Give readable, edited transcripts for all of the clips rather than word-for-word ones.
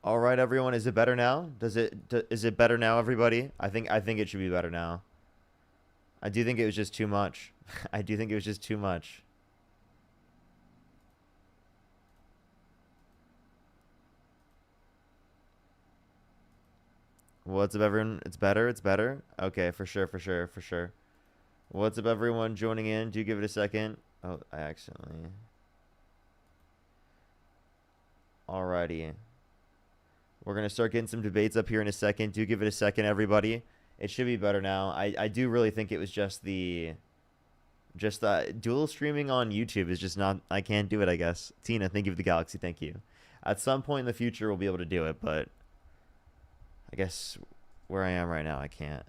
All right, everyone. Is it better now? Is it better now, everybody? I think it should be better now. I do think it was just too much. I do think it was just too much. What's up, everyone? It's better. It's better. Okay, for sure, for sure, for sure. What's up, everyone joining in? Do give it a second. Oh, I accidentally. Alrighty. We're gonna start getting some debates up here in a second. Do give it a second, everybody. It should be better now. I do really think it was just the dual streaming on YouTube is just not. I can't do it. I guess. Tina, thank you for the galaxy. Thank you. At some point in the future, we'll be able to do it, but I guess where I am right now, I can't.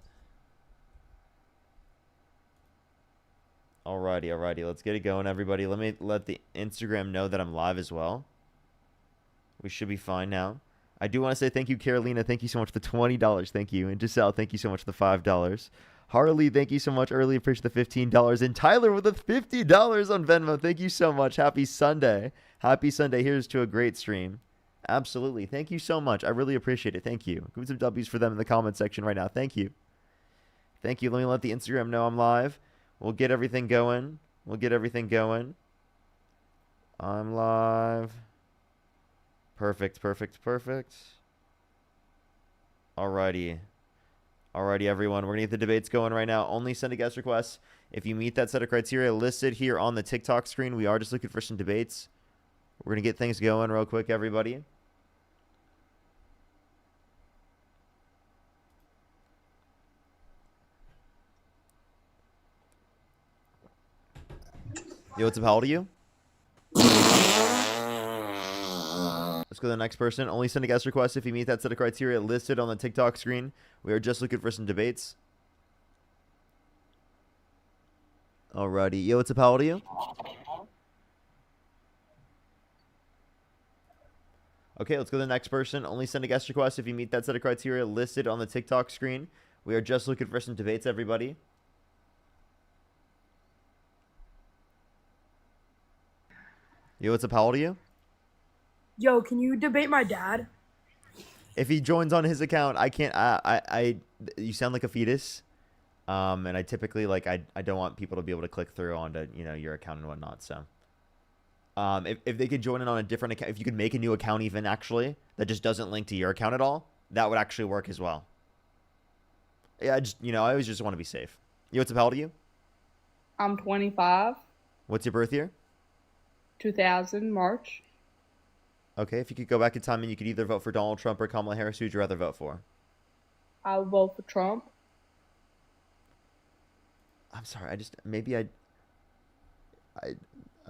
Alrighty, alrighty. Let's get it going, everybody. Let me let the Instagram know that I'm live as well. We should be fine now. I do want to say thank you, Carolina. Thank you so much for the $20. Thank you. And Giselle, thank you so much for the $5. Harley, thank you so much. Early appreciate the $15. And Tyler with the $50 on Venmo. Thank you so much. Happy Sunday. Happy Sunday. Here's to a great stream. Absolutely. Thank you so much. I really appreciate it. Thank you. Give me some W's for them in the comment section right now. Thank you. Thank you. Let me let the Instagram know I'm live. We'll get everything going. We'll get everything going. I'm live. Perfect, perfect, perfect. Alrighty. Alrighty, everyone. We're going to get the debates going right now. Only send a guest request if you meet that set of criteria listed here on the TikTok screen. We are just looking for some debates. We're going to get things going real quick, everybody. Yo, what's up? How old are you? Let's go to the next person. Only send a guest request if you meet that set of criteria listed on the TikTok screen. We are just looking for some debates. Alrighty. Yo, what's up? How old are you? Okay, let's go to the next person. Only send a guest request if you meet that set of criteria listed on the TikTok screen. We are just looking for some debates, everybody. Yo, what's up? How old are you? Yo, can you debate my dad? If he joins on his account, I can't. You sound like a fetus. And I typically I don't want people to be able to click through onto your account and whatnot. So, if they could join in on a different account, if you could make a new account even actually that just doesn't link to your account at all, that would actually work as well. Yeah, I always just want to be safe. Yo, what's up? How old are you? I'm 25, What's your birth year? 2000, March. Okay, if you could go back in time and you could either vote for Donald Trump or Kamala Harris, who'd you rather vote for? I will vote for Trump. I'm sorry, I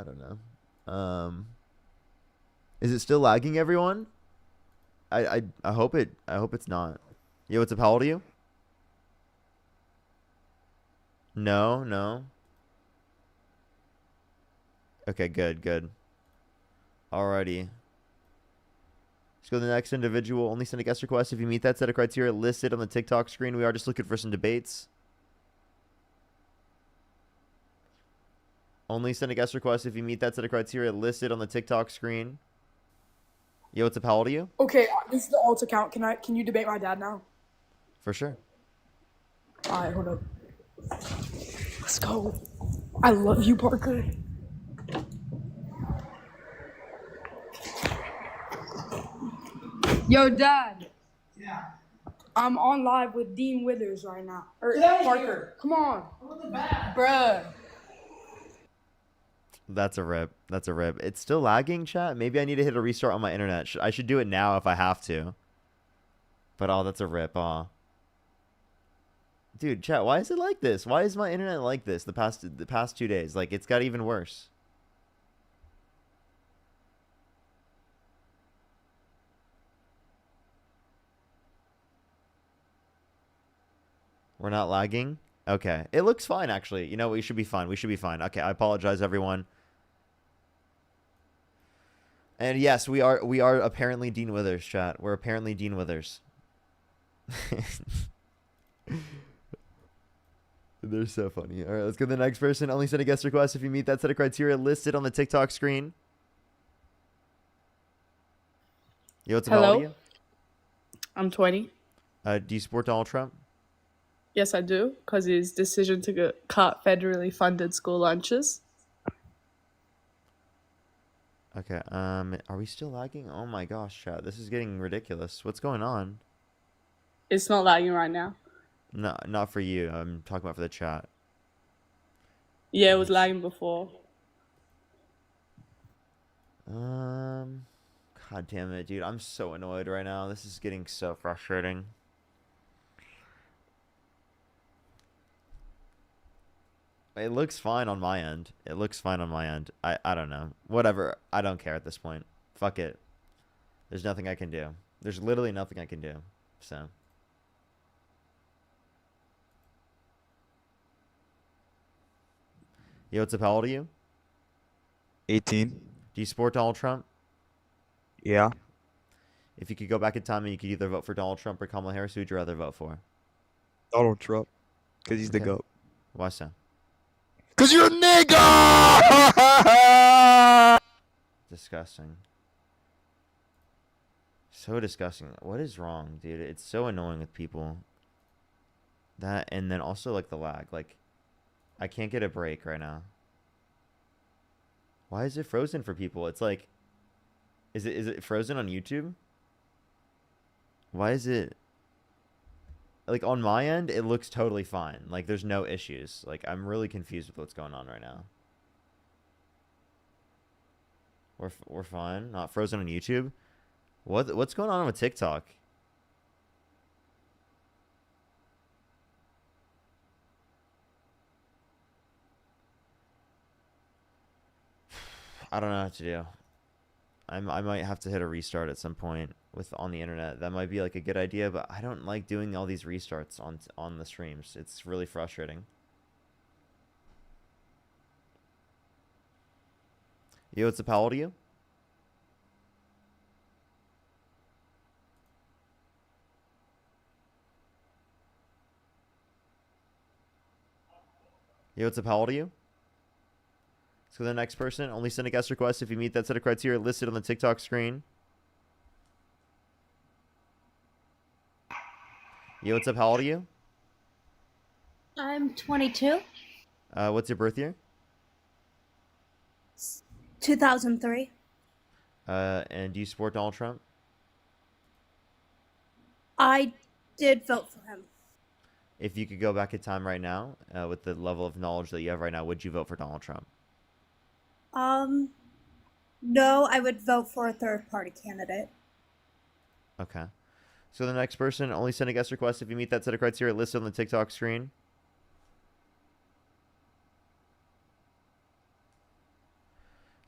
don't know. Is it still lagging, everyone? I hope it's not. Yo, what's up? How old are you? No, no. Okay, good, good. Alrighty. Let's go to the next individual. Only send a guest request if you meet that set of criteria listed on the TikTok screen. We are just looking for some debates. Only send a guest request if you meet that set of criteria listed on the TikTok screen. Yo, what's up? How old are you? Okay, this is the alt account. Can you debate my dad now? For sure. All right, hold up. Let's go. I love you, Parker. Yo, Dad. Yeah. I'm on live with Dean Withers right now. Or Get out of Parker. here. Come on. I'm with the bat. Bruh. That's a rip. That's a rip. It's still lagging, chat. Maybe I need to hit a restart on my internet. I should do it now if I have to. But oh, that's a rip. Aw. Dude, chat, why is it like this? Why is my internet like this the past 2 days? Like, it's got even worse. We're not lagging? Okay. It looks fine, actually. You know, we should be fine. We should be fine. Okay, I apologize, everyone. And yes, we are apparently Dean Withers, chat. We're apparently Dean Withers. They're so funny. All right, let's go to the next person. Only send a guest request if you meet that set of criteria listed on the TikTok screen. Yo, what's up? How old are Hello? you? I'm 20. Do you support Donald Trump? Yes, I do, because his decision to cut federally funded school lunches. Okay. Are we still lagging? Oh my gosh, chat. This is getting ridiculous. What's going on? It's not lagging right now. No, not for you. I'm talking about for the chat. Yeah, it was It's lagging before. um God damn it, dude. I'm so annoyed right now. This is getting so frustrating. It looks fine on my end. It looks fine on my end. I don't know. Whatever. I don't care at this point. Fuck it. There's nothing I can do. There's literally nothing I can do. So, yo, what's up? How old are you? 18. Do you support Donald Trump? Yeah. If you could go back in time and you could either vote for Donald Trump or Kamala Harris, who would you rather vote for? Donald Trump. Because he's the Okay. GOAT. Why so? Because you're a nigga! Disgusting. So disgusting. What is wrong, dude? It's so annoying with people. That and then also like the lag. Like I can't get a break right now. Why is it frozen for people? It's like is it frozen on YouTube? Why is it like on my end it looks totally fine. Like there's no issues. Like I'm really confused with what's going on right now. We're fine. Not frozen on YouTube. What's going on with TikTok? I don't know what to do. I might have to hit a restart at some point with on the internet. That might be like a good idea, but I don't like doing all these restarts on the streams. It's really frustrating. Yo, what's up? How old are you? Yo, what's up? How old are you? So the next person, only send a guest request if you meet that set of criteria listed on the TikTok screen. Yo, what's up? How old are you? I'm 22. What's your birth year? 2003. And do you support Donald Trump? I did vote for him. If you could go back in time right now, with the level of knowledge that you have right now, would you vote for Donald Trump? No, I would vote for a third party candidate. Okay. So the next person, only send a guest request if you meet that set of criteria listed on the TikTok screen.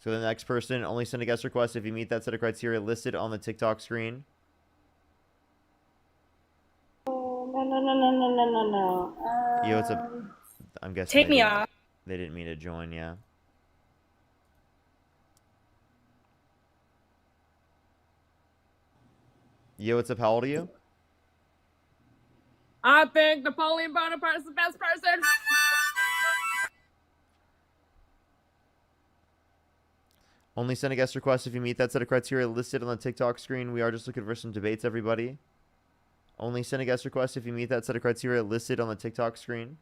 So the next person, only send a guest request if you meet that set of criteria listed on the TikTok screen. No. Yo, what's up? I'm guessing Take me off. they didn't mean to join, yeah. Yo, what's up? How old are you? I think Napoleon Bonaparte is the best person. Only send a guest request if you meet that set of criteria listed on the TikTok screen. We are just looking for some debates, everybody. Only send a guest request if you meet that set of criteria listed on the TikTok screen.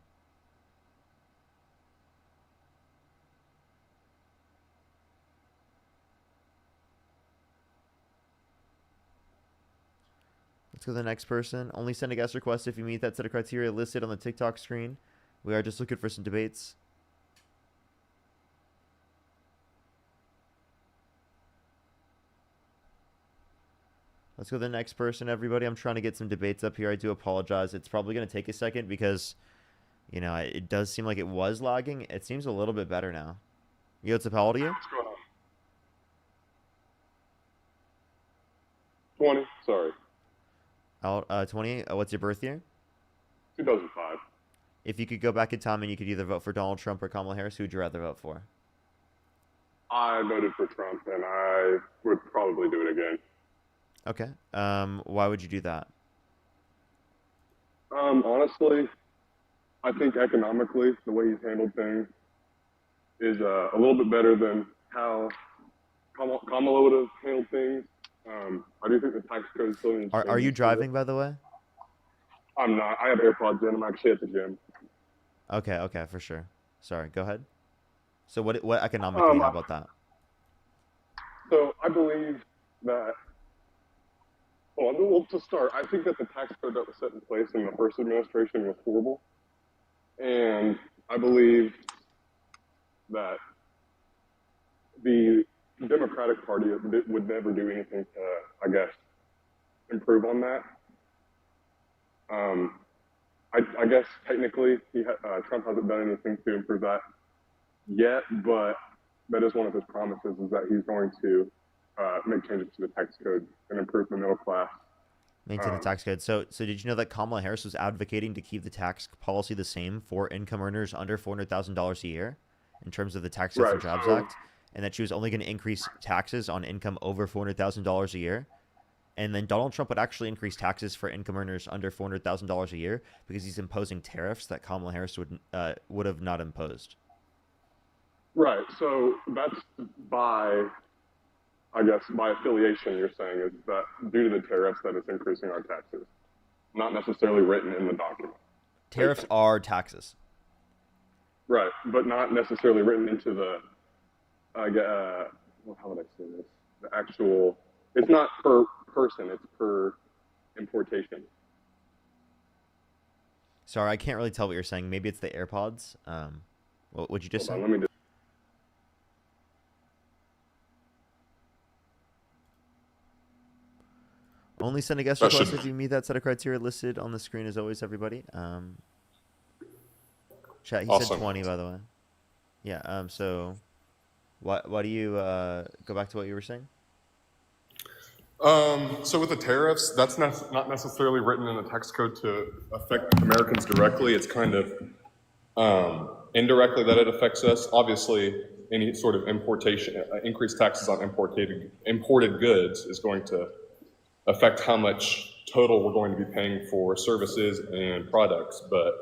Let's go to the next person. Only send a guest request if you meet that set of criteria listed on the TikTok screen. We are just looking for some debates. Let's go to the next person, everybody. I'm trying to get some debates up here. I do apologize. It's probably going to take a second because, you know, it does seem like it was lagging. It seems a little bit better now. Yo, what's up? How old are you? What's going on? 20, sorry. 20. What's your birth year? 2005. If you could go back in time and you could either vote for Donald Trump or Kamala Harris, who would you rather vote for? I voted for Trump, and I would probably do it again. Okay. Why would you do that? Honestly, I think economically, the way he's handled things is a little bit better than how Kamala would have handled things. I do think the tax code still needs Are you changes to it. driving, by the way? I'm not. I have AirPods in. I'm actually at the gym. Okay, for sure. Sorry, go ahead. So what economically, how about that? So I believe that. Well, to start, I think that the tax code that was set in place in the first administration was horrible, and I believe that the Democratic Party would never do anything to, I guess, improve on that. I guess technically Trump hasn't done anything to improve that yet, but that is one of his promises, is that he's going to make changes to the tax code and improve the middle class. Maintain the tax code. So did you know that Kamala Harris was advocating to keep the tax policy the same for income earners under $400,000 a year in terms of the Tax Cuts and Jobs Act, and that she was only going to increase taxes on income over $400,000 a year? And then Donald Trump would actually increase taxes for income earners under $400,000 a year because he's imposing tariffs that Kamala Harris would have not imposed. Right. So that's by affiliation, you're saying, is that due to the tariffs that it's increasing our taxes, not necessarily written in the document. Tariffs are taxes. Right, but not necessarily written into the, how would I say this? The actual, it's not per person, it's per importation. Sorry, I can't really tell what you're saying. Maybe it's the AirPods. What would you just say? Let me just. Only send a guest request if you meet that set of criteria listed on the screen as always, everybody. Chat, he said 20, by the way. Yeah, so why do you go back to what you were saying? So with the tariffs, that's not necessarily written in the tax code to affect Americans directly. It's kind of indirectly that it affects us. Obviously, any sort of importation, increased taxes on imported goods is going to affect how much total we're going to be paying for services and products, but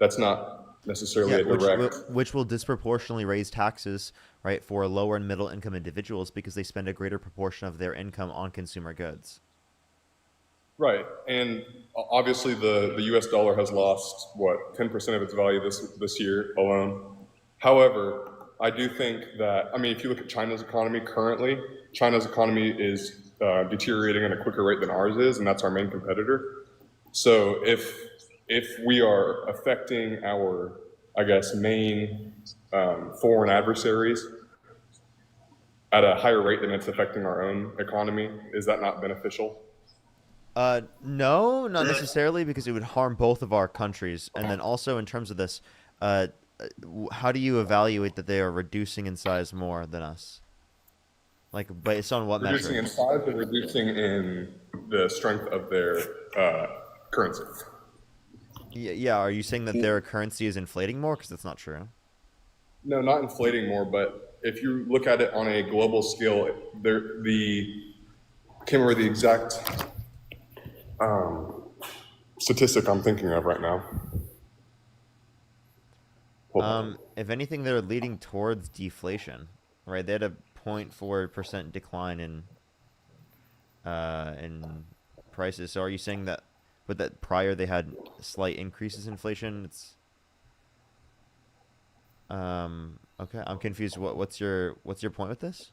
that's not necessarily a direct. Which will disproportionately raise taxes, right, for lower and middle income individuals because they spend a greater proportion of their income on consumer goods. Right, and obviously the U.S. dollar has lost, 10% of its value this year alone. However, I do think that, if you look at China's economy currently, China's economy is deteriorating at a quicker rate than ours is, and that's our main competitor. So if we are affecting our, main foreign adversaries at a higher rate than it's affecting our own economy, is that not beneficial? No, not necessarily, because it would harm both of our countries. And then also in terms of this, how do you evaluate that they are reducing in size more than us? Like, based on what metric? Reducing in size and reducing in the strength of their currency. Yeah, are you saying that their currency is inflating more? Because that's not true. No, not inflating more, but if you look at it on a global scale, I can't remember the exact statistic I'm thinking of right now. If anything, they're leading towards deflation, right? They had a 0.4% decline in prices. So are you saying that, but that prior they had slight increases in inflation? It's okay. I'm confused. What's your point with this?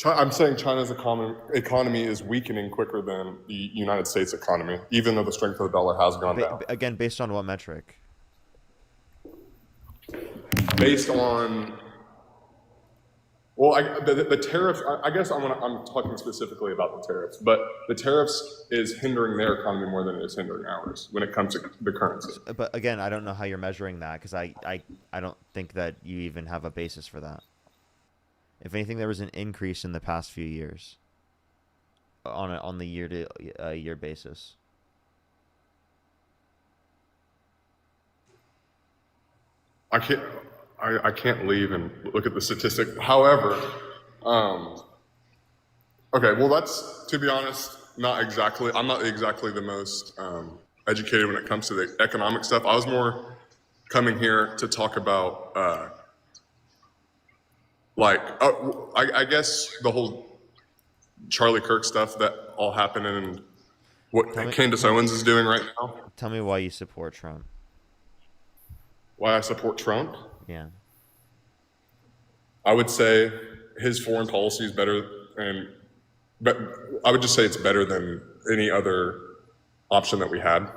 I'm saying China's economy is weakening quicker than the United States economy, even though the strength of the dollar has gone down. Again, based on what metric? Based on, the tariffs. I guess I'm talking specifically about the tariffs, but the tariffs is hindering their economy more than it is hindering ours when it comes to the currency. But again, I don't know how you're measuring that, because I don't think that you even have a basis for that. If anything, there was an increase in the past few years on the year to year basis. I can't leave and look at the statistic. However, okay, well, that's, to be honest, I'm not exactly the most educated when it comes to the economic stuff. I was more coming here to talk about, I guess the whole Charlie Kirk stuff that all happened and what Tell me- Candace Owens is doing right now. Tell me why you support Trump. Why I support Trump? Yeah. I would say his foreign policy is better, but I would just say it's better than any other option that we had.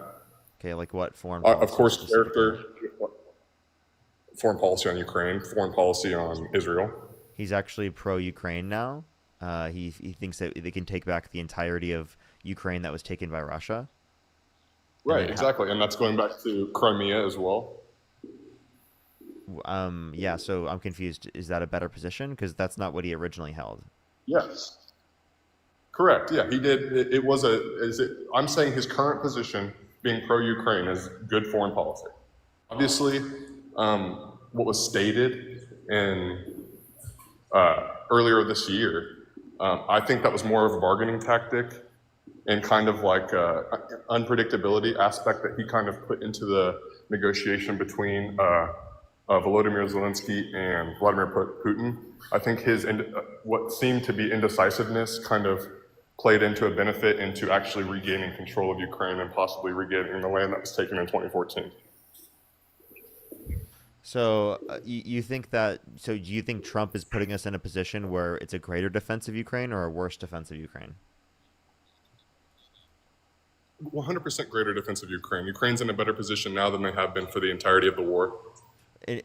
Okay, like what foreign Of policy course, specifically? character, foreign policy on Ukraine, foreign policy on Israel. He's actually pro-Ukraine now. He thinks that they can take back the entirety of Ukraine that was taken by Russia. Right, then exactly, and that's going back to Crimea as well. Yeah, so I'm confused. Is that a better position? Because that's not what he originally held. Yes. Correct. Yeah, he did. It was I'm saying his current position, being pro-Ukraine, is good foreign policy. Obviously, what was stated in earlier this year, I think that was more of a bargaining tactic and kind of like unpredictability aspect that he kind of put into the negotiation between Volodymyr Zelensky and Vladimir Putin. I think his what seemed to be indecisiveness kind of played into a benefit into actually regaining control of Ukraine and possibly regaining the land that was taken in 2014. So you think that? So do you think Trump is putting us in a position where it's a greater defense of Ukraine or a worse defense of Ukraine? 100% greater defense of Ukraine. Ukraine's in a better position now than they have been for the entirety of the war.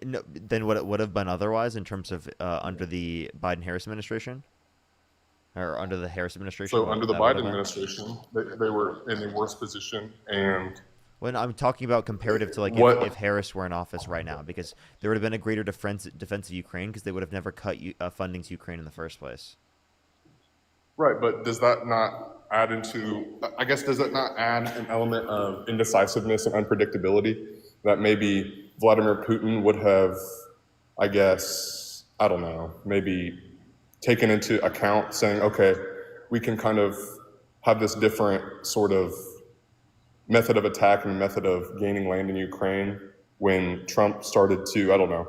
No, than what it would have been otherwise in terms of under the Biden-Harris administration? Or under the Harris administration? So what under the that would Biden have been? administration, they were in a worse position, and When I'm talking about comparative to like What- if Harris were in office right now, because there would have been a greater defense of Ukraine because they would have never cut funding to Ukraine in the first place. right, but does that not add into, I guess, does that not add an element of indecisiveness and unpredictability that maybe Vladimir Putin would have, I guess, I don't know, maybe taken into account saying, okay, we can kind of have this different sort of method of attack and method of gaining land in Ukraine when Trump started to, I don't know,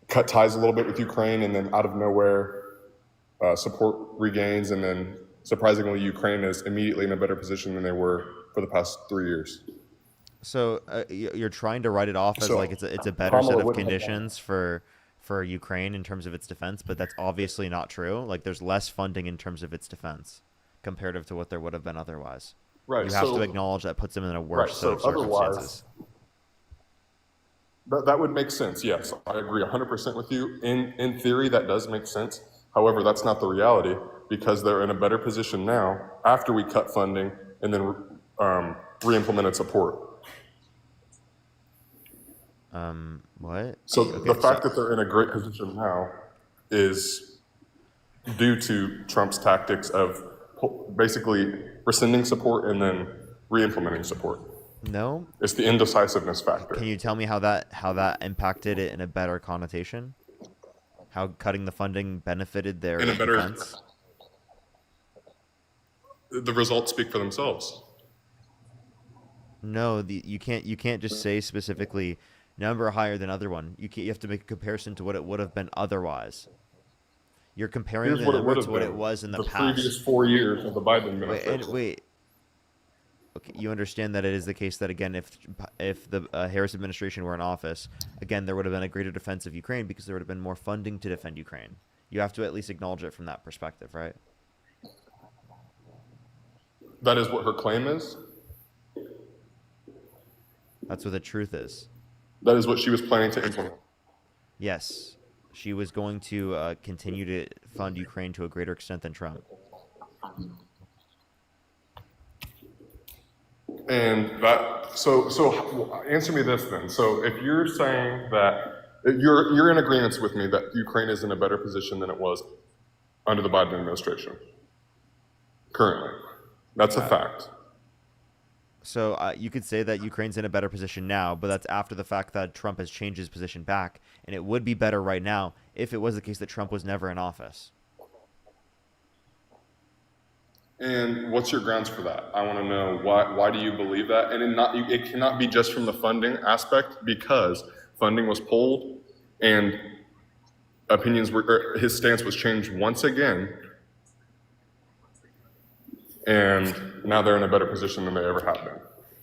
cut ties a little bit with Ukraine and then out of nowhere support regains, and then surprisingly Ukraine is immediately in a better position than they were for the past 3 years. So you're trying to write it off as So, like it's a better Kamala set of wouldn't have conditions for Ukraine in terms of its defense, but that's obviously not true. Like there's less funding in terms of its defense comparative to what there would have been otherwise. Right. You have so to acknowledge that puts them in a worse Right, set of so otherwise- circumstances. that would make sense. Yes, I agree 100% with you. In theory, that does make sense. However, that's not the reality because they're in a better position now after we cut funding and then re-implemented support. What? So Okay, the fact that they're in a great position now is due to Trump's tactics of basically rescinding support and then re-implementing support. No. It's the indecisiveness factor. Can you tell me how that impacted it in a better connotation? How cutting the funding benefited their In a better- defense? The results speak for themselves. No, you can't just say specifically number higher than other one. You have to make a comparison to what it would have been otherwise. You're comparing Here's the what it number would to have what been. it was in the past. previous 4 years of the Biden Wait, administration. Okay, you understand that it is the case that again, if the Harris administration were in office, again there would have been a greater defense of Ukraine because there would have been more funding to defend Ukraine. You have to at least acknowledge it from that perspective, right? That is what her claim is. That's what the truth is. That is what she was planning to implement. Yes, she was going to continue to fund Ukraine to a greater extent than Trump. And that, so answer me this then. So if you're saying that you're in agreement with me that Ukraine is in a better position than it was under the Biden administration currently, that's a fact. So you could say that Ukraine's in a better position now, but that's after the fact that Trump has changed his position back, and it would be better right now if it was the case that Trump was never in office. And what's your grounds for that? I want to know why do you believe that? And it cannot be just from the funding aspect because funding was pulled and opinions were, or his stance was changed once again and now they're in a better position than they ever have been.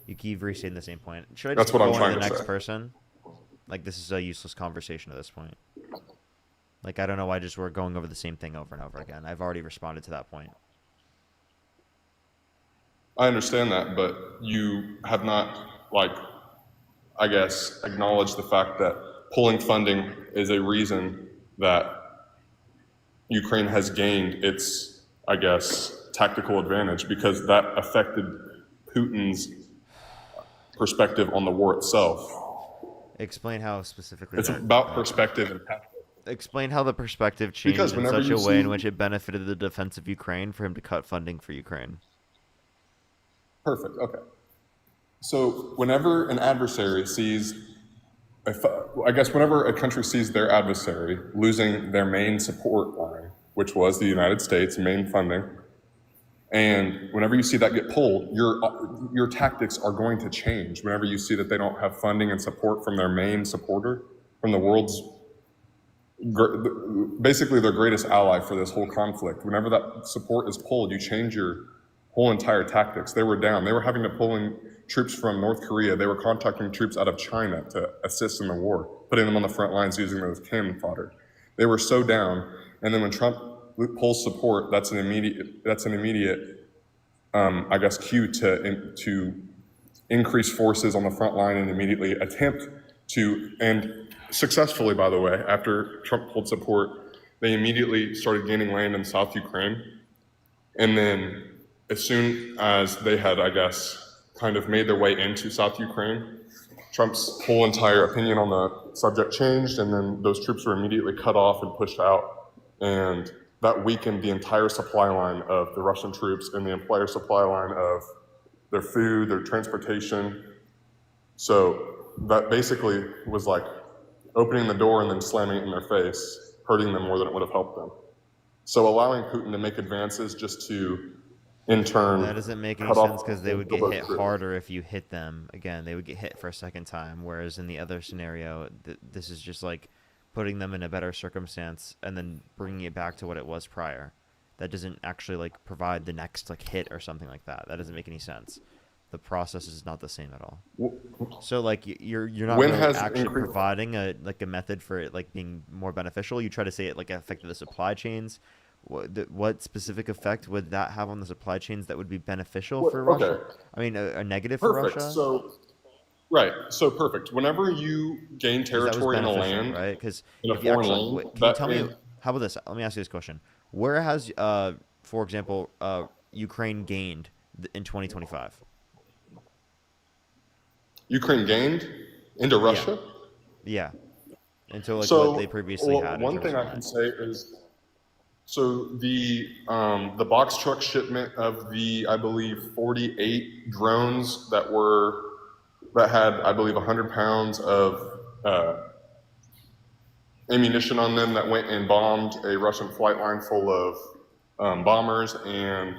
You keep restating the same point. Should I That's just what go I'm on trying to the to next say. person? Like, this is a useless conversation at this point. Like, I don't know why just we're going over the same thing over and over again. I've already responded to that point. I understand that, but you have not, like, I guess, acknowledged the fact that pulling funding is a reason that Ukraine has gained its, I guess, tactical advantage, because that affected Putin's perspective on the war itself. Explain how specifically. It's that- about perspective and tactics. Explain how the perspective changed Because in whenever such a you way in see- which it benefited the defense of Ukraine for him to cut funding for Ukraine. Perfect. Okay. So whenever an adversary sees, I guess whenever a country sees their adversary losing their main support line, which was the United States' main funding, and whenever you see that get pulled, your tactics are going to change. Whenever you see that they don't have funding and support from their main supporter, from the world's, basically their greatest ally for this whole conflict, whenever that support is pulled, you change your whole entire tactics. They were down. They were having to pull in troops from North Korea. They were contacting troops out of China to assist in the war, putting them on the front lines using them as cannon fodder. They were so down. And then when Trump pulls support, that's an immediate, I guess, cue to increase forces on the front line and immediately attempt to, and successfully, by the way, after Trump pulled support, they immediately started gaining land in South Ukraine. And then as soon as they had, I guess, kind of made their way into South Ukraine, Trump's whole entire opinion on the subject changed, and then those troops were immediately cut off and pushed out. And that weakened the entire supply line of the Russian troops and the entire supply line of their food, their transportation. So that basically was like opening the door and then slamming it in their face, hurting them more than it would have helped them. So allowing Putin to make advances just to, in turn, That doesn't make any cut off sense because they would get those hit troops. harder if you hit them. Again, they would get hit for a second time, whereas in the other scenario, this is just like putting them in a better circumstance and then bringing it back to what it was prior. That doesn't actually like provide the next like hit or something like that. That doesn't make any sense. The process is not the same at all. So like you're not When really has actually increased- providing a method for it like being more beneficial. You try to say it like affected the supply chains. What specific effect would that have on the supply chains that would be beneficial for okay. Russia? I mean, a negative for Perfect. Russia? So, right. So perfect. Whenever you gain 'Cause that was territory in a beneficial, land, right? Because in a if you foreign actually, land, can you that tell me? is- How about this? Let me ask you this question: where has, for example, Ukraine gained in 2025? Ukraine gained into Russia. Yeah, until like So what they previously well, had. in one terms thing of I can land. say is, so the box truck shipment of the, I believe, 48 drones that had, I believe, 100 pounds of ammunition on them that went and bombed a Russian flight line full of bombers and,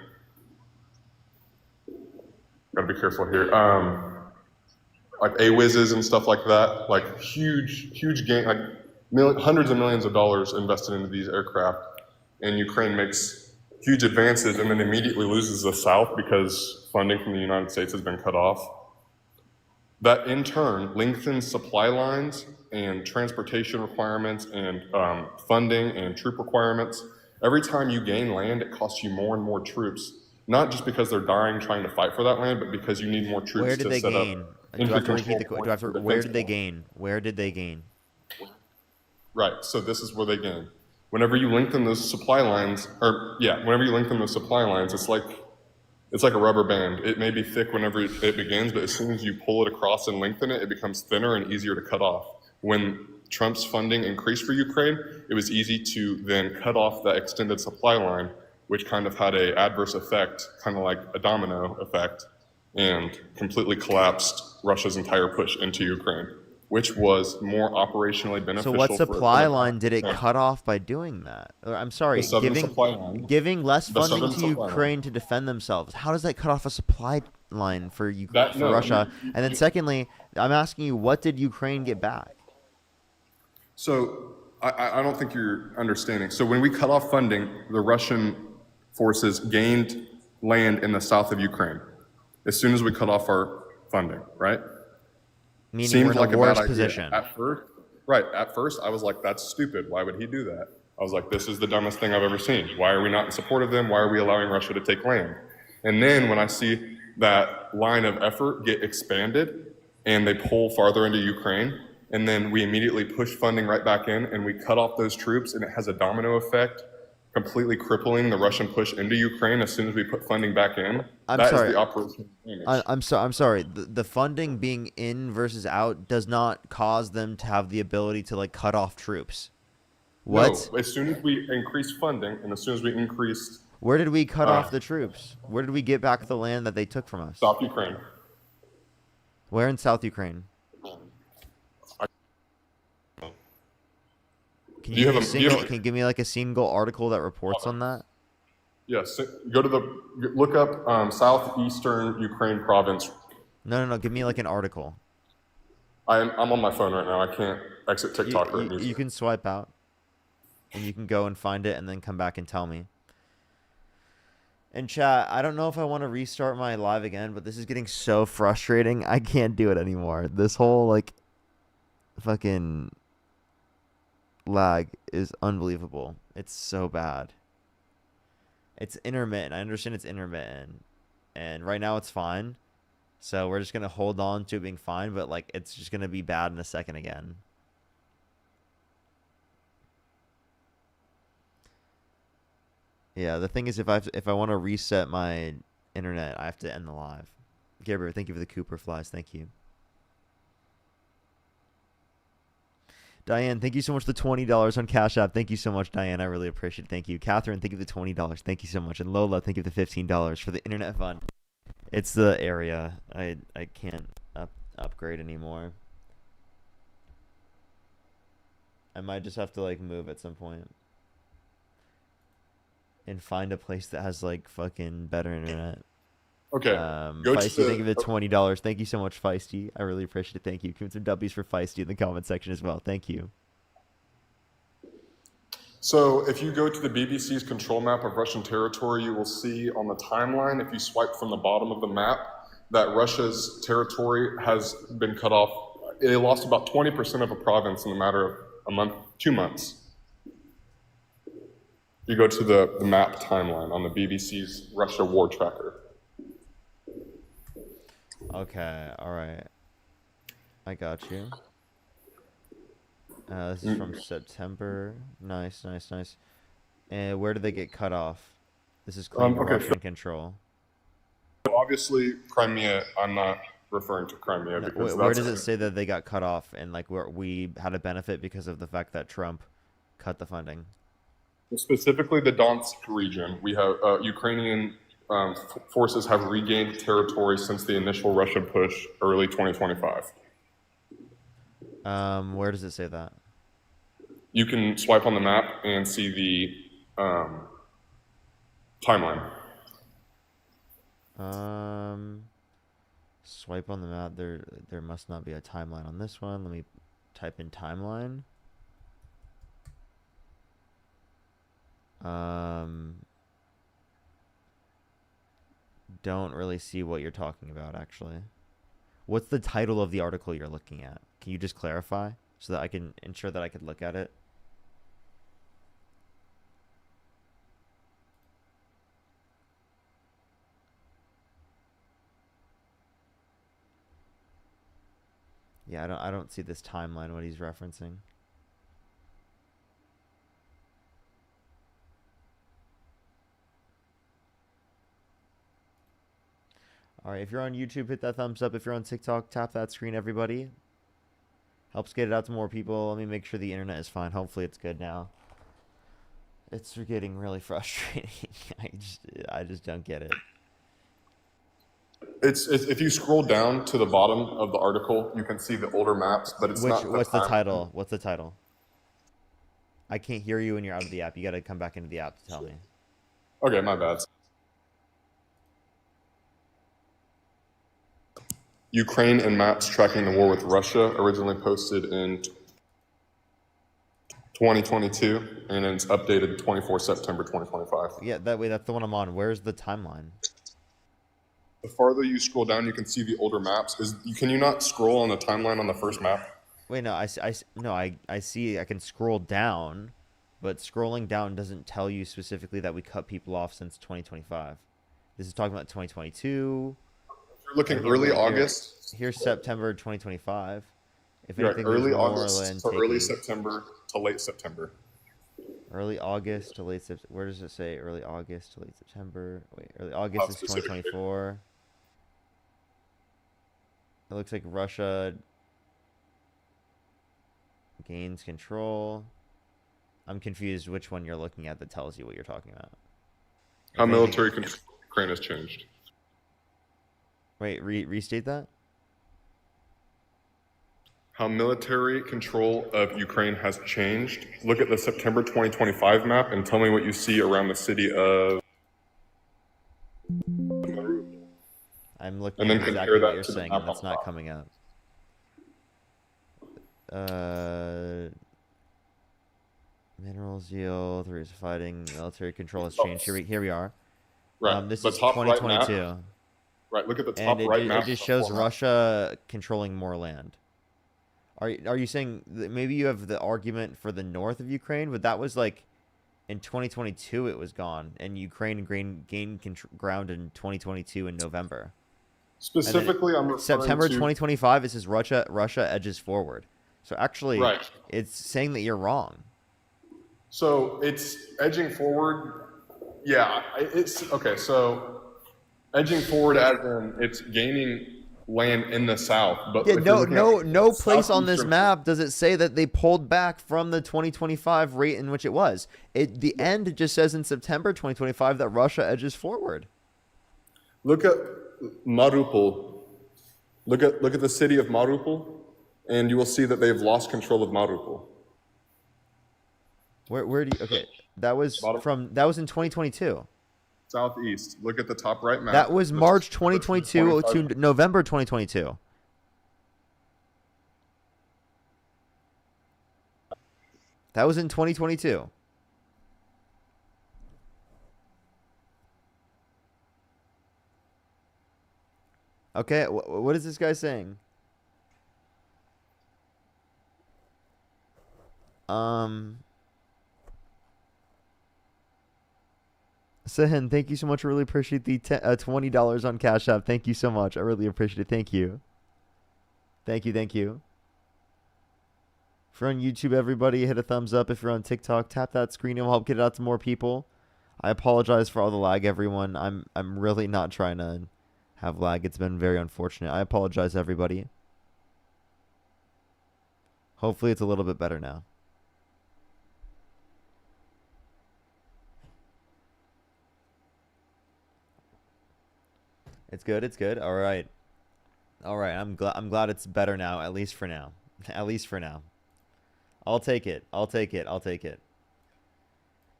gotta be careful here, like AWIZs and stuff like that, like huge gain, like hundreds of millions of dollars invested into these aircraft, and Ukraine makes huge advances and then immediately loses the South because funding from the United States has been cut off. That in turn lengthens supply lines and transportation requirements and funding and troop requirements. Every time you gain land, it costs you more and more troops, not just because they're dying trying to fight for that land, but because you need more troops Where did to they set gain? up. Do I have to repeat the? control Do I have to, points for where defense did they points. gain? Where did they gain? Right, so this is where they gain. Whenever you lengthen those supply lines, whenever you lengthen those supply lines, it's like a rubber band. It may be thick whenever it begins, but as soon as you pull it across and lengthen it, it becomes thinner and easier to cut off. When Trump's funding increased for Ukraine, it was easy to then cut off that extended supply line, which kind of had an adverse effect, kind of like a domino effect, and completely collapsed Russia's entire push into Ukraine, which was more operationally So beneficial. what for supply the- line did it cut off by doing that? Or, I'm sorry, The southern giving supply line. giving less The funding southern to supply line. Ukraine to defend themselves. How does that cut off a supply line for That- for no, Russia? And then secondly, I'm asking you, what did Ukraine get back? So I don't think you're understanding. So when we cut off funding, the Russian forces gained land in the south of Ukraine as soon as we cut off our funding, right? Meaning Seemed we're in like the a bad worst idea. position. At first, right. At first, I was like, that's stupid. Why would he do that? I was like, this is the dumbest thing I've ever seen. Why are we not in support of them? Why are we allowing Russia to take land? And then when I see that line of effort get expanded and they pull farther into Ukraine, and then we immediately push funding right back in and we cut off those troops, and it has a domino effect, completely crippling the Russian push into Ukraine as soon as we put funding back in. I'm That is sorry. the operational damage. I'm sorry. The funding being in versus out does not cause them to have the ability to like cut off troops. What? No, as soon as we increase funding and as soon as we increase Where did we cut off the troops? Where did we get back the land that they took from us? South Ukraine. Where in South Ukraine? Can Do you give me have a a- do you single? have a- Can you give me like a single article that reports on that? Yes, go to look up southeastern Ukraine province. No. Give me like an article. I'm on my phone right now. I can't exit TikTok right now. You can swipe out, and you can go and find it, and then come back and tell me. And chat, I don't know if I want to restart my live again, but this is getting so frustrating. I can't do it anymore. This whole like fucking lag is unbelievable. It's so bad. It's intermittent. I understand it's intermittent. And right now it's fine. So we're just going to hold on to it being fine, but like it's just going to be bad in a second again. Yeah, the thing is if I want to reset my internet, I have to end the live. Gabriel, thank you for the Cooper flies. Thank you. Diane, thank you so much for the $20 on Cash App. Thank you so much, Diane. I really appreciate it. Thank you. Catherine, thank you for the $20. Thank you so much. And Lola, thank you for the $15 for the internet fund. It's the area. I can't upgrade anymore. I might just have to like move at some point. And find a place that has like fucking better internet. Okay. Go Feisty, to thank you for the $20. Thank you so much, Feisty. I really appreciate it. Thank you. Give me some W's for Feisty in the comment section as well. Thank you. So if you go to the BBC's control map of Russian territory, you will see on the timeline, if you swipe from the bottom of the map, that Russia's territory has been cut off. They lost about 20% of a province in a matter of a month, 2 months. You go to the map timeline on the BBC's Russia war tracker. Okay, alright. I got you. This is from September. Nice. And where did they get cut off? This is claimed Okay, Russian control. Obviously, Crimea, I'm not referring to Crimea because Where that's does it say that they got cut off and like where we had a benefit because of the fact that Trump cut the funding? specifically the Donetsk region. We have Ukrainian forces have regained territory since the initial Russian push early 2025. Where does it say that? You can swipe on the map and see the timeline. Swipe on the map. There must not be a timeline on this one. Let me type in timeline. Don't really see what you're talking about, actually. What's the title of the article you're looking at? Can you just clarify so that I can ensure that I could look at it? Yeah, I don't see this timeline, what he's referencing. Alright, if you're on YouTube, hit that thumbs up. If you're on TikTok, tap that screen, everybody. Helps get it out to more people. Let me make sure the internet is fine. Hopefully it's good now. It's getting really frustrating. I just don't get it. It's if you scroll down to the bottom of the article, you can see the older maps, but it's not. What's the title? What's the title? I can't hear you when you're out of the app. You gotta come back into the app to tell me. Okay, my bad. Ukraine and maps tracking the war with Russia, originally posted in 2022, and it's updated 24 September 2025. Yeah, that way that's the one I'm on. Where's the timeline? the farther you scroll down, you can see the older maps. Can you not scroll on the timeline on the first map? Wait, no, I see. I can scroll down, but scrolling down doesn't tell you specifically that we cut people off since 2025. This is talking about 2022. If you're looking And early here- August. Here's September 2025. If Right, anything, early there's more August land to early taking. September to late September. Early August to late September. Where does it say early August to late September? Wait, early August How is specific? 2024. It looks like Russia gains control. I'm confused which one you're looking at that tells you what you're talking about. How If anything- military control of Ukraine has changed. Wait, restate that? How military control of Ukraine has changed. Look at the September 2025 map and tell me what you see around the city of Mariupol. I'm looking And at then exactly compare what that you're to the saying, map and that's on not top. coming up. Minerals yield, three is fighting, military control has changed. Here we are. Right. This the is top right map. 2022. Right. Look at the top And right it map. just of shows the format. Russia controlling more land. Are you saying that maybe you have the argument for the north of Ukraine, but that was like in 2022 it was gone, and Ukraine gained ground in 2022 in November. Specifically, I'm referring September to 2025, it says Russia edges forward. So actually, Right. it's saying that you're wrong. So it's edging forward. Yeah, it's okay. So edging forward as in it's gaining land in the south, but Yeah, if you're looking at no place on this southeastern- map does it say that they pulled back from the 2025 rate in which it was. The end it just says in September 2025 that Russia edges forward. Look at Mariupol. Look at the city of Mariupol, and you will see that they've lost control of Mariupol. Where do you okay? That was in 2022. Southeast. Look at the top right map. That was That's March September 2022 to 25. November 2022. That was in 2022. Okay, what is this guy saying? Sehen, thank you so much. I really appreciate the $20 on Cash App. Thank you so much. I really appreciate it. Thank you. Thank you. Thank you. If you're on YouTube, everybody, hit a thumbs up. If you're on TikTok, tap that screen. It will help get it out to more people. I apologize for all the lag, everyone. I'm really not trying to have lag. It's been very unfortunate. I apologize, everybody. Hopefully it's a little bit better now. It's good. It's good. All right. All right. I'm glad it's better now, at least for now. At least for now. I'll take it. I'll take it. I'll take it.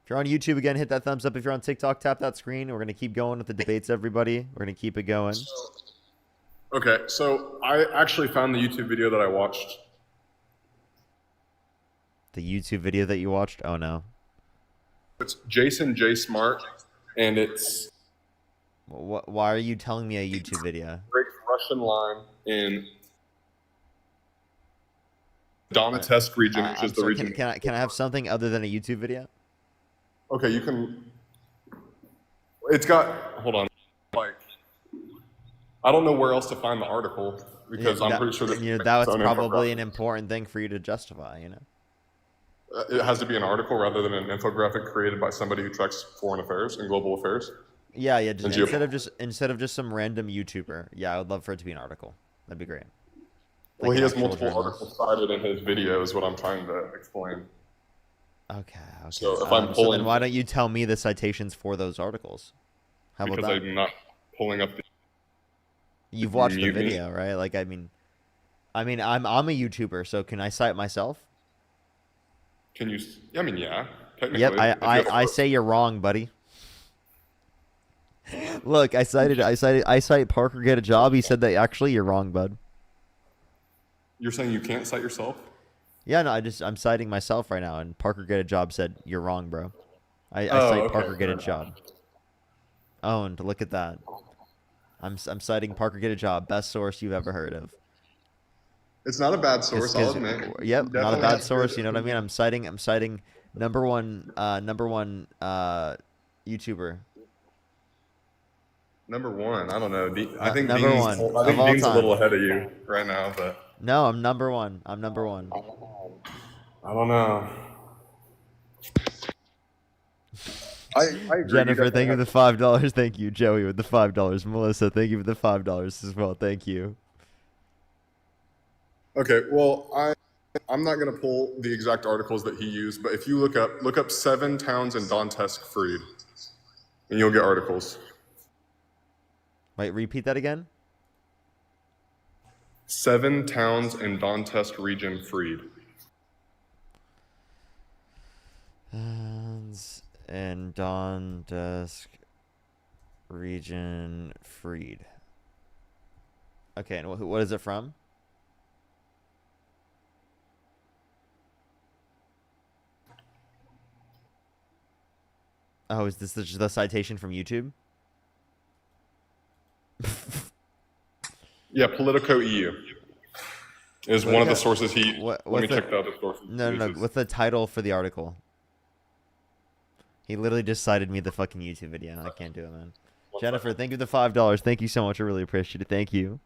If you're on YouTube, again, hit that thumbs up. If you're on TikTok, tap that screen. We're going to keep going with the debates, everybody. We're going to keep it going. Okay, so I actually found the YouTube video that I watched. The YouTube video that you watched? Oh, no. It's Jason J. Smart, and it's Why are you telling me a YouTube video? breaks Russian line in Donetsk region, which I'm is the sorry, region. can I have something other than a YouTube video? Okay, you can. It's got. Hold on. Like, I don't know where else to find the article because Yeah, I'm pretty sure that that's its own probably infographic. an important thing for you to justify, you know? It has to be an article rather than an infographic created by somebody who tracks foreign affairs and global affairs. Yeah, And instead of just some random YouTuber. Yeah, I would love for it to be an article. That'd be great. Well, Like he an has actual multiple journalist. articles cited in his video, is what I'm trying to explain. Okay. So if I'm so pulling- then why don't you tell me the citations for those articles? How about Because that? I'm not pulling up the. You've watched the mute me? video, right? Like, I mean, I'm a YouTuber, so can I cite myself? Can you? I mean, yeah. Technically. Yep, if you have a I say you're wrong, buddy. Look, I cite Parker Get a Job. He said that actually you're wrong, bud. You're saying you can't cite yourself? Yeah, no, I'm citing myself right now, and Parker Get a Job said you're wrong, bro. I Oh, cite okay, Parker Get a fair Job. Owned. Look at that. I'm citing Parker Get a Job, best source you've ever heard of. It's not a bad source, I'll admit. Yep, not a Definitely bad has source. good You know what I mean? I'm citing number one YouTuber. Number one, I don't know. I think number Dean's, one I think of all Dean's a time. little ahead of you right now, but No, I'm number one. I'm number one. I don't know. I agree. Jennifer, thank you for the $5. Thank you, Joey, with the $5. Melissa, thank you for the $5 as well. Thank you. Okay, well, I'm not gonna pull the exact articles that he used, but if you look up 7 towns in Donetsk freed, and you'll get articles. Wait, repeat that again. 7 towns in Donetsk region freed. And Donetsk region freed. Okay, and what is it from? Oh, is this the citation from YouTube? Yeah, Politico EU is one of the sources he. Let me check the other sources. No. What's the title for the article? He literally just cited me the fucking YouTube video. I can't do it, man. Jennifer, thank you for the $5. Thank you so much. I really appreciate it. Thank you.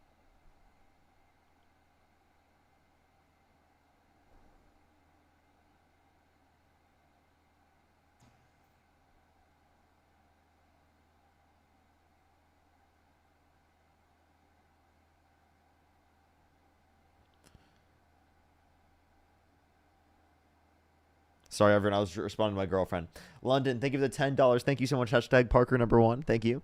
Sorry, everyone. I was responding to my girlfriend. London, thank you for the $10. Thank you so much. Hashtag Parker number 1. Thank you.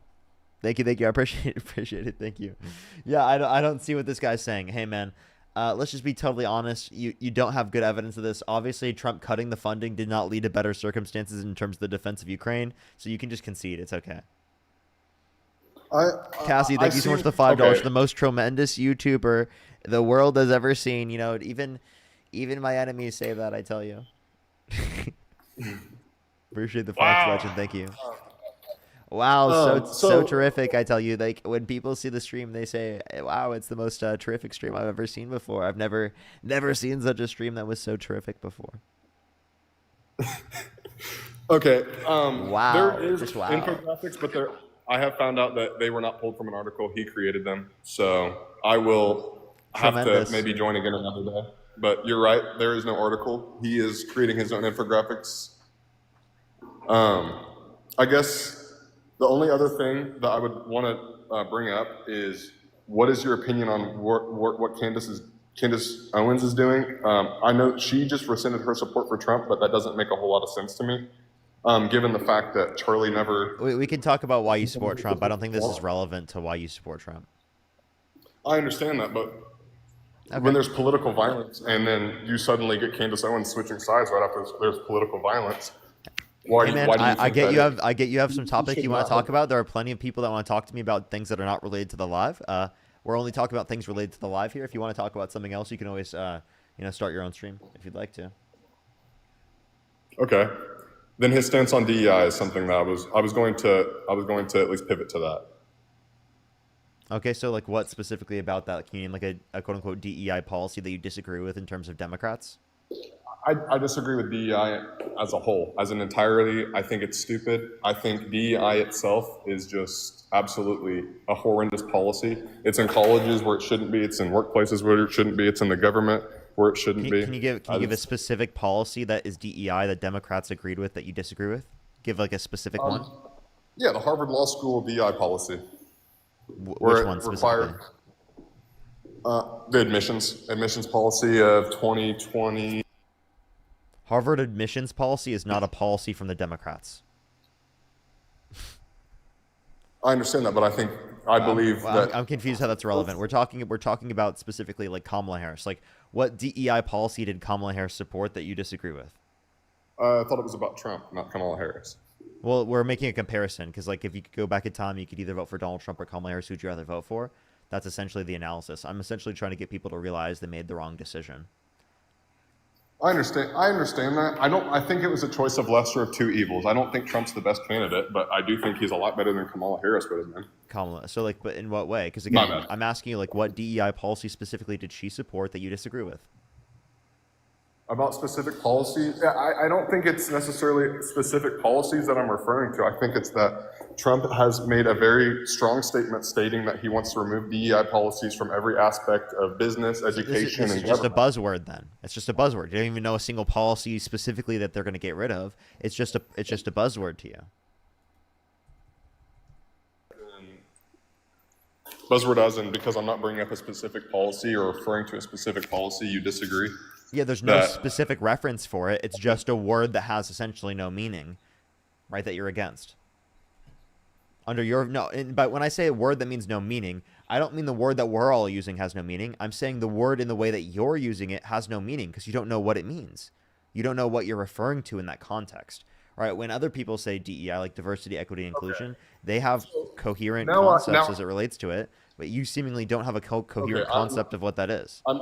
Thank you. I appreciate it. Thank you. Yeah, I don't see what this guy's saying. Hey, man, let's just be totally honest. You don't have good evidence of this. Obviously, Trump cutting the funding did not lead to better circumstances in terms of the defense of Ukraine. So you can just concede. It's okay. Cassie, thank you so much for the $5. Okay. The most tremendous YouTuber the world has ever seen. You know, even my enemies say that, I tell you. Appreciate the Fox legend. Thank you. Wow, so terrific. I tell you, like when people see the stream, they say, "Wow, it's the most terrific stream I've ever seen before." I've never seen such a stream that was so terrific before. Okay. Wow. There is Just wow. infographics, but I have found out that they were not pulled from an article. He created them, so I will have Tremendous. to maybe join again another day. But you're right. There is no article. He is creating his own infographics. I guess the only other thing that I would want to bring up is what is your opinion on what Candace Owens is doing? I know she just rescinded her support for Trump, but that doesn't make a whole lot of sense to me, given the fact that Charlie never. We can talk about why you support Trump. I don't think this is relevant to why you support Trump. I understand that, but Okay. when there's political violence and then you suddenly get Candace Owens switching sides right after there's political violence, why Hey do man, you I think get that you is? I get you have some topic you want to talk about. There are plenty of people that want to talk to me about things that are not related to the live. We're only talking about things related to the live here. If you want to talk about something else, you can always start your own stream if you'd like to. Okay. Then his stance on DEI is something that I was going to at least pivot to that. Okay, so like what specifically about that? Can you name like a quote unquote DEI policy that you disagree with in terms of Democrats? I disagree with DEI as a whole, as an entirety. I think it's stupid. I think DEI itself is just absolutely a horrendous policy. It's in colleges where it shouldn't be. It's in workplaces where it shouldn't be. It's in the government where it shouldn't be. Can you give a specific policy that is DEI that Democrats agreed with that you disagree with? Give like a specific one. Yeah, the Harvard Law School DEI policy. Which one specifically? The admissions policy of 2020. Harvard admissions policy is not a policy from the Democrats. I understand that, but I believe that I'm confused how that's relevant. We're talking about specifically like Kamala Harris. Like, what DEI policy did Kamala Harris support that you disagree with? I thought it was about Trump, not Kamala Harris. Well, we're making a comparison because, like, if you could go back in time, you could either vote for Donald Trump or Kamala Harris. Who'd you rather vote for? That's essentially the analysis. I'm essentially trying to get people to realize they made the wrong decision. I understand. I understand that. I think it was a choice of lesser of two evils. I don't think Trump's the best candidate, but I do think he's a lot better than Kamala Harris would have been. Kamala. So like, but in what way? Because My again, bad. I'm asking you like, what DEI policy specifically did she support that you disagree with? About specific policies, yeah, I don't think it's necessarily specific policies that I'm referring to. I think it's that Trump has made a very strong statement stating that he wants to remove DEI policies from every aspect of business, education, This is and just a government. buzzword. Then it's just a buzzword. You don't even know a single policy specifically that they're going to get rid of. It's just a buzzword to you. Buzzword as in because I'm not bringing up a specific policy or referring to a specific policy, you disagree? Yeah, there's no That- specific reference for it. It's just a word that has essentially no meaning, right? That you're against. Under your but when I say a word that means no meaning, I don't mean the word that we're all using has no meaning. I'm saying the word in the way that you're using it has no meaning because you don't know what it means. You don't know what you're referring to in that context. Right? When other people say DEI, like diversity, equity, inclusion, they have coherent now concepts as it relates to it, but you seemingly don't have a coherent concept of what that is. I'm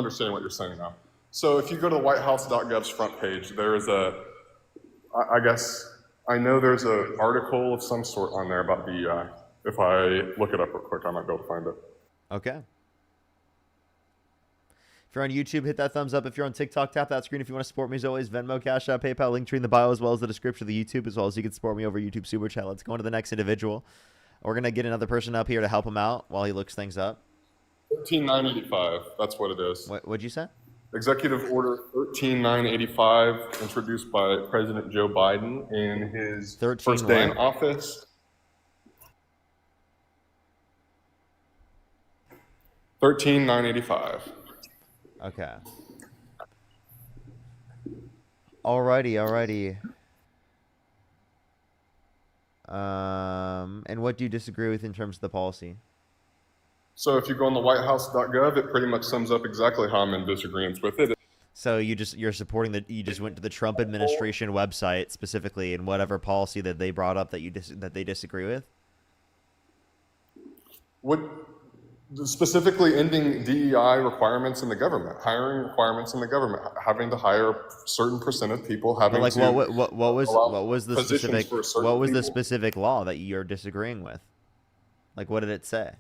understanding what you're saying now. So if you go to the whitehouse.gov's front page, there is I guess, I know there's an article of some sort on there about DEI. If I look it up real quick, I might be able to find it. Okay. If you're on YouTube, hit that thumbs up. If you're on TikTok, tap that screen. If you want to support me as always, Venmo, Cash App, PayPal, link tree in the bio, as well as the description of the YouTube, as well as you can support me over YouTube Super Chat. Let's go on to the next individual. We're going to get another person up here to help him out while he looks things up. 13985, that's what it is. What'd you say? Executive Order 13985, introduced by President Joe Biden in his 13 first day in what? office. 13985. Okay. Alrighty. And what do you disagree with in terms of the policy? So if you go on the whitehouse.gov, it pretty much sums up exactly how I'm in disagreement with it. So you're supporting you just went to the Trump administration website specifically and whatever policy that they brought up that they disagree with? What specifically ending DEI requirements in the government, hiring requirements in the government, having to hire a certain percent of people, having Like to what allow was the positions specific for certain what was the people. specific law that you're disagreeing with? Like what did it say?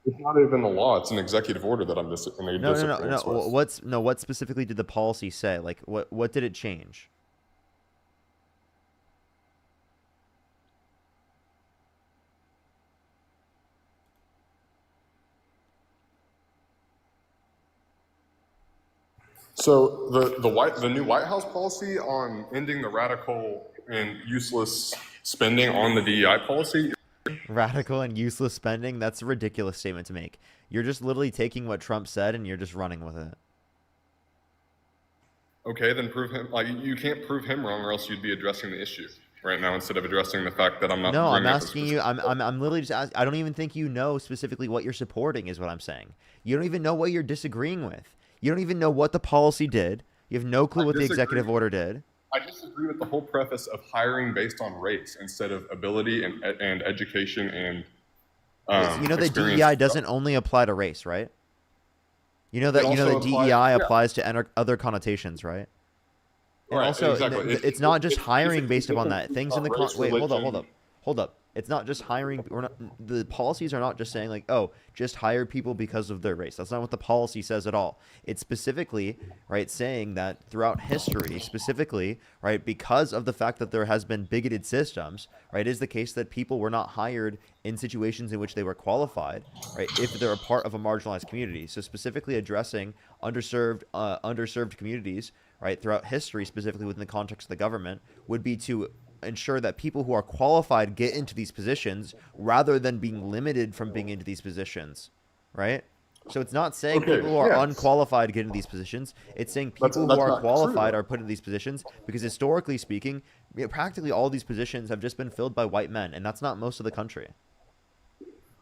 It's not even a law; it's an executive order that I'm disagreeing with. What specifically did the policy say? Like what did it change? So the new White House policy on ending the radical and useless spending on the DEI policy. Radical and useless spending? That's a ridiculous statement to make. You're just literally taking what Trump said and you're just running with it. Okay, then prove him. Like you can't prove him wrong, or else you'd be addressing the issue right now instead of addressing the fact that I'm not. No, I'm bringing up a asking you. specific- I'm literally just asking. I don't even think you know specifically what you're supporting. Is what I'm saying. You don't even know what you're disagreeing with. You don't even know what the policy did. You have no clue I what the disagree. executive order did. I disagree with the whole preface of hiring based on race instead of ability and education and. You know that experience. DEI doesn't only apply to race, right? You know that It also DEI applies- yeah. applies to other connotations, right? And Right, also, exactly. it's not just It's hiring basically based upon different that. Things in the race, wait, hold religion. up. It's not just hiring. The policies are not just saying like, oh, just hire people because of their race. That's not what the policy says at all. It's specifically right saying that throughout history, specifically right because of the fact that there has been bigoted systems, right, it is the case that people were not hired in situations in which they were qualified, right, if they're a part of a marginalized community. So specifically addressing underserved communities, right, throughout history, specifically within the context of the government, would be to ensure that people who are qualified get into these positions rather than being limited from being into these positions, right? So it's not saying Okay, people who are yes. unqualified get into these positions. It's saying people That's who not are true, qualified though. are put in these positions because historically speaking, practically all these positions have just been filled by white men, and that's not most of the country.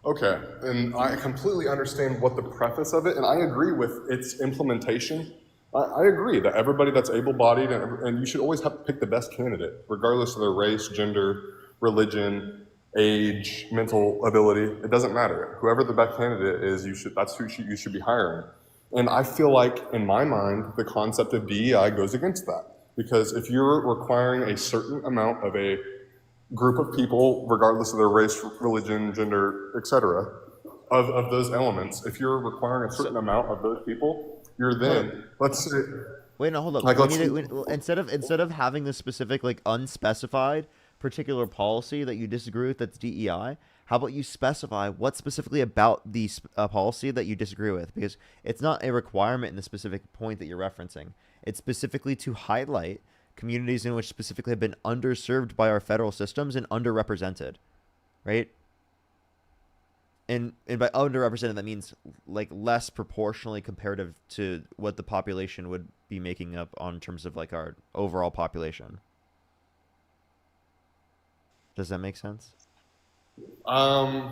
Okay, and I completely understand what the preface of it, and I agree with its implementation. I agree that everybody that's able-bodied, and you should always have to pick the best candidate, regardless of their race, gender, religion, age, mental ability. It doesn't matter. Whoever the best candidate is, that's who you should be hiring. And I feel like, in my mind, the concept of DEI goes against that. Because if you're requiring a certain amount of a group of people, regardless of their race, religion, gender, etc., of those elements, if you're requiring a certain amount of those people, you're then, let's say, Wait, no, hold up. like, We let's need instead of having the specific, like, unspecified particular policy that you disagree with that's DEI, how about you specify what specifically about the policy that you disagree with? Because it's not a requirement in the specific point that you're referencing. It's specifically to highlight communities in which specifically have been underserved by our federal systems and underrepresented, right? And by underrepresented, that means like less proportionally comparative to what the population would be making up on terms of like our overall population. Does that make sense? Rephrase,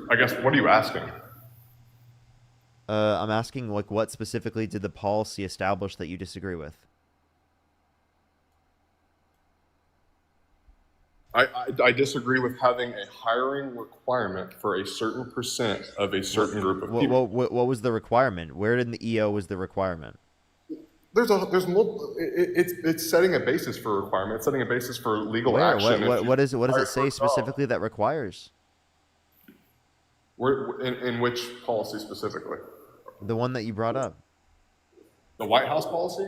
I guess, what are you asking? I'm asking like what specifically did the policy establish that you disagree with? I disagree with having a hiring requirement for a certain percent of a certain group of people. What was the requirement? Where in the EO was the requirement? There's multiple. It's setting a basis for a requirement. It's setting a basis for legal Where? action. What does it hire say for a job. specifically that requires? In which policy specifically? The one that you brought up. The White House policy?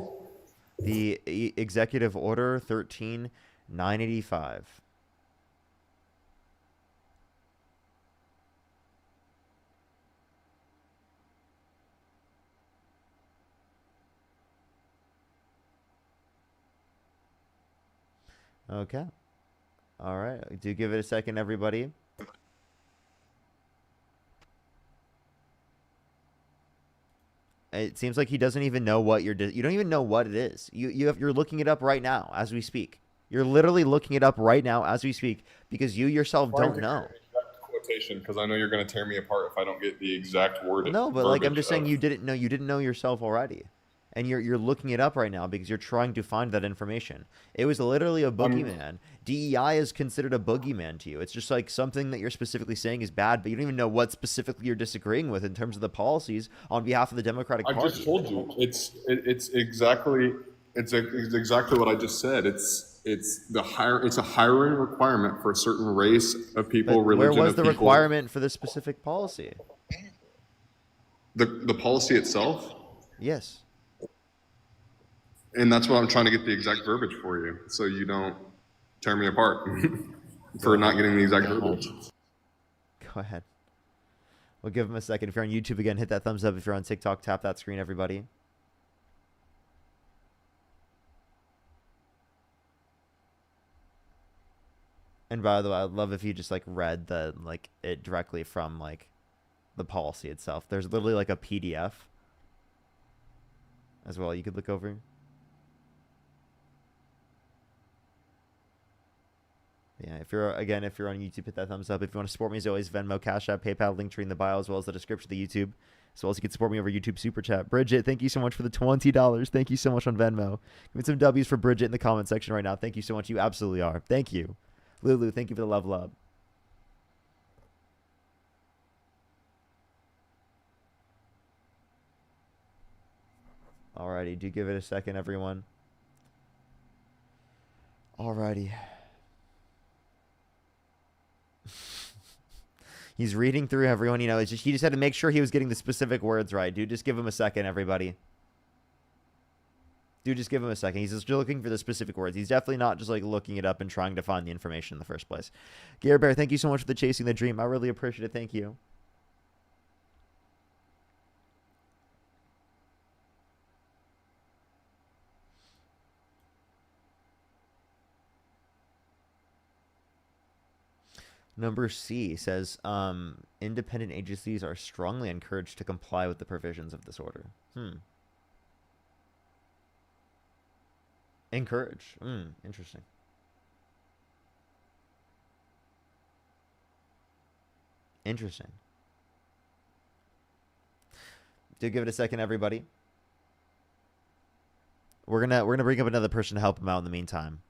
The Executive Order 13985. Okay. All right. Do give it a second, everybody. It seems like he doesn't even know what you don't even know what it is. You're looking it up right now as we speak. You're literally looking it up right now as we speak because you yourself don't know. Quotation, because I know you're going to tear me apart if I don't get the exact word. No, but like I'm just saying, you didn't know yourself already, and you're looking it up right now because you're trying to find that information. It was literally a boogeyman. DEI is considered a boogeyman to you. It's just like something that you're specifically saying is bad, but you don't even know what specifically you're disagreeing with in terms of the policies on behalf of the Democratic Party. I just told you it's exactly what I just said. It's a hiring requirement for a certain race of people. But religion where was of the people. requirement for this specific policy? The policy itself. Yes. And that's what I'm trying to get the exact verbiage for you, so you don't tear me apart for not getting the exact verbiage. Go ahead. We'll give him a second. If you're on YouTube again, hit that thumbs up. If you're on TikTok, tap that screen, everybody. And by the way, I'd love if you just like read it directly from like the policy itself. There's literally like a PDF as well you could look over. Yeah, if you're on YouTube, hit that thumbs up. If you want to support me, as always, Venmo, Cash App, PayPal, link tree in the bio, as well as the description of the YouTube, as well as you can support me over YouTube Super Chat. Bridget, thank you so much for the $20. Thank you so much on Venmo. Give me some W's for Bridget in the comment section right now. Thank you so much. You absolutely are. Thank you. Lulu, thank you for the level up. Alrighty, do give it a second, everyone. Alrighty. He's reading through everyone, he just had to make sure he was getting the specific words right. Dude, just give him a second, everybody. Dude, just give him a second. He's just looking for the specific words. He's definitely not just like looking it up and trying to find the information in the first place. Gare Bear, thank you so much for the Chasing the Dream. I really appreciate it. Thank you. Number C says, independent agencies are strongly encouraged to comply with the provisions of this order. Encourage. Interesting. Interesting. Do give it a second, everybody. We're gonna bring up another person to help him out in the meantime.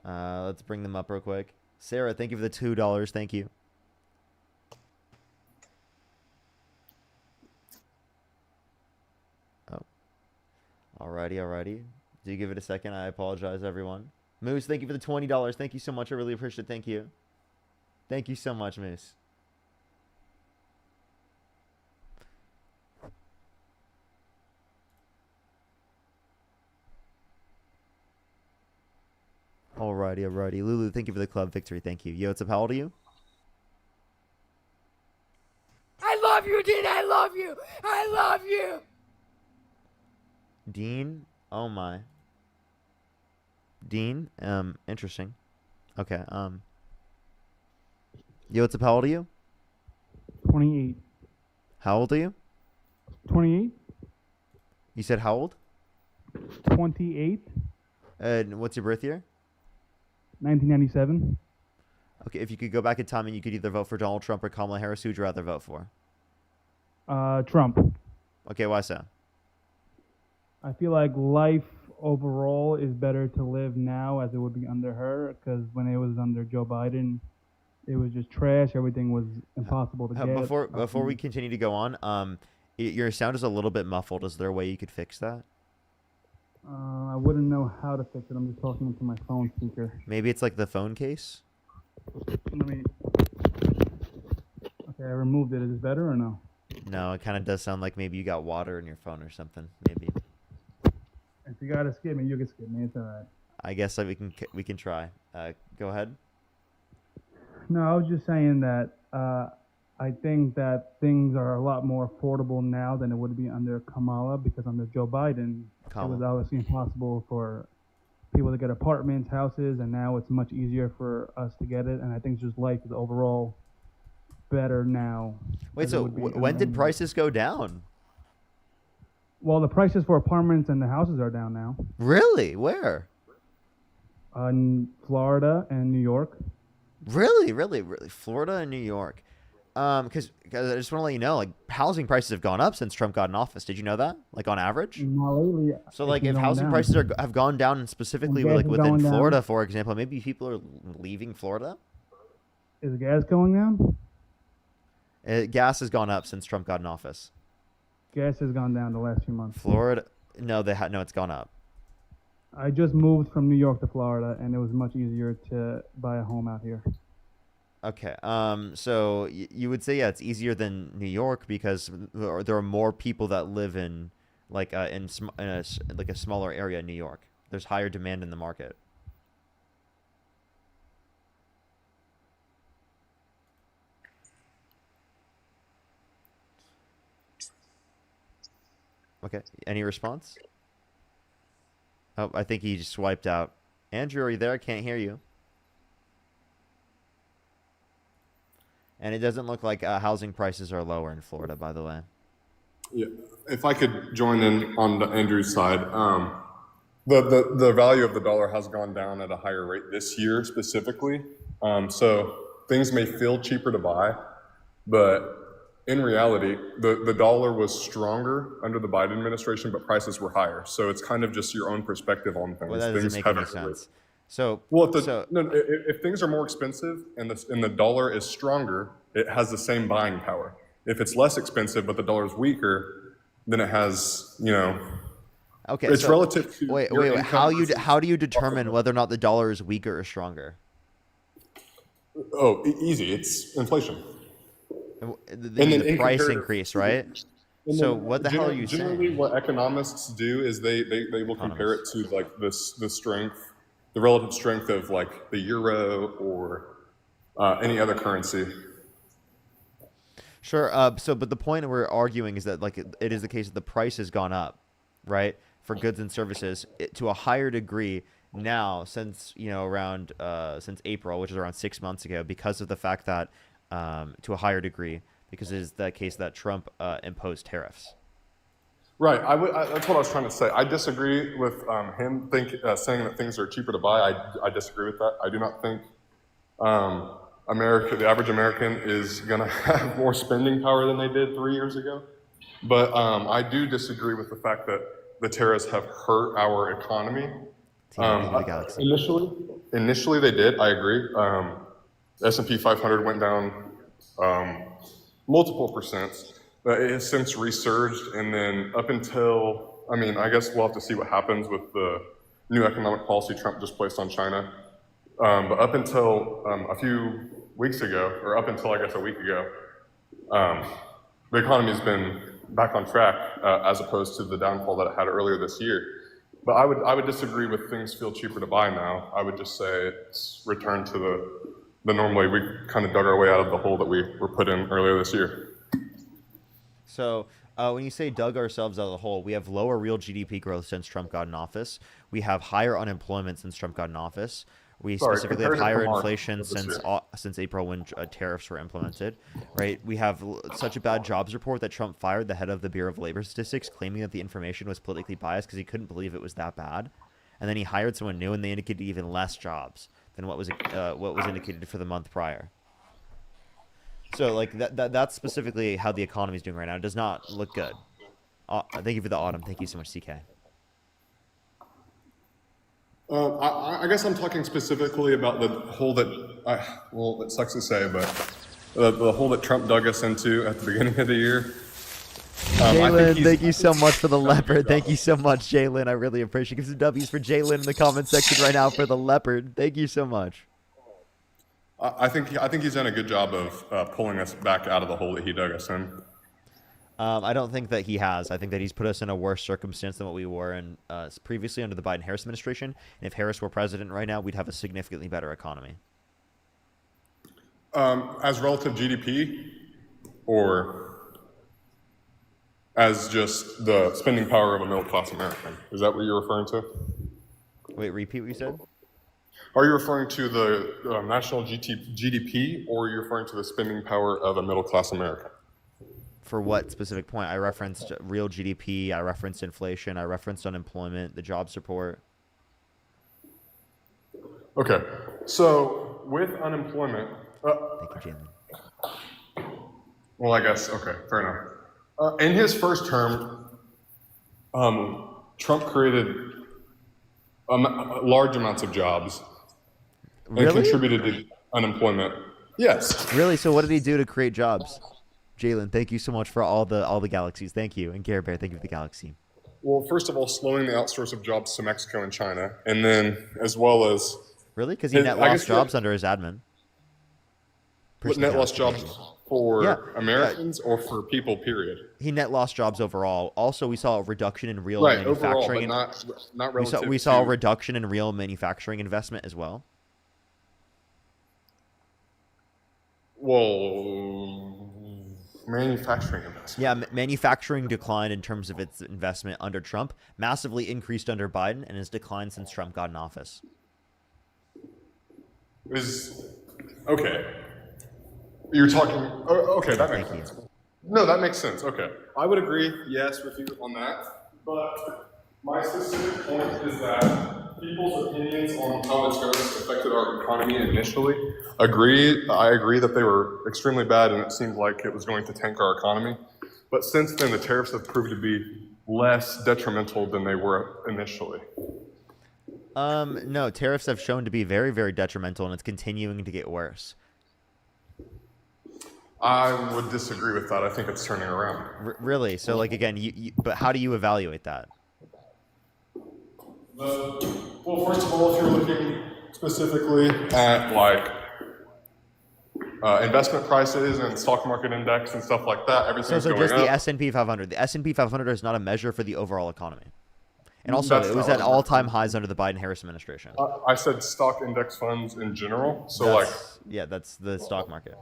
Let's bring them up real quick. Sarah, thank you for the $2. Thank you. Oh. Alrighty. Do you give it a second? I apologize, everyone. Moose, thank you for the $20. Thank you so much. I really appreciate it. Thank you. Thank you so much, Moose. Alrighty. Lulu, thank you for the club victory. Thank you. Yo, what's up? How old are you? I love you, Dean. I love you. I love you. Dean? Oh my. Dean? Interesting. Okay, Yo, what's up? How old are you? 28. How old are you? 28? You said how old? 28? And what's your birth year? 1997. Okay, if you could go back in time and you could either vote for Donald Trump or Kamala Harris, who'd you rather vote for? Trump. Okay, why so? I feel like life overall is better to live now as it would be under her, because when it was under Joe Biden, it was just trash. Everything was impossible to get. Before we continue to go on, your sound is a little bit muffled. Is there a way you could fix that? I wouldn't know how to fix it. I'm just talking into my phone speaker. Maybe it's like the phone case? Let me. Okay, I removed it. Is it better or no? No, it kind of does sound like maybe you got water in your phone or something. Maybe. If you gotta skip me, you can skip me. It's alright. I guess we can try. Go ahead. No, I was just saying that I think that things are a lot more affordable now than it would be under Kamala, because under Joe Biden, it was obviously impossible for people to get apartments, houses, and now it's much easier for us to get it. And I think just life is overall better now. Wait, so when did prices go down? Well, the prices for apartments and the houses are down now. Really? Where? In Florida and New York. Really? Florida and New York. Because I just want to let you know, like, housing prices have gone up since Trump got in office. Did you know that? Like, on average? Not lately. So, like, if housing down. prices have gone down, and specifically, And gas like, is within going down. Florida, for example, maybe people are leaving Florida? Is gas going down? Gas has gone up since Trump got in office. Gas has gone down the last few months. Florida, no, no, it's gone up. I just moved from New York to Florida, and it was much easier to buy a home out here. Okay. So you would say, yeah, it's easier than New York because there are more people that live in like in a smaller area in New York. There's higher demand in the market. Okay. Any response? Oh, I think he just wiped out. Andrew, are you there? I can't hear you. And it doesn't look like housing prices are lower in Florida, by the way. Yeah, if I could join in on Andrew's side, the value of the dollar has gone down at a higher rate this year specifically. So things may feel cheaper to buy, but in reality, the dollar was stronger under the Biden administration, but prices were higher. So it's kind of just your own perspective on things. Well, that doesn't make any sense. So, if things are more expensive and the dollar is stronger, it has the same buying power. If it's less expensive but the dollar is weaker, then it has, okay, it's so, relative to wait. How do you determine whether or not the dollar is weaker or stronger? Oh, easy. It's inflation. The price increase, right? So what the hell are you saying? Generally, what economists do is they will compare it to like the strength, the relative strength of like the euro or any other currency. Sure. But the point we're arguing is that like it is the case that the price has gone up, right, for goods and services to a higher degree now since around since April, which is around 6 months ago, because of the fact that to a higher degree because it is the case that Trump imposed tariffs. Right. That's what I was trying to say. I disagree with him saying that things are cheaper to buy. I disagree with that. I do not think the average American is going to have more spending power than they did 3 years ago. But I do disagree with the fact that the tariffs have hurt our economy. Initially they did. I agree. S&P 500 went down multiple percents, but it has since resurged. And then up until, I mean, I guess we'll have to see what happens with the new economic policy Trump just placed on China. But up until a few weeks ago, or up until I guess a week ago, the economy has been back on track as opposed to the downfall that it had earlier this year. But I would disagree with things feel cheaper to buy now. I would just say it's returned to the normal way. We kind of dug our way out of the hole that we were put in earlier this year. So when you say dug ourselves out of the hole, we have lower real GDP growth since Trump got in office. We have higher unemployment since Trump got in office. We specifically have higher inflation since April when tariffs were implemented, right? We have such a bad jobs report that Trump fired the head of the Bureau of Labor Statistics, claiming that the information was politically biased because he couldn't believe it was that bad. And then he hired someone new, and they indicated even less jobs than what was indicated for the month prior. So like that's specifically how the economy is doing right now. It does not look good. Thank you for the autumn. Thank you so much, CK. I guess I'm talking specifically about the hole that, well, it sucks to say, but the hole that Trump dug us into at the beginning of the year. Jalen, thank you so much for the leopard. Thank you so much, Jalen. I really appreciate it. Give some W's for Jalen in the comment section right now for the leopard. Thank you so much. I think he's done a good job of pulling us back out of the hole that he dug us in. I don't think that he has. I think that he's put us in a worse circumstance than what we were in previously under the Biden-Harris administration. And if Harris were president right now, we'd have a significantly better economy. As relative GDP, or as just the spending power of a middle-class American? Is that what you're referring to? Wait, repeat what you said? Are you referring to the national GDP, or are you referring to the spending power of a middle-class American? For what specific point? I referenced real GDP, I referenced inflation, I referenced unemployment, the jobs report. Okay, so with unemployment... Thank you, Jalen. Well, I guess, okay, fair enough. In his first term, Trump created large amounts of jobs and contributed to unemployment. Yes. Really? So what did he do to create jobs? Jalen, thank you so much for all the galaxies. Thank you. And Gare Bear, thank you for the galaxy. Well, first of all, slowing the outsource of jobs to Mexico and China, and then as well as... Really? Because he net lost jobs under his admin. Net lost jobs for Americans or for people, period? He net lost jobs overall. Also, we saw a reduction in real manufacturing. Overall, but not relative we saw a reduction in real manufacturing investment as well. Well, manufacturing investment. Yeah, manufacturing declined in terms of its investment under Trump, massively increased under Biden, and has declined since Trump got in office. Okay. You're talking... okay, that makes sense. No, that makes sense. Okay. I would agree, yes, with you on that. But my specific point is that people's opinions on how the tariffs affected our economy initially I agree that they were extremely bad, and it seemed like it was going to tank our economy. But since then, the tariffs have proved to be less detrimental than they were initially. No, tariffs have shown to be very, very detrimental, and it's continuing to get worse. I would disagree with that. I think it's turning around. Really? So, like, again, but how do you evaluate that? Well, first of all, if you're looking specifically at, like, investment prices and stock market index and stuff like that, everything's going up. So just the S&P 500. The S&P 500 is not a measure for the overall economy. And also, it was at all-time highs under the Biden-Harris administration. I said stock index funds in general. So, yeah, that's the stock market.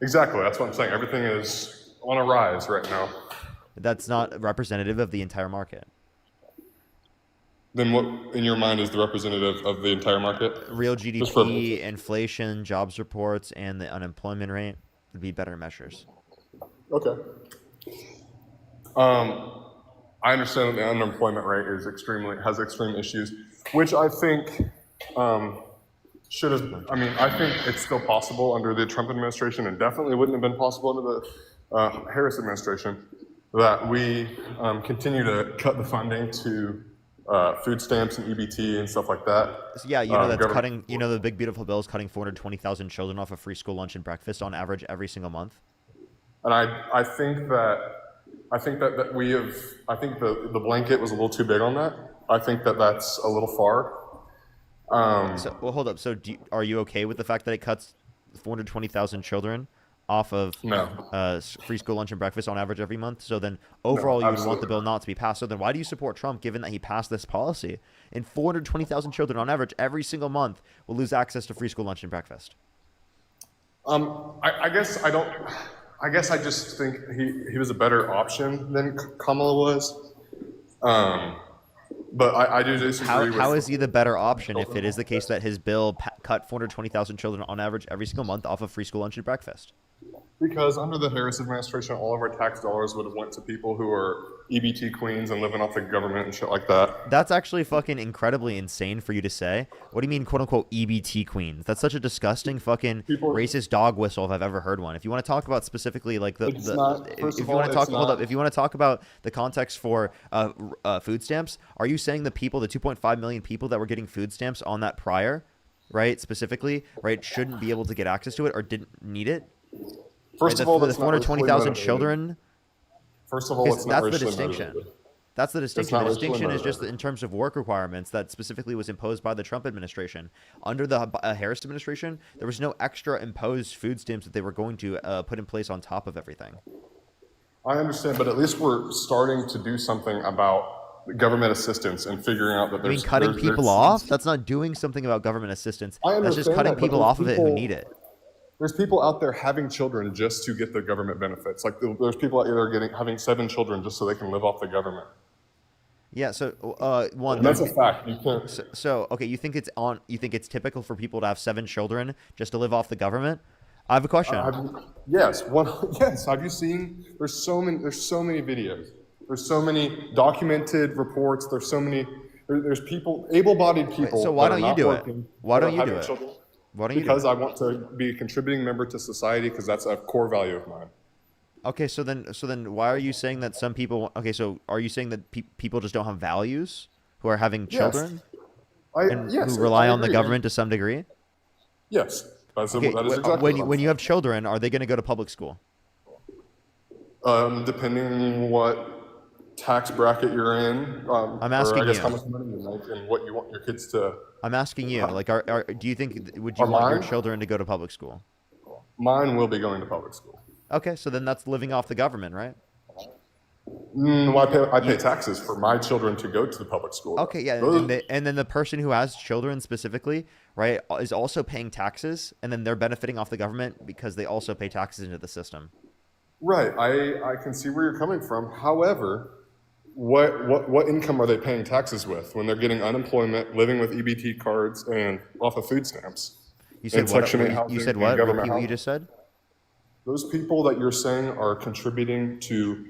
Exactly. That's what I'm saying. Everything is on a rise right now. That's not representative of the entire market. Then what, in your mind, is the representative of the entire market? Real GDP, inflation, jobs reports, and the unemployment rate would be better measures. Okay. I understand that the unemployment rate has extreme issues, which I think should have. I mean, I think it's still possible under the Trump administration, and definitely wouldn't have been possible under the Harris administration, that we continue to cut the funding to food stamps and EBT and stuff like that. So yeah, you know that's government cutting. You know the big beautiful bill is cutting 420,000 children off of free school lunch and breakfast on average every single month. And I think that we have, I think the blanket was a little too big on that. I think that that's a little far. So well, hold up. So are you okay with the fact that it cuts 420,000 children off of No. free school lunch and breakfast on average every month? So then overall, you would want absolutely the bill not to be passed. So then why do you support Trump, given that he passed this policy? And 420,000 children on average every single month will lose access to free school lunch and breakfast. I guess I don't. I guess I just think he was a better option than Kamala was. But I do disagree with. How is he the better option if it is the case that his bill cut 420,000 children on average every single month off of free school lunch and breakfast? Because under the Harris administration, all of our tax dollars would have went to people who are EBT queens and living off the government and shit like that. That's actually fucking incredibly insane for you to say. What do you mean, quote unquote, EBT queens? That's such a disgusting fucking racist dog whistle if I've ever heard one. If you want to talk about specifically like if you want to talk, hold up, if you want to talk about the context for food stamps, are you saying the 2.5 million people that were getting food stamps on that prior, right, specifically, right, shouldn't be able to get access to it or didn't need it? First of all, the 420,000 children. First of all, it's not that's the racially distinction. motivated. That's the distinction. not The racially distinction is just motivated. in terms of work requirements that specifically was imposed by the Trump administration. Under the Harris administration, there was no extra imposed food stamps that they were going to put in place on top of everything. I understand, but at least we're starting to do something about government assistance and figuring out that I there's mean, cutting there's- people there's- off? That's not doing something about government assistance. I That's just understand cutting that, but people there's off of it who people- need it. There's people out there having children just to get the government benefits. Like there's people out there having 7 children just so they can live off the government. Yeah. So one. And that's a fact. You can't. So okay, you think it's typical for people to have 7 children just to live off the government? I have a question. Yes. Yes. Have you seen? There's so many videos. There's so many documented reports. There's so many. There's people, able-bodied people. so why that are don't you not do it? working, Why that don't are you do having it? children. Why don't you do Because it? I want to be a contributing member to society because that's a core value of mine. Okay, so then why are you saying that some people? Okay, so are you saying that people just don't have values who are having children and Yes, who rely I on the agree. government to some degree? Yes, that is Okay, exactly when what I'm you have children, are they going to go to public school? depending on what tax bracket you're in. I'm asking or I guess you. how much money you make and what you want your kids to. I'm asking you. Like, do you think would you Are want your mine? children to go to public school? Mine will be going to public school. Okay, so then that's living off the government, right? Well, I pay taxes for my children to go to the public school. Okay, yeah, and then the person who has children specifically, right, is also paying taxes, and then they're benefiting off the government because they also pay taxes into the system. Right. I can see where you're coming from. However, what income are they paying taxes with when they're getting unemployment, living with EBT cards, and off of food stamps? You said And what? Section 8 You housing said and what? government Repeat what you housing. just said. Those people that you're saying are contributing to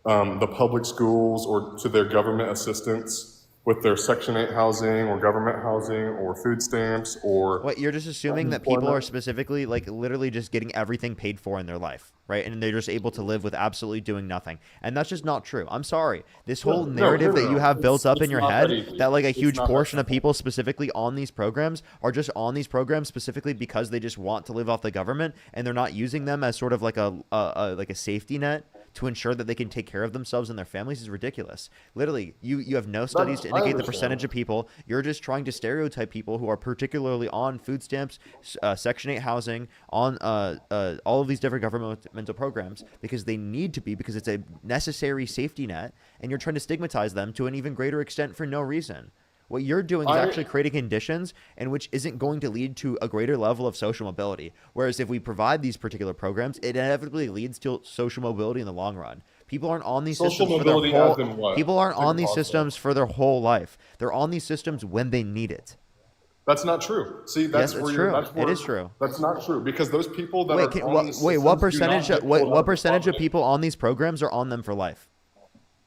the public schools or to their government assistance with their Section 8 housing or government housing or food stamps or. What, you're just assuming that people are unemployment. specifically, like, literally just getting everything paid for in their life, right? And they're just able to live with absolutely doing nothing. And that's just not true. I'm sorry. This whole narrative that you have built up in your head, that like a huge portion of people specifically on these programs are just on these programs specifically because they just want to live off the government and they're not using them as sort of like a safety net to ensure that they can take care of themselves and their families is ridiculous. Literally, you have no studies to indicate the percentage of people. You're just trying to stereotype people who are particularly on food stamps, Section 8 housing, on all of these different governmental programs because they need to be, because it's a necessary safety net, and you're trying to stigmatize them to an even greater extent for no reason. What you're doing is actually creating conditions in which isn't going to lead to a greater level of social mobility. Whereas if we provide these particular programs, it inevitably leads to social mobility in the long run. People aren't on these Social systems for their mobility whole. as in what? People aren't Think on these about that. systems for their whole life. They're on these systems when they need it. That's not true. See, that's Yes, where it's you're. true. That's where, It is true. That's not true because those people that Wait, are on these wait. What systems do not percentage? get pulled out What of percentage of poverty. people on these programs are on them for life?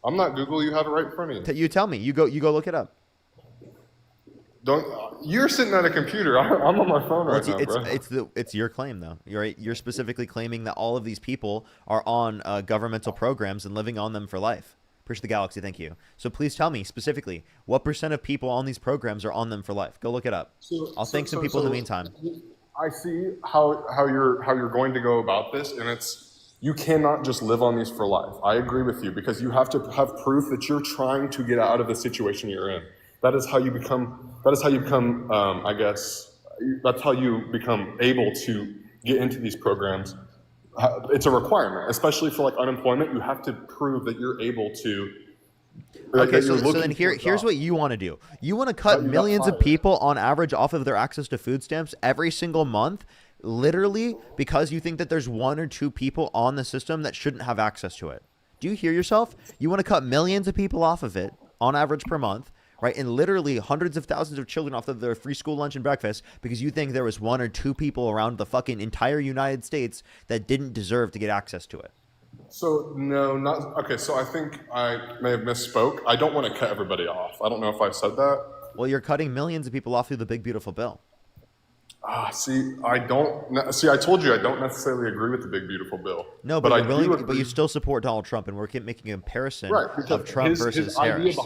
I'm not Google. You have it right in front of you. You tell me. You go look it up. Don't. You're sitting at a computer. I'm on my phone Well, right now, bro. it's your claim though. You're specifically claiming that all of these people are on governmental programs and living on them for life. Appreciate the galaxy. Thank you. So please tell me specifically what percent of people on these programs are on them for life. Go look it up. I'll thank some people in the meantime. I see how you're going to go about this, and it's you cannot just live on these for life. I agree with you because you have to have proof that you're trying to get out of the situation you're in. That is how you become. I guess that's how you become able to get into these programs. It's a requirement, especially for like unemployment. You have to prove that you're able to. Okay, so then here's what you want to do. You want to cut millions of people on average off of their access to food stamps every single month, literally because you think that there's 1 or 2 people on the system that shouldn't have access to it. Do you hear yourself? You want to cut millions of people off of it on average per month, right? And literally hundreds of thousands of children off of their free school lunch and breakfast because you think there was 1 or 2 people around the fucking entire United States that didn't deserve to get access to it. So no, not okay. So I think I may have misspoke. I don't want to cut everybody off. I don't know if I said that. Well, you're cutting millions of people off through the big beautiful bill. See, I don't see. I told you I don't necessarily agree with the big beautiful bill. No, but you're willing, but you still support Donald Trump, and we're making a comparison of Trump versus Harris.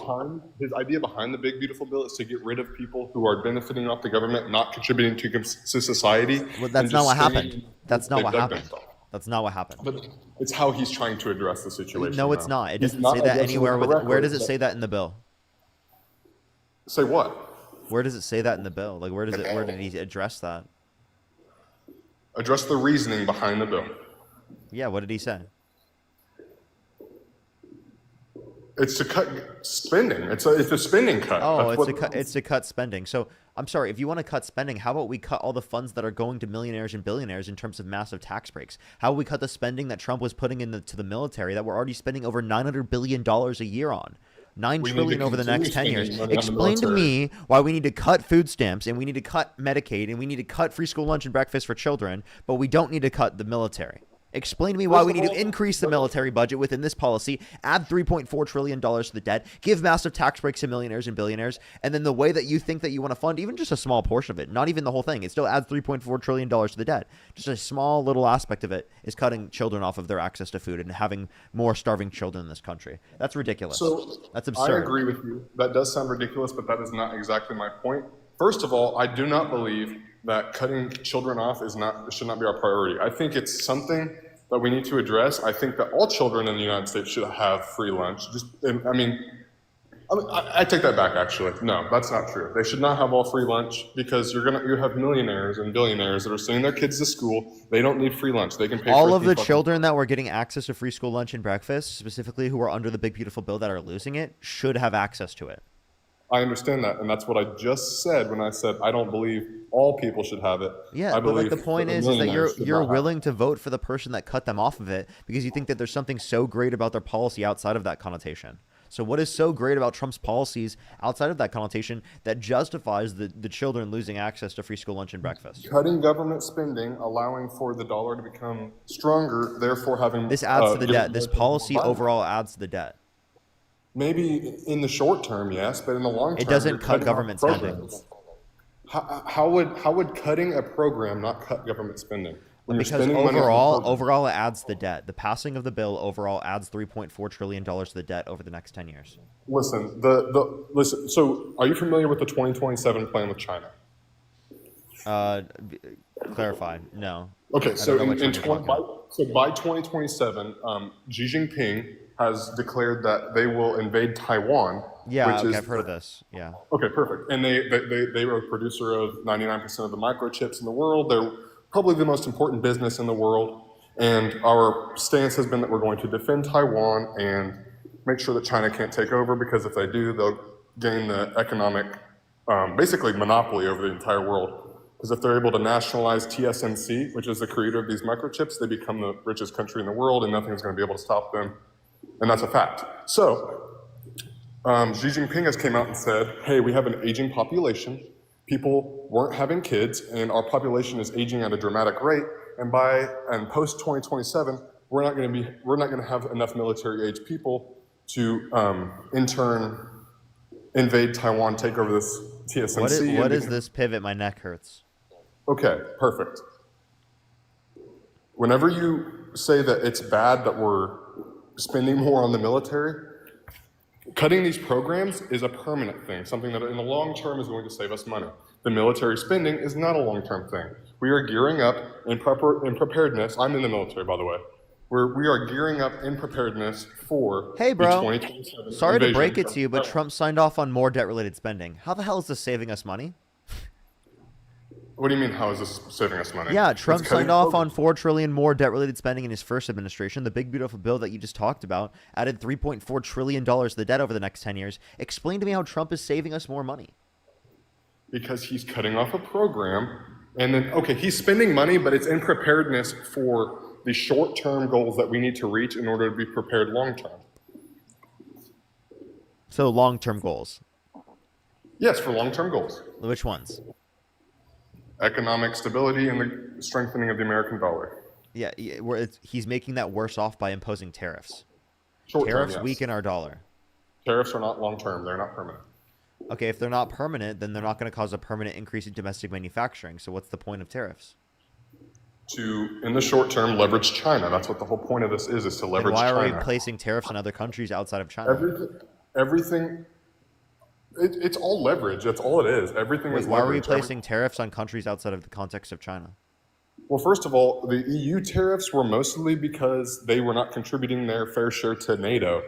His idea behind the big beautiful bill is to get rid of people who are benefiting off the government, not contributing to society. Well, that's not what happened. That's not what happened. That's not what happened. But it's how he's trying to address the situation. No, it's not. It doesn't say that anywhere. Where does it say that in the bill? Say what? Where does it say that in the bill? Like, where did he address that? Address the reasoning behind the bill. Yeah, what did he say? It's to cut spending. It's a spending cut. Oh, it's to cut spending. So I'm sorry, if you want to cut spending, how about we cut all the funds that are going to millionaires and billionaires in terms of massive tax breaks? How about we cut the spending that Trump was putting into the military that we're already spending over $900 billion a year on? $9 trillion over the next 10 years. Explain to me why we need to cut food stamps and we need to cut Medicaid and we need to cut free school lunch and breakfast for children, but we don't need to cut the military. Explain to me why we need to increase the military budget within this policy, add $3.4 trillion to the debt, give massive tax breaks to millionaires and billionaires, and then the way that you think that you want to fund even just a small portion of it, not even the whole thing, it still adds $3.4 trillion to the debt. Just a small little aspect of it is cutting children off of their access to food and having more starving children in this country. That's ridiculous. So that's absurd. I agree with you. That does sound ridiculous, but that is not exactly my point. First of all, I do not believe that cutting children off should not be our priority. I think it's something that we need to address. I think that all children in the United States should have free lunch. I take that back, actually. No, that's not true. They should not have all free lunch because you have millionaires and billionaires that are sending their kids to school. They don't need free lunch. They can pay all of the children that were getting access to free school lunch and breakfast, specifically who are under the big beautiful bill that are losing it, should have access to it. I understand that, and that's what I just said when I said I don't believe all people should have it. Yeah, but like the point is that you're willing to vote for the person that cut them off of it because you think that there's something so great about their policy outside of that connotation. So what is so great about Trump's policies outside of that connotation that justifies the children losing access to free school lunch and breakfast? Cutting government spending, allowing for the dollar to become stronger, therefore having... This adds to the debt. This policy overall adds to the debt. Maybe in the short term, yes, but in the long term... It doesn't cut government spending. How would cutting a program not cut government spending? Because overall it adds the debt. The passing of the bill overall adds $3.4 trillion to the debt over the next 10 years. Listen, listen. So, are you familiar with the 2027 plan with China? Clarify. No. Okay, so by 2027, Xi Jinping has declared that they will invade Taiwan. Yeah, okay, I've heard of this. Yeah. Okay, perfect. And they were a producer of 99% of the microchips in the world. They're probably the most important business in the world. And our stance has been that we're going to defend Taiwan and make sure that China can't take over, because if they do, they'll gain the economic, basically monopoly over the entire world. Because if they're able to nationalize TSMC, which is the creator of these microchips, they become the richest country in the world and nothing's going to be able to stop them. And that's a fact. So Xi Jinping has came out and said, hey, we have an aging population. People weren't having kids, and our population is aging at a dramatic rate. And post 2027, we're not going to have enough military-age people to in turn invade Taiwan, take over this TSMC. What is this pivot? My neck hurts. Okay, perfect. Whenever you say that it's bad that we're spending more on the military, Cutting these programs is a permanent thing, something that in the long term is going to save us money. The military spending is not a long-term thing. We are gearing up in preparedness. I'm in the military, by the way. We are gearing up in preparedness for Hey, the bro. 2027 Sorry to invasion break it to you, but of- Trump signed off on more debt-related spending. How the hell is this saving us money? What do you mean, how is this saving us money? Yeah, It's Trump cutting signed off on programs. $4 trillion more debt-related spending in his first administration. The big beautiful bill that you just talked about added $3.4 trillion to the debt over the next 10 years. Explain to me how Trump is saving us more money. Because he's cutting off a program, and then, okay, he's spending money, but it's in preparedness for the short-term goals that we need to reach in order to be prepared long-term. So long-term goals. Yes, for long-term goals. Which ones? Economic stability and the strengthening of the American dollar. Yeah, he's making that worse off by imposing tariffs. Short-term, Tariffs yes. weaken our dollar. Tariffs are not long-term, they're not permanent. Okay, if they're not permanent, then they're not going to cause a permanent increase in domestic manufacturing. So what's the point of tariffs? To, in the short term, leverage China. That's what the whole point of this is to Then leverage why are we China. placing tariffs on other countries outside of China? It's all leverage. That's all it is. Everything Wait, is why are we leverage. placing tariffs on countries outside of the context of China? Well, first of all, the EU tariffs were mostly because they were not contributing their fair share to NATO.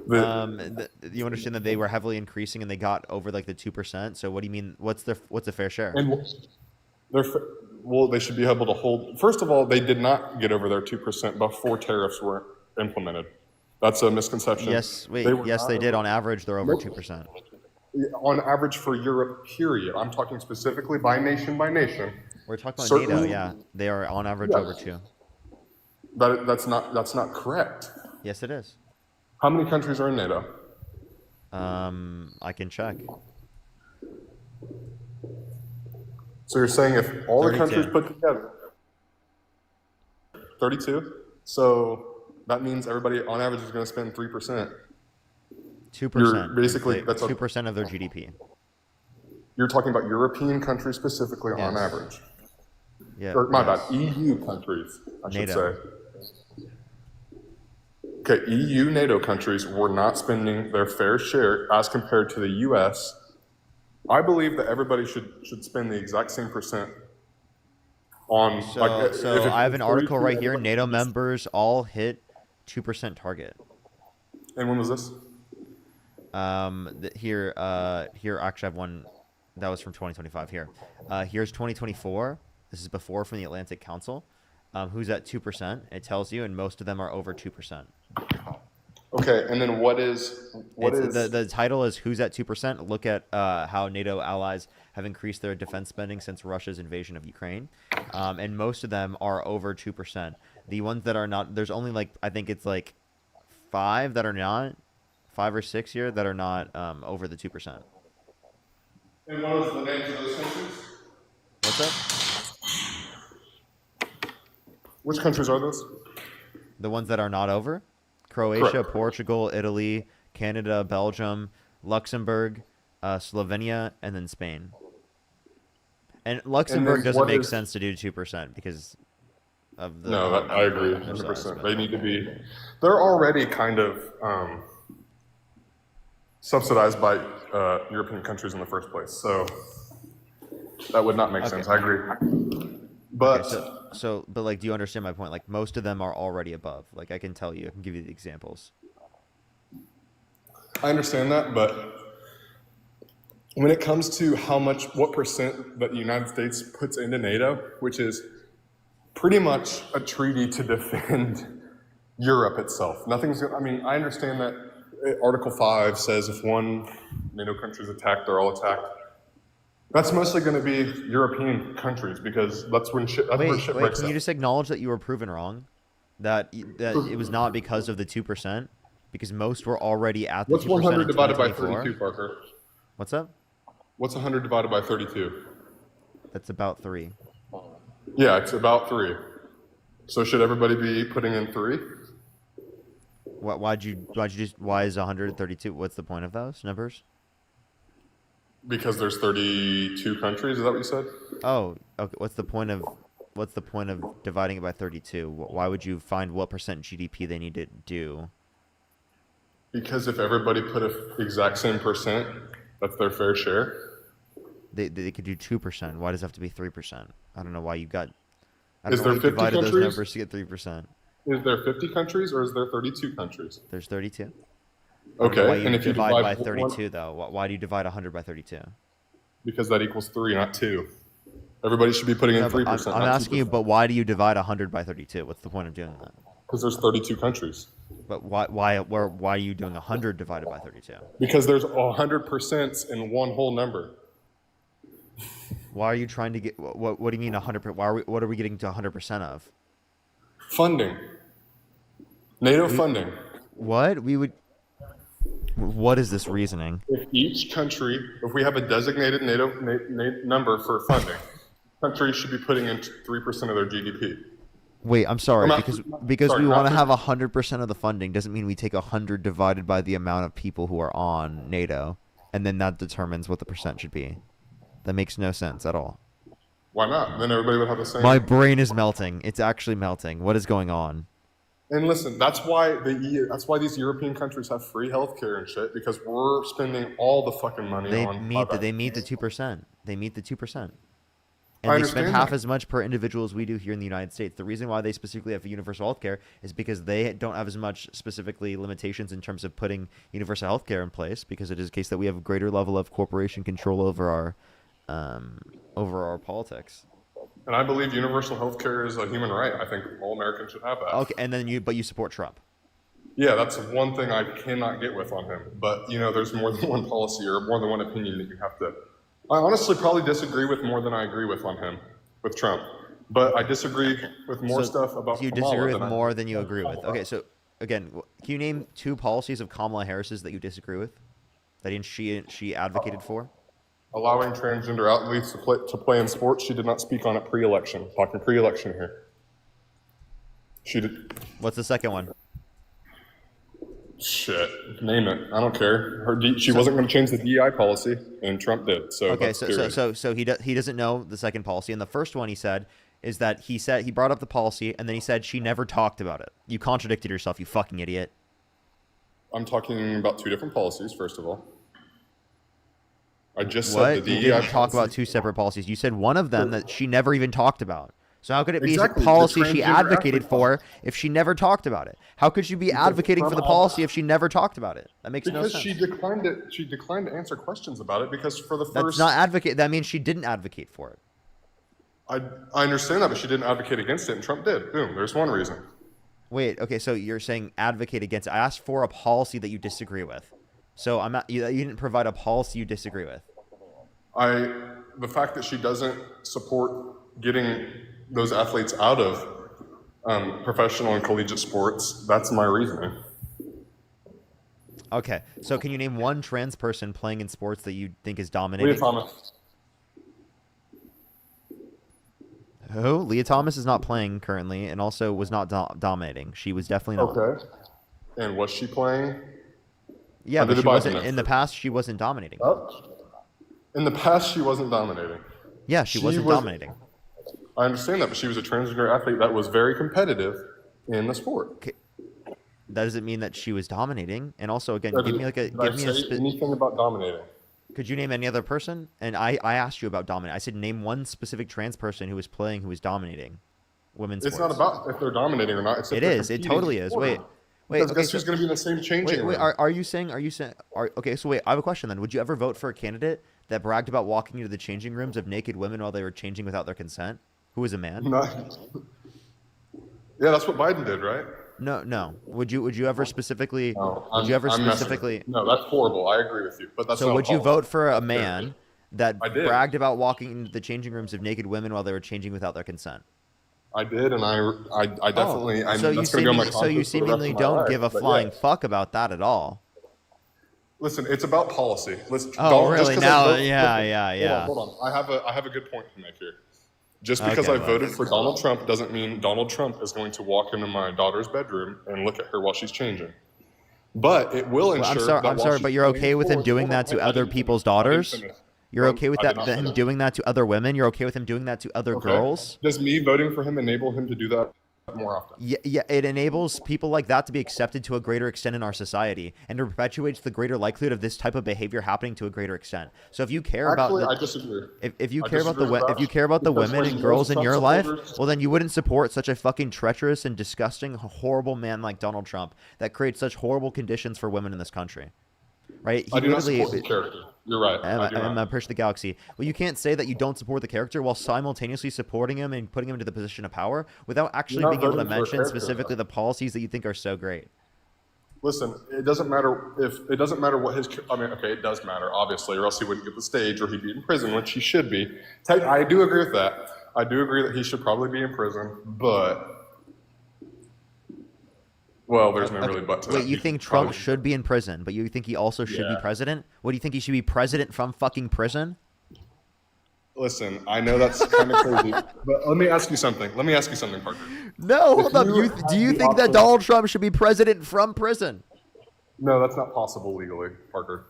You understand that they were heavily increasing and they got over like the 2%. So what do you mean? What's the fair share? And well, they should be able to hold. First of all, they did not get over their 2% before tariffs were implemented. That's a misconception. Yes, wait, Yes, they did. On average, they're over 2%. On average for Europe, period. I'm talking specifically by nation by nation. We're talking about NATO. Certainly- Yeah, they are on average Yes. over 2. That's not correct. Yes, it is. How many countries are in NATO? I can check. So you're saying if all the 32. countries put together, 32? So that means everybody on average is going to spend 3%. 2%. basically- that's a- 2% of their GDP. You're talking about European countries specifically on Yes. average. Yeah. Or my yes. bad, EU countries, I should NATO. say. Okay, EU NATO countries were not spending their fair share as compared to the US. I believe that everybody should spend the exact same percent on So I have an article right here. NATO members. members all hit 2% target. And when was this? Here actually I have one that was from 2025 here. Here's 2024. This is before from the Atlantic Council. Who's at 2%? It tells you, and most of them are over 2%. Okay, and then what is The title is "Who's at 2%?" Look at how NATO allies have increased their defense spending since Russia's invasion of Ukraine, and most of them are over 2%. The ones that are not, there's only like I think it's like 5 that are not, 5 or 6 here that are not over the 2%. And what was the names of those countries? What's that? Which countries are those? The ones that are not over? Croatia, Correct. Portugal, Italy, Canada, Belgium, Luxembourg, Slovenia, and then Spain. And Luxembourg doesn't what make is- sense to do 2% because of the. No, I agree, their size, 100%. but- They need to be. They're already kind of subsidized by European countries in the first place, so that would not make sense. I agree. But Okay, but like, do you understand my point? Like, most of them are already above. Like, I can tell you, I can give you the examples. I understand that, but when it comes to what percent that the United States puts into NATO, which is pretty much a treaty to defend Europe itself. I mean, I understand that Article 5 says if one NATO country is attacked, they're all attacked. That's mostly going to be European countries because that's where shit Wait, breaks can you out. just acknowledge that you were proven wrong? That it was not because of the 2%? Because most were already at the 2% What's 100 in divided by 2024. 32, Parker? What's up? What's 100 divided by 32? That's about 3. Yeah, it's about 3. So should everybody be putting in 3? Why is 132? What's the point of those numbers? Because there's 32 countries, is that what you said? Oh, okay. What's the point of dividing it by 32? Why would you find what percent GDP they need to do? Because if everybody put a exact same percent, that's their fair share. They could do 2%. Why does it have to be 3%? I don't know why you got. I Is don't know there why you 50 divided those countries? numbers to get 3%. Is there 50 countries or is there 32 countries? There's 32. Okay, Why you and if you divide by one- 32 though? Why do you divide 100 by 32? because that equals 3, not 2. Everybody should be putting in No, but 3%. I'm asking you, but why do you divide 100 by 32? What's the point of doing that? because there's 32 countries. But why are you doing 100 divided by 32? Because there's 100% in one whole number. Why are you trying to get what do you mean 100%? What are we getting to 100% of? Funding. NATO funding. What? What is this reasoning? If each country, if we have a designated NATO number for funding, countries should be putting in 3% of their GDP. Wait, I'm sorry, I'm because sorry, we want to not have 100% of the funding doesn't mean we take 100 divided by the amount of people who are on NATO, and then that determines what the percent should be. That makes no sense at all. Why not? Then everybody would have the same. My brain is melting. It's actually melting. What is going on? And listen, that's why these European countries have free healthcare and shit, because we're spending all the fucking money They on. meet the 2%. They meet the 2%. I And they understand spend half that. as much per individual as we do here in the United States. The reason why they specifically have universal health care is because they don't have as much specifically limitations in terms of putting universal health care in place, because it is a case that we have a greater level of corporation control over our politics. And I believe universal health care is a human right. I think all Americans should have that. Okay, and then you support Trump. Yeah, that's one thing I cannot get with on him. But, there's more than one policy or more than one opinion that you have to. I honestly probably disagree with more than I agree with on him, with Trump. But I disagree with more stuff about You Kamala disagree with than I more do than you agree with. Kamala. Okay, so again, can you name 2 policies of Kamala Harris's that you disagree with? That she advocated for? Allowing transgender athletes to play in sports, she did not speak on it pre-election. Talking pre-election here. She did. What's the second one? Shit, name it. I don't care. She wasn't going to change the DEI policy, and Trump did. So Okay, that's period. so he doesn't know the second policy, and the first one he said is that he brought up the policy, and then he said she never talked about it. You contradicted yourself, you fucking idiot. I'm talking about 2 different policies. First of all, I just What? said the You DEI didn't talk policy. about 2 separate policies. You said one of them that she never even talked about. So how could it be Exactly, a the policy she transgender advocated athlete for if she never talked about it? How could she be advocating for the policy if she never talked about it? That makes no Because sense. she declined it. She declined to answer questions about it because for the That's first. not advocate. That means she didn't advocate for it. I understand that, but she didn't advocate against it, and Trump did. Boom. There's one reason. Wait, okay, so you're saying advocate against it. I asked for a policy that you disagree with. So I'm not, you didn't provide a policy you disagree with. The fact that she doesn't support getting those athletes out of professional and collegiate sports, that's my reasoning. Okay, so can you name one trans person playing in sports that you think is Leah dominating? Thomas. Who? Leah Thomas is not playing currently, and also was not dominating. She was definitely not. Okay. And was she playing? Yeah, Under but the she wasn't. Biden In the past, she wasn't dominating. In the past, she wasn't dominating. Yeah, she wasn't was- dominating. I understand that, but she was a transgender athlete that was very competitive in the sport. That doesn't mean that she was dominating. And also, again, Did give me like a I give me a. say anything about dominating? Could you name any other person? And I asked you about dominating. I said name one specific trans person who was playing who was dominating women's It's sports. not about if they're dominating or not. It's if It they're is. It competing totally is. for Wait. them. Wait. Because Okay, guess who's going to be in the same changing wait. room? Are you saying? Okay. So wait. I have a question then. Would you ever vote for a candidate that bragged about walking into the changing rooms of naked women while they were changing without their consent? Who was a man? Not- yeah, that's what Biden did, right? No. Would you ever specifically? No, Would you ever I'm messing. specifically? No, that's horrible. I agree with you, but that's So not would you policy. vote for a man that I did. bragged about walking into the changing rooms of naked women while they were changing without their consent? I did, and I definitely. Oh, so you that's gonna be on my seemingly, so you conscience for the rest seemingly of my don't life, give a but flying yes. fuck about that at all. Listen, it's about policy. Listen, Oh, don't- really? just 'cause I Now- vote- yeah, listen, yeah. Hold on. I have a good point to make here. Just because Okay, I voted for Donald Trump doesn't mean Donald Trump is going to walk into my daughter's bedroom and look at her while she's changing. But it will ensure. I'm sorry, that I'm while sorry, she's but you're okay playing with him forward- doing hold on, that to I other didn't people's finish. I didn't daughters? finish. You're okay with I did that not him finish. doing that to other women? You're okay with him doing that to other Okay. girls? Does me voting for him enable him to do that more often. Yeah, it enables people like that to be accepted to a greater extent in our society, and it perpetuates the greater likelihood of this type of behavior happening to a greater extent. So if you care Actually, about I disagree. if you I care about the disagree with if you that, care about the because women when and girls in Trump your life, supporters- well then you wouldn't support such a fucking treacherous and disgusting, horrible man like Donald Trump that creates such horrible conditions for women in this country. Right? I do not support his character. You're right. I do I'm not. a push the galaxy. Well, you can't say that you don't support the character while simultaneously supporting him and putting him into the position of power without actually not being able to voting for a mention character, specifically though. the policies that you think are so great. Listen, it doesn't matter what his. I mean, okay, it does matter, obviously, or else he wouldn't get the stage, or he'd be in prison, which he should be. I do agree with that. I do agree that he should probably be in prison, but. Well, there's no really but to that. Wait, you He think Trump probably- should be in prison, but you think he also should be Yeah. president? What do you think he should be president from fucking prison? Listen, I know that's kind of crazy, but let me ask you something. Parker. No, hold up. you Do you had the think that option- Donald Trump should be president from prison? No, that's not possible legally, Parker.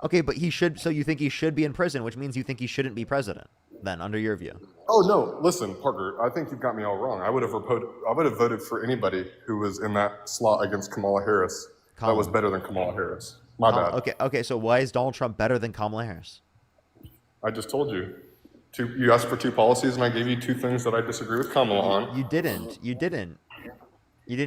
Okay, but he should. So you think he should be in prison, which means you think he shouldn't be president, then, under your view. Oh no! Listen, Parker. I think you've got me all wrong. I would have voted for anybody who was in that slot against Kamala Harris. That was better than Kamala Harris. My bad. Okay. So why is Donald Trump better than Kamala Harris? I just told you. You asked for two policies, and I gave you two things that I disagree with Kamala on. You didn't. You didn't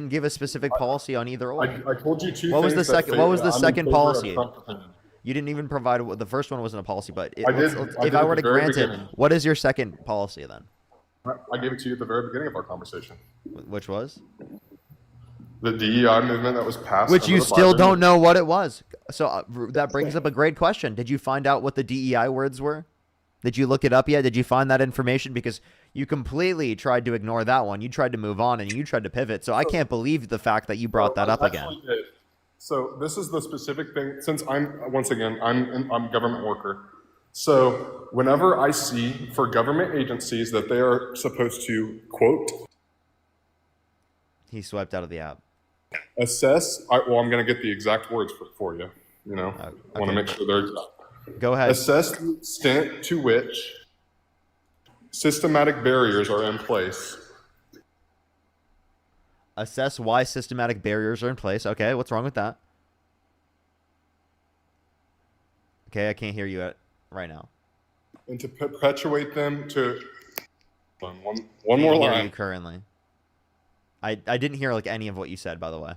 give a specific policy on either or. I told you two. What was the things that second? favor- What was the I'm in second favor of policy? Trump's opinion. You didn't even provide. The first one wasn't a policy, but I did- I if did I at were the to very grant it, beginning. what is your second policy then? I gave it to you at the very beginning of our conversation. Which was? The DEI movement that was passed. Which under you the still Biden- don't know what it was. So that brings up a great question. Did you find out what the DEI words were? Did you look it up yet? Did you find that information? Because you completely tried to ignore that one. You tried to move on and you tried to pivot. So I can't believe the fact that you brought that up again. Actually did. So this is the specific thing. Since I'm a government worker, so whenever I see for government agencies that they are supposed to quote He swiped out of the app. assess. I'm going to get the exact words for you. You know, I want to make sure they're exact. Go ahead. Assess the extent to which systematic barriers are in place. Assess why systematic barriers are in place. Okay, what's wrong with that? Okay, I can't hear you right now. And to perpetuate them to one more I can hear you line. currently. I didn't hear like any of what you said, by the way.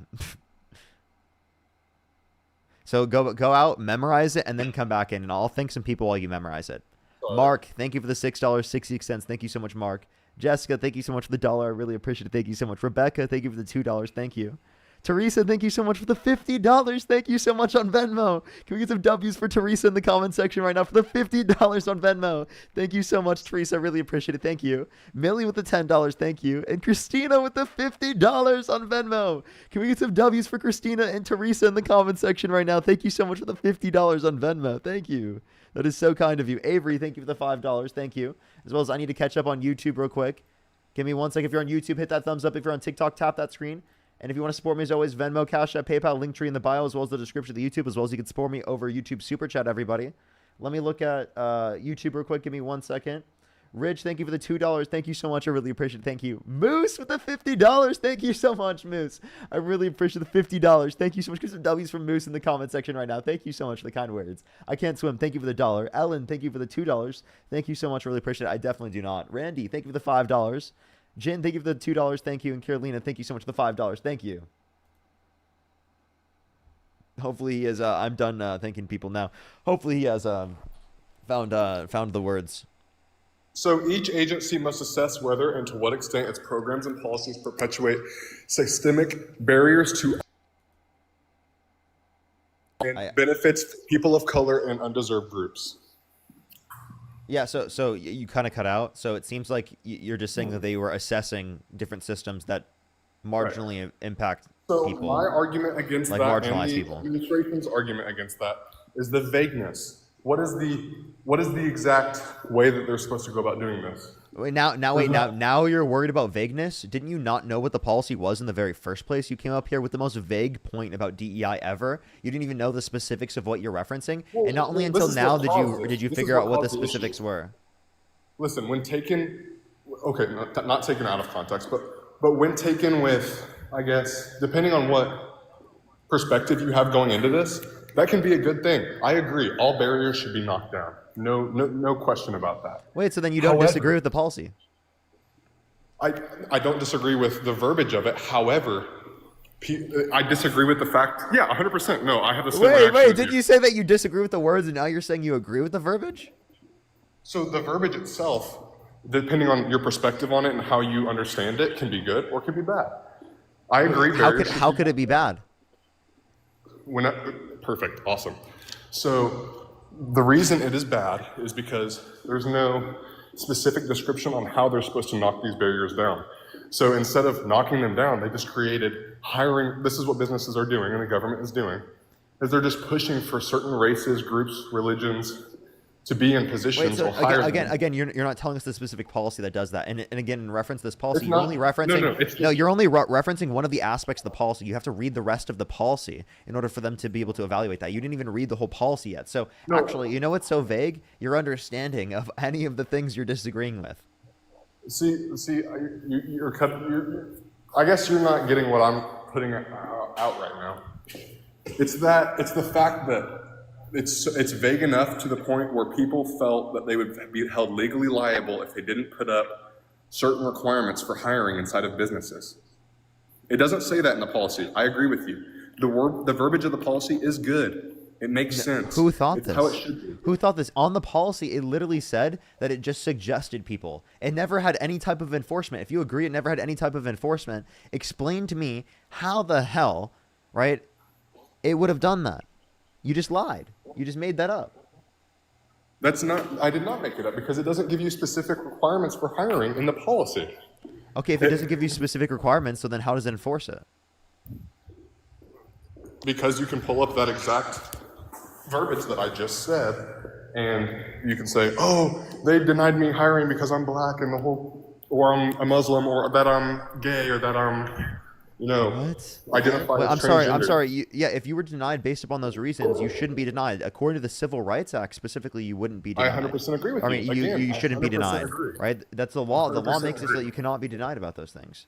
So go out, memorize it, and then come back in, and I'll thank some people while you memorize it. Mark, thank you for the $6.60. Thank you so much, Mark. Jessica, thank you so much for the $1. I really appreciate it. Thank you so much. Rebecca, thank you for the $2. Thank you. Teresa, thank you so much for the $50. Thank you so much on Venmo. Can we get some W's for Teresa in the comment section right now for the $50 on Venmo? Thank you so much, Teresa. I really appreciate it. Thank you. Millie with the $10. Thank you. And Christina with the $50 on Venmo. Can we get some W's for Christina and Teresa in the comment section right now? Thank you so much for the $50 on Venmo. Thank you. That is so kind of you. Avery, thank you for the $5. Thank you. As well as I need to catch up on YouTube real quick. Give me 1 second. If you're on YouTube, hit that thumbs up. If you're on TikTok, tap that screen. And if you want to support me, as always, Venmo, Cash App, PayPal, Linktree in the bio, as well as the description of the YouTube, as well as you can support me over YouTube Super Chat, everybody. Let me look at YouTube real quick. Give me 1 second. Rich, thank you for the $2. Thank you so much. I really appreciate it. Thank you. Moose with the $50. Thank you so much, Moose. I really appreciate the $50. Thank you so much. Get some W's from Moose in the comment section right now. Thank you so much for the kind words. I can't swim. Thank you for the $1. Ellen, thank you for the $2. Thank you so much. I really appreciate it. I definitely do not. Randy, thank you for the $5. Jen, thank you for the $2. Thank you. And Carolina, thank you so much for the $5. Thank you. Hopefully he has, I'm done thanking people now. Hopefully he has found the words. So each agency must assess whether and to what extent its programs and policies perpetuate systemic barriers to and benefits people of color and undeserved groups. Yeah, so you kind of cut out. So it seems like you're just saying that they were assessing different systems that marginally impact So people. my argument against like that, marginalized and the people. administration's argument against that, is the vagueness. What is the exact way that they're supposed to go about doing this? Wait, now you're worried about vagueness? Didn't you not know what the policy was in the very first place? You came up here with the most vague point about DEI ever. You didn't even know the specifics of what you're referencing, and not only until now did you figure out what the specifics were. Listen, when taken, okay, not taken out of context, but but when taken with, I guess, depending on what perspective you have going into this, that can be a good thing. I agree. All barriers should be knocked down. No question about that. Wait, so then you don't However, disagree with the policy? I don't disagree with the verbiage of it. However, I disagree with the fact. Yeah, 100%. No, I have the same reaction Wait, as did you say that you disagree with the words and now you're saying you agree with the verbiage? So the verbiage itself, depending on your perspective on it and how you understand it, can be good or can be bad. I agree. How could it be bad? Perfect. Awesome. So the reason it is bad is because there's no specific description on how they're supposed to knock these barriers down. So instead of knocking them down, they just created hiring. This is what businesses are doing and the government is doing, is they're just pushing for certain races, groups, religions to be in positions or hire again, you're not telling us the specific policy that does that. And again, in reference to this policy, It's you're not- only referencing. no, it's just- No, you're only referencing one of the aspects of the policy. You have to read the rest of the policy in order for them to be able to evaluate that. You didn't even read the whole policy yet. So actually, you know what's so vague? Your understanding of any of the things you're disagreeing with. See, I guess you're not getting what I'm putting out right now. It's the fact that it's vague enough to the point where people felt that they would be held legally liable if they didn't put up certain requirements for hiring inside of businesses. It doesn't say that in the policy. I agree with you. The verbiage of the policy is good. It makes sense. Who thought It's this? how it should be. Who thought this? On the policy, it literally said that it just suggested people. It never had any type of enforcement. If you agree it never had any type of enforcement, explain to me how the hell, right, it would have done that. You just lied. You just made that up. I did not make it up because it doesn't give you specific requirements for hiring in the policy. Okay, if it doesn't give you specific requirements, so then how does it enforce it? Because you can pull up that exact verbiage that I just said, and you can say, oh, they denied me hiring because I'm black and or I'm a Muslim, or that I'm gay, or that I'm, identify as transgender. I'm sorry. If you were denied based upon those reasons, you shouldn't be denied. According to the Civil Rights Act, specifically, you wouldn't be I denied. 100% agree with I you. mean, Again, you shouldn't be 100% denied, agree. right? That's the law. The law 100% makes it so that agree. you cannot be denied about those things.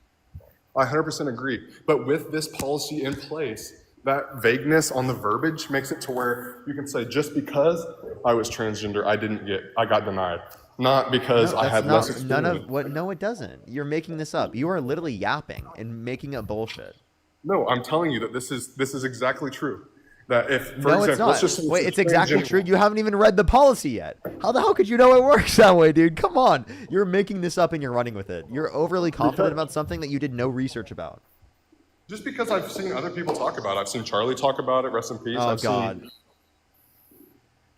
I 100% agree. But with this policy in place, that vagueness on the verbiage makes it to where you can say, just because I was transgender, I got denied. Not because I had less experience. No, it doesn't. You're making this up. You are literally yapping and making up bullshit. No, I'm telling you that this is exactly true. That if, for No, example, it's not. let's just say Wait, a it's exactly transgender- true. You haven't even read the policy yet. How the hell could you know it works that way, dude? Come on. You're making this up and you're running with it. You're overly confident about something that you did no research about. Just because I've seen other people talk about it. I've seen Charlie talk about it, rest in peace. Oh, I've God. Seen,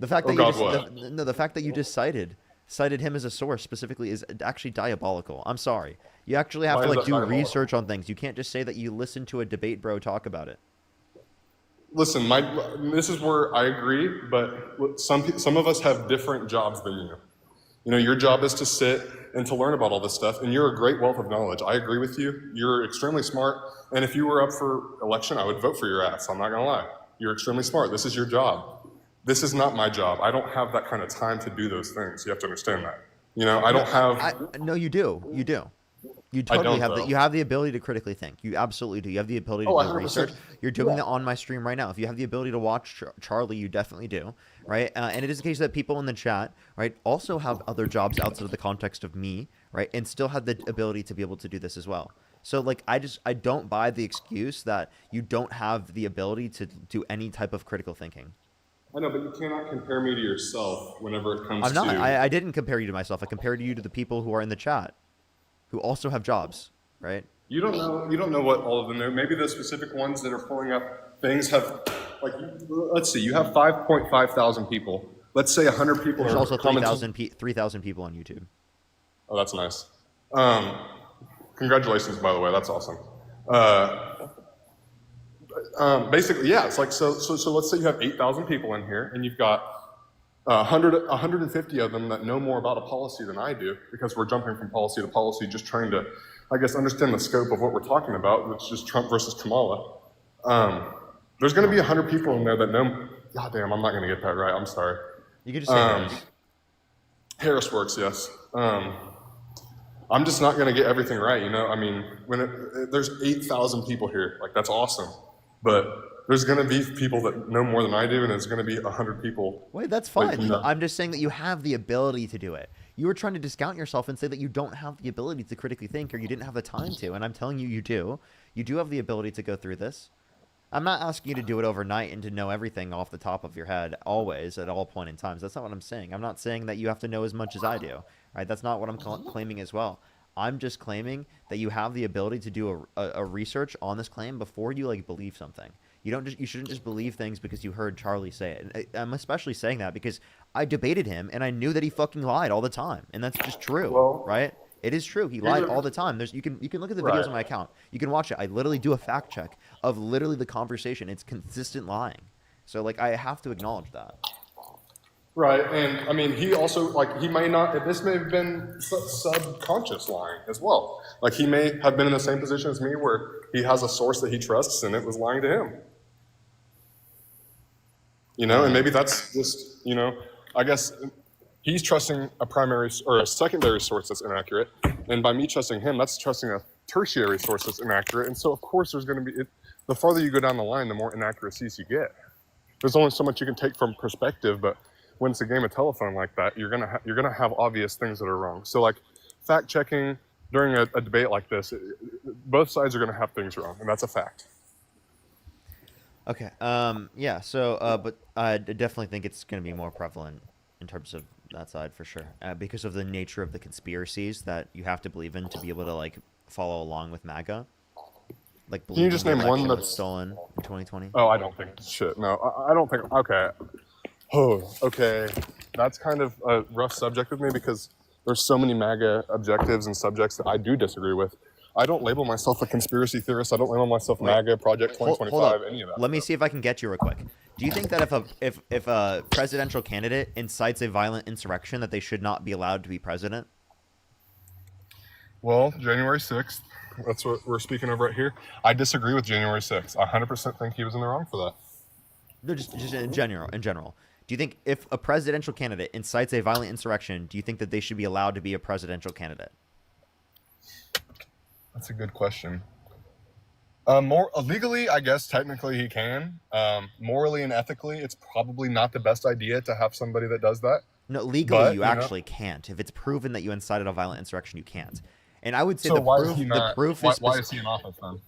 The fact Oh, that God, the fact that you just cited him as a source specifically is actually diabolical. I'm sorry. You actually have Why to is like that do diabolical? research on things. You can't just say that you listened to a debate bro talk about it. listen, this is where I agree, but some of us have different jobs than you. You know, your job is to sit and to learn about all this stuff, and you're a great wealth of knowledge. I agree with you. You're extremely smart, and if you were up for election, I would vote for your ass. I'm not gonna lie. You're extremely smart. This is your job. This is not my job. I don't have that kind of time to do those things. You have to understand that. You know, I don't have. No, you do. You do. You totally have though. You have the ability to critically think. You absolutely do. You have the ability to Oh, do 100%. research. You're doing that on my stream right now. If you have the ability to watch Charlie, you definitely do, right? And it is the case that people in the chat, right, also have other jobs outside of the context of me, right, and still have the ability to be able to do this as well. So, like, I don't buy the excuse that you don't have the ability to do any type of critical thinking. I know, but you cannot compare me to yourself whenever it comes I'm not. to. I didn't compare you to myself. I compared you to the people who are in the chat, who also have jobs, right? You don't know what all of them are. Maybe the specific ones that are pulling up things have, like, let's see, you have 5.5 thousand people. Let's say 100 people There's are also commenting. 3,000 people on YouTube. Oh, that's nice. Congratulations, by the way. That's awesome. Basically, yeah, it's like, so let's say you have 8,000 people in here, and you've got 150 of them that know more about a policy than I do, because we're jumping from policy to policy, just trying to, I guess, understand the scope of what we're talking about, which is Trump versus Kamala. There's going to be 100 people in there that know. God damn, I'm not going to get that right. I'm sorry. You could just say Harris. Harris works, yes. I'm just not going to get everything right, you know? I mean, there's 8,000 people here, like that's awesome. But there's going to be people that know more than I do, and there's going to be 100 people. Wait, that's like, fine. you know. I'm just saying that you have the ability to do it. You were trying to discount yourself and say that you don't have the ability to critically think, or you didn't have the time to, and I'm telling you, you do. You do have the ability to go through this. I'm not asking you to do it overnight and to know everything off the top of your head always at all point in times. That's not what I'm saying. I'm not saying that you have to know as much as I do. Right? That's not what I'm claiming as well. I'm just claiming that you have the ability to do a research on this claim before you like believe something. You shouldn't just believe things because you heard Charlie say it. And I'm especially saying that because I debated him and I knew that he fucking lied all the time, and that's just true, Well, right? It is true. He lied all the time. You can look at the videos Right. on my account. You can watch it. I literally do a fact check of literally the conversation. It's consistent lying. So like I have to acknowledge that. Right, and I mean, he also, like, he may not, this may have been subconscious lying as well. Like, he may have been in the same position as me where he has a source that he trusts and it was lying to him. You know, and maybe that's just, you know, I guess he's trusting a primary or a secondary source that's inaccurate. And by me trusting him, that's trusting a tertiary source that's inaccurate. And so, of course, there's going to be, the farther you go down the line, the more inaccuracies you get. There's only so much you can take from perspective, but when it's a game of telephone like that, you're gonna have obvious things that are wrong. So like fact checking during a debate like this, both sides are gonna have things wrong, and that's a fact. Okay. Yeah. So, but I definitely think it's going to be more prevalent in terms of that side for sure, because of the nature of the conspiracies that you have to believe in to be able to like follow along with MAGA. Like, Can you just name one that's stolen in 2020? Oh, I don't think shit. No, I don't think. Okay. Oh, okay. That's kind of a rough subject with me because there's so many MAGA objectives and subjects that I do disagree with. I don't label myself a conspiracy theorist. I don't label myself MAGA, Project 2025, Hold up. any of that. Let me see if I can get you real quick. Do you think that if a presidential candidate incites a violent insurrection, that they should not be allowed to be president? Well, January 6th, that's what we're speaking of right here. I disagree with January 6th. I 100% think he was in the wrong for that. No, just in general. Do you think if a presidential candidate incites a violent insurrection, do you think that they should be allowed to be a presidential candidate? That's a good question. More legally, I guess technically he can. Morally and ethically, it's probably not the best idea to have somebody that does that. No, legally But, you you know- actually can't. If it's proven that you incited a violent insurrection, you can't. And I would say So the why proof, is he not? the proof Why, is why is he in office then?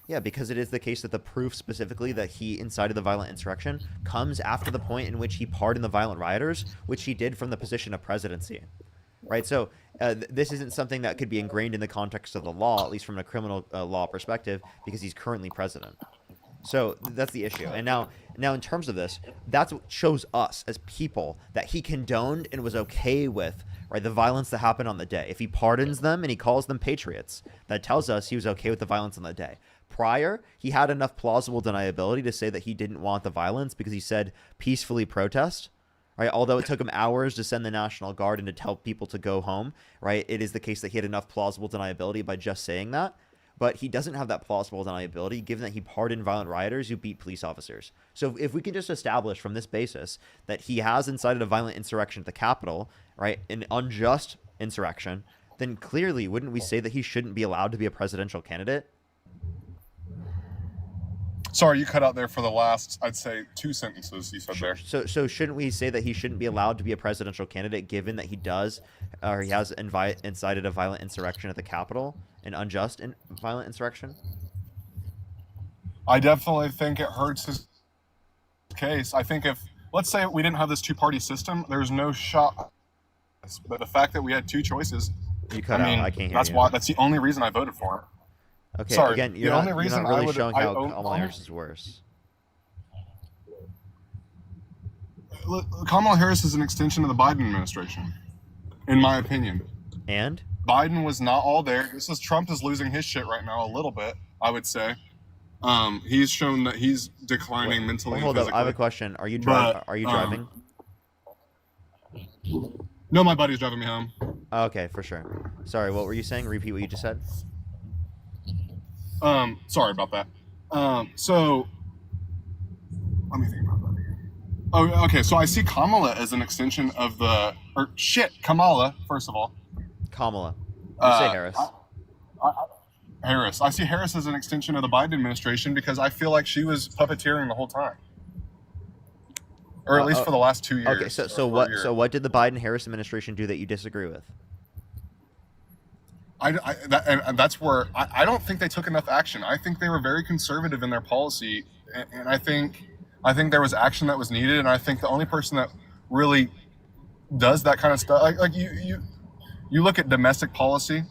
Yeah, because it is the case that the proof specifically that he incited the violent insurrection comes after the point in which he pardoned the violent rioters, which he did from the position of presidency. Right? So this isn't something that could be ingrained in the context of the law, at least from a criminal law perspective, because he's currently president. So that's the issue. And now in terms of this, that's what shows us as people that he condoned and was okay with, right, the violence that happened on the day. If he pardons them and he calls them patriots, that tells us he was okay with the violence on the day. Prior, he had enough plausible deniability to say that he didn't want the violence because he said peacefully protest, right? Although it took him hours to send the National Guard and to tell people to go home, right? It is the case that he had enough plausible deniability by just saying that. But he doesn't have that plausible deniability given that he pardoned violent rioters who beat police officers. So if we can just establish from this basis that he has incited a violent insurrection at the Capitol, right, an unjust insurrection, then clearly wouldn't we say that he shouldn't be allowed to be a presidential candidate? Sorry, you cut out there for the last, I'd say, 2 sentences you said there. So shouldn't we say that he shouldn't be allowed to be a presidential candidate given that he does, or he has incited a violent insurrection at the Capitol, an unjust violent insurrection? I definitely think it hurts his case. I think if, let's say we didn't have this two-party system, there's no shot. But the fact that we had 2 choices, You cut out. I can't hear that's you. why. That's the only reason I voted for him. Okay, Sorry, again, the you're only not reason I really would- showing I how own- Kamala Harris is worse. Look, Kamala Harris is an extension of the Biden administration, in my opinion. And? Biden was not all there. Trump is losing his shit right now a little bit, I would say. He's shown that he's declining mentally Hold and up, physically. I have a question. Are you driving? But, Are you driving? No, my buddy's driving me home. Okay, for sure. Sorry, what were you saying? Repeat what you just said. Sorry about that. So let me think about that again. Oh, okay. So I see Kamala as an extension of Kamala, first of all. Kamala. You say Harris. Harris. I see Harris as an extension of the Biden administration because I feel like she was puppeteering the whole time, or at least for the last 2 years. Okay, so what did the Biden-Harris administration do that you disagree with? That's where I don't think they took enough action. I think they were very conservative in their policy, and I think there was action that was needed. And I think the only person that really does that kind of stuff, like you look at domestic policy.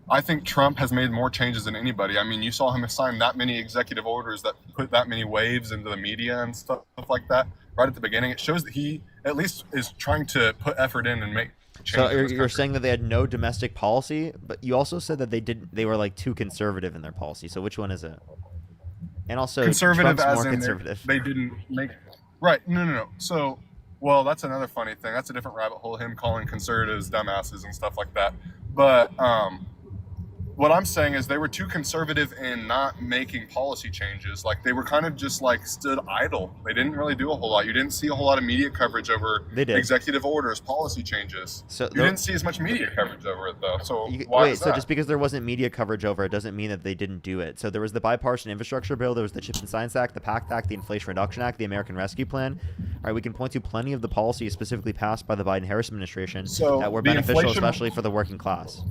I think Trump has made more changes than anybody. I mean, you saw him assign that many executive orders that put that many waves into the media and stuff like that right at the beginning. It shows that he at least is trying to put effort in and make changes. So you're saying that they had no domestic policy, but you also said that they were like too conservative in their policy. So which one is it? And also conservative Trump's as more in conservative. they didn't make right. No. So, well, that's another funny thing. That's a different rabbit hole. Him calling conservatives dumbasses and stuff like that. But what I'm saying is they were too conservative in not making policy changes. Like they were kind of just like stood idle. They didn't really do a whole lot. You didn't see a whole lot of media coverage over executive orders, policy changes. So you didn't see as much media coverage over it though. So so just because there wasn't media coverage over it doesn't mean that they didn't do it. So there was the bipartisan infrastructure bill, there was the Chips and Science Act, the PACT Act, the Inflation Reduction Act, the American Rescue Plan. All right, we can point to plenty of the policies specifically passed by the Biden-Harris administration that were beneficial, especially for the working class.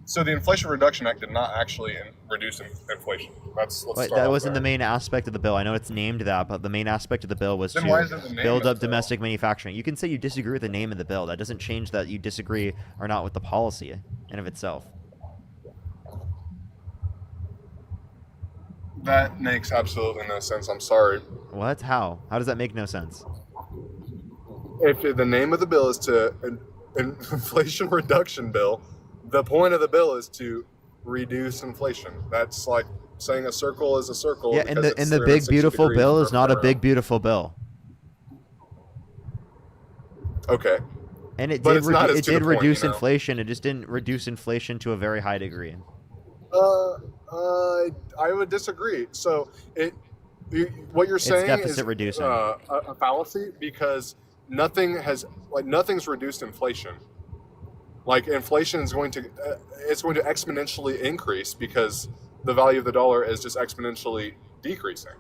So the Inflation Reduction Act did not actually reduce inflation. That wasn't the main aspect of the bill. I know it's named that, but the main aspect of the bill was to build up domestic manufacturing. You can say you disagree with the name of the bill. That doesn't change that you disagree or not with the policy in of itself. That makes absolutely no sense. I'm sorry. What? How? How does that make no sense? If the name of the bill is to an Inflation Reduction Bill, the point of the bill is to reduce inflation. That's like saying a circle is a circle. Yeah, and the big beautiful bill is not a big beautiful bill. Okay. And it did reduce inflation. It just didn't reduce inflation to a very high degree. I would disagree. So what you're saying deficit is reducing. A fallacy because nothing's reduced inflation. Like inflation is going to exponentially increase because the value of the dollar is just exponentially decreasing.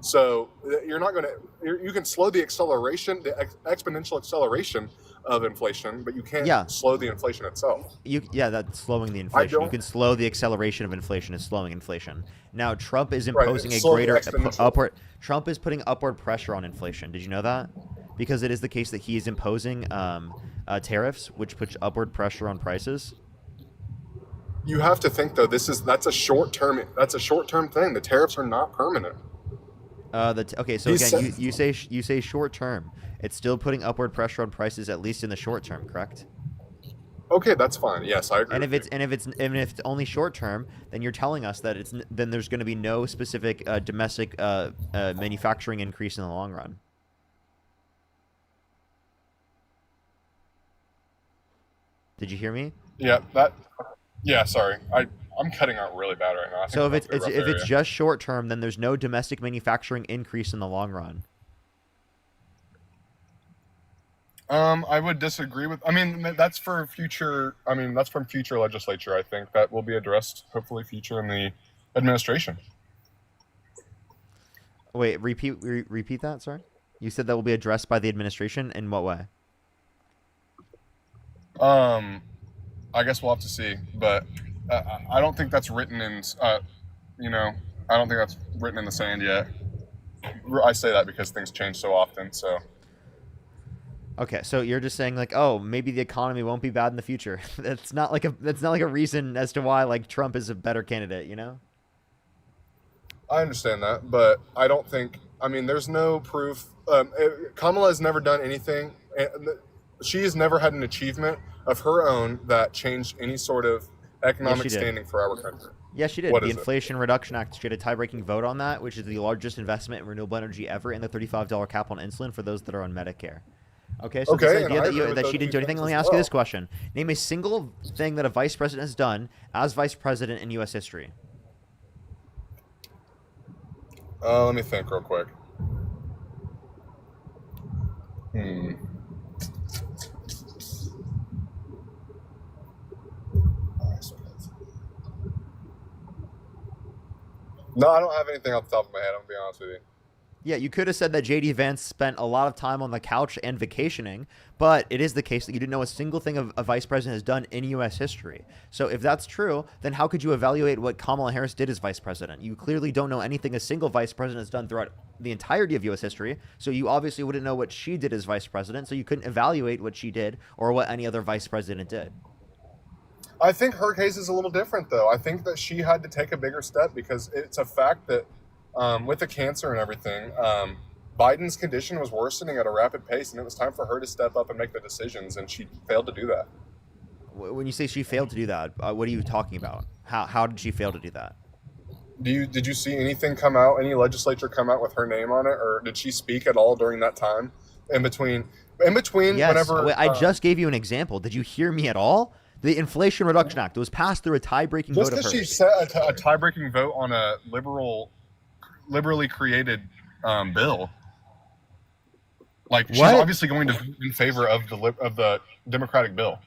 So you're not going to. You can slow the acceleration, the exponential acceleration of inflation, but you can't slow the inflation itself. That's slowing the inflation. You can slow the acceleration of inflation is slowing inflation. Now Trump is imposing a greater upward. Trump is putting upward pressure on inflation. Did you know that? Because it is the case that he is imposing tariffs, which puts upward pressure on prices. You have to think though. That's a short term. That's a short term thing. The tariffs are not permanent. Okay, so again, you say short term. It's still putting upward pressure on prices, at least in the short term, correct? Okay, that's fine. Yes, I agree. And if it's only short term, then you're telling us that then there's going to be no specific domestic manufacturing increase in the long run. Did you hear me? Yeah, sorry. I'm cutting out really bad right now. So if it's just short term, then there's no domestic manufacturing increase in the long run. I would disagree with. I mean, that's for future. I mean, that's from future legislature. I think that will be addressed, hopefully, future in the administration. Wait, repeat that. Sorry, you said that will be addressed by the administration. In what way? I guess we'll have to see, but I don't think that's written in. I don't think that's written in the sand yet. I say that because things change so often. So. Okay, so you're just saying like, oh, maybe the economy won't be bad in the future. That's not like a reason as to why like Trump is a better candidate, you know? I understand that, but I don't think. I mean, there's no proof. Kamala has never done anything. She has never had an achievement of her own that changed any sort of economic standing for our country. Yes, she did. The Inflation Reduction Act, she had a tie-breaking vote on that, which is the largest investment in renewable energy ever, and the $35 cap on insulin for those that are on Medicare. Okay, so this idea that she didn't do anything, let me ask you this question. Name a single thing that a vice president has done as vice president in U.S. history. Let me think real quick. No, I don't have anything off the top of my head. I'm gonna be honest with you. Yeah, you could have said that JD Vance spent a lot of time on the couch and vacationing, but it is the case that you didn't know a single thing a vice president has done in U.S. history. So if that's true, then how could you evaluate what Kamala Harris did as vice president? You clearly don't know anything a single vice president has done throughout the entirety of U.S. history, so you obviously wouldn't know what she did as vice president, so you couldn't evaluate what she did or what any other vice president did. I think her case is a little different, though. I think that she had to take a bigger step because it's a fact that with the cancer and everything, Biden's condition was worsening at a rapid pace, and it was time for her to step up and make the decisions, and she failed to do that. When you say she failed to do that, what are you talking about? How did she fail to do that? Did you see anything come out, any legislature come out with her name on it, or did she speak at all during that time? In between Yes, whenever... I just gave you an example. Did you hear me at all? The Inflation Reduction Act was passed through a tie-breaking vote of hers. Just because she set a tie-breaking vote on a liberally created bill, like she's obviously going to vote in favor of the Democratic bill.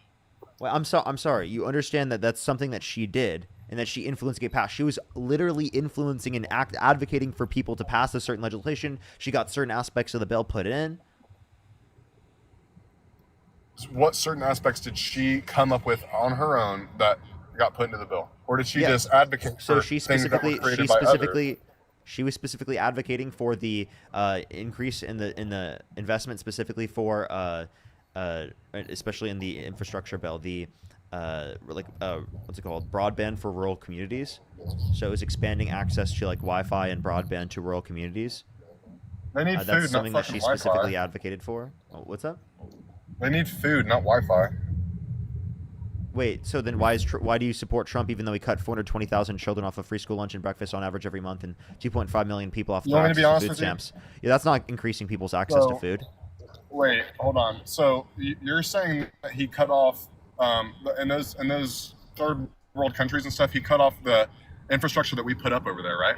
Well, I'm sorry. You understand that that's something that she did and that she influenced to get passed. She was literally influencing and advocating for people to pass a certain legislation. She got certain aspects of the bill put in. What certain aspects did she come up with on her own that got put into the bill, or did she just advocate for so she things that were created by others? She was specifically advocating for the increase in the investment, specifically for especially in the infrastructure bill, the what's it called, broadband for rural communities. So it was expanding access to like Wi-Fi and broadband to rural communities. They need food, that's something not that she fucking specifically Wi-Fi. advocated for. Oh, what's up? They need food, not Wi-Fi. Wait, so then why do you support Trump even though he cut 420,000 children off of free school lunch and breakfast on average every month and 2.5 million people off You want me to be access honest food with you? stamps? Yeah, that's not increasing people's access to food. Wait, hold on. So you're saying that he cut off in those third world countries and stuff, he cut off the infrastructure that we put up over there, right?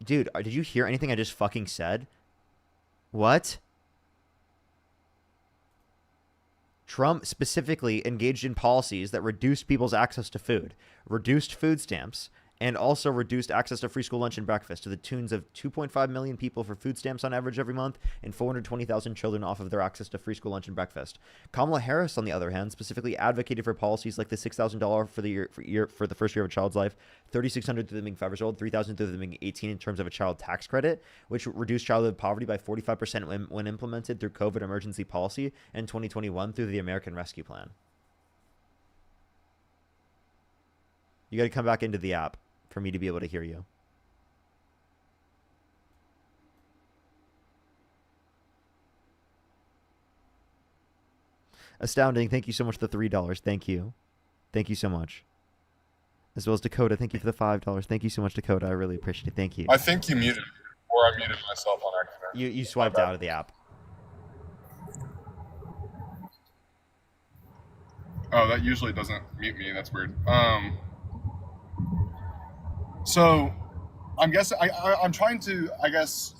Dude, did you hear anything I just fucking said? What? Trump specifically engaged in policies that reduced people's access to food, reduced food stamps, and also reduced access to free school lunch and breakfast to the tunes of 2.5 million people for food stamps on average every month and 420,000 children off of their access to free school lunch and breakfast. Kamala Harris, on the other hand, specifically advocated for policies like the $6,000 for the first year of a child's life, $3,600 through them being 5 years old, $3,000 through them being 18 in terms of a child tax credit, which reduced childhood poverty by 45% when implemented through COVID emergency policy in 2021 through the American Rescue Plan. You got to come back into the app for me to be able to hear you. Astounding, thank you so much for the $3. Thank you. Thank you so much. As well as Dakota, thank you for the $5. Thank you so much, Dakota. I really appreciate it. Thank you. I think you muted me, or I muted myself on accident. You swiped out of the app. Oh, that usually doesn't mute me. That's weird. So, I'm guessing I'm trying to, I guess,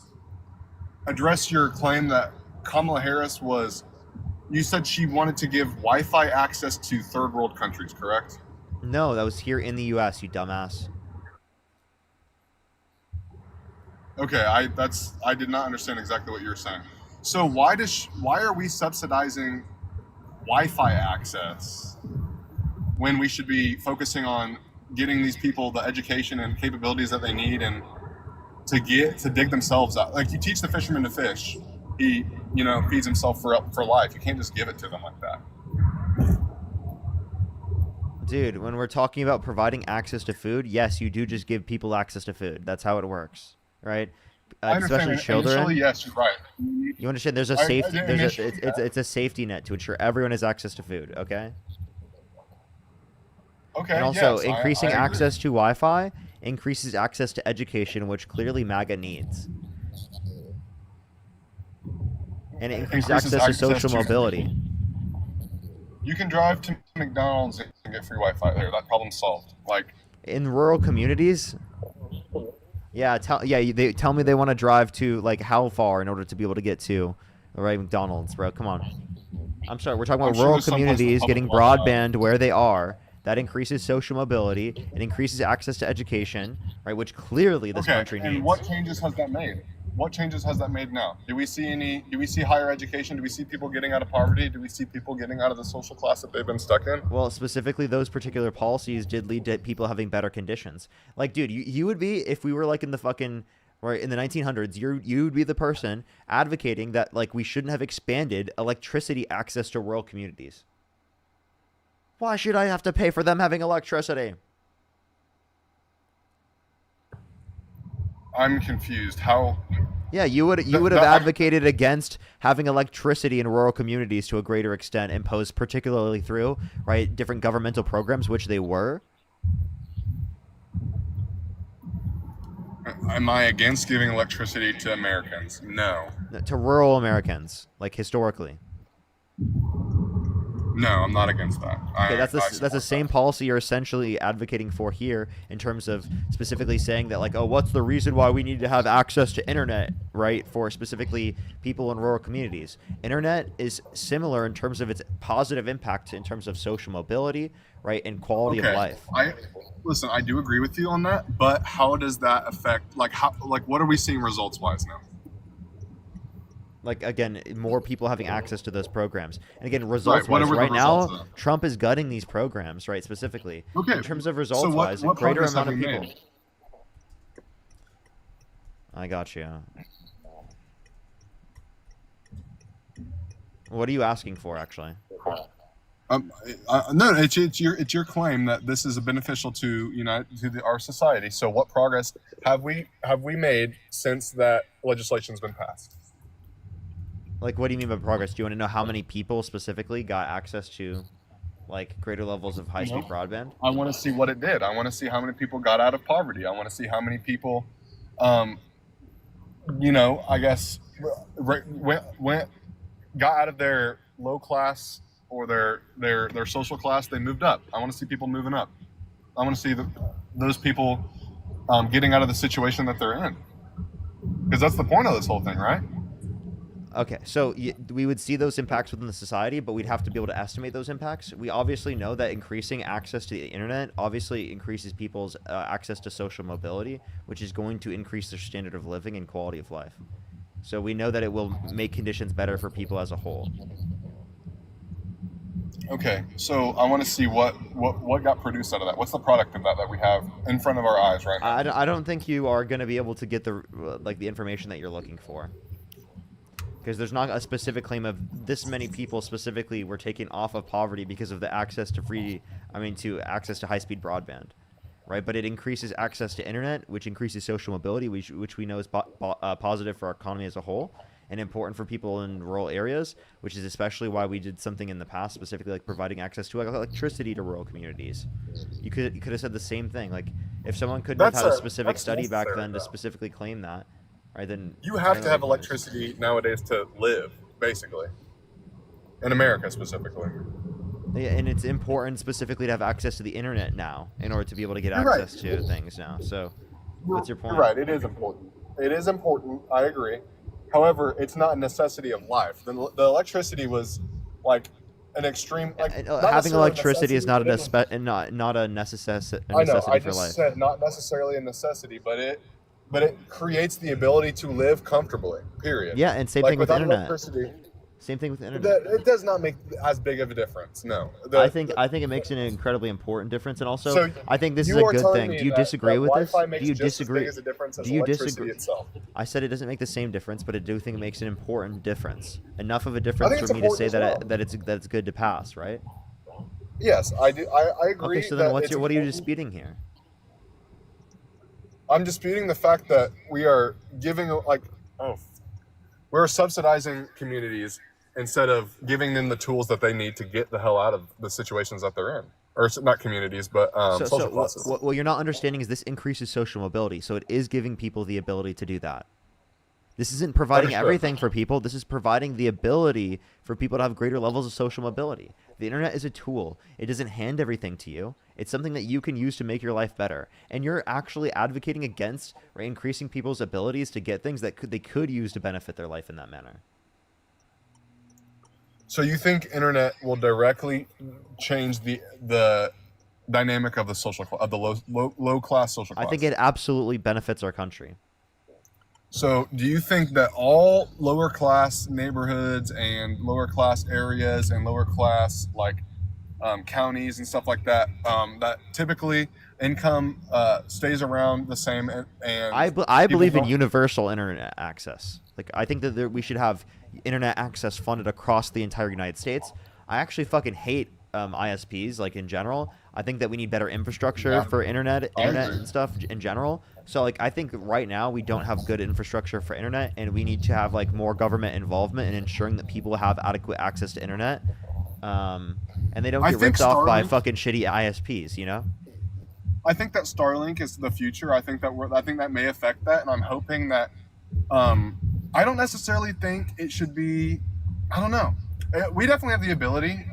address your claim that Kamala Harris was. You said she wanted to give Wi-Fi access to third world countries, correct? No, that was here in the U.S. You dumbass. Okay, I did not understand exactly what you were saying. So why are we subsidizing Wi-Fi access when we should be focusing on getting these people the education and capabilities that they need and to dig themselves out? Like, you teach the fisherman to fish, he feeds himself for life. You can't just give it to them like that. Dude, when we're talking about providing access to food, yes, you do just give people access to food. That's how it works, right? I understand. Especially children. Initially, yes, you're right. You understand? There's a safety. It's a safety net to ensure everyone has access to food. Okay. Okay. And also, yes, increasing I agree. access to Wi-Fi increases access to education, which clearly MAGA needs, and it increases access to social mobility. You can drive to McDonald's and get free Wi-Fi there. That problem's solved. Like, In rural communities. Yeah, they tell me they want to drive to like how far in order to be able to get to the right McDonald's, bro. Come on. I'm sorry, we're talking about rural communities getting broadband where they are that increases social mobility, it increases access to education, right, which clearly this country needs. And what changes has that made? What changes has that made now? Do we see higher education? Do we see people getting out of poverty? Do we see people getting out of the social class that they've been stuck in? Well, specifically, those particular policies did lead to people having better conditions. Like, dude, you would be, if we were like in the fucking, right, in the 1900s, you would be the person advocating that, like, we shouldn't have expanded electricity access to rural communities. Why should I have to pay for them having electricity? I'm confused. How? Yeah, you would have advocated against having electricity in rural communities to a greater extent, imposed particularly through, right, different governmental programs, which they were. Am I against giving electricity to Americans? No. To rural Americans, like historically. No, I'm not against that. Okay, that's the same policy you're essentially advocating for here in terms of specifically saying that, like, oh, what's the reason why we need to have access to internet, right, for specifically people in rural communities? Internet is similar in terms of its positive impact in terms of social mobility, right, and quality of life. Listen, I do agree with you on that, but how does that affect, like, what are we seeing results-wise now? Like, again, more people having access to those programs. And again, results-wise, what are right the now, results then? Trump is gutting these programs, right, specifically. Okay. In terms of So results-wise, a what greater progress amount have of we people. made? I got you. What are you asking for, actually? No, it's your claim that this is beneficial to our society. So, what progress have we made since that legislation's been passed? Like, what do you mean by progress? Do you want to know how many people specifically got access to, like, greater levels of high-speed broadband? I want to see what it did. I want to see how many people got out of poverty. I want to see how many people, I guess, got out of their low class or their social class. They moved up. I want to see people moving up. I want to see those people getting out of the situation that they're in. Because that's the point of this whole thing, right? Okay, so we would see those impacts within the society, but we'd have to be able to estimate those impacts. We obviously know that increasing access to the internet obviously increases people's access to social mobility, which is going to increase their standard of living and quality of life. So we know that it will make conditions better for people as a whole. Okay, so I want to see what got produced out of that. What's the product of that we have in front of our eyes right now? I don't think you are going to be able to get the information that you're looking for. Because there's not a specific claim of this many people specifically were taken off of poverty because of the access to access to high-speed broadband, right? But it increases access to internet, which increases social mobility, which we know is positive for our economy as a whole and important for people in rural areas, which is especially why we did something in the past, specifically like providing access to electricity to rural communities. You could have said the same thing. Like, if someone couldn't have had a specific study back then to specifically claim that, right, then you have to have electricity nowadays to live, basically. In America, specifically. Yeah, and it's important specifically to have access to the internet now in order to be able to get access to things now. So, what's your point? You're right. It is important. It is important. I agree. However, it's not a necessity of life. The electricity was like an extreme. Like, having electricity is not a necessity I know. I for just life. said not necessarily a necessity, but it creates the ability to live comfortably. Period. Yeah, and same like thing with without internet. Electricity, Same thing with internet. it does not make as big of a difference. No. I think it makes an incredibly important difference, and also So I think this is you a are good telling thing. me Do you that disagree with this? Wi-Fi makes Do you just as disagree? big as a difference as Do you electricity disagree? itself? I said it doesn't make the same difference, but I do think it makes an important difference. Enough of a difference it's for me to say important that as well. that it's good to pass, right? Yes, I do. I agree. Okay, so then that what it's are you important. disputing here? I'm disputing the fact that we are giving we're subsidizing communities instead of giving them the tools that they need to get the hell out of the situations that they're in, or not communities, but social classes. What you're not understanding is this increases social mobility, so it is giving people the ability to do that. This isn't providing Understood. everything for people. This is providing the ability for people to have greater levels of social mobility. The internet is a tool. It doesn't hand everything to you. It's something that you can use to make your life better. And you're actually advocating against increasing people's abilities to get things that they could use to benefit their life in that manner. So you think internet will directly change the dynamic of the of the low class social class. I think it absolutely benefits our country. So, do you think that all lower class neighborhoods and lower class areas and lower class counties and stuff like that, that typically income stays around the same? And I believe in universal internet access. Like, I think that we should have internet access funded across the entire United States. I actually fucking hate ISPs, like, in general. I think that we need better infrastructure for internet and stuff in general. So, like, I think right now we don't have good infrastructure for internet, and we need to have, like, more government involvement in ensuring that people have adequate access to internet, and they don't get ripped off by fucking shitty ISPs, you know? I think that Starlink is the future. I think that may affect that, and I'm hoping that. I don't necessarily think it should be. I don't know. We definitely have the ability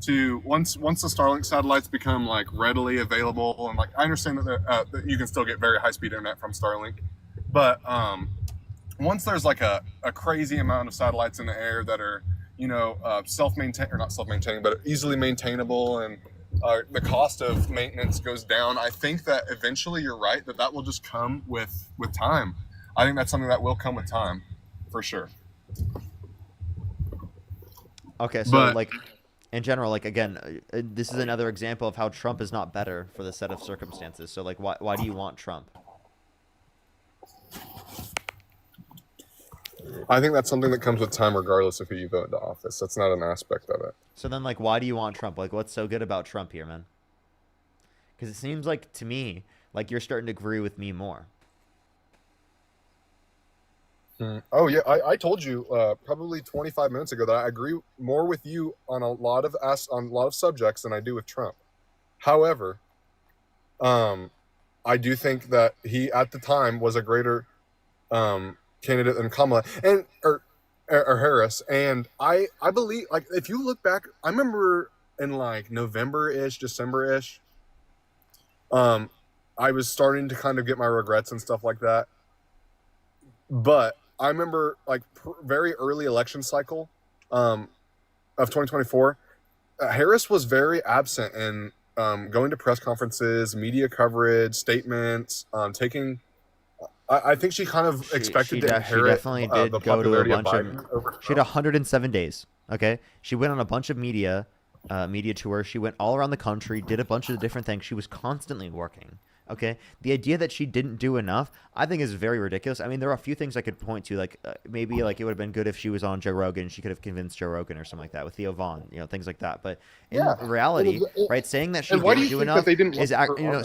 to once the Starlink satellites become like readily available, and like I understand that you can still get very high speed internet from Starlink, but once there's like a crazy amount of satellites in the air that are not self-maintaining, but easily maintainable, and the cost of maintenance goes down, I think that eventually you're right that will just come with time. I think that's something that will come with time, for sure. Okay, so like, in general, like, again, this is another example of how Trump is not better for the set of circumstances. So, like, why do you want Trump? I think that's something that comes with time, regardless of who you vote into office. That's not an aspect of it. So then, like, why do you want Trump? Like, what's so good about Trump here, man? Because it seems like, to me, like, you're starting to agree with me more. Oh yeah, I told you probably 25 minutes ago that I agree more with you on a lot of subjects than I do with Trump. However, I do think that he at the time was a greater candidate than Kamala or Harris, and I believe, like, if you look back, I remember in like November-ish, December-ish, I was starting to kind of get my regrets and stuff like that, but I remember, like, very early election cycle of 2024, Harris was very absent in going to press conferences, media coverage, statements, taking. I think she kind of expected to inherit. She definitely did go to a bunch of. She had 107 days. Okay, she went on a bunch of media tours. She went all around the country, did a bunch of different things. She was constantly working. Okay, the idea that she didn't do enough, I think, is very ridiculous. I mean, there are a few things I could point to, like maybe like it would have been good if she was on Joe Rogan. She could have convinced Joe Rogan or something like that with Theo Vaughn, things like that. But in reality, right, saying that she didn't do enough is,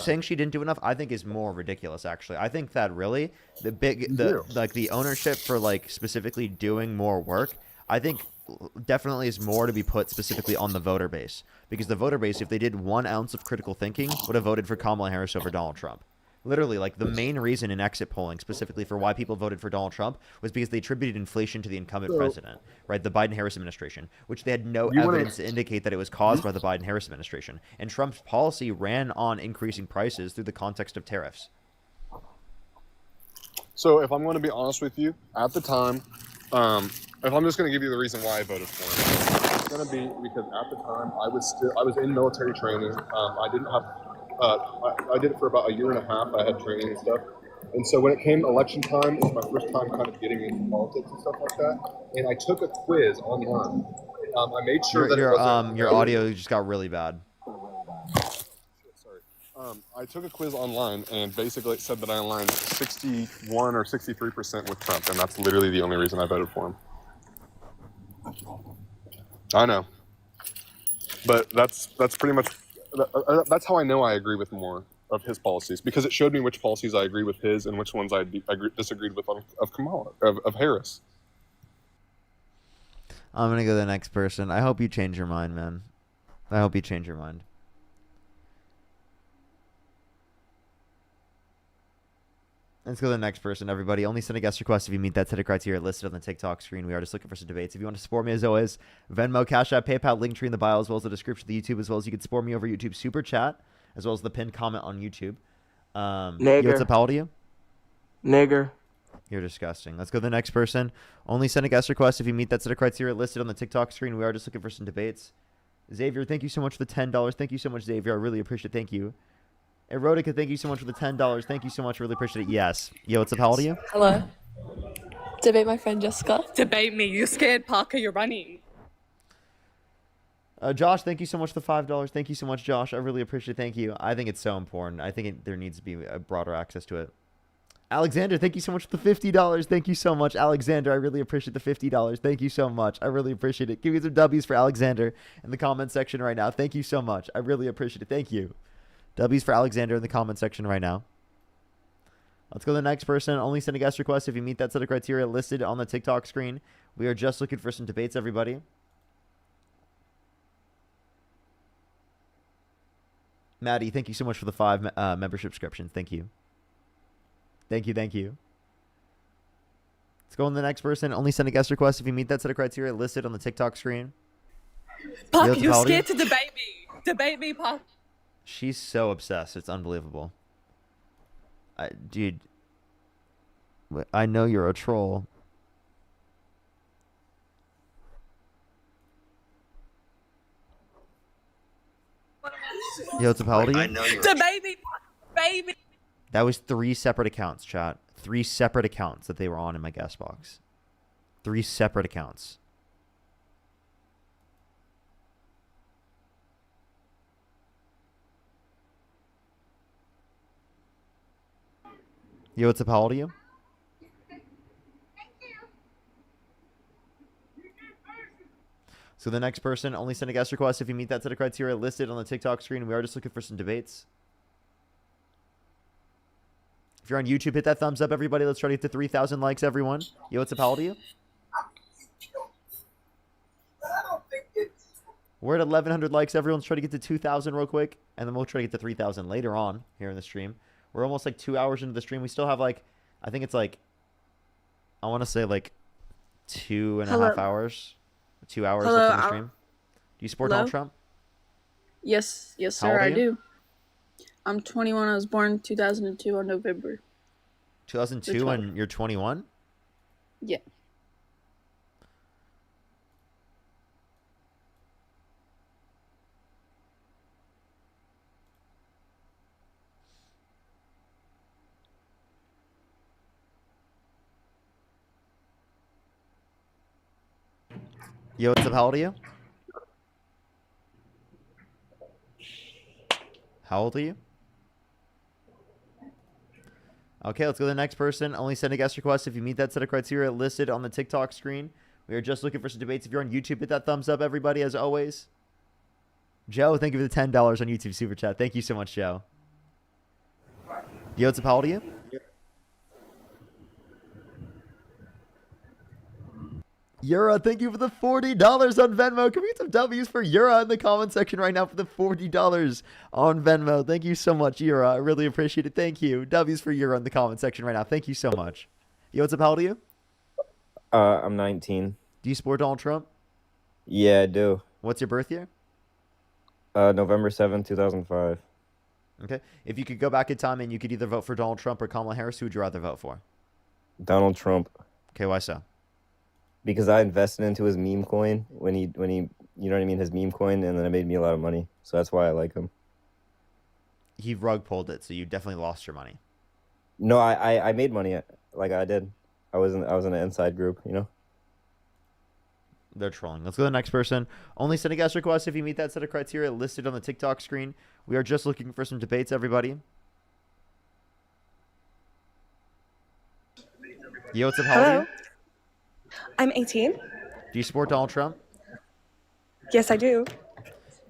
saying she didn't do enough, I think, is more ridiculous. Actually, I think that really the ownership for, like, specifically doing more work, I think, definitely is more to be put specifically on the voter base, because the voter base, if they did 1 ounce of critical thinking, would have voted for Kamala Harris over Donald Trump. Literally, like, the main reason in exit polling specifically for why people voted for Donald Trump was because they attributed inflation to the incumbent president, right, the Biden-Harris administration, which they had no evidence to indicate that it was caused by the Biden-Harris administration. And Trump's policy ran on increasing prices through the context of tariffs. So if I'm going to be honest with you, at the time, if I'm just going to give you the reason why I voted for him, it's going to be because at the time I was in military training. I didn't have, I did it for about a year and a half. I had training and stuff. And so when it came election time, it was my first time kind of getting into politics and stuff like that. And I took a quiz online. I made sure that your audio just got really bad. I took a quiz online, and basically it said that I aligned 61 or 63% with Trump, and that's literally the only reason I voted for him. I know, but that's pretty much that's how I know I agree with more of his policies, because it showed me which policies I agree with his and which ones I disagreed with of Kamala, of Harris. I'm gonna go to the next person. I hope you change your mind, man. I hope you change your mind. Let's go to the next person, everybody. Only send a guest request if you meet that set of criteria listed on the TikTok screen. We are just looking for some debates. If you want to support me, as always, Venmo, Cash App, PayPal, Linktree in the bio, as well as the description of the YouTube, as well as you can support me over YouTube Super Chat, as well as the pinned comment on YouTube. What's up, how old are you? Nigger. You're disgusting. Let's go to the next person. Only send a guest request if you meet that set of criteria listed on the TikTok screen. We are just looking for some debates. Xavier, thank you so much for the $10. Thank you so much, Xavier. I really appreciate it. Thank you. Erotica, thank you so much for the $10. Thank you so much. Really appreciate it. Yes. Yo, what's up? How old are you? Hello. Debate my friend Jessica. Debate me. You scared, Parker? You're running. Josh, thank you so much for the $5. Thank you so much, Josh. I really appreciate it. Thank you. I think it's so important. I think there needs to be a broader access to it. Alexander, thank you so much for the $50. Thank you so much, Alexander. I really appreciate the $50. Thank you so much. I really appreciate it. Give me some W's for Alexander in the comment section right now. Thank you so much. I really appreciate it. Thank you. W's for Alexander in the comment section right now. Let's go to the next person. Only send a guest request if you meet that set of criteria listed on the TikTok screen. We are just looking for some debates, everybody. Maddie, thank you so much for the 5 membership subscriptions. Thank you. Thank you. Thank you. Let's go on to the next person. Only send a guest request if you meet that set of criteria listed on the TikTok screen. Parker, you're scared to debate me. Debate me, Parker. She's so obsessed. It's unbelievable. Dude, I know you're a troll. Yo, what's up? How old are you? Debate me, baby. That was 3 separate accounts, chat. 3 separate accounts that they were on in my guest box. 3 separate accounts. Yo, what's up? How old are you? So the next person, only send a guest request if you meet that set of criteria listed on the TikTok screen. We are just looking for some debates. If you're on YouTube, hit that thumbs up, everybody. Let's try to get to 3,000 likes, everyone. Yo, what's up? How old are you? We're at 1,100 likes. Everyone's trying to get to 2,000 real quick, and then we'll try to get to 3,000 later on here in the stream. We're almost like 2 hours into the stream. We still have like, I think it's like, I want to say like 2.5 hours. 2 hours left in the stream. Do you support Donald Trump? Yes, sir, I do. I'm 21. I was born 2002 on November. 2002 and you're 21? Yeah. Yo, what's up? How old are you? How old are you? Okay, let's go to the next person. Only send a guest request if you meet that set of criteria listed on the TikTok screen. We are just looking for some debates. If you're on YouTube, hit that thumbs up, everybody, as always. Joe, thank you for the $10 on YouTube Super Chat. Thank you so much, Joe. Yo, what's up? How old are you? Yura, thank you for the $40 on Venmo. Can we get some W's for Yura in the comment section right now for the $40 on Venmo? Thank you so much, Yura. I really appreciate it. Thank you. W's for Yura in the comment section right now. Thank you so much. Yo, what's up? How old are you? I'm 19. Do you support Donald Trump? Yeah, I do. What's your birth year? November 7th, 2005. Okay. If you could go back in time and you could either vote for Donald Trump or Kamala Harris, who would you rather vote for? Donald Trump. Okay, why so? Because I invested into his meme coin when he, you know what I mean, his meme coin, and then it made me a lot of money. So that's why I like him. He rug pulled it, so you definitely lost your money. No, I made money, like I did. I was in an inside group, you know. They're trolling. Let's go to the next person. Only send a guest request if you meet that set of criteria listed on the TikTok screen. We are just looking for some debates, everybody. Yo, what's up? How old are you? I'm 18. Do you support Donald Trump? Yes, I do.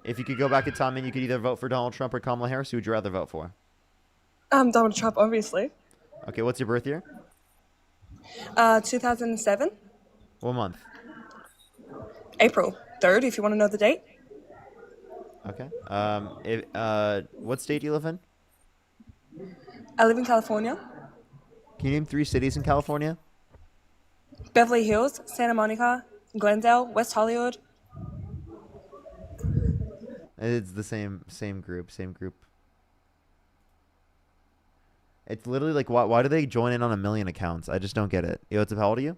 If you could go back in time and you could either vote for Donald Trump or Kamala Harris, who would you rather vote for? Donald Trump, obviously. Okay, what's your birth year? 2007. What month? April 3rd, if you want to know the date. Okay. What state do you live in? I live in California. Can you name 3 cities in California? Beverly Hills, Santa Monica, Glendale, West Hollywood. It's the same group. It's literally like, why do they join in on 1 million accounts? I just don't get it. Yo, what's up? How old are you?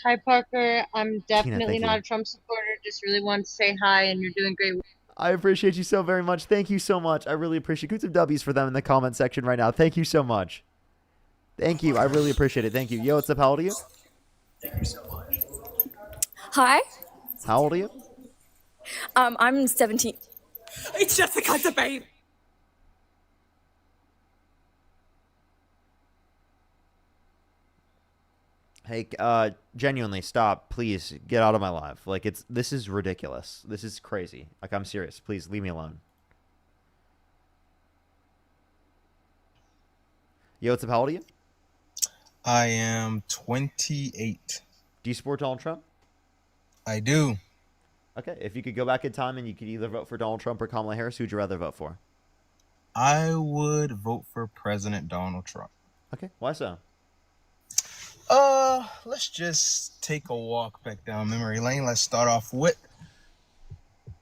Hi, Parker. I'm definitely thank not you. a Trump supporter. just really wanted to say hi, and you're doing great. I appreciate you so very much. Thank you so much. I really appreciate it. Put some W's for them in the comment section right now. Thank you so much. Thank you. I really appreciate it. Thank you. Yo, what's up? How old are you? Hi. How old are you? I'm 17. It's Jessica Debate. Hey, genuinely, stop. Please get out of my life. Like, this is ridiculous. This is crazy. Like, I'm serious. Please leave me alone. Yo, what's up? How old are you? I am 28. Do you support Donald Trump? I do. Okay, if you could go back in time and you could either vote for Donald Trump or Kamala Harris, who'd you rather vote for? I would vote for President Donald Trump. Okay, why so? Let's just take a walk back down memory lane. Let's start off with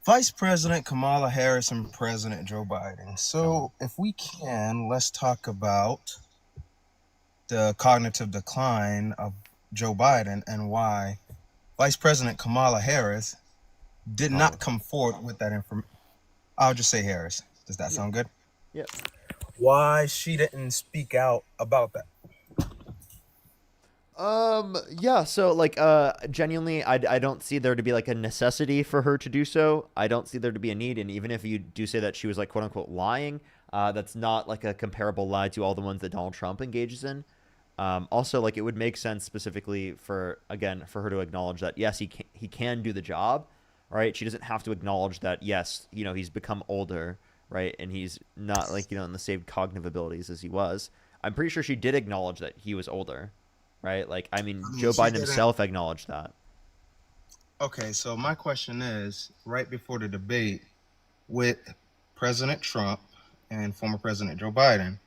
Vice President Kamala Harris and President Joe Biden. So, if we can, let's talk about the cognitive decline of Joe Biden and why Vice President Kamala Harris did not come forward with that information. I'll just say Harris. Does that sound good? Yep. Why she didn't speak out about that? Yeah, so, like, genuinely, I don't see there to be, like, a necessity for her to do so. I don't see there to be a need, and even if you do say that she was, like, quote-unquote lying, that's not, like, a comparable lie to all the ones that Donald Trump engages in. Also, like, it would make sense specifically for her to acknowledge that, yes, he can do the job, right? She doesn't have to acknowledge that, yes, you know, he's become older, right? And he's not, like, you know, in the same cognitive abilities as he was. I'm pretty sure she did acknowledge that he was older. Right? Like, I mean, Joe Biden himself acknowledged that. Okay, so my question is, right before the debate with President Trump and former President Joe Biden,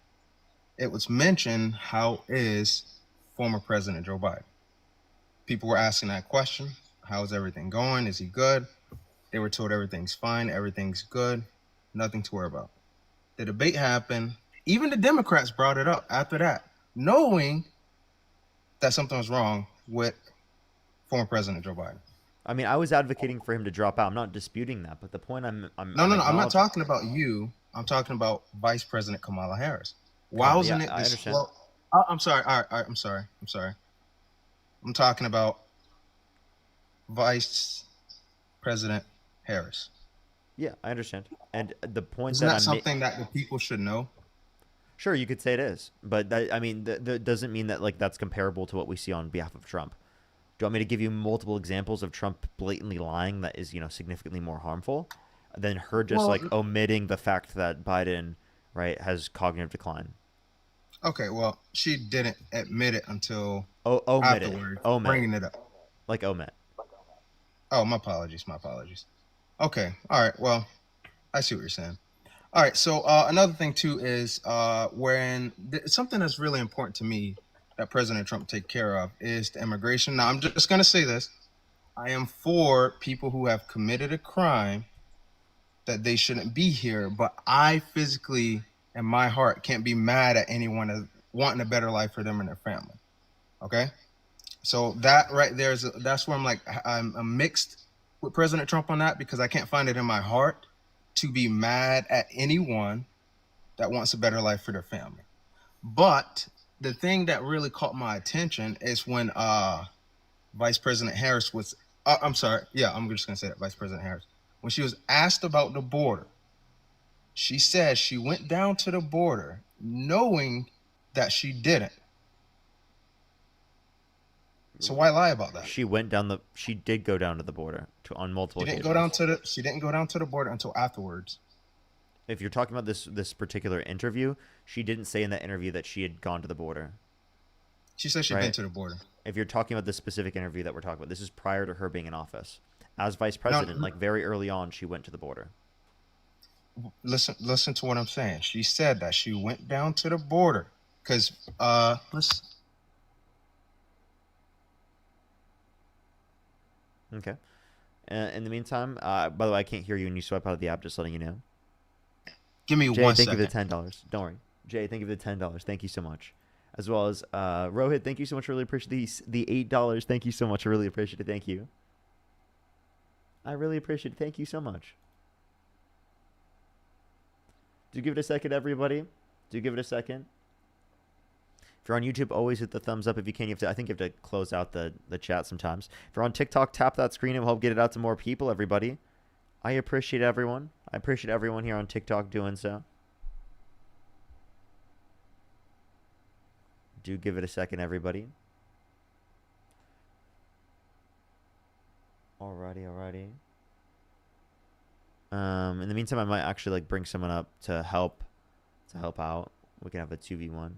it was mentioned, how is former President Joe Biden? People were asking that question. How's everything going? Is he good? They were told everything's fine, everything's good, nothing to worry about. The debate happened. Even the Democrats brought it up after that, knowing that something was wrong with former President Joe Biden. I mean, I was advocating for him to drop out. I'm not disputing that, but the point I'm not talking about you. I'm talking about Vice President Kamala Harris. Why wasn't it? I understand. Well, I'm sorry. All right, I'm sorry. I'm talking about Vice President Harris. Yeah, I understand. And the point Isn't that that something that the people should know? Sure, you could say it is, but that, I mean, that doesn't mean that, like, that's comparable to what we see on behalf of Trump. Do you want me to give you multiple examples of Trump blatantly lying that is, you know, significantly more harmful than her just omitting the fact that Biden, right, has cognitive decline? Okay, well, she didn't admit it until omit afterward, it. Bringing it up. Like omit. Oh, my apologies. Okay, all right, well, I see what you're saying. All right, so another thing, too, is something that's really important to me that President Trump take care of is the immigration. Now, I'm just going to say this. I am for people who have committed a crime that they shouldn't be here, but I physically, in my heart, can't be mad at anyone wanting a better life for them and their family, okay? So that right there, that's where I'm mixed with President Trump on that, because I can't find it in my heart to be mad at anyone that wants a better life for their family. But the thing that really caught my attention is when Vice President Harris was, I'm just gonna say that, Vice President Harris, when she was asked about the border, she said she went down to the border knowing that she didn't. So why lie about that? She did go down to the border on multiple occasions. She didn't go down to the border until afterwards. If you're talking about this particular interview, she didn't say in that interview that she had gone to the border. She said she'd been to the border. If you're talking about this specific interview that we're talking about, this is prior to her being in office. As vice president, like very early on, she went to the border. Listen to what I'm saying. She said that she went down to the border because Okay. In the meantime, by the way, I can't hear you when you swipe out of the app, just letting you know. Give me Jay, one thank second. you for the $10. Don't worry. Jay, thank you for the $10. Thank you so much. As well as Rohit, thank you so much. Really appreciate the $8. Thank you so much. I really appreciate it. Thank you. I really appreciate it. Thank you so much. Do give it a second, everybody. Do give it a second. If you're on YouTube, always hit the thumbs up if you can. I think you have to close out the chat sometimes. If you're on TikTok, tap that screen and we'll help get it out to more people, everybody. I appreciate everyone. I appreciate everyone here on TikTok doing so. Do give it a second, everybody. Alrighty. In the meantime, I might actually like bring someone up to help out. We can have a 2v1.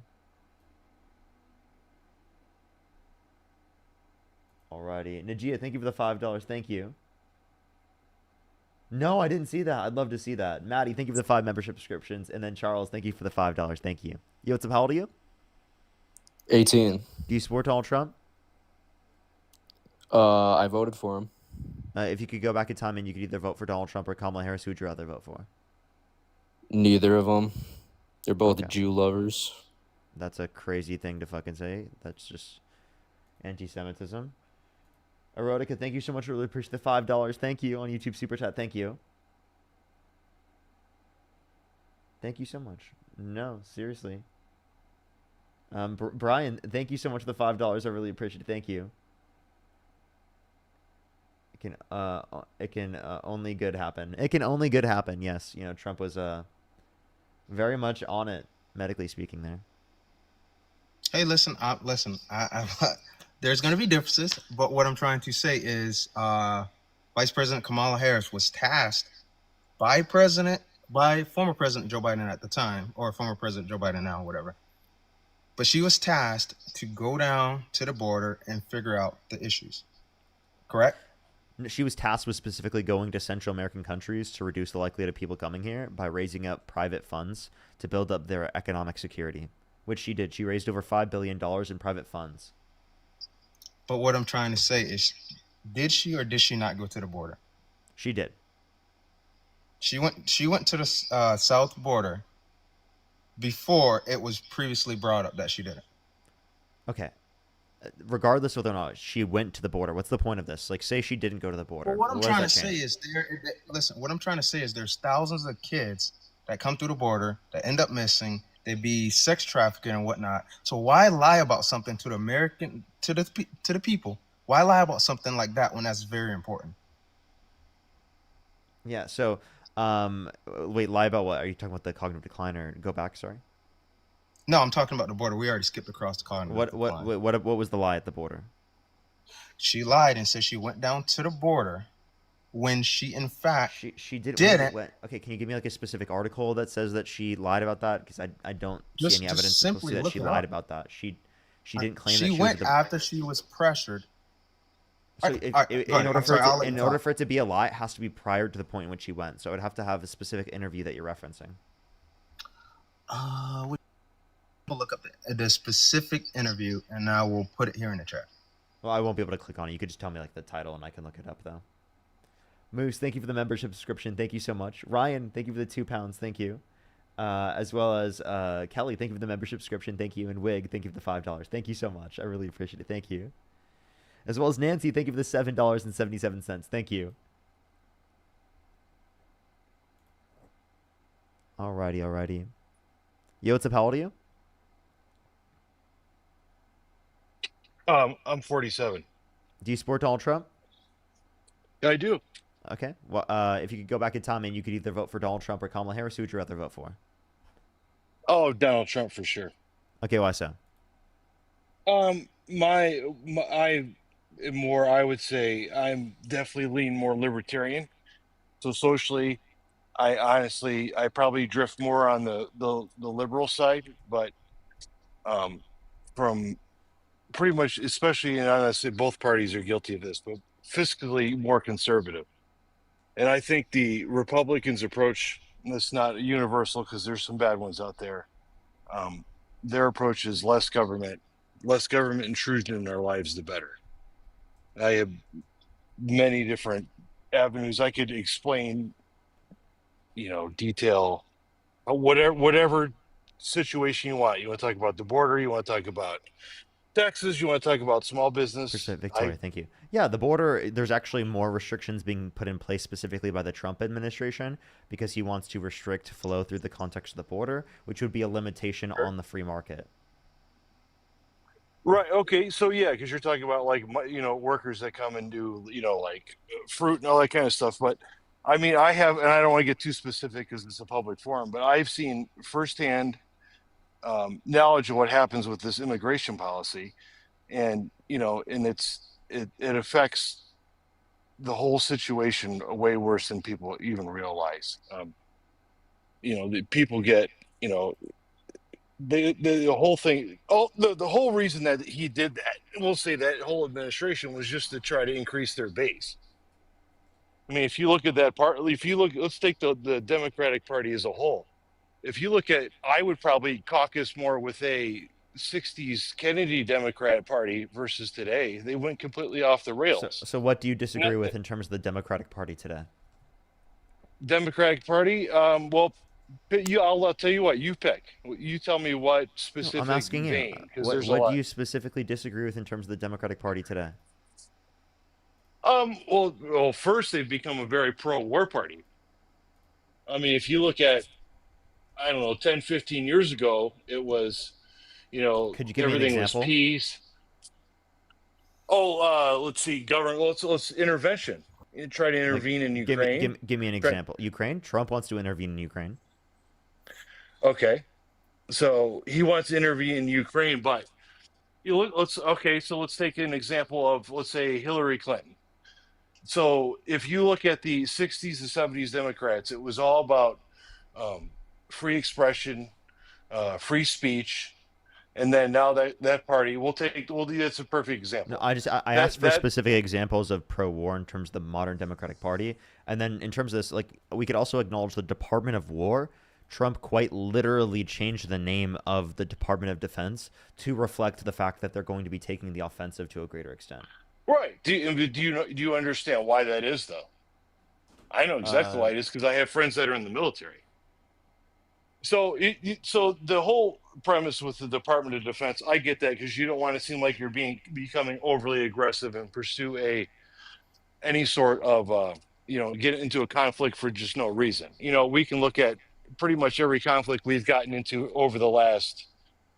Alrighty. Najia, thank you for the $5. Thank you. No, I didn't see that. I'd love to see that. Maddie, thank you for the 5 membership subscriptions. And then Charles, thank you for the $5. Thank you. Yo, what's up? How old are you? 18. Do you support Donald Trump? I voted for him. If you could go back in time and you could either vote for Donald Trump or Kamala Harris, who would you rather vote for? Neither of them. They're both Jew lovers. That's a crazy thing to fucking say. That's just anti-Semitism. Erotica, thank you so much. I really appreciate the $5. Thank you on YouTube Super Chat. Thank you. Thank you so much. No, seriously. Brian, thank you so much for the $5. I really appreciate it. Thank you. It can only good happen. It can only good happen. Yes, you know, Trump was very much on it, medically speaking there. Hey, listen, there's going to be differences, but what I'm trying to say is Vice President Kamala Harris was tasked by former President Joe Biden at the time, or former President Joe Biden now, whatever. But she was tasked to go down to the border and figure out the issues. Correct? She was tasked with specifically going to Central American countries to reduce the likelihood of people coming here by raising up private funds to build up their economic security, which she did. She raised over $5 billion in private funds. But what I'm trying to say is, did she or did she not go to the border? She did. She went to the south border before it was previously brought up that she did it. Okay. Regardless of whether or not she went to the border, what's the point of this? Like, say she didn't go to the border. Well, what I'm trying to say is what I'm trying to say is there's thousands of kids that come through the border that end up missing. They be sex trafficking and whatnot. So why lie about something to the people? Why lie about something like that when that's very important? Yeah. So, wait, lie about what? Are you talking about the cognitive decline or go back? Sorry. No, I'm talking about the border. We already skipped across the cognitive decline. What was the lie at the border? She lied and said she went down to the border when she in fact she didn't. Okay, can you give me like a specific article that says that she lied about that? Because I don't see any evidence to say that she lied about that. She didn't claim that she went after she was pressured. So in order for it to be a lie, it has to be prior to the point in which she went. So I would have to have a specific interview that you're referencing. We'll look up the specific interview and I will put it here in the chat. Well, I won't be able to click on it. You could just tell me like the title and I can look it up though. Moose, thank you for the membership subscription. Thank you so much. Ryan, thank you for the £2. Thank you. As well as Kelly, thank you for the membership subscription. Thank you. And Wig, thank you for the $5. Thank you so much. I really appreciate it. Thank you. As well as Nancy, thank you for the $7.77. Thank you. Alrighty. Yo, what's up? How old are you? I'm 47. Do you support Donald Trump? Yeah, I do. Okay. Well, if you could go back in time and you could either vote for Donald Trump or Kamala Harris, who would you rather vote for? Oh, Donald Trump for sure. Okay, why so? I would say I'm definitely lean more libertarian. So socially, I probably drift more on the liberal side, but from pretty much, especially, and honestly, both parties are guilty of this, but fiscally more conservative. And I think the Republicans' approach, and it's not universal because there's some bad ones out there. Their approach is less government intrusion in our lives, the better. I have many different avenues I could explain, detail, whatever situation you want. You want to talk about the border, you want to talk about taxes? You want to talk about small business? Appreciate it, Victoria. Thank you. Yeah, the border, there's actually more restrictions being put in place specifically by the Trump administration because he wants to restrict flow through the context of the border, which would be a limitation on the free market. Right. Okay. So yeah, because you're talking about like workers that come and do like fruit and all that kind of stuff. But I mean, I have, and I don't want to get too specific because it's a public forum, but I've seen firsthand knowledge of what happens with this immigration policy, and and it affects the whole situation way worse than people even realize. The people get the whole thing. The whole reason that he did that, we'll say that whole administration was just to try to increase their base. I mean, if you look at that part, let's take the Democratic Party as a whole. If you look at, I would probably caucus more with a 60s Kennedy Democrat Party versus today. They went completely off the rails. So what do you disagree with in terms of the Democratic Party today? Democratic Party? Well, I'll tell you what, you pick. You tell me what specific I'm asking vein, you. What do you specifically disagree with in terms of the Democratic Party today? Well, first they've become a very pro-war party. I mean, if you look at, I don't know, 10, 15 years ago, it was, Could you give me an everything was example? peace. Let's see, government. Let's intervention. Try to intervene in Ukraine. Give me an example. Ukraine. Trump wants to intervene in Ukraine. Okay, so he wants to intervene in Ukraine, but let's take an example of, let's say, Hillary Clinton. So if you look at the 60s and 70s Democrats, it was all about free expression, free speech, and then now that party, that's a perfect example. No, I asked for specific examples of pro-war in terms of the modern Democratic Party, and then in terms of this, like, we could also acknowledge the Department of War. Trump quite literally changed the name of the Department of Defense to reflect the fact that they're going to be taking the offensive to a greater extent. Right. Do you understand why that is, though? I know exactly why it is, because I have friends that are in the military. So the whole premise with the Department of Defense, I get that, because you don't want to seem like you're becoming overly aggressive and pursue any sort of get into a conflict for just no reason. We can look at pretty much every conflict we've gotten into over the last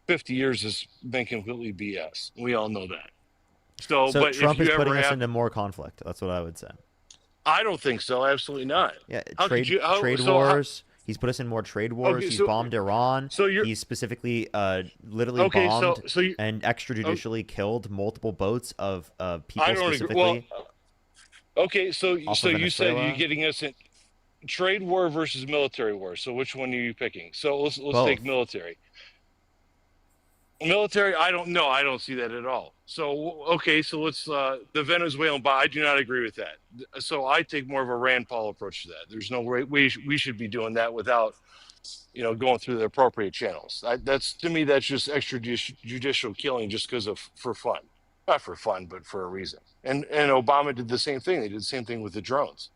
50 years has been completely BS. We all know that. So but Trump if is you putting ever us have, into more conflict. That's what I would say. I don't think so. Absolutely not. Yeah, How trade could you, how, trade so wars. He's put us in more trade wars. Okay, He's so- bombed Iran. so you're- He's specifically literally Okay, so- bombed so you- and extrajudicially killed multiple boats of people I don't specifically. agree. Well, okay, so Off of you said Venezuela. you're getting us in trade war versus military war. So which one are you picking? So let's Both. take military. Military, I don't know. I don't see that at all. So okay, so let's the Venezuelan. But I do not agree with that. So I take more of a Rand Paul approach to that. There's no way we should be doing that without going through the appropriate channels. That's, to me, that's just extrajudicial killing just because for fun, not for fun, but for a reason. And Obama did the same thing. They did the same thing with the drones.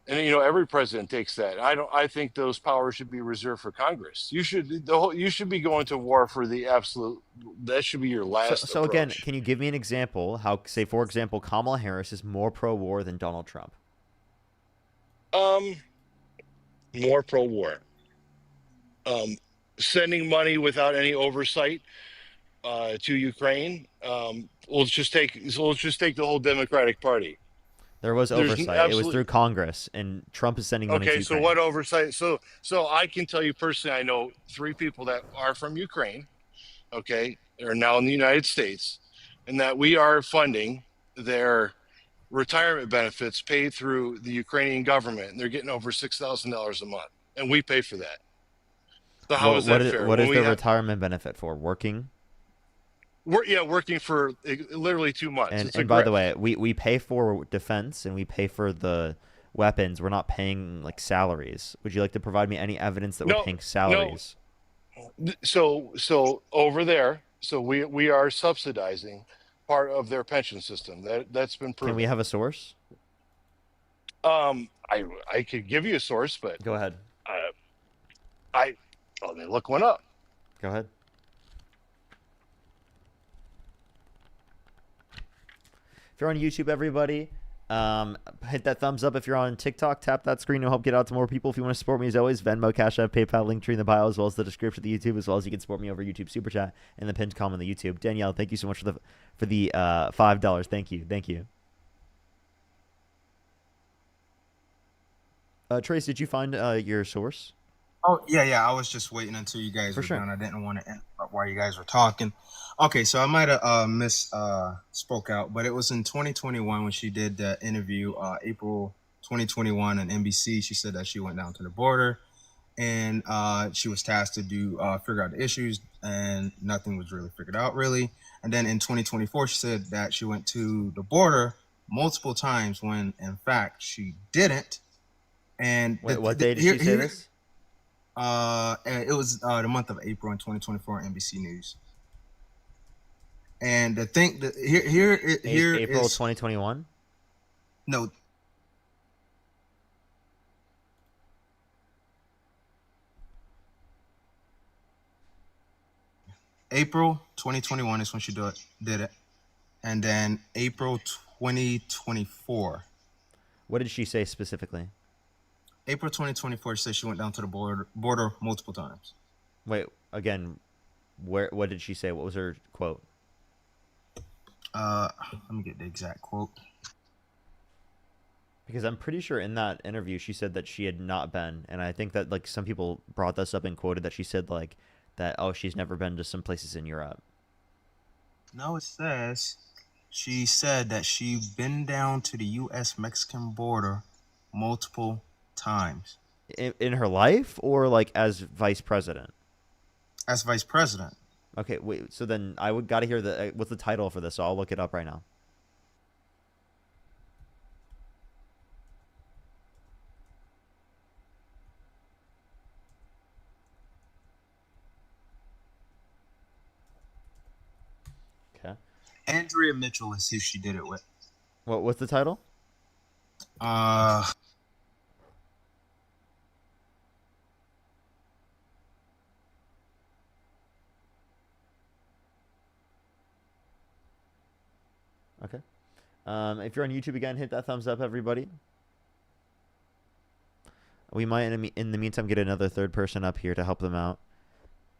And every president takes that. I think those powers should be reserved for Congress. You should be going to war for the absolute. That should be your last. So again, can you give me an example how, say, for example, Kamala Harris is more pro-war than Donald Trump? More pro-war. Sending money without any oversight to Ukraine. Let's just take the whole Democratic Party. There was There's oversight. It was through Congress, and Trump is sending money to Okay, Ukraine. so what oversight? So I can tell you personally, I know 3 people that are from Ukraine. Okay, they're now in the United States, and that we are funding their retirement benefits paid through the Ukrainian government, and they're getting over $6,000 a month, and we pay for that. So how is that fair? What When is we the have- retirement benefit for? Working? working for literally 2 months. And by the way, we pay for defense and we pay for the weapons. We're not paying like salaries. Would you like to provide me any evidence that we're paying salaries? So over there, so we are subsidizing part of their pension system. That's been proven. Can we have a source? I could give you a source, but Go ahead. let me look one up. Go ahead. If you're on YouTube, everybody, hit that thumbs up. If you're on TikTok, tap that screen to help get out to more people. If you want to support me, as always, Venmo, Cash App, PayPal, link tree in the bio, as well as the description of the YouTube, as well as you can support me over YouTube Super Chat and the pinned comment on the YouTube. Danielle, thank you so much for the $5. Thank you. Trace, did you find your source? Oh yeah. I was just waiting until you guys For were sure. done. I didn't want to interrupt while you guys were talking. Okay, so I might have spoke out, but it was in 2021 when she did the interview, April 2021 on NBC. She said that she went down to the border, and she was tasked to figure out the issues, and nothing was really figured out really. And then in 2024, she said that she went to the border multiple times when in fact she didn't. And Wait, what day did she say this? It was the month of April in 2024 on NBC News. And the thing that here April is 2021. no. April 2021 is when she did it, and then April 2024. What did she say specifically? April 2024 says she went down to the border multiple times. Wait, again, what did she say? What was her quote? Let me get the exact quote. Because I'm pretty sure in that interview she said that she had not been, and I think that like some people brought this up and quoted that she said like that she's never been to some places in Europe. No, it says she said that she's been down to the U.S.-Mexican border multiple times. In her life, or like as vice president? As vice president. Okay, wait. So then I would gotta hear what's the title for this? So I'll look it up right now. Okay. Andrea Mitchell is who she did it with. What's the title? Okay. If you're on YouTube again, hit that thumbs up, everybody. We might, in the meantime, get another third person up here to help them out,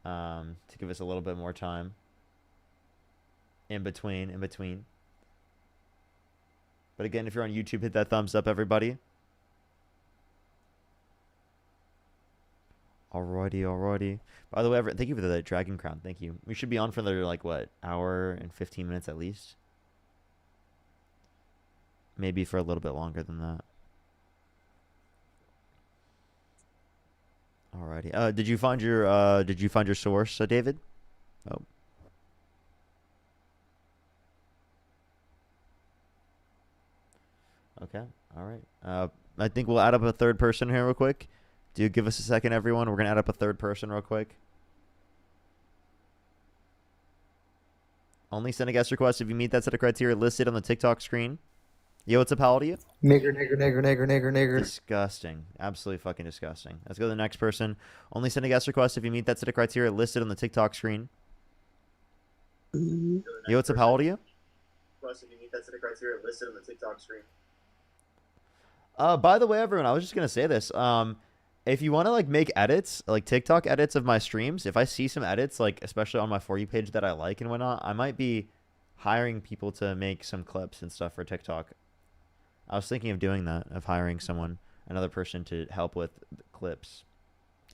to give us a little bit more time. In between. But again, if you're on YouTube, hit that thumbs up, everybody. Alrighty. By the way, thank you for the Dragon Crown. Thank you. We should be on for another, like, what, hour and 15 minutes at least? Maybe for a little bit longer than that. Alrighty. Did you find your source, David? Oh. Okay. All right. I think we'll add up a third person here real quick. Do give us a second, everyone. We're gonna add up a third person real quick. Only send a guest request if you meet that set of criteria listed on the TikTok screen. Yo, what's up? How old are you? Nigger. Disgusting. Absolutely fucking disgusting. Let's go to the next person. Only send a guest request if you meet that set of criteria listed on the TikTok screen. Yo, what's up? How old are you? If you meet that set of criteria listed on the TikTok screen. By the way, everyone, I was just gonna say this. If you want to like make edits, like TikTok edits of my streams, if I see some edits, like especially on my For You page that I like and whatnot, I might be hiring people to make some clips and stuff for TikTok. I was thinking of doing that, of hiring another person to help with clips,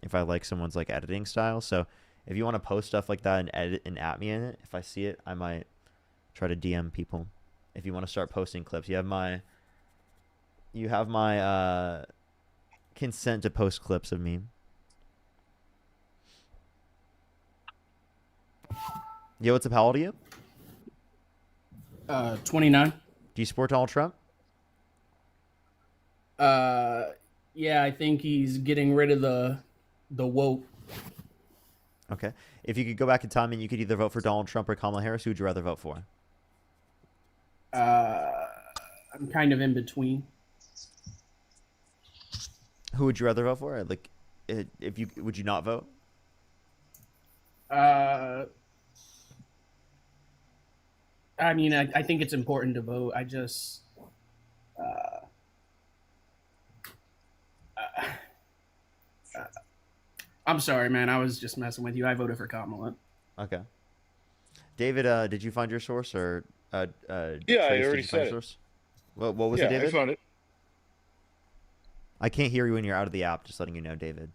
if I like someone's like editing style. So if you want to post stuff like that and edit and at me in it, if I see it, I might try to DM people. If you want to start posting clips, you have my consent to post clips of me. Yo, what's up? How old are you? 29. Do you support Donald Trump? Yeah, I think he's getting rid of the woke. Okay. If you could go back in time and you could either vote for Donald Trump or Kamala Harris, who would you rather vote for? I'm kind of in between. Who would you rather vote for? Like, would you not vote? I I mean, I think it's important to vote. I just, uh, I'm sorry, man. I was just messing with you. I voted for Kamala. Okay. David, did you find your source or Yeah, Trace, I did already you find said your it. source? What was Yeah, it, David? I found it. I can't hear you when you're out of the app. Just letting you know, David.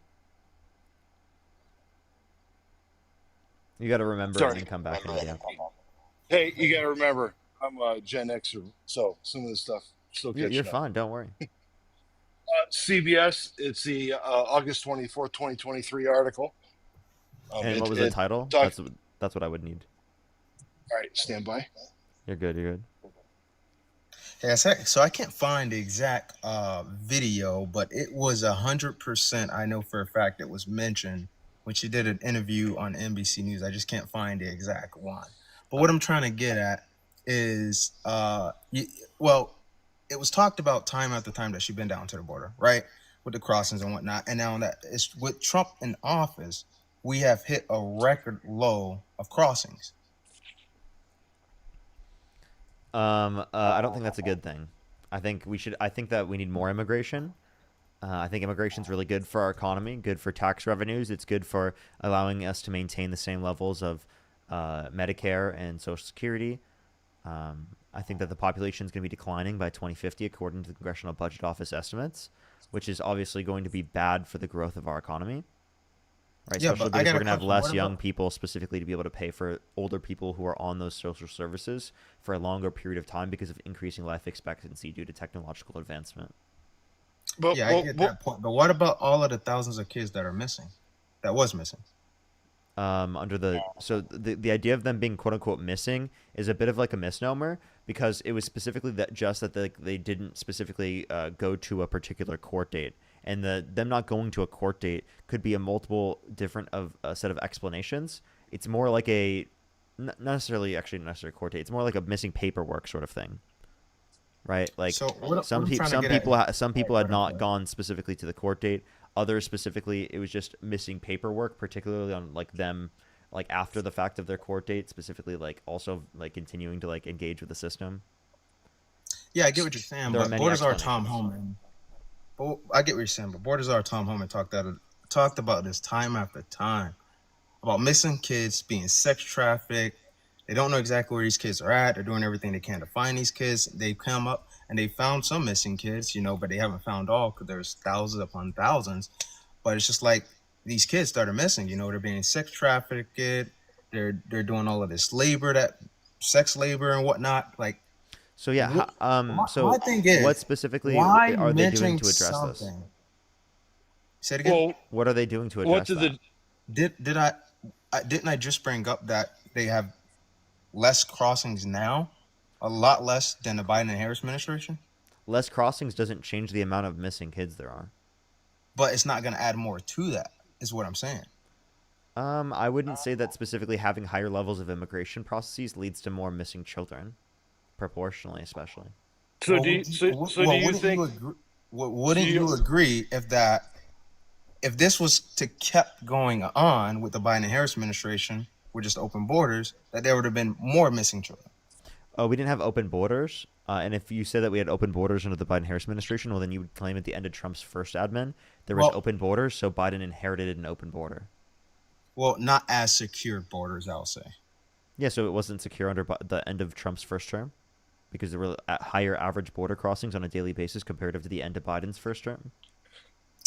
You got to remember Sorry. and then come back into the app. Hey, you got to remember, I'm a Gen Xer, so some of this stuff still catching You're up. fine. Don't worry. CBS, it's the August 24th, 2023 article. And what was the title? That's what I would need. All right, stand by. You're good. You're good. Yeah, so I can't find the exact video, but it was 100%. I know for a fact it was mentioned when she did an interview on NBC News. I just can't find the exact one. But what I'm trying to get at is, well, it was talked about time after time that she'd been down to the border, right, with the crossings and whatnot. And now that it's with Trump in office, we have hit a record low of crossings. I don't think that's a good thing. I think that we need more immigration. I think immigration's really good for our economy, good for tax revenues. It's good for allowing us to maintain the same levels of Medicare and Social Security. I think that the population is going to be declining by 2050, according to the Congressional Budget Office estimates, which is obviously going to be bad for the growth of our economy. Right, Yeah, especially but I because got we're a going to have question. less What young about- people specifically to be able to pay for older people who are on those social services for a longer period of time because of increasing life expectancy due to technological advancement. But, Yeah, I get that point. But what about all of the thousands of kids that are missing? That was missing. So the idea of them being quote unquote missing is a bit of like a misnomer because it was specifically that they didn't specifically go to a particular court date, and them not going to a court date could be a multiple different set of explanations. It's more like not necessarily a court date. It's more like a missing paperwork sort of thing. Right, like So what some I'm trying to get at- some people had not gone specifically to the court date. Others specifically, it was just missing paperwork, particularly on like them, like after the fact of their court date, specifically like also like continuing to like engage with the system. Yeah, I get what you're saying, There are but many Borders Tom explanations. Homan. But I get what you're saying, but Borders Tom Homan talked about this time after time about missing kids being sex trafficked. They don't know exactly where these kids are at. They're doing everything they can to find these kids. They come up and they found some missing kids, but they haven't found all because there's thousands upon thousands. But it's just like these kids that are missing, they're being sex trafficked. They're doing all of this sex labor and whatnot. Like, So yeah, my thing is, what specifically why are they doing mention to address this? something? Say it again. Well, What are they doing to address that? Didn't I just bring up that they have less crossings now, a lot less than the Biden and Harris administration? Less crossings doesn't change the amount of missing kids there are. But it's not going to add more to that, is what I'm saying. I wouldn't say that specifically having higher levels of immigration processes leads to more missing children, proportionally, especially. So do you think? Wouldn't you agree if this was to kept going on with the Biden and Harris administration with just open borders, that there would have been more missing children? Oh, we didn't have open borders. And if you said that we had open borders under the Biden-Harris administration, well, then you would claim at the end of Trump's first admin there was open borders, so Biden inherited an open border. Well, not as secured borders, I'll say. Yeah, so it wasn't secure under the end of Trump's first term because there were higher average border crossings on a daily basis comparative to the end of Biden's first term.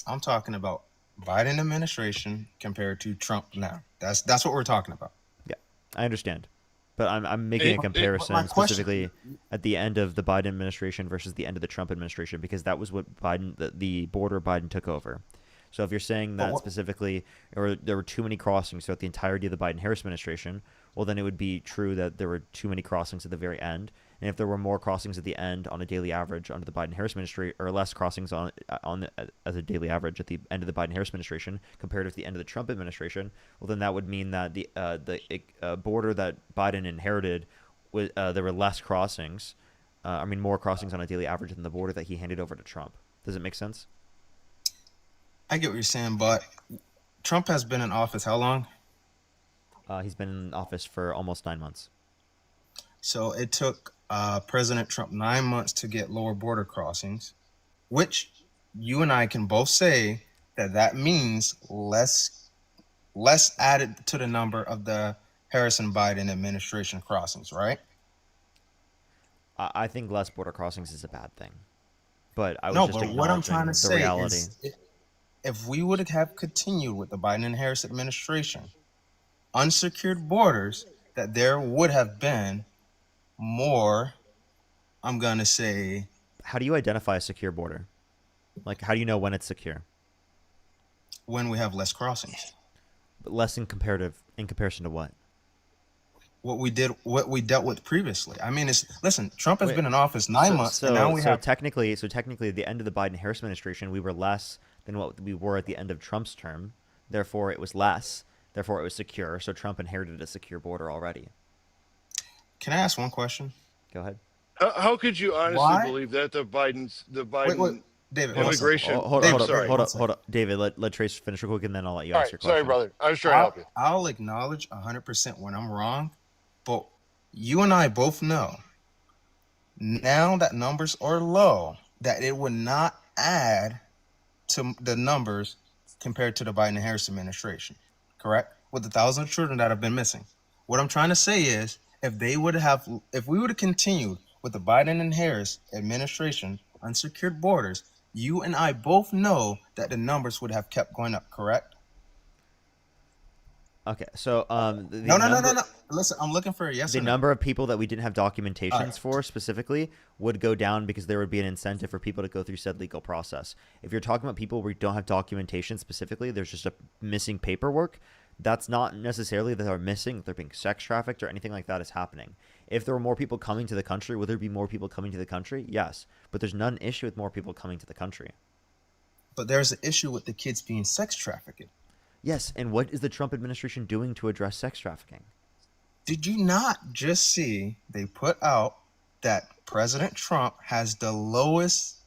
I'm talking about Biden administration compared to Trump now. That's what we're talking about. Yeah, I understand. But I'm making a comparison specifically at the end of the Biden administration versus the end of the Trump administration because that was what the border Biden took over. So if you're saying that specifically, or there were too many crossings throughout the entirety of the Biden-Harris administration, well, then it would be true that there were too many crossings at the very end. And if there were more crossings at the end on a daily average under the Biden-Harris administration, or less crossings as a daily average at the end of the Biden-Harris administration compared with the end of the Trump administration, well, then that would mean that the border that Biden inherited, there were less crossings. More crossings on a daily average than the border that he handed over to Trump. Does it make sense? I get what you're saying, but Trump has been in office how long? He's been in office for almost 9 months. So it took President Trump 9 months to get lower border crossings, which you and I can both say that that means less added to the number of the Harrison Biden administration crossings, right? I think less border crossings is a bad thing, but I was No, just but what I'm trying acknowledging to the say reality. is if we would have continued with the Biden and Harris administration, unsecured borders, that there would have been more, I'm going to say, How do you identify a secure border? Like, how do you know when it's secure? when we have less crossings. But less in comparison to what? What we dealt with previously. I mean, listen, Trump has Wait, been in office 9 months, and now we have. Technically, at the end of the Biden-Harris administration, we were less than what we were at the end of Trump's term. Therefore, it was less. Therefore, it was secure. So Trump inherited a secure border already. Can I ask one question? Go ahead. How could you honestly believe that the Biden Wait, David, immigration? Hold on, David. Let Trace finish real quick, and then I'll let you ask your question. Sorry, brother. I was trying to help you. I'll acknowledge 100% when I'm wrong, but you and I both know now that numbers are low, that it would not add to the numbers compared to the Biden and Harris administration, correct? With the thousands of children that have been missing. What I'm trying to say is, if we would have continued with the Biden and Harris administration, unsecured borders, you and I both know that the numbers would have kept going up, correct? Okay, so No. Listen, I'm looking for a yes the or no. number of people that we didn't have documentations Alright. for specifically would go down because there would be an incentive for people to go through said legal process. If you're talking about people where you don't have documentation specifically, there's just a missing paperwork. That's not necessarily that they're missing, they're being sex trafficked or anything like that is happening. If there were more people coming to the country, would there be more people coming to the country? Yes, but there's none issue with more people coming to the country. But there's an issue with the kids being sex trafficked. Yes, and what is the Trump administration doing to address sex trafficking? Did you not just see they put out that President Trump has the lowest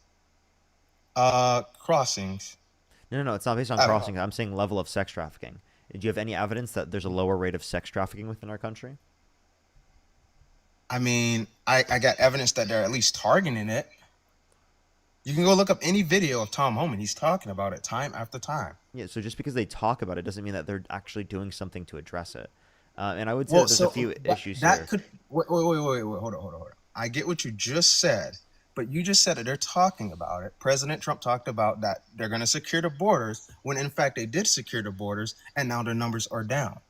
crossings? No, it's not based on I don't crossing. I'm saying level of sex trafficking. Do you have any evidence that there's a lower rate of sex trafficking within our country? I mean, I got evidence that they're at least targeting it. You can go look up any video of Tom Homan. He's talking about it time after time. Yeah, so just because they talk about it doesn't mean that they're actually doing something to address it. And I would say that there's a few issues here. Wait, hold on. I get what you just said, but you just said that they're talking about it. President Trump talked about that they're going to secure the borders when in fact they did secure the borders, and now their numbers are down.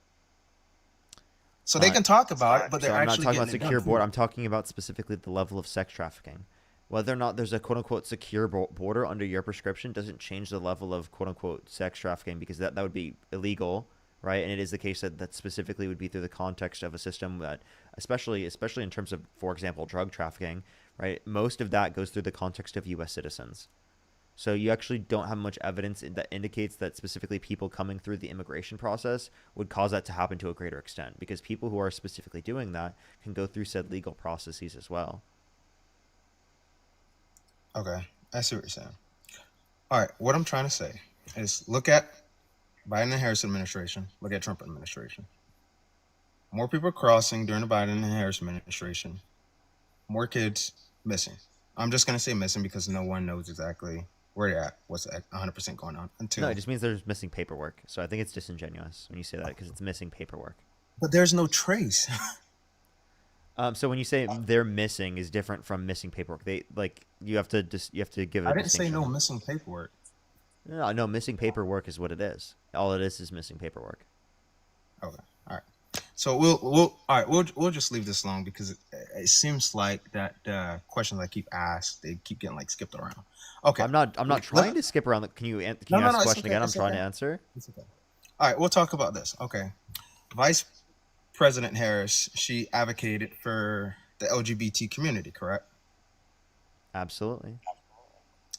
So they can talk about it, but they're I'm not actually talking about getting it secure done. border. I'm talking about specifically the level of sex trafficking. Whether or not there's a quote-unquote secure border under your prescription doesn't change the level of quote-unquote sex trafficking, because that would be illegal, right? And it is the case that specifically would be through the context of a system that, especially in terms of, for example, drug trafficking, right? Most of that goes through the context of U.S. citizens. So you actually don't have much evidence that indicates that specifically people coming through the immigration process would cause that to happen to a greater extent, because people who are specifically doing that can go through said legal processes as well. Okay, I see what you're saying. All right, what I'm trying to say is look at Biden and Harris administration, look at Trump administration. More people crossing during the Biden and Harris administration. More kids missing. I'm just going to say missing because no one knows exactly where they're at, what's 100% going on. No, it just means there's missing paperwork. So I think it's disingenuous when you say that, because it's missing paperwork. But there's no trace. So when you say they're missing is different from missing paperwork. You have to give it. I didn't say no missing paperwork. No, missing paperwork is what it is. All it is missing paperwork. Okay, all right. So we'll just leave this alone because it seems like that questions I keep asked, they keep getting skipped around. Okay, I'm not trying to skip around. Can you ask the question again? I'm trying to answer. It's okay. All right, we'll talk about this. Okay, Vice President Harris, she advocated for the LGBT community, correct? Absolutely.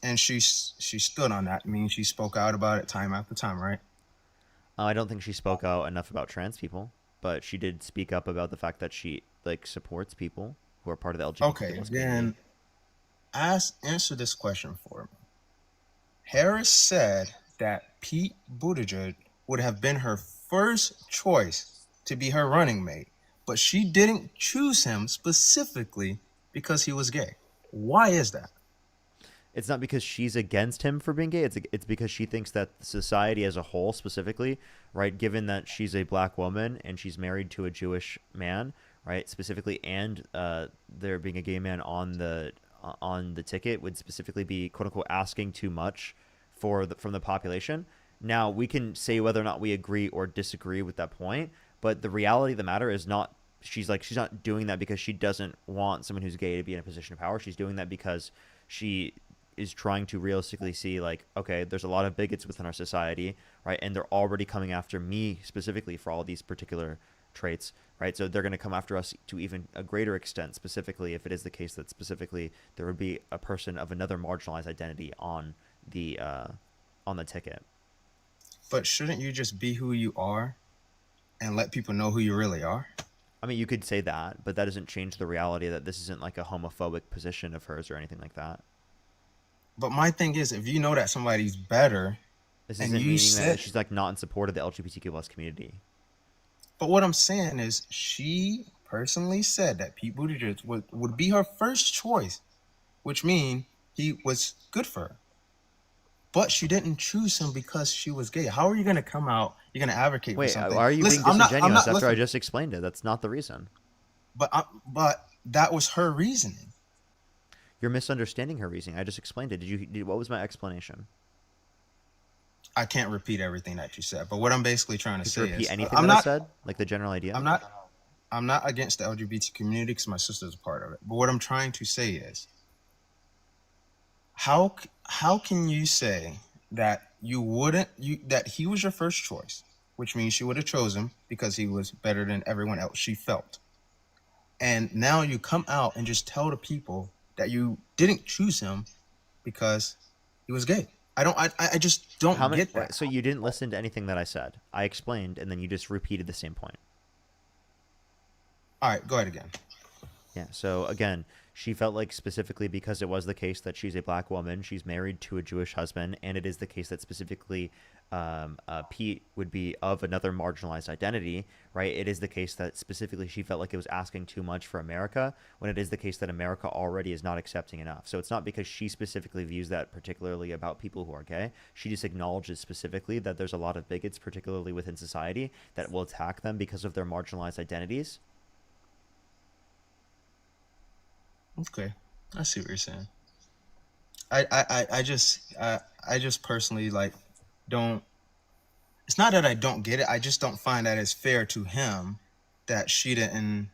And she stood on that. I mean, she spoke out about it time after time, right? I don't think she spoke out enough about trans people, but she did speak up about the fact that she supports people who are part of the LGBT community. Then answer this question for me. Harris said that Pete Buttigieg would have been her first choice to be her running mate, but she didn't choose him specifically because he was gay. Why is that? It's not because she's against him for being gay. It's because she thinks that society as a whole, specifically, right, given that she's a black woman and she's married to a Jewish man, right, specifically, and there being a gay man on the ticket would specifically be, quote unquote, asking too much from the population. Now, we can say whether or not we agree or disagree with that point, but the reality of the matter is not, she's not doing that because she doesn't want someone who's gay to be in a position of power. She's doing that because she is trying to realistically see, like, okay, there's a lot of bigots within our society, right? And they're already coming after me specifically for all these particular traits, right? So they're going to come after us to even a greater extent, specifically if it is the case that specifically there would be a person of another marginalized identity on the ticket. But shouldn't you just be who you are and let people know who you really are? I mean, you could say that, but that doesn't change the reality that this isn't like a homophobic position of hers or anything like that. But my thing is, if you know that somebody's better, This and isn't you meaning that said, she's like not in support of the LGBTQ plus community. but what I'm saying is, she personally said that Pete Buttigieg would be her first choice, which means he was good for her. But she didn't choose him because she was gay. How are you going to come out? You're going to advocate Wait, for something? why are you Listen, being disingenuous after listen, I just explained it? That's not the reason. But that was her reasoning. You're misunderstanding her reasoning. I just explained it. What was my explanation? I can't repeat everything that you said, but what I'm basically trying to Could say you repeat is, anything that I said? Like the general idea? I'm not against the LGBT community because my sister's a part of it. But what I'm trying to say is, how can you say that that he was your first choice, which means she would have chosen him because he was better than everyone else she felt, and now you come out and just tell the people that you didn't choose him because he was gay? I just don't get that. So you didn't listen to anything that I said. I explained, and then you just repeated the same point. All right, go ahead again. Yeah, so again, she felt like specifically because it was the case that she's a black woman, she's married to a Jewish husband, and it is the case that specifically Pete would be of another marginalized identity, right? It is the case that specifically she felt like it was asking too much for America, when it is the case that America already is not accepting enough. So it's not because she specifically views that particularly about people who are gay. She just acknowledges specifically that there's a lot of bigots, particularly within society, that will attack them because of their marginalized identities. Okay, I see what you're saying. I just personally don't. It's not that I don't get it. I just don't find that it's fair to him that she didn't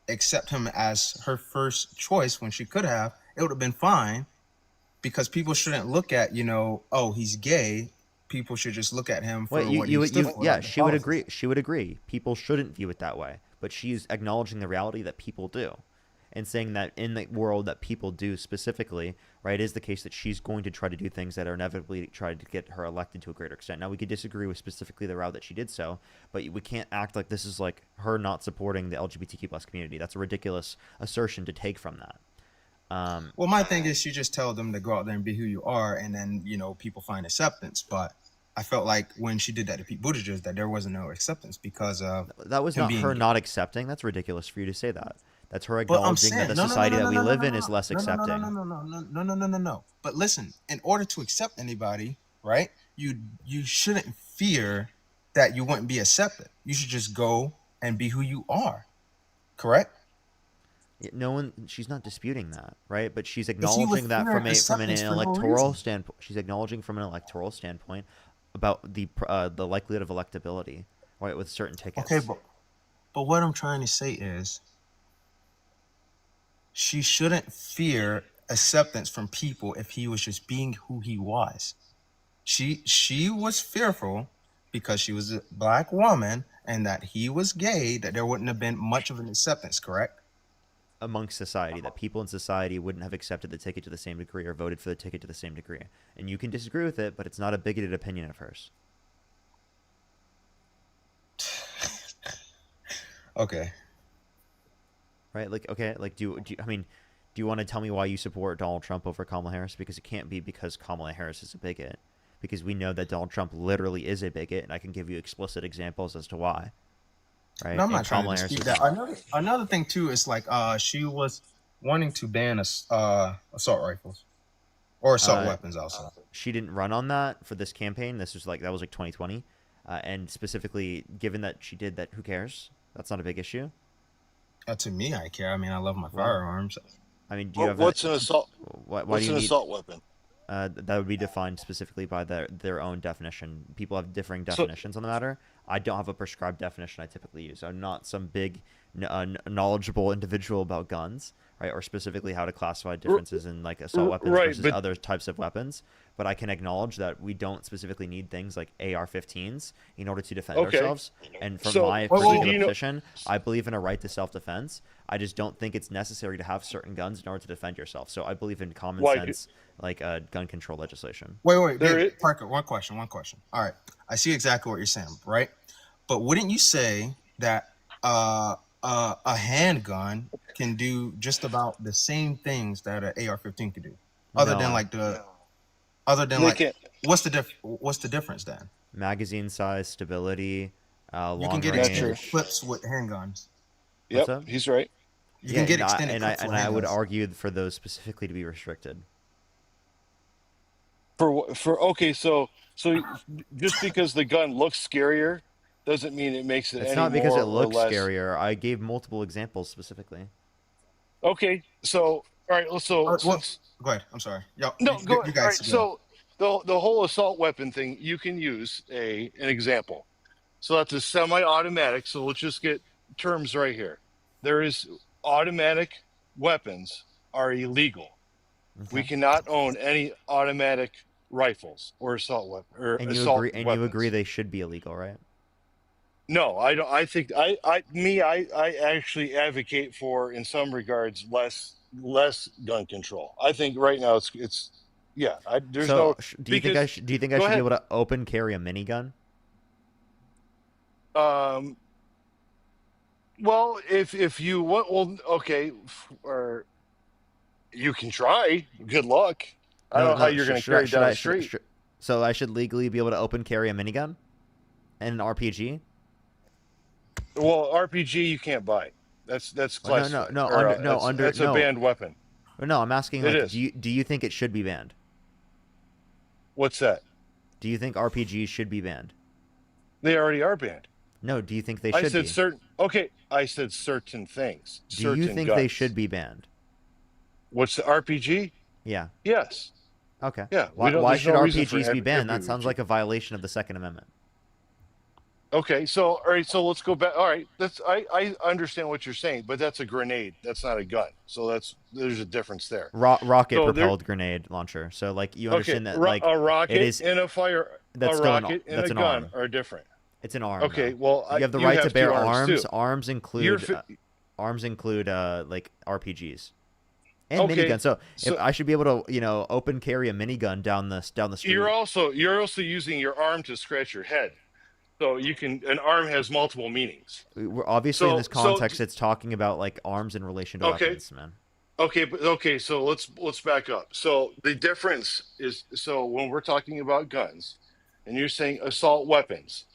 accept him as her first choice when she could have. It would have been fine, because people shouldn't look at, oh, he's gay. People should just look at him for what he stood for. Yeah, she would agree. She would agree. People shouldn't view it that way, but she's acknowledging the reality that people do, and saying that in the world that people do specifically, right, is the case that she's going to try to do things that are inevitably try to get her elected to a greater extent. Now, we could disagree with specifically the route that she did so, but we can't act like this is like her not supporting the LGBTQ plus community. That's a ridiculous assertion to take from that. Well, my thing is, you just tell them to go out there and be who you are, and then, people find acceptance. But I felt like when she did that to Pete Buttigieg, that there wasn't no acceptance because of that was not her not accepting. That's ridiculous for you to say that. That's her acknowledging that the society that we live in is less accepting. No. But listen, in order to accept anybody, right, you shouldn't fear that you wouldn't be accepted. You should just go and be who you are. Correct? No one, she's not disputing that, right? But she's acknowledging that from an electoral standpoint. She's acknowledging from an electoral standpoint about the likelihood of electability, right, with certain tickets. Okay, but what I'm trying to say is, she shouldn't fear acceptance from people if he was just being who he was. She was fearful because she was a black woman and that he was gay, that there wouldn't have been much of an acceptance, correct? Amongst society, that people in society wouldn't have accepted the ticket to the same degree or voted for the ticket to the same degree. And you can disagree with it, but it's not a bigoted opinion of hers. Okay. Right? Do you want to tell me why you support Donald Trump over Kamala Harris? Because it can't be because Kamala Harris is a bigot. Because we know that Donald Trump literally is a bigot, and I can give you explicit examples as to why. right? No, I'm And not trying to Kamala dispute Harris that. Another thing too is like she was wanting to ban assault rifles or assault weapons also. She didn't run on that for this campaign. That was like 2020, and specifically, given that she did that, who cares? That's not a big issue. To me, I care. I mean, I love my firearms. I mean, do you have what's an assault? Why What's do you an need, assault weapon? that would be defined specifically by their own definition. People have differing definitions on the matter. I don't have a prescribed definition I typically use. I'm not some big knowledgeable individual about guns, right? Or specifically how to classify differences in like assault weapons versus other types of weapons. But I can acknowledge that we don't specifically need things like AR-15s in order to defend ourselves. And from my particular position, I believe in a right to self-defense. I just don't think it's necessary to have certain guns in order to defend yourself. So I believe in common sense, like gun control legislation. Wait, Parker. One question. All right, I see exactly what you're saying, right? But wouldn't you say that a handgun can do just about the same things that an AR-15 could do, other than what's the difference then? Magazine size, stability, long You can get range. extended clips with handguns. Yep, he's right. You can get extended and clips with handguns. I would argue for those specifically to be restricted. Okay, so just because the gun looks scarier doesn't mean it makes it. It's any not because more it looks or less. scarier. I gave multiple examples specifically. Okay, so all right, so go ahead. I'm sorry. Yo, no, go you ahead. All right, guys. so the whole assault weapon thing, you can use an example. So that's a semi-automatic. So let's just get terms right here. There is automatic weapons are illegal. Okay. We cannot own any automatic rifles or assault weapon or And you assault agree? And weapons. you agree they should be illegal, right? No, I don't. I think I actually advocate for, in some regards, less gun control. I think right now it's yeah. There's So, no. do you think I should? Do you think I Go should ahead. be able to open carry a minigun? Well, if you want, well, okay, or you can try. Good luck. I don't know how you're going to carry down the street. So I should legally be able to open carry a minigun and an RPG? Well, RPG you can't buy. That's Well, classified. no, Or, that's a banned weapon. No, I'm asking. It Like, is. do you think it should be banned? What's that? Do you think RPGs should be banned? They already are banned. No. Do you think they should I said be? certain. Okay, I said certain things. Do you certain think they guns. should be banned? What's the RPG? Yeah. Yes. Okay. Yeah. Why should no reason for RPGs be banned? That every- sounds like a violation of the Second Amendment. Okay, so all right, so let's go back. All right, I understand what you're saying, but that's a grenade. That's not a gun. So there's a difference there. Rocket So propelled grenade launcher. So like you understand that ro- like a rocket it is and a fire, that's a going rocket on. and That's a an gun arm. are different. It's an arm. Okay, though. well, you have the right to two bear arms. Too. Arms include You're arms include like RPGs and Okay, miniguns. So, so- if I should be able to open carry a minigun down the street. You're also using your arm to scratch your head. So an arm has multiple meanings. We're obviously in So- this so- context, it's talking about like arms in relation to Okay. weapons, man. Okay, so let's back up. So the difference is, so when we're talking about guns and you're saying assault weapons,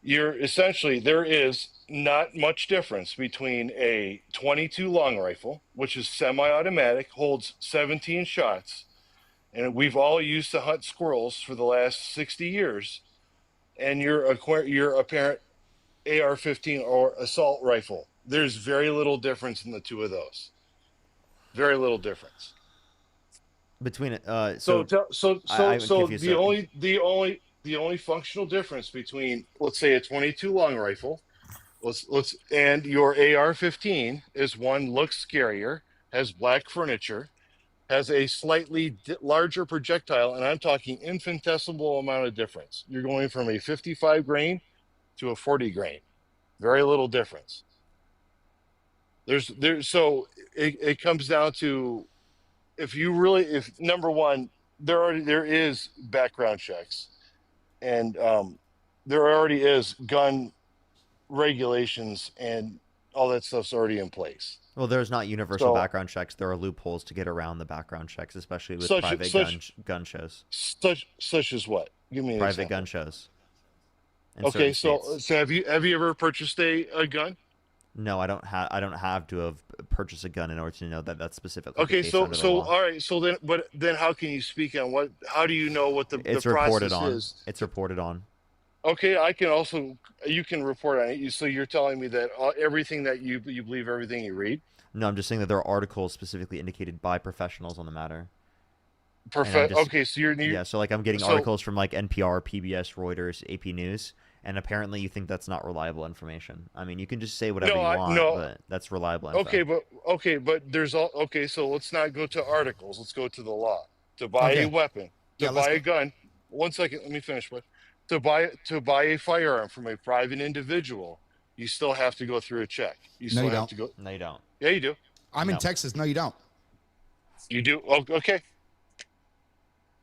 you're essentially, there is not much difference between a 22 long rifle, which is semi-automatic, holds 17 shots, and we've all used to hunt squirrels for the last 60 years, and your apparent AR-15 or assault rifle. There's very little difference in the two of those. Very little difference. Between it, So I would give you the only functional difference between, let's say, a 22 long rifle, and your AR-15 is one looks scarier, has black furniture, has a slightly larger projectile, and I'm talking infinitesimal amount of difference. You're going from a 55 grain to a 40 grain. Very little difference. So it comes down to, if number one, there is background checks, and there already is gun regulations, and all that stuff's already in place. Well, there's not universal So- background checks. There are loopholes to get around the background checks, especially with Such- private such- gun shows. Such as what? Give me an Private example. gun shows. in Okay, certain so states. so have you ever purchased a gun? No, I don't have to have purchased a gun in order to know that that's specifically the Okay, case so under the so law. all right, so then how can you speak on what? How do you know what the It's reported process on. is? It's reported on. Okay, I can also you can report on it. So you're telling me that everything that you believe everything you read? No, I'm just saying that there are articles specifically indicated by professionals on the matter. And I'm just, Okay, so yeah, so like I'm getting so articles from like NPR, PBS, Reuters, AP News, and apparently you think that's not reliable information. I mean, you can just say whatever you want, but that's reliable info. okay, but there's all okay. So let's not go to articles. Let's go to the law. To buy a weapon, to buy a gun. 1 second, let me finish. But to buy a firearm from a private individual, you still have to go through a check. You still No, you have don't. to go. No, you don't. Yeah, you do. I'm in Texas. No, you don't. You do. Oh, okay.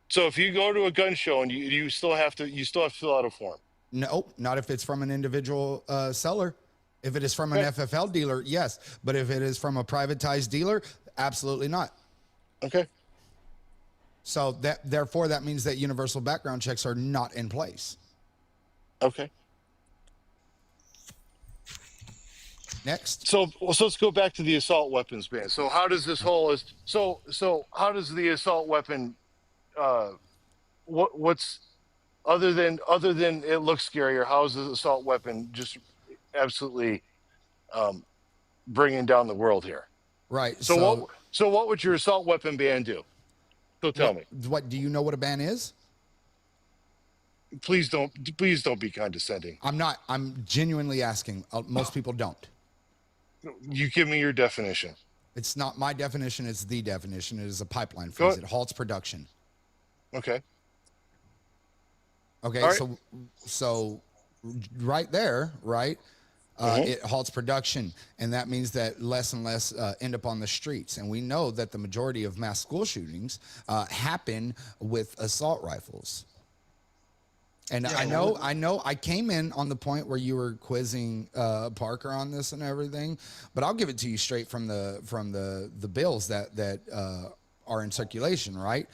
So if you go to a gun show and you still have to fill out a form. No, not if it's from an individual seller. If it is from an FFL dealer, yes. But if it is from a privatized dealer, absolutely not. Okay. So therefore that means that universal background checks are not in place. Okay. Next. So let's go back to the assault weapons ban. So how does this whole how does the assault weapon what's other than it looks scarier, how is the assault weapon just absolutely bringing down the world here? Right. So what would your assault weapon ban do? So tell me. What do you know what a ban is? Please don't be condescending. I'm not. I'm genuinely asking. Most people don't. You give me your definition. It's not my definition, it's the definition. It is a pipeline freeze. It halts production. Okay. Okay, right. so right there, right? It halts production, and that means that less and less end up on the streets. And we know that the majority of mass school shootings happen with assault rifles. And I know I came in on the point where you were quizzing Parker on this and everything, but I'll give it to you straight from the bills that are in circulation, right?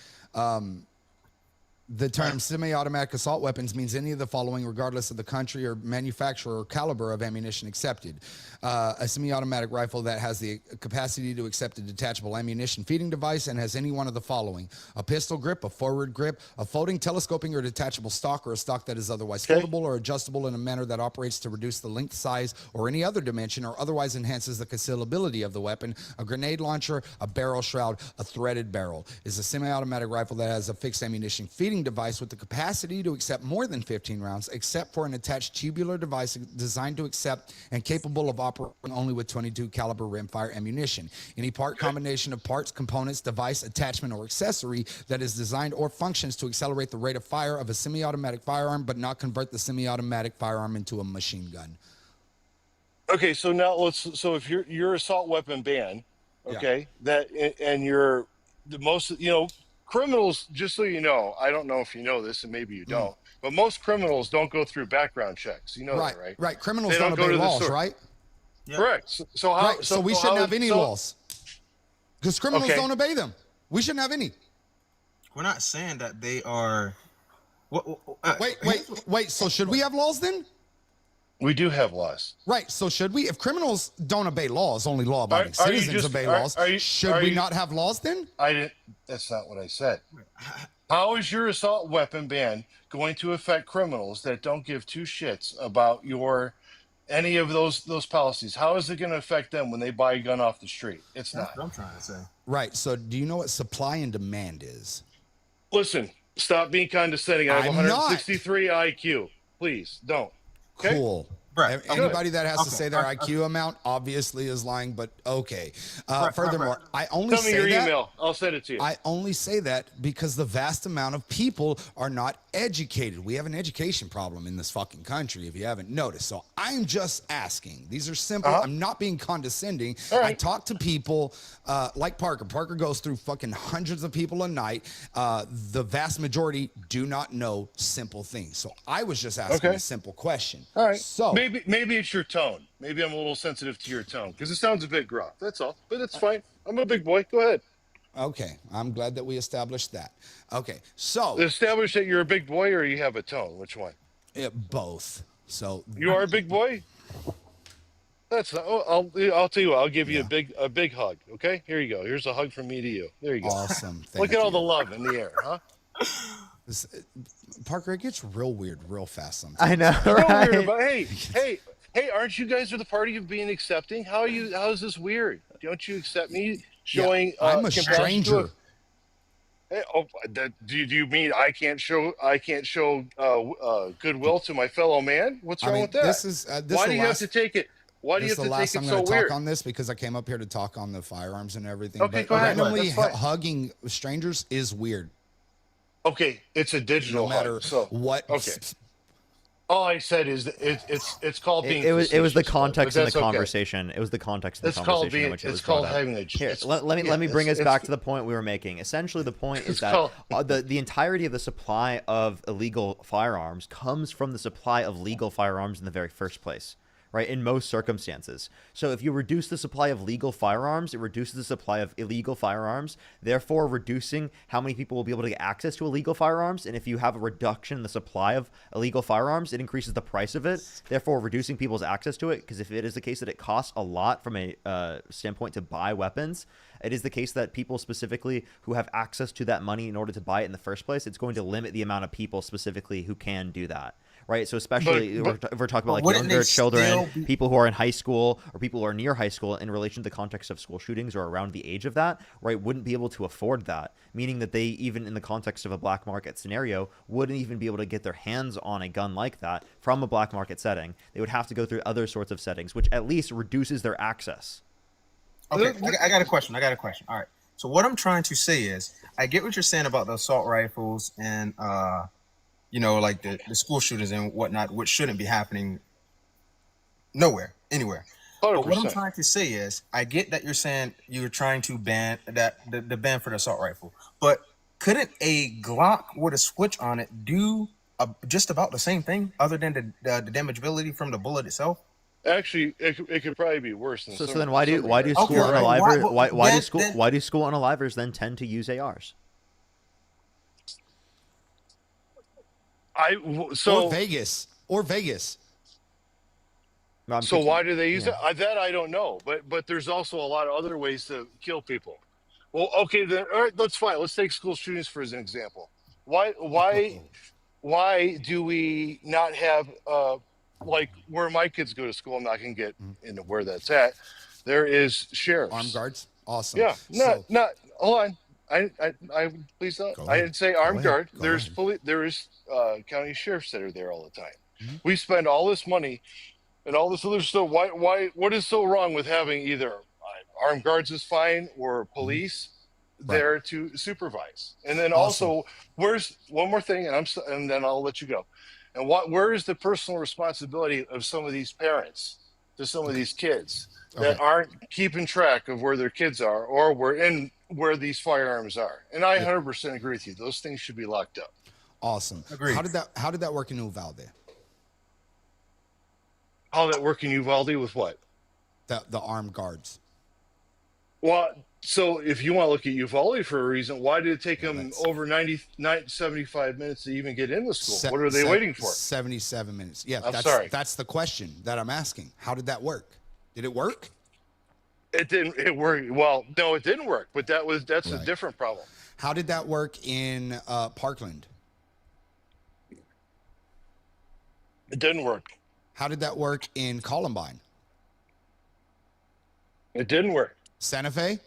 The term semi-automatic assault weapons means any of the following, regardless of the country or manufacturer or caliber of ammunition accepted. A semi-automatic rifle that has the capacity to accept a detachable ammunition feeding device and has any one of the following: a pistol grip, a forward grip, a folding, telescoping, or detachable stock, or a stock that is otherwise foldable or adjustable in a manner that operates to reduce the length, size, or any other dimension, or otherwise enhances the concealability of the weapon. A grenade launcher, a barrel shroud, a threaded barrel is a semi-automatic rifle that has a fixed ammunition feeding device with the capacity to accept more than 15 rounds, except for an attached tubular device designed to accept and capable of operating only with 22 caliber rimfire ammunition. Any part, combination of parts, components, device, attachment, or accessory that is designed or functions to accelerate the rate of fire of a semi-automatic firearm, but not convert the semi-automatic firearm into a machine gun. Okay, so now so if your assault weapon ban, okay, and you're the most, criminals, just so you know, I don't know if you know this, and maybe you don't, but most criminals don't go through background checks. You know that, right? Right. Criminals don't obey laws, right? Correct. So how? Right. So we shouldn't have any laws because criminals don't obey them. We shouldn't have any. We're not saying that they are. Wait. So should we have laws then? We do have laws. Right. So should we? If criminals don't obey laws, only law-abiding citizens obey laws. Should we not have laws then? I didn't. That's not what I said. How is your assault weapon ban going to affect criminals that don't give two shits about any of those policies? How is it going to affect them when they buy a gun off the street? It's not. That's what I'm trying to say. Right. So do you know what supply and demand is? Listen, stop being condescending. I have 163 IQ. Please don't. Okay? Cool. Right. Anybody that has to say their IQ amount obviously is lying, but okay. Furthermore, I only Tell me say your that. email. I'll send it to you. I only say that because the vast amount of people are not educated. We have an education problem in this fucking country, if you haven't noticed. So I'm just asking. These are simple. I'm not being condescending. I talk to people like Parker. Parker goes through fucking hundreds of people a night. The vast majority do not know simple things. So I was just asking a simple question. All right. So maybe it's your tone. Maybe I'm a little sensitive to your tone because it sounds a bit gruff. That's all. But it's fine. I'm a big boy. Go ahead. Okay, I'm glad that we established that. Okay, so establish that you're a big boy or you have a tone. Which one? Both. So You are a big boy. That's I'll tell you what. I'll give you a big hug. Okay, here you go. Here's a hug from me to you. There you go. Awesome. Look at all the love in the air, huh? Parker, it gets real weird real fast sometimes. I know, Real right? weird, but hey, aren't you guys the party of being accepting? How is this weird? Don't you accept me showing? I'm a compassion stranger. Hey, do you mean I can't show goodwill to my fellow man? What's wrong with that? This is Why do you have to take it? Why do you have to take it so I'm weird? talk on this because I came up here to talk on the firearms and everything. Okay, but go ahead. randomly That's fine. hugging strangers is weird. Okay, it's a digital No matter hug. So what. Okay. All I said is that it's called being. It was the facetious, context but of that's the okay. conversation. It was the context of the It's called conversation in being. which it was It's called brought up. having a. Here, it's- let me bring us it's- back to the point we were making. Essentially, the point is It's that called- the entirety of the supply of illegal firearms comes from the supply of legal firearms in the very first place, right? In most circumstances. So if you reduce the supply of legal firearms, it reduces the supply of illegal firearms, therefore reducing how many people will be able to get access to illegal firearms. And if you have a reduction in the supply of illegal firearms, it increases the price of it, therefore reducing people's access to it. Because if it is the case that it costs a lot from a standpoint to buy weapons, it is the case that people specifically who have access to that money in order to buy it in the first place, it's going to limit the amount of people specifically who can do that. Right, so especially if we're talking about like younger children, people who are in high school or people who are near high school in relation to the context of school shootings or around the age of that, right, wouldn't be able to afford that, meaning that they, even in the context of a black market scenario, wouldn't even be able to get their hands on a gun like that from a black market setting. They would have to go through other sorts of settings, which at least reduces their access. Okay, I got a question. All right. So what I'm trying to say is, I get what you're saying about the assault rifles and like the school shootings and whatnot, which shouldn't be happening anywhere. 100%. But what I'm trying to say is, I get that you're saying you're trying to ban the ban for the assault rifle, but couldn't a Glock with a switch on it do just about the same thing, other than the damageability from the bullet itself? Actually, it could probably be worse than. So then why do school unalivers then tend to use ARs? Or Vegas. So why do they use it? That I don't know, but there's also a lot of other ways to kill people. Well, okay, then all right, that's fine. Let's take school shootings for as an example. Why do we not have like where my kids go to school? I'm not gonna get into where that's at. There is sheriffs, armed guards. Awesome. Yeah, not. Hold on. I please don't. I didn't say armed guard. There is county sheriffs that are there all the time. We spend all this money and all this other stuff. Why? What is so wrong with having either armed guards is fine or police there to supervise? And then also, where's one more thing? And then I'll let you go. And where is the personal responsibility of some of these parents to some of these kids that aren't keeping track of where their kids are or where these firearms are? And I 100% agree with you. Those things should be locked up. Awesome. Agreed. How did that work in Uvalde? How did that work in Uvalde with what? The armed guards. Well, so if you want to look at Uvalde for a reason, why did it take them over 75 minutes to even get into school? What are they waiting for? 77 minutes. Yeah, sorry. That's the question that I'm asking. How did that work? Did it work? It didn't. It worked. Well, no, it didn't work. But that's a different problem. How did that work in Parkland? It didn't work. How did that work in Columbine? It didn't work. Santa Fe?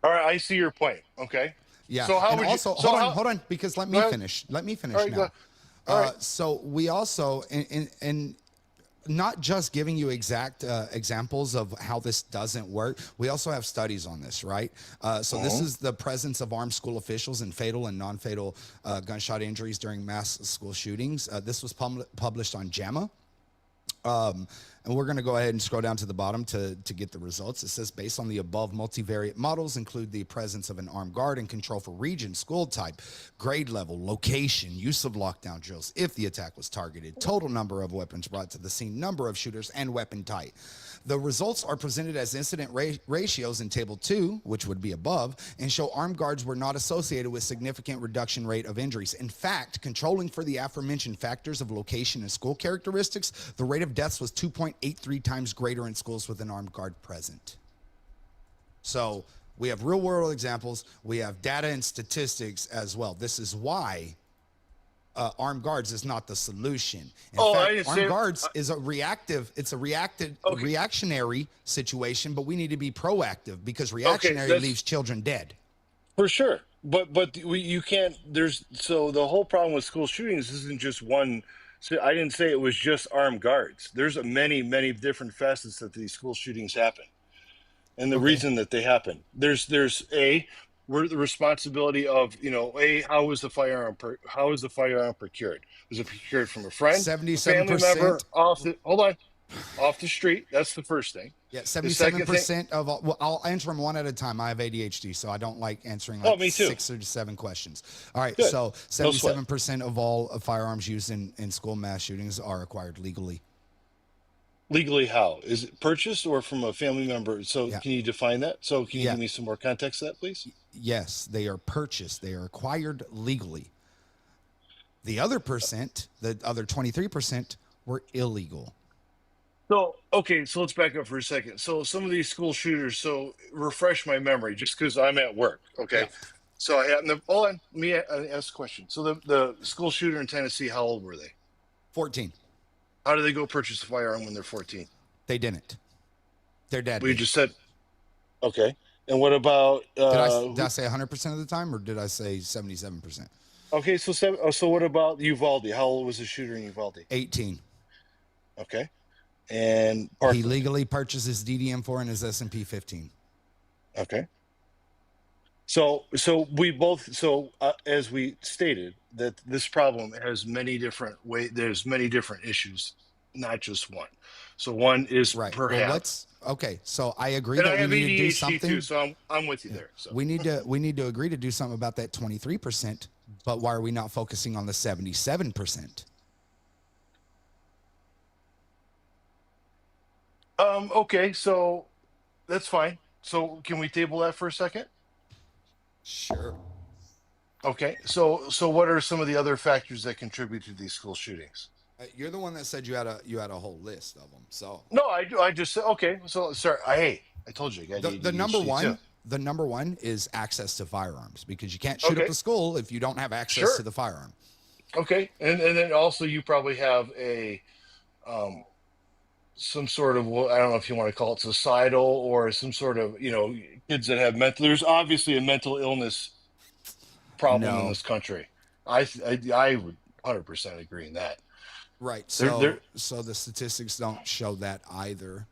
All right, I see your point. Okay. Yeah. So how and would also, you? hold on, because let me finish. Let me finish now. All right. So we also, in not just giving you exact examples of how this doesn't work, we also have studies on this, right? So this is the presence of armed school officials in fatal and non-fatal gunshot injuries during mass school shootings. This was published on JAMA. And we're going to go ahead and scroll down to the bottom to get the results. It says, based on the above multivariate models include the presence of an armed guard and control for region, school type, grade level, location, use of lockdown drills, if the attack was targeted, total number of weapons brought to the scene, number of shooters, and weapon type. The results are presented as incident ratios in Table 2, which would be above, and show armed guards were not associated with significant reduction rate of injuries. In fact, controlling for the aforementioned factors of location and school characteristics, the rate of deaths was 2.83 times greater in schools with an armed guard present. So we have real world examples. We have data and statistics as well. This is why armed guards is not the solution. In fact, armed guards is a reactionary situation, but we need to be proactive because reactionary leaves children dead. For sure. But you can't, so the whole problem with school shootings isn't just one. So I didn't say it was just armed guards. There's many, many different facets that these school shootings happen. And the reason that they happen, there's we're the responsibility of, how was the firearm procured? Was it procured from a friend, 77%, family member, off the street? That's the first thing. Yeah, 77% of all, well, I'll answer them one at a time. I have ADHD, so I don't like answering me too. 6 or 7 questions. All right, Good. so 77% of all firearms used in school mass shootings are acquired legally. Legally how? Is it purchased or from a family member? So can you define that? So can you give me some more context to that, please? Yes, they are purchased. They are acquired legally. The other 23% were illegal. So, okay, so let's back up for a second. So some of these school shooters, so refresh my memory just because I'm at work, okay? Yeah. So I happen to, let me ask a question. So the school shooter in Tennessee, how old were they? 14. How do they go purchase a firearm when they're 14? They didn't. Their dad We did. just said, okay. And what about... Did I say 100% of the time, or did I say 77%? Okay, so what about Uvalde? How old was the shooter in Uvalde? 18. Okay. And he legally purchases DDM4 and his S&P 15. Okay. So we both, as we stated, that this problem has many different there's many different issues, not just one. So one is perhaps. Well, so I agree and that I have we need to do ADHD something. too, so I'm with you there. So we need to agree to do something about that 23%, but why are we not focusing on the 77%? Okay, so that's fine. So can we table that for a second? Sure. Okay, so what are some of the other factors that contribute to these school shootings? You're the one that said you had a whole list of them. So no, I just said okay. So sorry, I told you. I got the number ADHD one. too. The number one is access to firearms because you can't shoot up a school if you don't have access to the firearm. Okay, and then also you probably have a some sort of, I don't know if you want to call it societal or some sort of, kids that have there's obviously a mental illness problem in this country. I would 100% agree in that. Right. So the statistics don't show that either.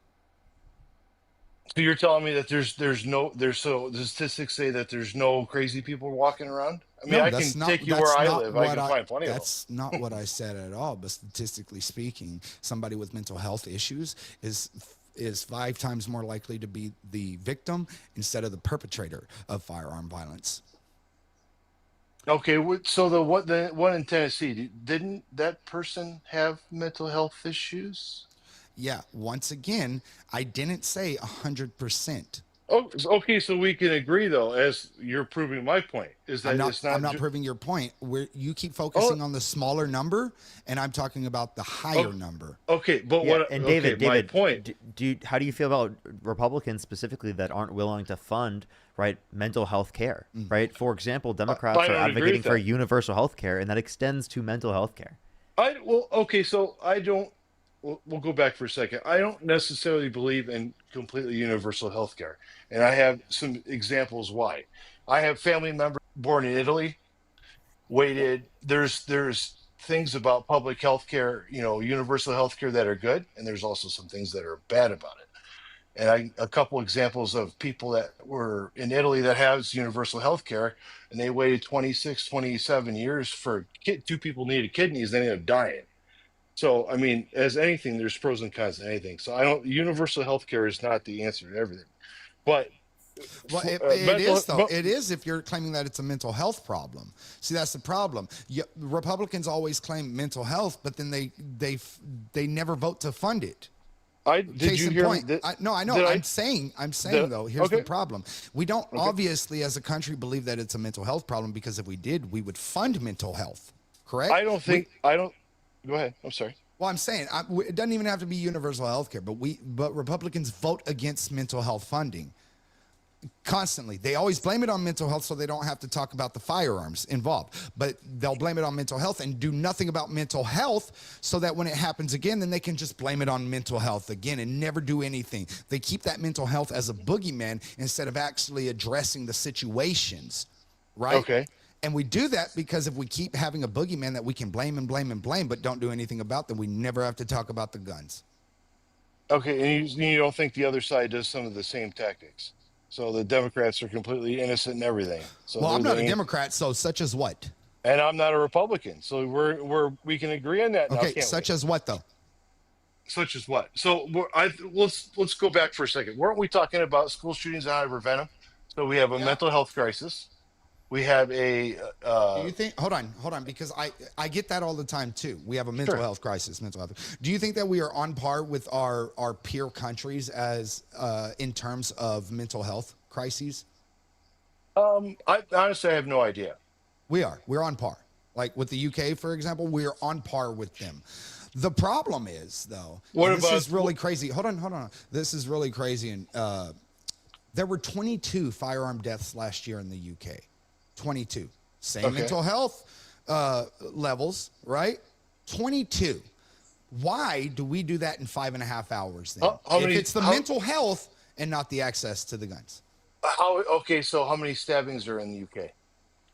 So you're telling me that the statistics say that there's no crazy people walking around? I mean, I can take you where I live. I can find plenty of them. That's not what I said at all. But statistically speaking, somebody with mental health issues is 5 times more likely to be the victim instead of the perpetrator of firearm violence. Okay, so the one in Tennessee, didn't that person have mental health issues? Yeah. Once again, I didn't say 100%. Oh, okay. So we can agree, though, as you're proving my point, is that I'm not proving your point. Where you keep focusing on the smaller number, and I'm talking about the higher number. Okay, but David, my point. How do you feel about Republicans specifically that aren't willing to fund mental health care? Right. For example, Democrats are advocating for universal health care, and that extends to mental health care. So I don't. We'll go back for a second. I don't necessarily believe in completely universal health care. And I have some examples why. I have family members born in Italy, there's things about public health care, universal health care that are good, and there's also some things that are bad about it. And a couple examples of people that were in Italy that has universal health care, and they waited 26, 27 years for 2 people needed kidneys, they ended up dying. So I mean, as anything, there's pros and cons to anything. So I don't. Universal health care is not the answer to everything, but Well, it mental- is though. but- It is if you're claiming that it's a mental health problem. See, that's the problem. Republicans always claim mental health, but then they never vote to fund it. Did Case you in hear point, me? no, I know. did I'm saying though. Here's the okay. problem. We don't obviously, as a country, believe that it's a mental health problem because if we did, we would fund mental health. Correct? I don't think. I don't. Go ahead. I'm sorry. Well, I'm saying it doesn't even have to be universal health care, but Republicans vote against mental health funding constantly. They always blame it on mental health so they don't have to talk about the firearms involved, but they'll blame it on mental health and do nothing about mental health so that when it happens again, then they can just blame it on mental health again and never do anything. They keep that mental health as a boogeyman instead of actually addressing the situations, right? Okay. And we do that because if we keep having a boogeyman that we can blame and blame and blame but don't do anything about, then we never have to talk about the guns. Okay, and you don't think the other side does some of the same tactics? So the Democrats are completely innocent in everything. So Well, I'm not a they- Democrat, so such as what? and I'm not a Republican. So we can agree on that now, Okay, can't such we? as what though? Such as what? So let's go back for a second. Weren't we talking about school shootings and how to prevent them? So we have a mental health crisis. We have a. Do you think? Hold on, because I get that all the time too. We have a mental Sure. health crisis. Mental health. Do you think that we are on par with our peer countries as in terms of mental health crises? I honestly have no idea. We are. We're on par. Like with the UK, for example, we're on par with them. The problem is, though, What and this about- is really crazy. Hold on. This is really crazy. And there were 22 firearm deaths last year in the UK. 22. Same Okay. mental health levels, right? 22. Why do we do that in 5.5 hours then? How if many- it's the how- mental health and not the access to the guns. So how many stabbings are in the UK?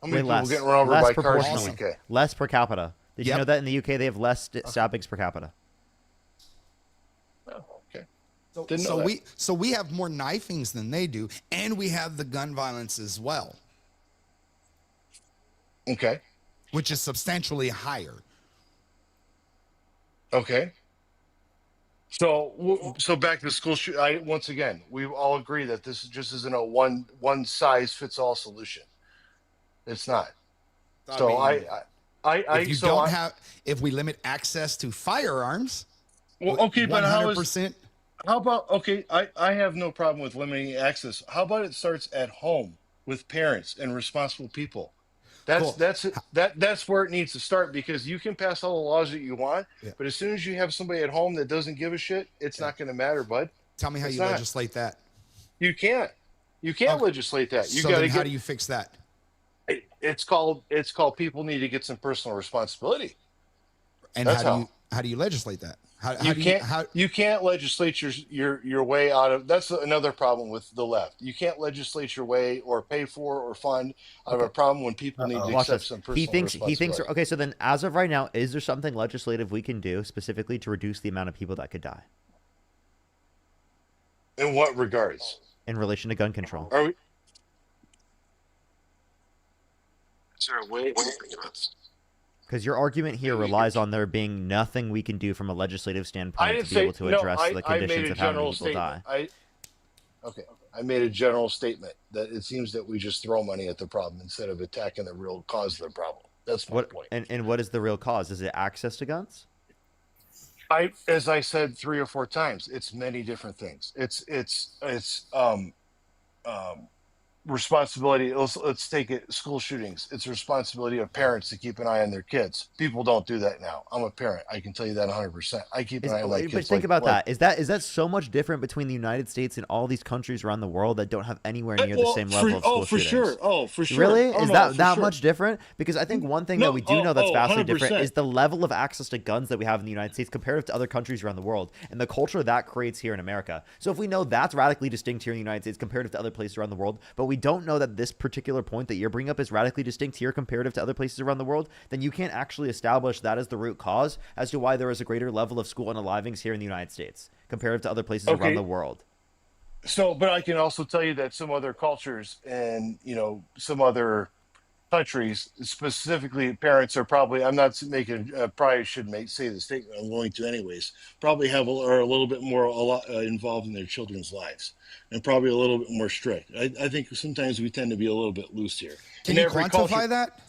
How many Way people less. getting run over Less by cars in proportionally. the UK? Less per capita. Did you Yep. know that in the UK they have less stabbings per capita? Oh, okay. So, Didn't know so that. we have more knifings than they do, and we have the gun violence as well, Okay. which is substantially higher. Okay. So back to the school shoot. Once again, we all agree that this just isn't a one size fits all solution. It's not. So If we limit access to firearms, Well, okay, but how is 100%. how about okay? I have no problem with limiting access. How about it starts at home with parents and responsible people? Cool. That's where it needs to start, because you can pass all the laws that you want, Yeah. but as soon as you have somebody at home that doesn't give a shit, it's not going to matter, bud. Tell me how It's you not. legislate that. You can't legislate that. You so got to then how get. do you fix that? It's called people need to get some personal responsibility. And That's how do you legislate that? How You do can't you can't legislate your way out of. That's another problem with the left. You can't legislate your way or pay for or fund out of a problem when people need to Watch accept this. some personal He thinks responsibility. okay. So then, as of right now, is there something legislative we can do specifically to reduce the amount of people that could die In what regards? in relation to gun control? Are we? Is there a way? Because your argument here relies on there being nothing we can do from a legislative I standpoint didn't to be able say to no. address the I made conditions a of how many general people die. statement. I made a general statement that it seems that we just throw money at the problem instead of attacking the real cause of the problem. That's my What point. and what is the real cause? Is it access to guns? As I said 3 or 4 times, it's many different things. It's responsibility. Let's take it. School shootings. It's a responsibility of parents to keep an eye on their kids. People don't do that now. I'm a parent. I can tell you that 100%. I keep an eye on my kids. But think about that. Is that so much different between the United States and all these countries around the world that don't have anywhere near the same level of school for shootings? sure. Oh, for sure. Really? Oh, Is no, that for that sure. much different? Because I think one thing No, that we do know that's vastly different 100%. is the level of access to guns that we have in the United States comparative to other countries around the world and the culture that creates here in America. So if we know that's radically distinct here in the United States comparative to other places around the world, but we don't know that this particular point that you're bringing up is radically distinct here comparative to other places around the world, then you can't actually establish that as the root cause as to why there is a greater level of school unalivings here in the United States comparative to other places around Okay. the world. So, but I can also tell you that some other cultures and some other countries, specifically parents are probably, I'm not making, probably should say the statement, I'm going to anyways, probably are a little bit more involved in their children's lives and probably a little bit more strict. I think sometimes we tend to be a little bit loose here. Can you quantify that?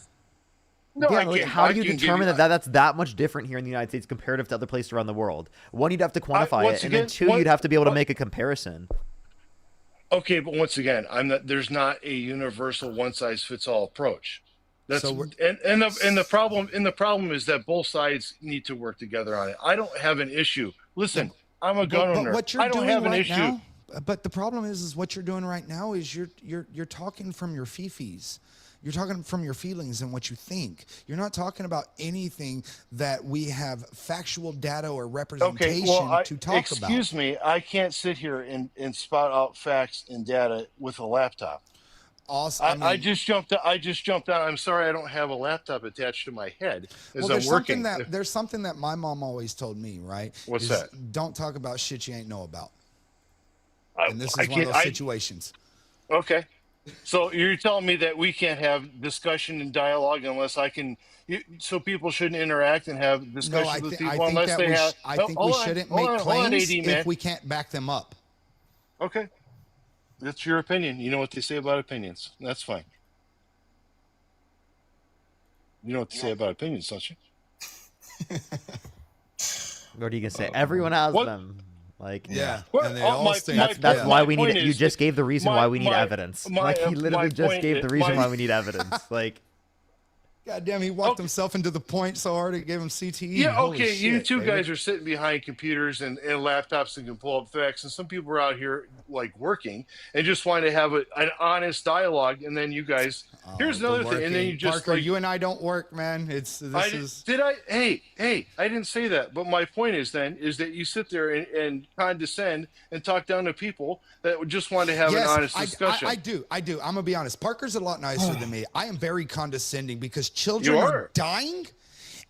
No, yeah, I like, can't. how I do you can give determine that that's that much different here in the United States comparative to other places around the world? One, you'd have to quantify it, and then two, you'd have to be able to make a comparison. Okay, but once again, there's not a universal one size fits all approach. That's and the problem is that both sides need to work together on it. I don't have an issue. Listen, I'm a gun owner. I don't have an issue. Now, but the problem is what you're doing right now is you're talking from your fifis. You're talking from your feelings and what you think. You're not talking about anything that we have factual data or representation to talk about. Excuse me, I can't sit here and spout out facts and data with a laptop. Awesome. I just jumped out. I'm sorry, I don't have a laptop attached to my head as I'm working. There's something that my mom always told me, right? What's that? Don't talk about shit you ain't know about. And this is one of those situations. Okay. So you're telling me that we can't have discussion and dialogue unless I can, so people shouldn't interact and have discussions with people unless they have. I think we shouldn't make claims if we can't back them up. Okay. That's your opinion. You know what they say about opinions. That's fine. You know what they say about opinions, don't you? What are you gonna say? Everyone has them. Like yeah, and they all that's why we need. You just gave the reason why we need evidence. Like he literally just gave the reason why we need evidence. Like, God damn, he walked himself into the point so hard it gave him CTE. Yeah, Holy okay, you shit, two baby. guys are sitting behind computers and laptops and can pull up facts, and some people are out here like working and just want to have an honest dialogue, and then you guys. Here's another thing, and then you just Parker, you and I don't work, man. Hey, I didn't say that, but my point is that you sit there and condescend and talk down to people that just want to have an honest discussion. I do. I'm gonna be honest. Parker's a lot nicer than me. I am very condescending because children are dying,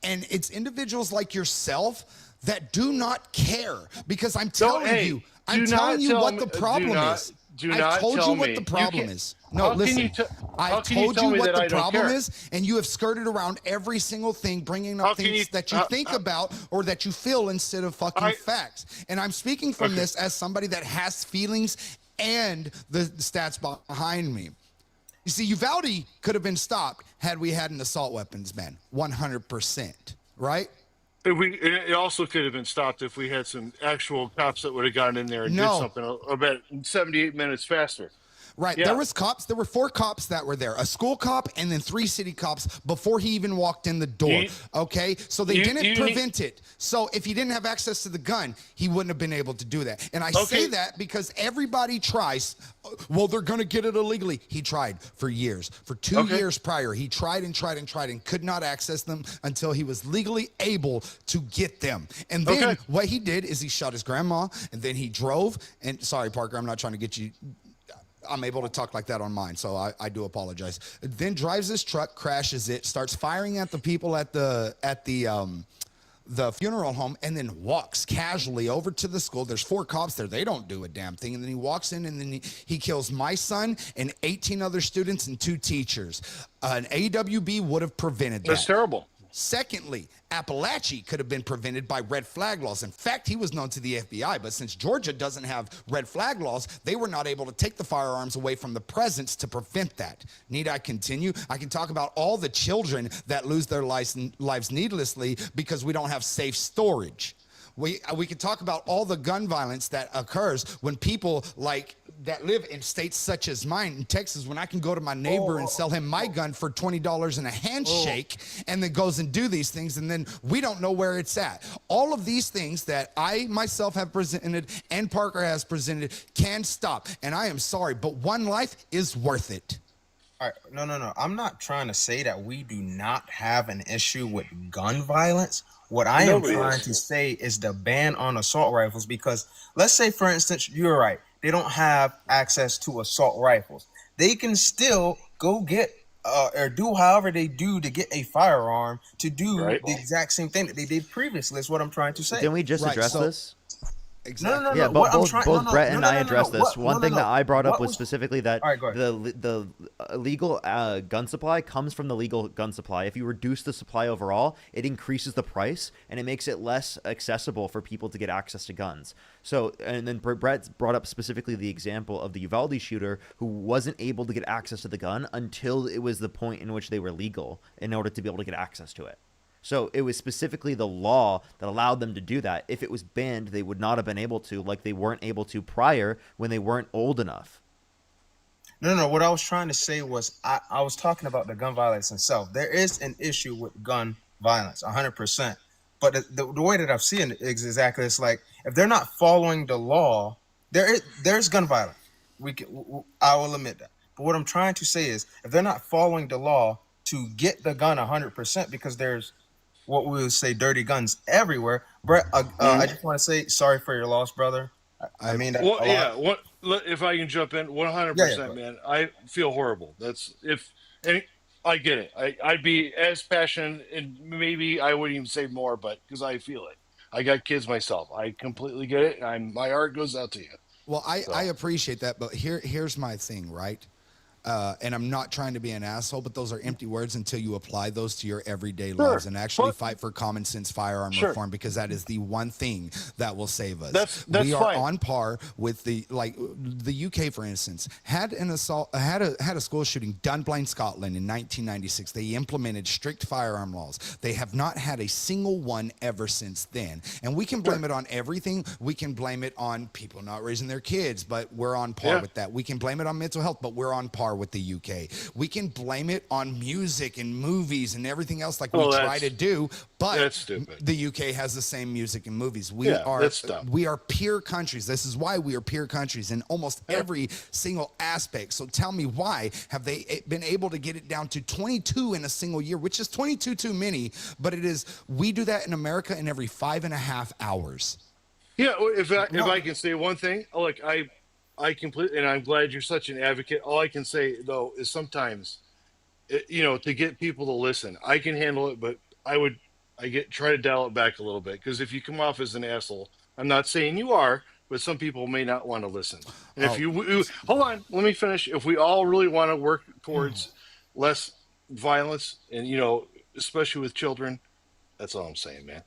and it's individuals like yourself that do not care. Because I'm telling you what the problem is. I've told you what the problem is. No, listen. I've told you what the problem is, and you have skirted around every single thing, bringing up things that you think about or that you feel instead of fucking facts. And I'm speaking from this as somebody that has feelings and the stats behind me. You see, Uvalde could have been stopped had we had an assault weapons ban, 100%, right? It also could have been stopped if we had some actual cops that would have gotten in there and did something about 78 minutes faster. Right. Yeah. There was cops. There were 4 cops that were there. A school cop and then 3 city cops before he even walked in the door. Okay? So they didn't prevent it. So if he didn't have access to the gun, he wouldn't have been able to do that. And I say that because everybody tries. Well, they're going to get it illegally. He tried for years. For 2 years prior, he tried and could not access them until he was legally able to get them. And then what he did is he shot his grandma, and then he drove. And sorry, Parker, I'm not trying to get you. I'm able to talk like that on mine, so I do apologize. Then drives his truck, crashes it, starts firing at the people at the funeral home, and then walks casually over to the school. There's 4 cops there. They don't do a damn thing. And then he walks in, and then he kills my son and 18 other students and 2 teachers. An AWB would have prevented that. That's terrible. Secondly, Appalachia could have been prevented by red flag laws. In fact, he was known to the FBI, but since Georgia doesn't have red flag laws, they were not able to take the firearms away from the presence to prevent that. Need I continue? I can talk about all the children that lose their lives needlessly because we don't have safe storage. We could talk about all the gun violence that occurs when people that live in states such as mine in Texas, when I can go to my neighbor and sell him my gun for $20 and a handshake and then goes and do these things, and then we don't know where it's at. All of these things that I myself have presented and Parker has presented can stop. And I am sorry, but one life is worth it. All right, no. I'm not trying to say that we do not have an issue with gun violence. What I am trying to say is the ban on assault rifles, because let's say, for instance, you're right. They don't have access to assault rifles. They can still go get or do however they do to get a firearm to do the exact same thing that they did previously. That's what I'm trying to say. Didn't we just address this? Exactly. No. Yeah, What but I'm both trying, both Brett and I addressed this. What, One thing that I brought up What was specifically that All right, go ahead. the illegal gun supply comes from the legal gun supply. If you reduce the supply overall, it increases the price and it makes it less accessible for people to get access to guns. So, and then Brett brought up specifically the example of the Uvalde shooter who wasn't able to get access to the gun until it was the point in which they were legal in order to be able to get access to it. So it was specifically the law that allowed them to do that. If it was banned, they would not have been able to, like they weren't able to prior when they weren't old enough. No. What I was trying to say was I was talking about the gun violence itself. There is an issue with gun violence, 100%. But the way that I've seen it is exactly, it's like if they're not following the law, there's gun violence. I will admit that. But what I'm trying to say is if they're not following the law to get the gun 100%, because there's what we would say dirty guns everywhere. Brett, I just want to say sorry for your loss, brother. I mean, if I can jump in, 100%, man. I feel horrible. I get it. I'd be as passionate, and maybe I wouldn't even say more, but because I feel it. I got kids myself. I completely get it. My heart goes out to you. Well, I appreciate that, but here's my thing, right? And I'm not trying to be an asshole, but those are empty words until you apply those to your everyday lives and actually fight for common sense firearm reform, because that is the one thing that will save us. We are on par with the UK, for instance, had a school shooting, Dunblane, Scotland in 1996. They implemented strict firearm laws. They have not had a single one ever since then. And we can blame it on everything. We can blame it on people not raising their kids, but we're on par with that. We can blame it on mental health, but we're on par with the UK. We can blame it on music and movies and everything else we try to do, but that's stupid. The UK has the same music and movies. We are peer countries. This is why we are peer countries in almost every single aspect. So tell me, why have they been able to get it down to 22 in a single year, which is 22 too many, but we do that in America in every 5.5 hours. Yeah, if I can say one thing, look, I completely, and I'm glad you're such an advocate. All I can say though is sometimes, to get people to listen, I can handle it, but try to dial it back a little bit, because if you come off as an asshole, I'm not saying you are, but some people may not want to listen. And if you hold on, let me finish. If we all really want to work towards less violence, and especially with children, that's all I'm saying, man.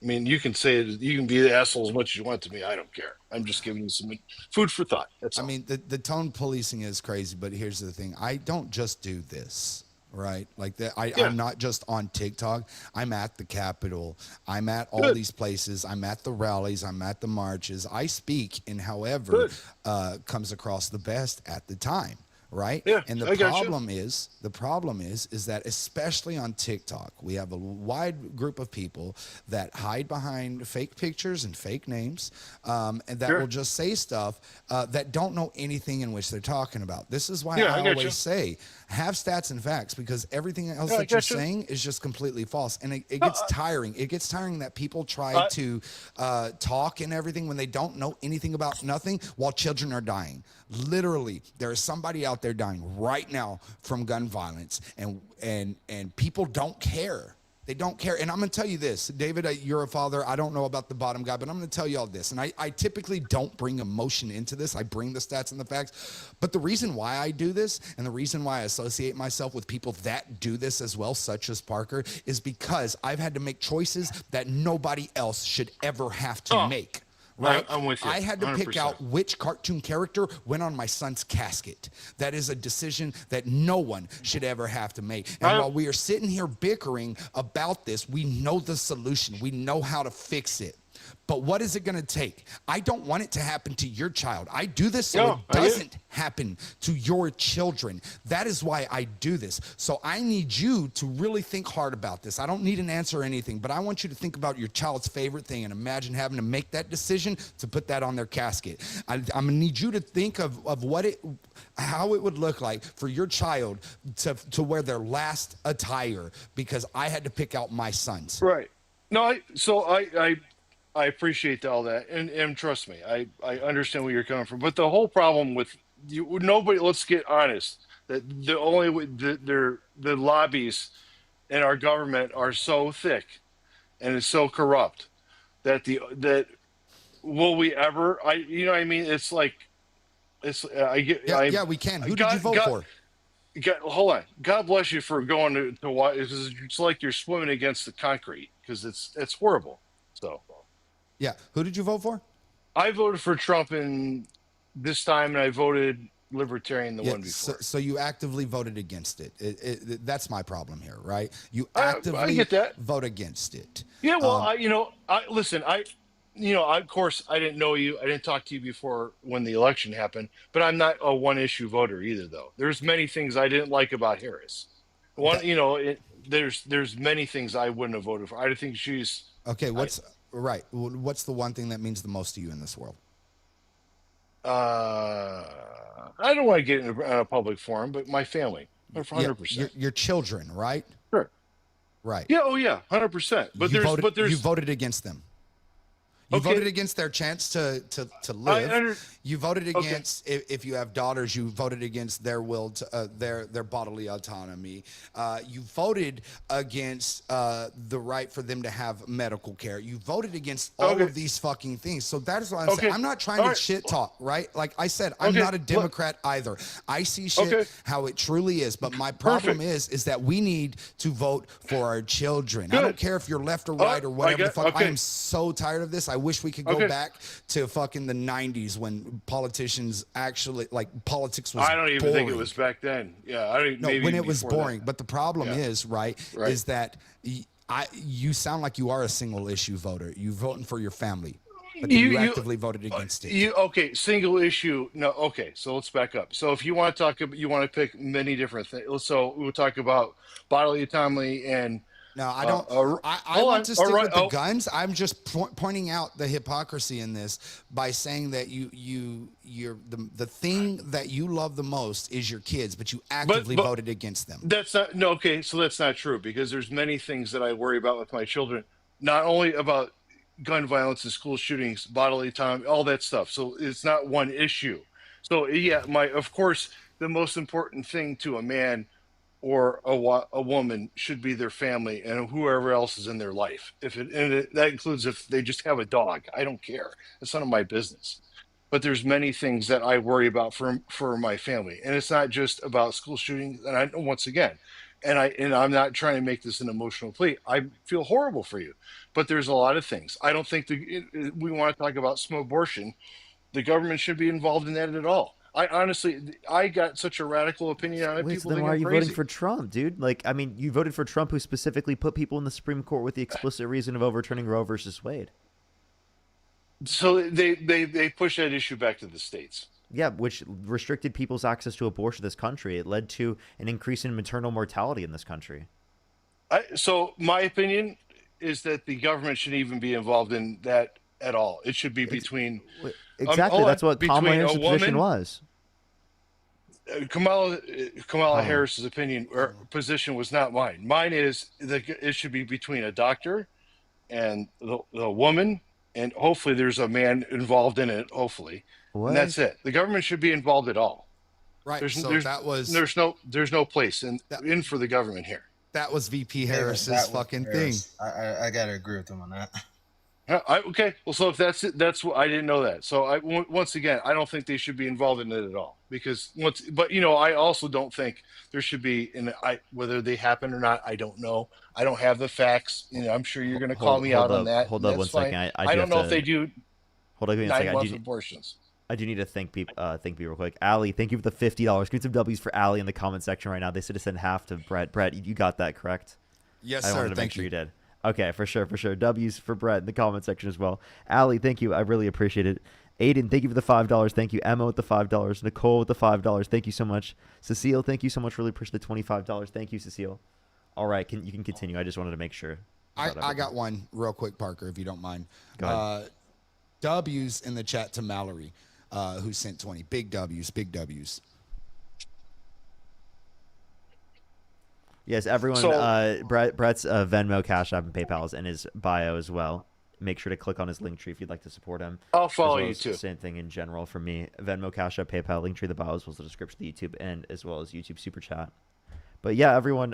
I mean, you can say it, you can be the asshole as much as you want to me. I don't care. I'm just giving you some food for thought. That's all. I mean, the tone policing is crazy, but here's the thing. I don't just do this, right? Like that. I'm not just on TikTok. I'm at the Capitol. I'm at all these places. I'm at the rallies. I'm at the marches. I speak in however comes across the best at the time. Right? Yeah, and the problem is that especially on TikTok, we have a wide group of people that hide behind fake pictures and fake names, and that will just say stuff that don't know anything in which they're talking about. This is why I always say, have stats and facts, because everything else that you're saying is just completely false. And it gets tiring. It gets tiring that people try to talk and everything when they don't know anything about nothing while children are dying. Literally, there is somebody out there dying right now from gun violence, and people don't care. They don't care. And I'm going to tell you this, David, you're a father. I don't know about the bottom guy, but I'm going to tell you all this. And I typically don't bring emotion into this. I bring the stats and the facts. But the reason why I do this, and the reason why I associate myself with people that do this as well, such as Parker, is because I've had to make choices that nobody else should ever have to make. Right? I'm with you. I had to 100%. pick out which cartoon character went on my son's casket. That is a decision that no one should ever have to make. And while we are sitting here bickering about this, we know the solution. We know how to fix it. But what is it going to take? I don't want it to happen to your child. I do this so it doesn't happen to your children. That is why I do this. So I need you to really think hard about this. I don't need an answer or anything, but I want you to think about your child's favorite thing and imagine having to make that decision to put that on their casket. I'm going to need you to think of how it would look like for your child to wear their last attire, because I had to pick out my son's. Right. No, I appreciate all that, and trust me, I understand where you're coming from. But the whole problem with nobody, let's get honest, that the lobbies in our government are so thick, and it's so corrupt that will we ever? You know what I mean? It's like, Yeah, we can. Who did you vote for? Hold on. God bless you for going to watch. It's like you're swimming against the concrete because it's horrible. So, yeah, who did you vote for? I voted for Trump in this time, and I voted Libertarian the one before. So you actively voted against it. That's my problem here, right? You actively I get that. vote against it. Yeah, well, listen, of course, I didn't know you. I didn't talk to you before when the election happened, but I'm not a one-issue voter either, though. There's many things I didn't like about Harris. There's many things I wouldn't have voted for. I think she's okay. What's the one thing that means the most to you in this world? I don't want to get in a public forum, but my family, 100%. Your children, right? Sure. Right. Yeah. Oh, yeah. 100%. But you voted against them. You voted against their chance to live. You voted against if you have daughters. You voted against their will to their bodily autonomy. You voted against the right for them to have medical care. You voted against all of these fucking things. So that is what I'm saying. I'm not trying to shit talk, right? Like I said, I'm not a Democrat either. I see shit how it truly is. But my problem is that we need to vote for our children. I don't care if you're left or right or whatever the fuck. I am so tired of this. I wish we could go back to fucking the 90s when politicians actually politics was. I don't even think it was back then. Yeah, I don't. No, maybe when it was boring. That. But the problem is is that you sound like you are a single issue voter. You voting for your family, but you actively voted against it. Single issue. No, okay. So let's back up. So if you want to talk, you want to pick many different things. So we'll talk about bodily autonomy and. No, I don't. I want to stick with the guns. I'm just pointing out the hypocrisy in this by saying that you're the thing that you love the most is your kids, but you actively voted against them. That's not okay. So that's not true because there's many things that I worry about with my children. Not only about gun violence and school shootings, bodily autonomy, all that stuff. So it's not one issue. So yeah, of course, the most important thing to a man or a woman should be their family and whoever else is in their life. That includes if they just have a dog. I don't care. It's none of my business. But there's many things that I worry about for my family, and it's not just about school shootings. And I'm not trying to make this an emotional plea. I feel horrible for you, but there's a lot of things. I don't think we want to talk about some abortion. The government should be involved in that at all. I got such a radical opinion on it. Wait, so then why are you voting for Trump, dude? Like, I mean, you voted for Trump, who specifically put people in the Supreme Court with the explicit reason of overturning Roe versus Wade. So they pushed that issue back to the states. Yeah, which restricted people's access to abortion in this country. It led to an increase in maternal mortality in this country. So my opinion is that the government shouldn't even be involved in that at all. It should be between. Exactly, that's what Kamala Harris' position was. Kamala Harris's opinion or position was not mine. Mine is that it should be between a doctor and the woman, and hopefully there's a man involved in it. Hopefully, and that's it. The government should be involved at all. Right. There's no place in for the government here. That was VP Harris's fucking thing. I gotta agree with him on that. Okay, well, so if that's it, that's what I didn't know that. So once again, I don't think they should be involved in it at all but I also don't think there should be whether they happen or not. I don't know. I don't have the facts. I'm sure you're going to call me out on that. Hold up one second. I don't know if they do. Hold on 9 month abortions. I do need to thank people real quick. Allie, thank you for the $50. Give some W's for Allie in the comment section right now. They said to send half to Brett. Brett, you got that correct? Yes, I sir. wanted to make sure you did. Okay, for sure. W's for Brett in the comment section as well. Allie, thank you. I really appreciate it. Aiden, thank you for the $5. Thank you. Emma with the $5. Nicole with the $5. Thank you so much. Cecile, thank you so much. Really appreciate the $25. Thank you, Cecile. All right, you can continue. I just wanted to make sure. I got one real quick, Parker, if you don't mind. Go ahead. W's in the chat to Mallory, who sent 20. Big W's, big W's. Yes, everyone. Brett's Venmo, Cash App, and PayPal is in his bio as well. Make sure to click on his link tree if you'd like to support him. I'll follow you too. Same thing in general for me. Venmo, Cash App, PayPal, link tree, the bio, as well as the description of the YouTube, and as well as YouTube Super Chat. But yeah, everyone,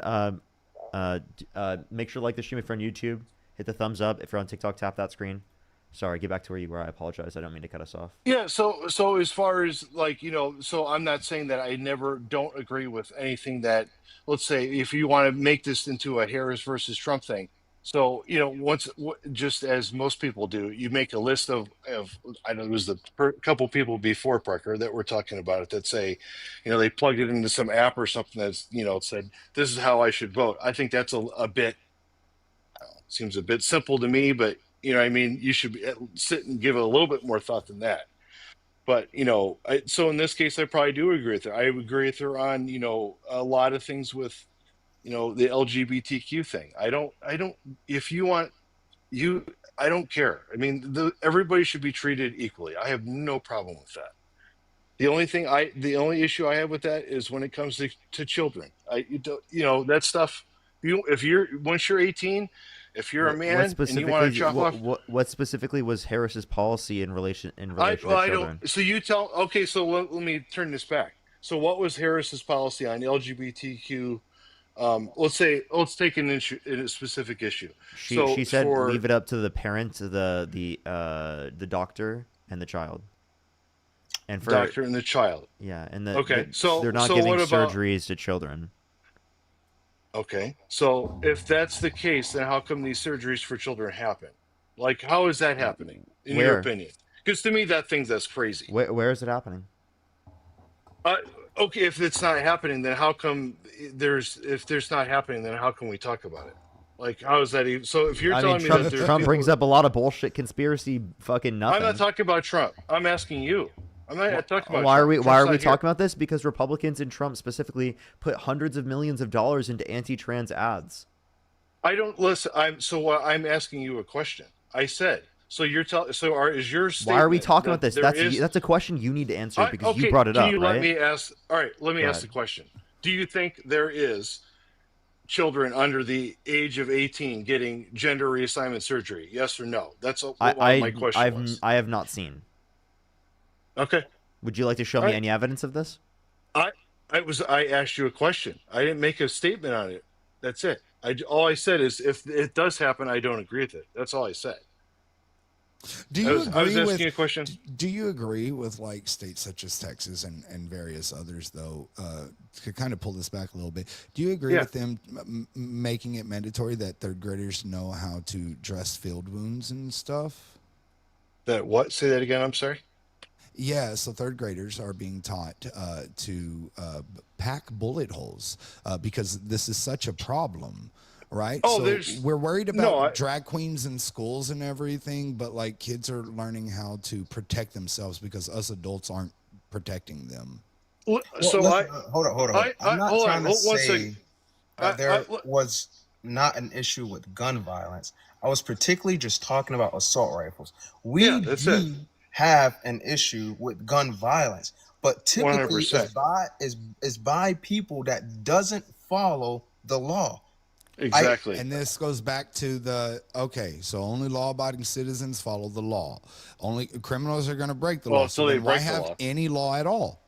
make sure to like the stream if you're on YouTube. Hit the thumbs up. If you're on TikTok, tap that screen. Sorry, get back to where you were. I apologize. I don't mean to cut us off. Yeah, so as far as like, so I'm not saying that I never don't agree with anything that, let's say, if you want to make this into a Harris versus Trump thing. So, just as most people do, you make a list of I know it was the couple people before Parker that were talking about it that say, they plugged it into some app or something that's, said, this is how I should vote. I think that's a bit, seems a bit simple to me, but you should sit and give it a little bit more thought than that. But, so in this case, I probably do agree with her. I agree with her on, a lot of things with, the LGBTQ thing. I don't, if you want, I don't care. I mean, everybody should be treated equally. I have no problem with that. The only issue I have with that is when it comes to children. That stuff, once you're 18, if you're a man and you want to chop off, what specifically was Harris's policy in relation to children? I don't. So you tell. Okay, so let me turn this back. So what was Harris's policy on LGBTQ? Let's take a specific issue. She said leave it up to the parents, the doctor and the child. And for doctor and the child. Yeah, and so they're not giving surgeries to children. Okay, so if that's the case, then how come these surgeries for children happen? Like, how is that happening, in your opinion? Because to me, that's crazy. Where is it happening? Okay, if it's not happening, then how come if there's not happening, then how can we talk about it? Like, how is that even? So if you're telling me that Trump brings up a lot of bullshit conspiracy fucking nothing. I'm not talking about Trump. I'm asking you. I'm not talking about why Trump. are we talking about this? Because Republicans and Trump specifically put hundreds of millions of dollars into anti-trans ads. I don't listen. I'm asking you a question. I said, so you're telling. Is your statement? Why are we talking about this? That's a question you need to answer because you brought it up, right? Let me ask. All right, let me ask the question. Do you think there is children under the age of 18 getting gender reassignment surgery? Yes or no? That's what my question was. I have not seen. Okay. Would you like to show me any evidence of this? I asked you a question. I didn't make a statement on it. That's it. All I said is if it does happen, I don't agree with it. That's all I said. I was asking a question. Do you agree with like states such as Texas and various others, though, to kind of pull this back a little bit? Do you agree with them making it mandatory that third graders know how to dress field wounds and stuff? That what? Say that again. I'm sorry. Yeah, so third graders are being taught to pack bullet holes because this is such a problem, right? Oh, so we're worried about drag queens in schools and everything, but like kids are learning how to protect themselves because us adults aren't protecting them. Hold on. I'm not trying to say there was not an issue with gun violence. I was particularly just talking about assault rifles. We do have an issue with gun violence, but typically is by people that doesn't follow the law. Exactly. And this goes back to so only law-abiding citizens follow the law. Only criminals are going to break the law. So then why have any law at all?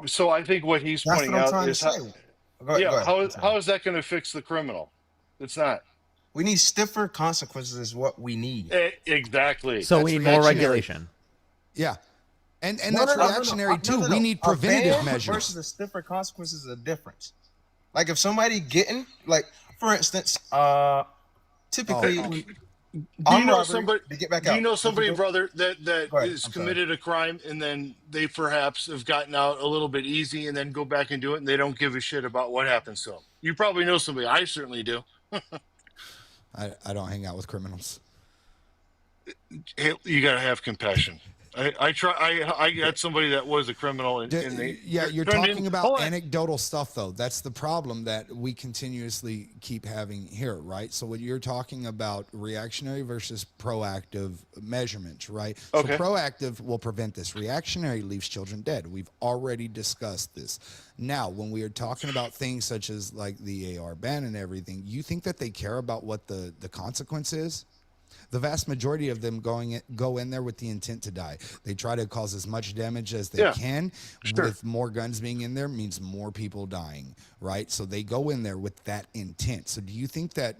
So I think what he's pointing out is how is that going to fix the criminal? It's not. We need stiffer consequences is what we need. Exactly. So we need more regulation. Yeah. And that's reactionary too. We need preventative measures. Versus the stiffer consequences is a difference. Like if somebody getting, like, for instance, typically do you know somebody, brother, that has committed a crime and then they perhaps have gotten out a little bit easy and then go back and do it and they don't give a shit about what happens to them? You probably know somebody. I certainly do. I don't hang out with criminals. You gotta have compassion. I got somebody that was a criminal. You're talking about anecdotal stuff, though. That's the problem that we continuously keep having here, right? So what you're talking about, reactionary versus proactive measurements, right? Okay. So proactive will prevent this. Reactionary leaves children dead. We've already discussed this. Now, when we are talking about things such as like the AR ban and everything, you think that they care about what the consequence is? The vast majority of them go in there with the intent to die. They try to cause as much damage as they can. Sure. With more guns being in there means more people dying, right? So they go in there with that intent. So do you think that,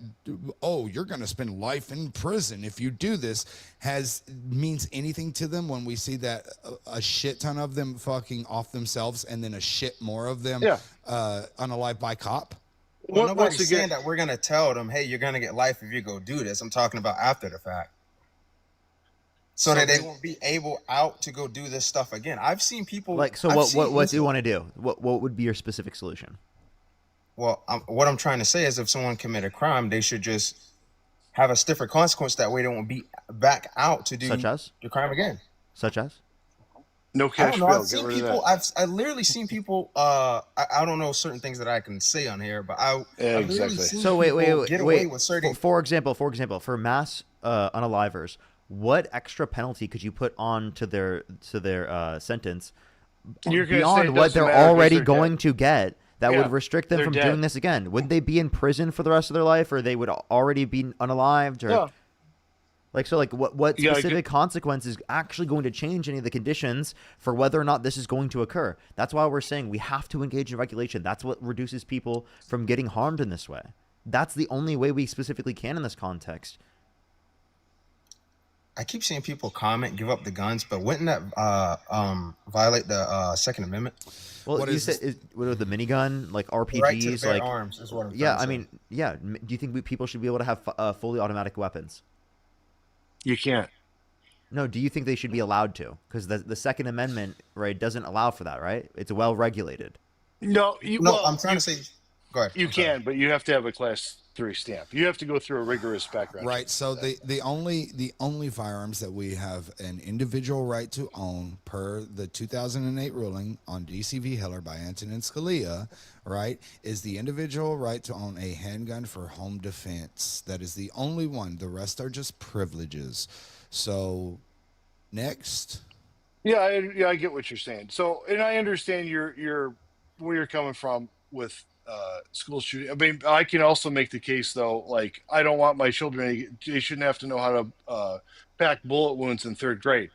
oh, you're going to spend life in prison if you do this, means anything to them when we see that a shit ton of them fucking off themselves and then a shit more of them unalive by cop? Well, nobody's saying that we're gonna tell them, hey, you're gonna get life if you go do this. I'm talking about after the fact, so that they won't be able out to go do this stuff again. I've seen people What do you want to do? What would be your specific solution? Well, what I'm trying to say is, if someone commit a crime, they should just have a stiffer consequence. That way, they won't be back out to do the crime again. Such as? No cash bail. I've seen people. I've literally seen people. I don't know certain things that I can say on here, but I've literally seen people get away with certain. For example, for mass unalivers, what extra penalty could you put on to their sentence beyond what they're already going to get that would restrict them from doing this again? Would they be in prison for the rest of their life, or they would already be unalived? Or what specific consequence is actually going to change any of the conditions for whether or not this is going to occur? That's why we're saying we have to engage in regulation. That's what reduces people from getting harmed in this way. That's the only way we specifically can in this context. I keep seeing people comment, give up the guns, but wouldn't that violate the Second Amendment? Well, you said with the minigun, like RPGs, right to bear arms is what I'm trying to say. Do you think people should be able to have fully automatic weapons? You can't. No, do you think they should be allowed to? Because the Second Amendment, right, doesn't allow for that, right? It's well regulated. No, I'm trying to say. Go ahead. You can, but you have to have a Class 3 stamp. You have to go through a rigorous background. Right. So the only firearms that we have an individual right to own per the 2008 ruling on D.C. v. Heller by Antonin Scalia, right, is the individual right to own a handgun for home defense. That is the only one. The rest are just privileges. So, next. Yeah, I get what you're saying. So, and I understand where you're coming from with school shooting. I mean, I can also make the case though, like I don't want my children, they shouldn't have to know how to pack bullet wounds in 3rd grade.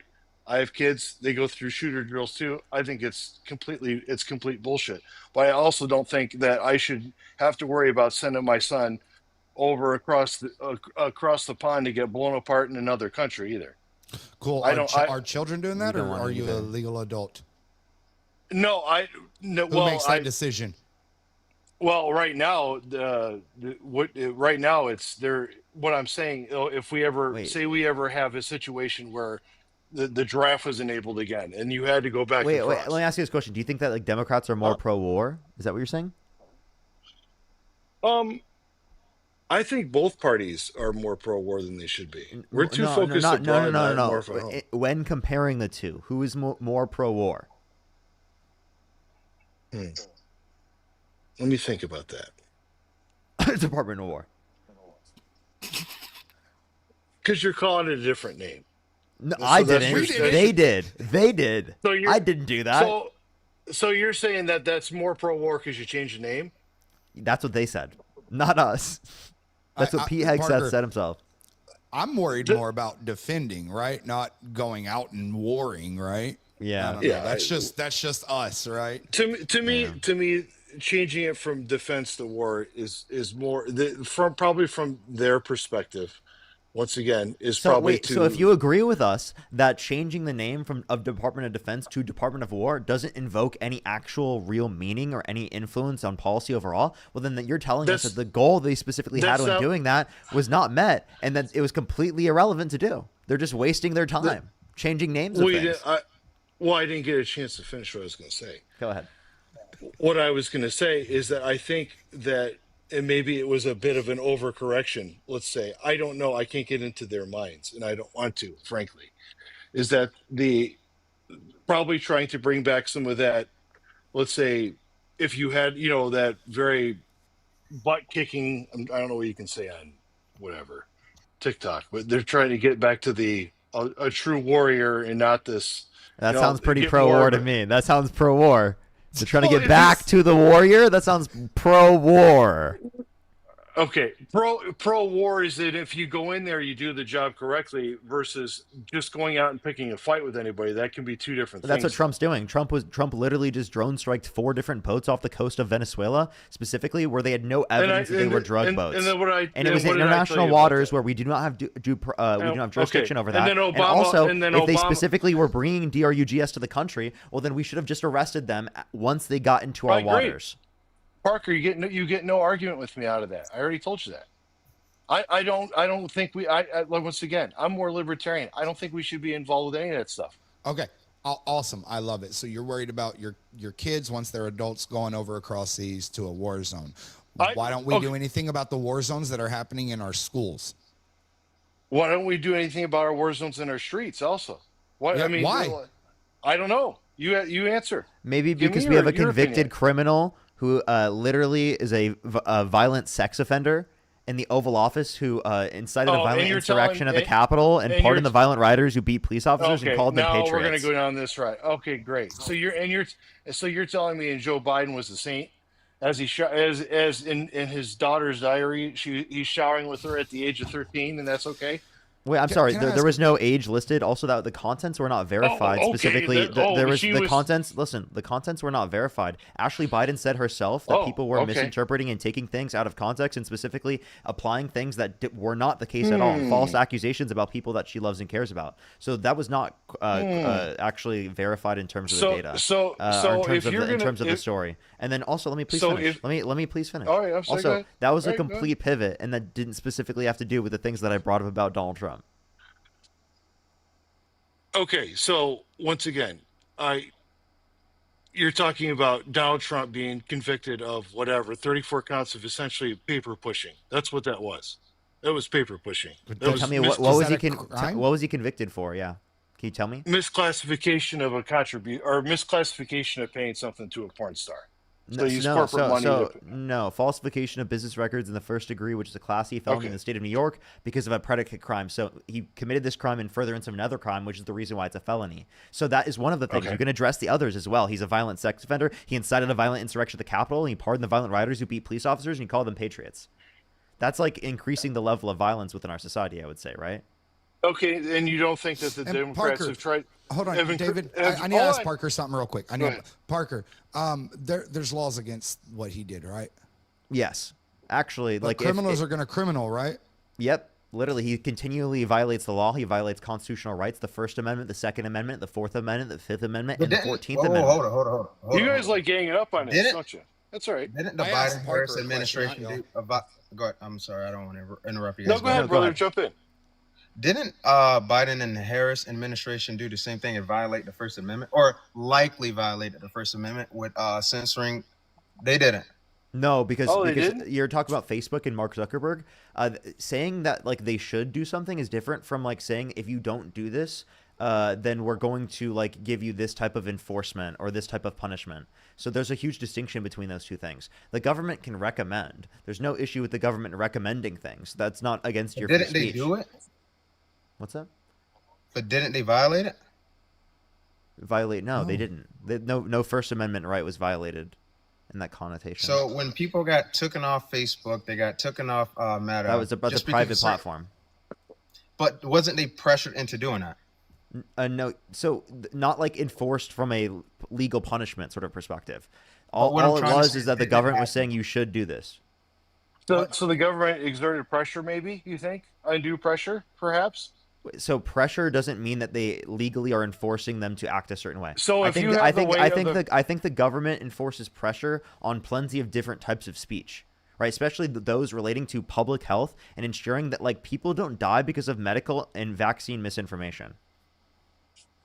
I have kids, they go through shooter drills too. I think it's complete bullshit. But I also don't think that I should have to worry about sending my son over across the pond to get blown apart in another country either. Cool. Are children doing that, or are you a legal adult? No, Who makes that decision? Well, right now, right now it's there. What I'm saying, if we ever have a situation where the draft was enabled again, and you had to go back. Wait. Let me ask you this question: do you think that like Democrats are more pro-war? Is that what you're saying? I think both parties are more pro-war than they should be. We're too focused abroad. No. When comparing the two, who is more pro-war? Let me think about that. Department of War. Because you're calling it a different name. No, I didn't. They did. So I didn't do that. So you're saying that that's more pro-war because you changed the name? That's what they said, not us. That's what Pete Hegseth said himself. I'm worried more about defending, right? Not going out and warring, right? Yeah. That's just us, right? To me, changing it from defense to war is more from their perspective. Once again, So if you agree with us that changing the name of Department of Defense to Department of War doesn't invoke any actual real meaning or any influence on policy overall, well, then you're telling us that the goal they specifically had when doing that was not met, and that it was completely irrelevant to do. They're just wasting their time changing names of things. I didn't get a chance to finish what I was going to say. Go ahead. What I was going to say is that I think that, and maybe it was a bit of an overcorrection, let's say, I don't know, I can't get into their minds, and I don't want to, frankly, is that probably trying to bring back some of that, let's say, if you had, that very butt-kicking, I don't know what you can say on whatever, TikTok, but they're trying to get back to a true warrior and not this. That sounds pretty pro-war to me. That sounds pro-war. They're trying to get back to the warrior? That sounds pro-war. Okay, pro war is that if you go in there, you do the job correctly versus just going out and picking a fight with anybody. That can be two different That's what things. Trump's doing. Trump literally just drone striked 4 different boats off the coast of Venezuela, specifically where they had no evidence that they were drug boats. And then And it was in international waters where we do not have we do not have jurisdiction over that. And then Obama, and also, and then if they Obama- specifically were bringing DRUGS to the country, well, then we should have just arrested them once they got into our Right, great. waters. Parker, you get no argument with me out of that. I already told you that. I don't think once again, I'm more libertarian. I don't think we should be involved with any of that stuff. Okay. Awesome. I love it. So you're worried about your kids once they're adults going over across seas to a war zone. Why don't we do anything about the war zones that are happening in our schools? Why don't we do anything about our war zones in our streets also? Why? Yeah, I mean, why? I don't know. You answer. Maybe Give me because we have a your convicted opinion. criminal who literally is a violent sex offender in the Oval Office who incited a Oh, violent and you're insurrection at telling- the Capitol and and pardoned you're- the violent rioters who beat police officers and called them now patriots. we're going to go down this right. Okay, great. So you're telling me Joe Biden was a saint, as in his daughter's diary, he's showering with her at the age of 13, and that's okay. Wait, I'm sorry. can I There was no age listed. Also, that the contents were not verified. okay, Specifically, there was she the was- contents. Listen, the contents were not verified. Ashley Biden said herself that people were okay. misinterpreting and taking things out of context, and specifically applying things that were not the case at all. False accusations about people that she loves and cares about. So that was not actually verified in terms of the data. So in terms of the story. And then also, let me please finish. Let me please finish. All right, I'm sorry, go also, ahead. that was a All right, go ahead. complete pivot, and that didn't specifically have to do with the things that I brought up about Donald Trump. Okay, so once again, you're talking about Donald Trump being convicted of whatever 34 counts of essentially paper pushing. That's what that was. That was paper pushing. That was Tell me what was he convicted for? Yeah, can you tell me? misclassification of a contribution or misclassification of paying something to a porn star. So use corporate money. No, falsification of business records in the first degree, which is a Class C felony in the state of New York because of a predicate crime. So he committed this crime in furtherance of another crime, which is the reason why it's a felony. So that is one of the things. Okay. You can address the others as well. He's a violent sex offender. He incited a violent insurrection at the Capitol. And he pardoned the violent rioters who beat police officers, and he called them patriots. That's like increasing the level of violence within our society, I would say, right? Okay, and you don't think that the And Democrats Parker, have tried? Hold on, have David. have- I need to ask hold on. Parker something real quick. Go ahead. Parker, there's laws against what he did, right? Yes. Actually, But like criminals are going to criminal, right? Yep. Literally, he continually violates the law. He violates constitutional rights, the First Amendment, the Second Amendment, the Fourth Amendment, the Fifth Amendment, and the 14th Amendment. Hold on. You guys like ganging up on this, Didn't- don't you? That's all right. Didn't the I asked Biden Parker Harris a question, administration not do about? Go ahead. I'm sorry, I don't want to interrupt you No, guys. go ahead, brother. Jump in. Didn't Biden and the Harris administration do the same thing and violate the First Amendment, or likely violated the First Amendment with censoring? They didn't. No, because they didn't? you're talking about Facebook and Mark Zuckerberg. Saying that like they should do something is different from like saying if you don't do this, then we're going to like give you this type of enforcement or this type of punishment. So there's a huge distinction between those two things. The government can recommend. There's no issue with the government recommending things. That's not against your free Didn't they speech. do it? What's that? But didn't they violate it? Violate? No, they didn't. No First Amendment right was violated in that connotation. So when people got taken off Facebook, they got taken off Meta. that was about the just because private of certain- platform. But wasn't they pressured into doing that? No, so not like enforced from a legal punishment sort of perspective. But All what I'm it trying to was say is that the didn't government was happen. saying you should do this. So the government exerted pressure, maybe, you think? Undue pressure, perhaps? So pressure doesn't mean that they legally are enforcing them to act a certain way. So I if think you th- have I the think way I of think the- I think the government enforces pressure on plenty of different types of speech. Right, especially those relating to public health and ensuring that like people don't die because of medical and vaccine misinformation.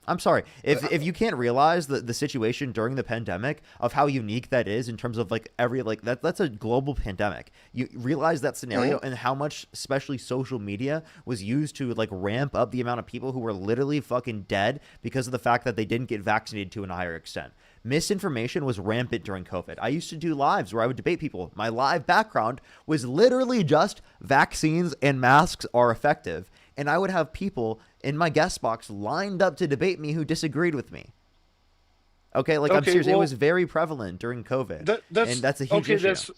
I'm sorry. If you can't realize the situation during the pandemic of how unique that is in terms of like that's a global pandemic. You realize that scenario and how much especially social media was used to like ramp up the amount of people who were literally fucking dead because of the fact that they didn't get vaccinated to a higher extent. Misinformation was rampant during COVID. I used to do lives where I would debate people. My live background was literally just vaccines and masks are effective. And I would have people in my guest box lined up to debate me who disagreed with me. Okay, like I'm Okay, serious. It well, was very prevalent during COVID. And that's a huge issue.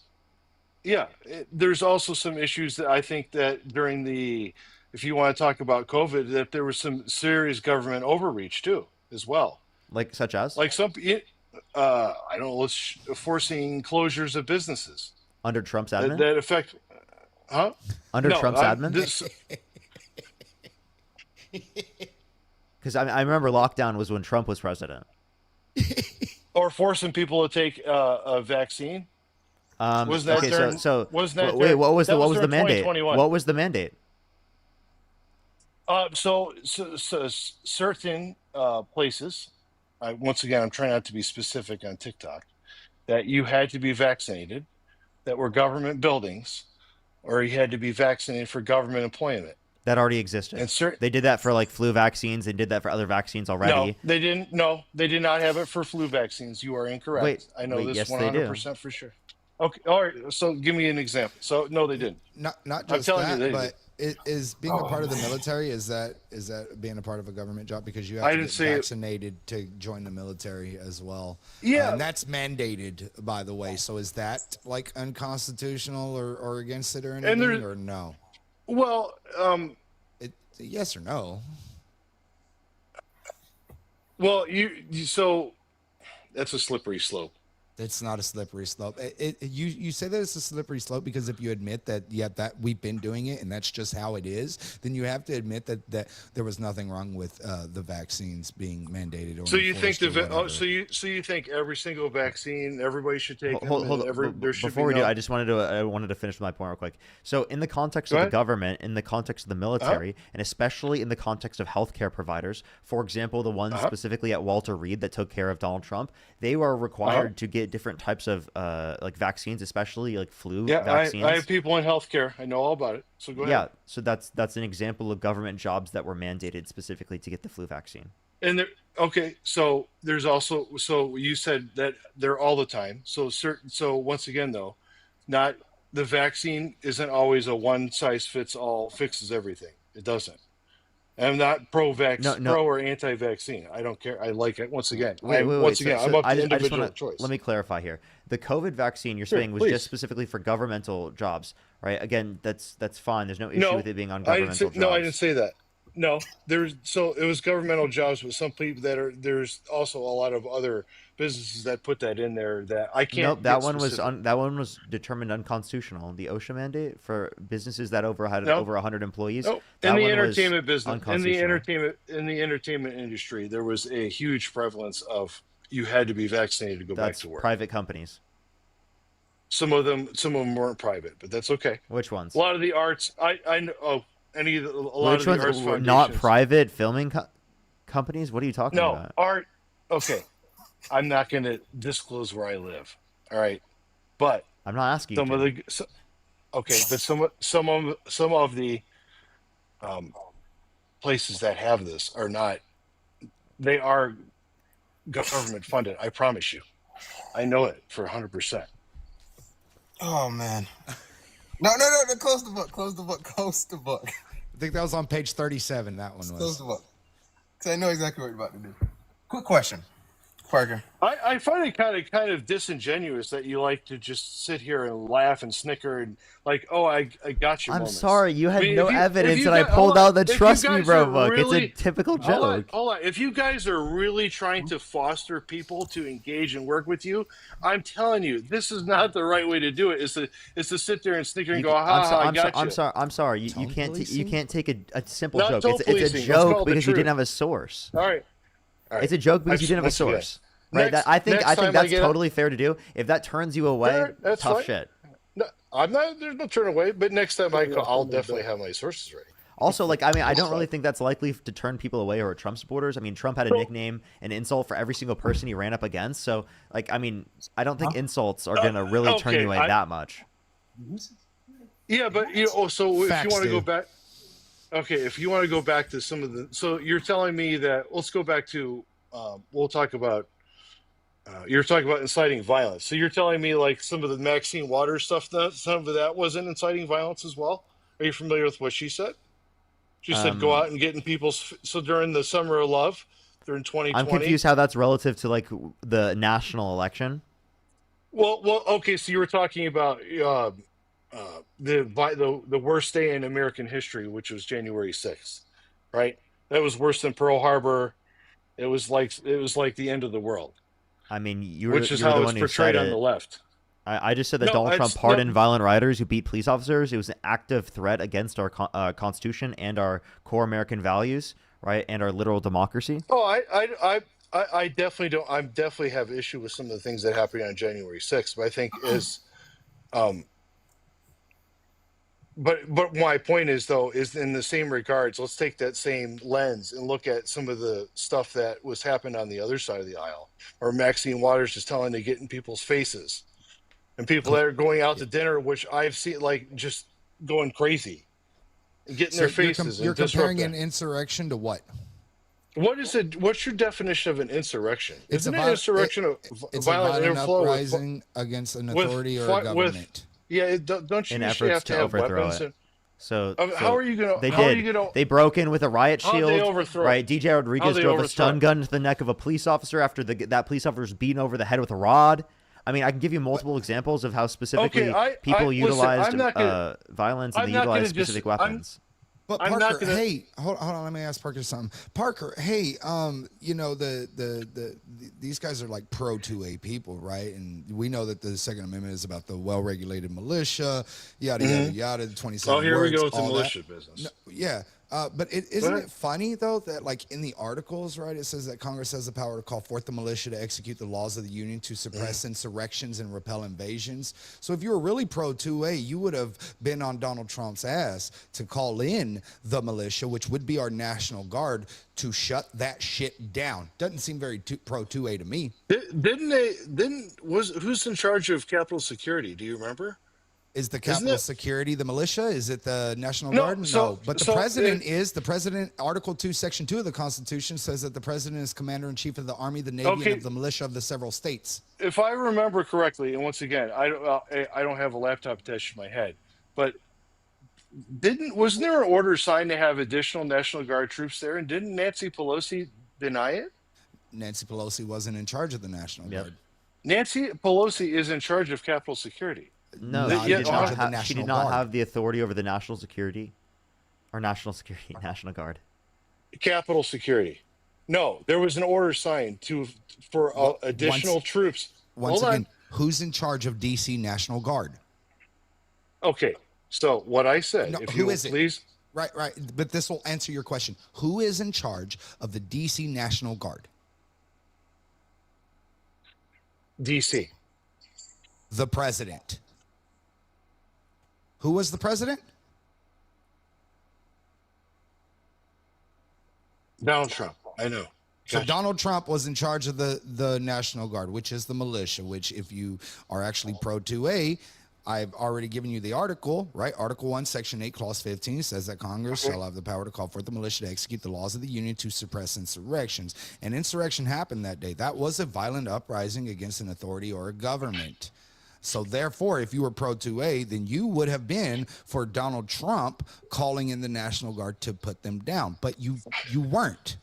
yeah, there's also some issues that I think that during the, if you want to talk about COVID, that there was some serious government overreach too, as well. Like such as? Like I don't know, forcing closures of businesses Under Trump's admin? that affect, huh? Under No, Trump's admin? Because I remember lockdown was when Trump was president. Or forcing people to take a vaccine. Was that okay, during, so was that wait, during- what was that the during mandate? 2021. What was the mandate? So certain places, once again, I'm trying not to be specific on TikTok, that you had to be vaccinated, that were government buildings, or you had to be vaccinated for government employment. That already existed. And they did that for like flu vaccines. They did that for other vaccines already. No, they didn't. No, they did not have it for flu vaccines. You are incorrect. Wait, I know wait, this yes, they do. 100% for sure. Okay, all right. So give me an example. So no, they didn't. Not I'm just telling you that, they but is being a part of the Oh. military, is that being a part of a government job, because you I have to didn't get say it- vaccinated to join the military as well. Yeah. And that's mandated, by the way. So is that like unconstitutional or against it or And anything, there- or no? Well, Yes or no? well, you so that's a slippery slope. It's not a slippery slope. You say that it's a slippery slope because if you admit that that we've been doing it and that's just how it is, then you have to admit that there was nothing wrong with the vaccines being mandated. Or So you think enforced or whatever. so you think every single vaccine everybody should take them, Hold and on. there should Before be we do, no- I wanted to finish my point real quick. So in the context Go of the ahead. government, in the context of the military, and especially in the context of healthcare providers, for example, the ones specifically at Walter Reed that took care of Donald Trump, they were required to get different types of like vaccines, especially like flu Yeah, vaccines. I have people in healthcare. I know all about it. So go ahead. Yeah, so that's an example of government jobs that were mandated specifically to get the flu vaccine. And there, okay, so there's also, so you said that they're all the time. So once again, though, not the vaccine isn't always a one size fits all, fixes everything. It doesn't. I'm not pro-vax, No. pro or anti-vaccine. I don't care. I like it. Once again, Wait, I'm so up I to just individual wanna, choice. let me clarify here. The COVID vaccine you're Sure, saying was please. just specifically for governmental jobs, right? Again, that's fine. There's no issue with it being on I didn't governmental say, jobs. no, I didn't say that. No, so it was governmental jobs, but some people there's also a lot of other businesses that put that in there that I can't. Nope, that get one was specific. that one was determined unconstitutional. The OSHA mandate for businesses that had No. over 100 employees. No, that in the one was entertainment business, in the unconstitutional. entertainment industry, there was a huge prevalence of you had to be vaccinated to go That's back to work. private companies. Some of them weren't private, but that's okay. Which ones? A lot of the arts, I know. Oh, a lot Which of the ones arts were not foundations- private filming companies? What are you talking No, about? art. Okay, I'm not going to disclose where I live. All right, but I'm not asking you some of the. Okay, but some of the places that have this are not. They are government funded. I promise you. I know it for 100%. Oh man. No, close the book. I think that was on page 37. That one Close was. the book. Because I know exactly what you're about to do. Quick question, Parker. I find it kind of disingenuous that you like to just sit here and laugh and snicker and like, oh, I got you. I'm moments. sorry, you had I mean, no if you- evidence, if you and I got- pulled hold on. out the If you Trust Me guys Bro are book. really- It's a typical Hold on, joke. hold on. If you guys are really trying to foster people to engage and work with you, I'm telling you, this is not the right way to do it. Is to sit there and snicker and go, I got you. I'm sorry. You Tone can't policing? take a simple Not joke. tone It's a policing. Let's joke call it the because you didn't truth. have a source. All right. It's a joke because you didn't have a Once again. source. Right? Next- I think next time I that's get up- totally fair to do. If that turns you away, Sure, that's tough fine. shit. No, I'm not. There's no turn away. But next time I call, I'll definitely have my sources ready. Also, like, I mean, I don't That's really fine. think that's likely to turn people away who are Trump supporters. I mean, Trump had a nickname, an insult for every single person he ran up against. So, like, I mean, I don't think insults are going to really turn okay, you away I- that much. Yeah, but you know, so if Facts, you want to go dude. back, okay, if you want to go back to some of the, so you're telling me that let's go back to, we'll talk about. You're talking about inciting violence. So you're telling me like some of the Maxine Waters stuff, that some of that wasn't inciting violence as well. Are you familiar with what she said? She said go out and get in people's. So during the summer of love, during 2020. I'm confused how that's relative to, like, the national election. Well, okay. So you were talking about the worst day in American history, which was January 6th, right? That was worse than Pearl Harbor. It was like the end of the world. I mean, Which is you were how the it's one who portrayed said on it. the left. I just said that No, Donald Trump it's no, pardoned violent rioters who beat police officers. It was an active threat against our Constitution and our core American values, right, and our literal democracy. Oh, I definitely don't. I definitely have issue with some of the things that happened on January 6th. But I think but my point is though is in the same regards. Let's take that same lens and look at some of the stuff that was happened on the other side of the aisle, or Maxine Waters is telling to get in people's faces, and people that are going out to dinner, which I've seen like just going crazy, and getting their faces. You're and comparing disrupting. an insurrection to what? What is it? What's your definition of an insurrection? It's Isn't a an insurrection it's violent a violent interflow uprising against an authority or a government. don't you In usually have efforts to to have overthrow weapons? it. So how are you gonna? They how are did. you gonna? They broke in with a riot How'd shield. they overthrow Right, it? DJ Rodriguez How'd they drove a overthrow stun it? gun to the neck of a police officer after that police officer was beaten over the head with a rod. I mean, I can give you multiple examples of how specifically people utilized violence and they utilized specific weapons. But I'm not Parker, gonna- hey, hold on, let me ask Parker something. Parker, hey, you know these guys are like pro 2A people, right? And we know that the Second Amendment is about the well-regulated militia, yada yada yada. The 27 Oh, here we words, go with the all that. militia business. No, yeah. But isn't it funny though that like in the articles, right, it says that Congress has the power to call forth the militia to execute the laws of the Union to suppress insurrections and repel invasions. So if you were really pro 2A, you would have been on Donald Trump's ass to call in the militia, which would be our National Guard, to shut that shit down. Doesn't seem very pro 2A to me. Who's in charge of Capitol Security? Do you remember? Is the Isn't Capitol it- Security the militia? Is it the National No, Guard? so- No. But the so president it- is. The president, Article 2, Section 2 of the Constitution says that the president is commander-in-chief of the Army, the Navy, Okay. and of the militia of the several states. If I remember correctly, and once again, I don't have a laptop attached to my head, but wasn't there an order signed to have additional National Guard troops there? And didn't Nancy Pelosi deny it? Nancy Pelosi wasn't in charge of the National Guard. Nancy Pelosi is in charge of Capitol Security. No, Not she in did charge not, of the she National did not Guard. have the authority over the national security, or national security, National Guard. Capitol Security. No, there was an order signed for additional troops. Once Hold again, who's in charge of DC National Guard? on. Okay, so what I said, No, if who you will is it? please. Right. But this will answer your question. Who is in charge of the DC National Guard? DC. The president. Who was the president? Donald Trump. I know. So Donald Trump was in charge of the National Guard, which is the militia, which if you are actually pro 2A, I've already given you the article, right? Article 1, Section 8, Clause 15 says that Congress shall have the power to call forth the militia to execute the laws of the Union to suppress insurrections. An insurrection happened that day. That was a violent uprising against an authority or a government. So therefore, if you were pro 2A, then you would have been for Donald Trump calling in the National Guard to put them down. But you weren't.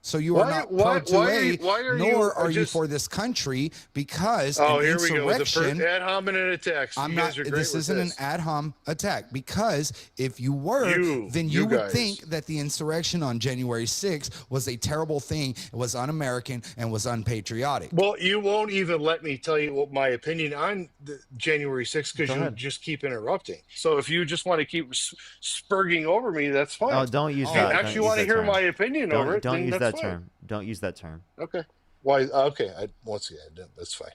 So you are not pro 2A, nor are you for this country, because Oh, an here we go. The insurrection. ad hominem attacks. I'm You not. guys are great This with isn't an this. ad hom attack, because if you were, then you you would guys. think that the insurrection on January 6th was a terrible thing, it was un-American, and was unpatriotic. Well, you won't even let me tell you what my opinion on the January 6th because Go you ahead. just keep interrupting. So if you just want to keep spurging over me, that's fine. Oh, don't use If that. you don't actually use want to that hear term. my opinion Don't, over it, don't then use that's that fine. term. Don't use that term. Okay. Why? Okay. Once again, that's fine.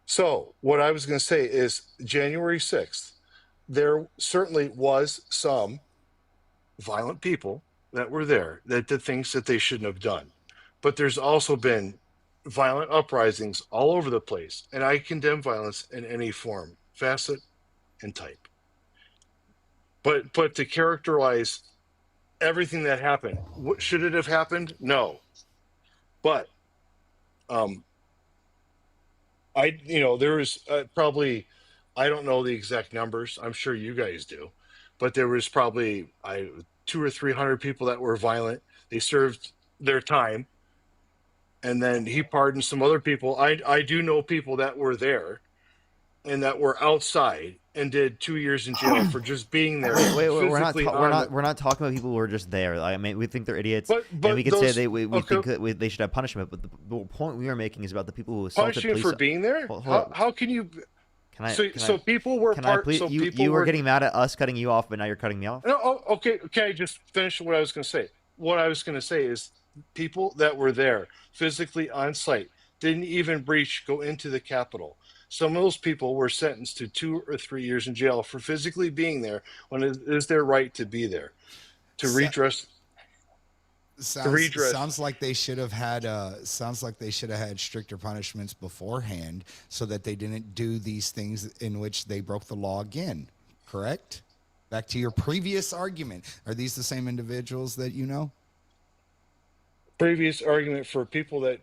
So what I was going to say is January 6th, there certainly was some violent people that were there that did things that they shouldn't have done. But there's also been violent uprisings all over the place. And I condemn violence in any form, facet, and type. But to characterize everything that happened, should it have happened? No. But there was probably, I don't know the exact numbers. I'm sure you guys do, but there was probably 200 or 300 people that were violent. They served their time, and then he pardoned some other people. I do know people that were there and that were outside and did 2 years in jail for just being there. Wait, we're not, physically we're not talking about people who are just there. Like, I mean, we think they're idiots, But and we could say those- we okay. think that they should have punishment. But the point we are making is about the people who assaulted punishment police. for being there. Hold on. How can you? Can I? So people were Can part. I please? So You people were getting mad at us cutting you off, but now you're cutting me off. No, okay. Can I just finish what I was going to say? What I was going to say is people that were there physically on site didn't even go into the Capitol. Some of those people were sentenced to 2 or 3 years in jail for physically being there when it is their right to be there, to redress. Sounds like they should have had stricter punishments beforehand so that they didn't do these things in which they broke the law again. Correct? Back to your previous argument. Are these the same individuals that you know? Previous argument for people that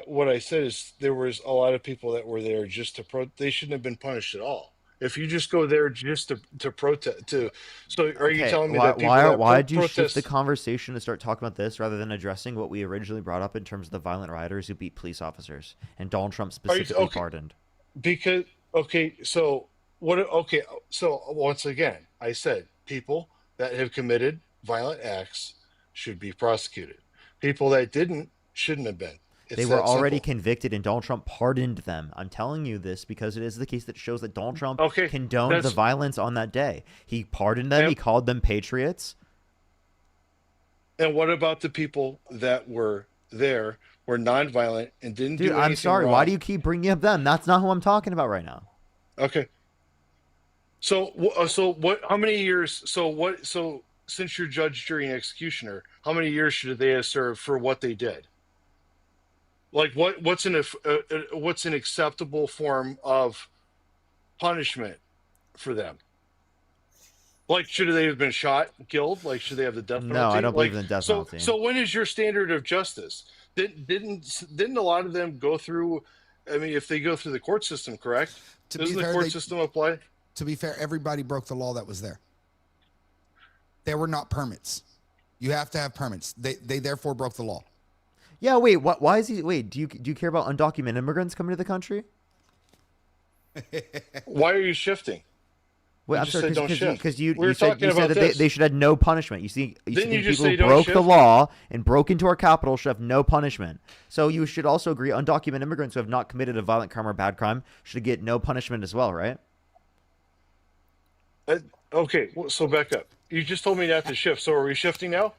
what I said is there was a lot of people that were there just to they shouldn't have been punished at all. If you just go there just to protest, so are you telling me that people why do you shift the conversation to start talking about this rather than addressing what we originally brought up in terms of the violent rioters who beat police officers and Donald Trump specifically pardoned? Because so once again, I said people that have committed violent acts should be prosecuted. People that didn't shouldn't have been. They were already convicted and Donald Trump pardoned them. I'm telling you this because it is the case that shows that Donald Trump condoned the violence on that day. He pardoned them. He called them patriots. And what about the people that were there, were nonviolent, and didn't do anything I'm sorry. wrong? Why do you keep bringing up them? That's not who I'm talking about right now. Okay. So what? How many years? So since you're judge, jury, and executioner, how many years should they have served for what they did? Like what's an acceptable form of punishment for them? Like, should they have been shot, killed? Like, should they have the death penalty? No, I don't believe in the death penalty. So when is your standard of justice? Didn't a lot of them go through? I mean, if they go through the court system, correct? Doesn't the court system apply? To be fair, everybody broke the law that was there. There were not permits. You have to have permits. They therefore broke the law. Yeah, wait. Why is he? Wait, do you care about undocumented immigrants coming to the country? Why are you shifting? Wait, I'm sorry, because you said that they should have no punishment. You see Didn't you just people say who don't broke the shift? law and broke into our capital should have no punishment. So you should also agree undocumented immigrants who have not committed a violent crime or bad crime should get no punishment as well, right? Okay, so back up. You just told me not to shift. So are we shifting now?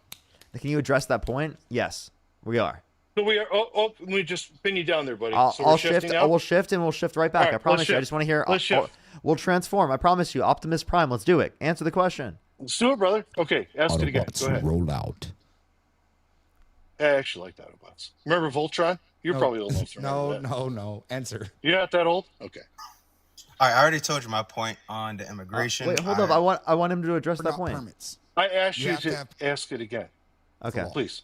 Can you address that point? Yes, we are. So we are. Let me just pin you down there, buddy. I'll we're shift. shifting now? We'll shift and we'll shift right back. All right, I promise let's you. I shift. just want to hear. Let's shift. We'll transform. I promise you. Optimus Prime. Let's do it. Answer the question. Let's do it, brother. Okay, ask it again. Go ahead. Roll out. I actually like Autobots. Remember Voltron? You're probably old enough to remember that. No. Answer. You're not that old? Okay. All right, I already told you my point on the immigration. Wait, hold up. I want him to address that point. Permits. I asked You you have to to have- ask it again. Okay. Please.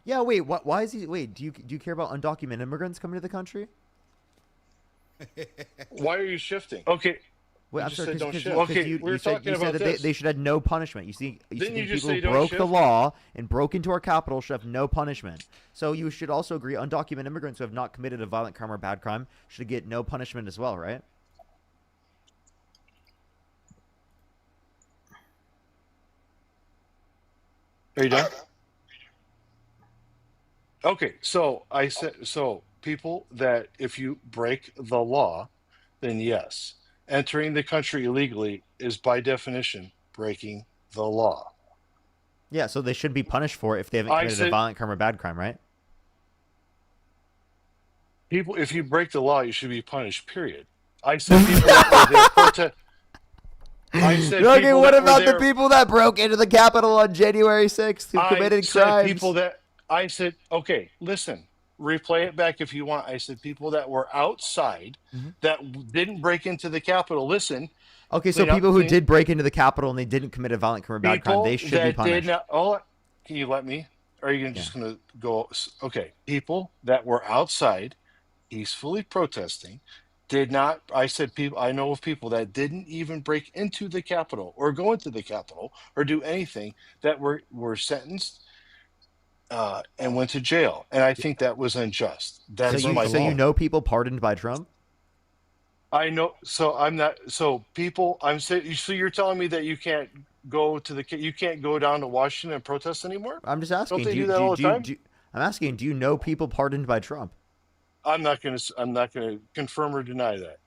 Yeah. Wait. Why is he? Wait. Do you care about undocumented immigrants coming to the country? Why are you shifting? Okay. Wait, You I'm just sorry. said don't Because shift. you Okay, you we're said talking about that this. they should have no punishment. You see Didn't you just people say who don't broke the shift? law and broke into our capital should have no punishment. So you should also agree undocumented immigrants who have not committed a violent crime or bad crime should get no punishment as well, right? Are you done? Okay, so I said people that if you break the law, then yes. Entering the country illegally is by definition breaking the law. Yeah, so they should be punished for it if they haven't I committed a said- violent crime or bad crime, right? People, if you break the law, you should be punished. Period. I said people that were there protest. I said Okay, people what that were about the there- people that broke into the Capitol on January 6th who committed said crimes? people that I said, okay, listen, replay it back if you want. I said people that were outside that didn't break into the Capitol. Listen. Okay, so clean up people who things- did break into the Capitol and they didn't commit a violent crime or bad crime, they should be that punished. did not. Oh, can you let me? Or are you just going to go? Okay, people that were outside, peacefully protesting, did not. I said people. I know of people that didn't even break into the Capitol or go into the Capitol or do anything that were sentenced and went to jail. And I think that was unjust. That is my So you know people pardoned by Trump? I know. So I'm not. So people, I'm saying. So you're telling me that you can't you can't go down to Washington and protest anymore? I'm just Don't asking. they do that all the time? I'm asking. Do you know people pardoned by Trump? I'm not gonna confirm or deny that.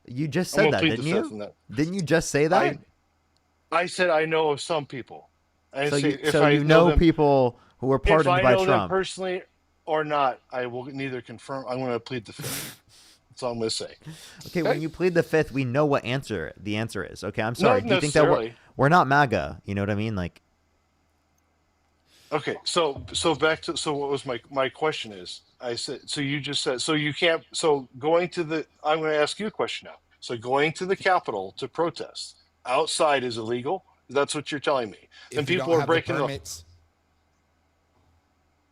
You just I'm said gonna that, plead didn't the fifth you? on that. Didn't you just say that? I said I know of some people. I So say you, if so I you know know them, people who were if pardoned I by know them Trump. personally or not, I will neither confirm. I'm going to plead the fifth. That's all I'm going to say. Okay, when you plead the fifth, we know what the answer is. Okay, I'm sorry. Not Do you think that necessarily. we're not MAGA? You know what I mean? Like, Okay, so back to what was my question is, I said, so you just said, so you can't, so going to the, I'm going to ask you a question now. So going to the Capitol to protest outside is illegal? That's what you're telling me. If And you people don't are have the breaking the, permits,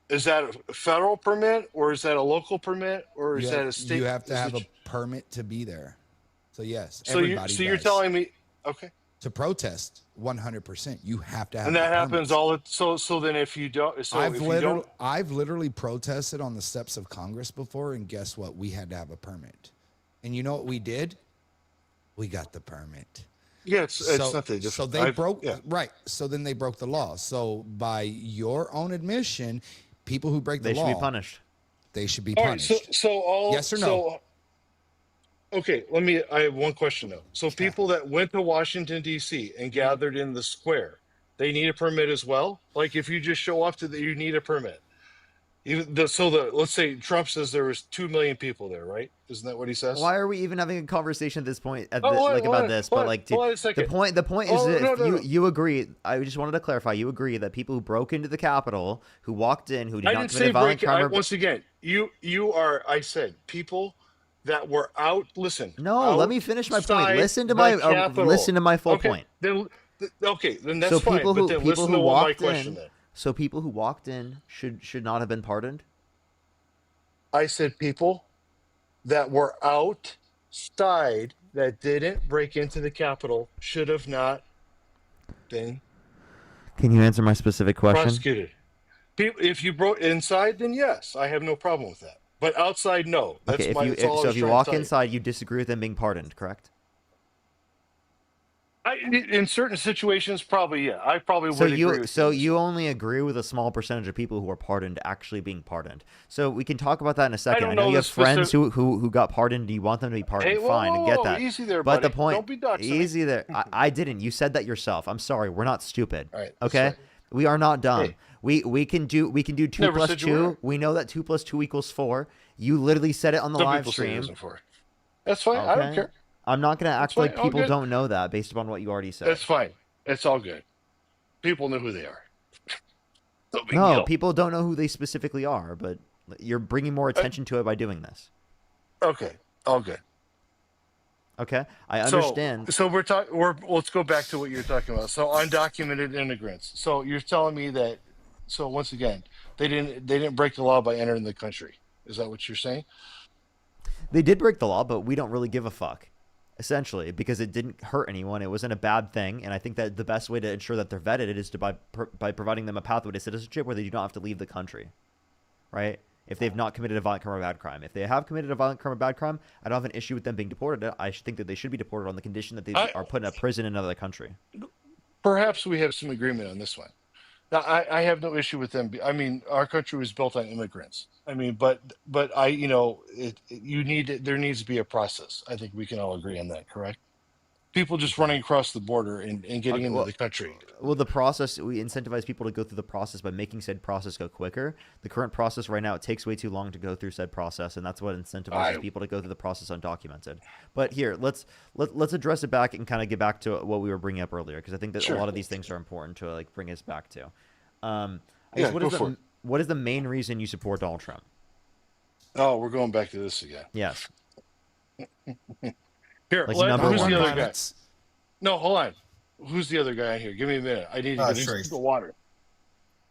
is that a federal permit or is that a local permit or is that a state? you have to is have it- a permit to be there. So yes, so everybody you're does. telling me, okay. To protest 100%, you have to have And that the happens permits. all, so then if you don't, so if you don't, I've literally protested on the steps of Congress before, and guess what? We had to have a permit. And you know what we did? We got the permit. yeah, it's not that different. So they broke right. So then they broke the law. So by your own admission, people who break the they law should be punished. They should be All right, punished. so all Yes or no? So, okay, I have one question though. So people that went to Washington D.C. and gathered in the square, they need a permit as well. Like if you just show up you need a permit. Let's say Trump says there was 2 million people there, right? Isn't that what he says? Why are we even having a conversation at this point? Hold This, on, but like hold on a the second. point is Oh, that no, if no, no. you agree. I just wanted to clarify. You agree that people who broke into the Capitol, who walked in, who did I not didn't commit say a violent break. crime, Once again, you are. I said people that were out. Listen. No, let me finish my point. outside Listen to the my Capitol. listen to my full Okay, point. Then that's So fine. people But who then people listen who to what my walked question in, then. so people who walked in should not have been pardoned. I said people that were outside that didn't break into the Capitol should have not been Can you answer my specific question? prosecuted. People, if you broke inside, then yes, I have no problem with that. But outside, no. That's Okay, my. That's all I was if you trying to walk tell you. inside, you disagree with them being pardoned, correct? In certain situations, probably yeah. I probably So would agree with you only agree with a small percentage of people who are pardoned actually being pardoned. So we can talk about that in a second. I don't know know you the have friends specific- who got pardoned. Do you want them to be pardoned? Hey, whoa, Fine, whoa, I get whoa, that. easy there, but the buddy. point, Don't be doxing me. easy there. I didn't. You said that yourself. I'm sorry. We're not stupid. All right, that's Okay, right. we are not dumb. Hey. We can do 2 Never plus said you 2. were. We know that 2 plus 2 equals 4. You literally said it on the Some live people say it stream. isn't for. That's fine. I don't Okay? care. I'm not gonna act fine, like all people good. don't know that based upon what you already said. That's fine. It's all good. People know who they are. No big No, deal. people don't know who they specifically are, but you're bringing more attention to it by doing this. Okay, all good. Okay, I understand. So we're talking. Let's go back to what you're talking about. So undocumented immigrants. So you're telling me that. So once again, they didn't break the law by entering the country. Is that what you're saying? They did break the law, but we don't really give a fuck, essentially, because it didn't hurt anyone. It wasn't a bad thing, and I think that the best way to ensure that they're vetted is by providing them a pathway to citizenship where they do not have to leave the country, right? If they've not committed a violent crime or bad crime. If they have committed a violent crime or bad crime, I don't have an issue with them being deported. I think that they should be deported on the condition that they are put in a prison in another country. Perhaps we have some agreement on this one. Now, I have no issue with them. I mean, our country was built on immigrants. I mean, but there needs to be a process. I think we can all agree on that, correct? People just running across the border and getting into the country. Well, the process, we incentivize people to go through the process by making said process go quicker. The current process right now, it takes way too long to go through said process, and that's what incentivizes people to go through the process undocumented. But here, let's address it back and kind of get back to what we were bringing up earlier, because I think that a lot of these things are important to like bring us back to. I guess what is the main reason you support Donald Trump? Oh, we're going back to this again. Yes. Here, Like who's the other guy? planets. No, hold on. Who's the other guy in here? Give me a minute. I need to get the water.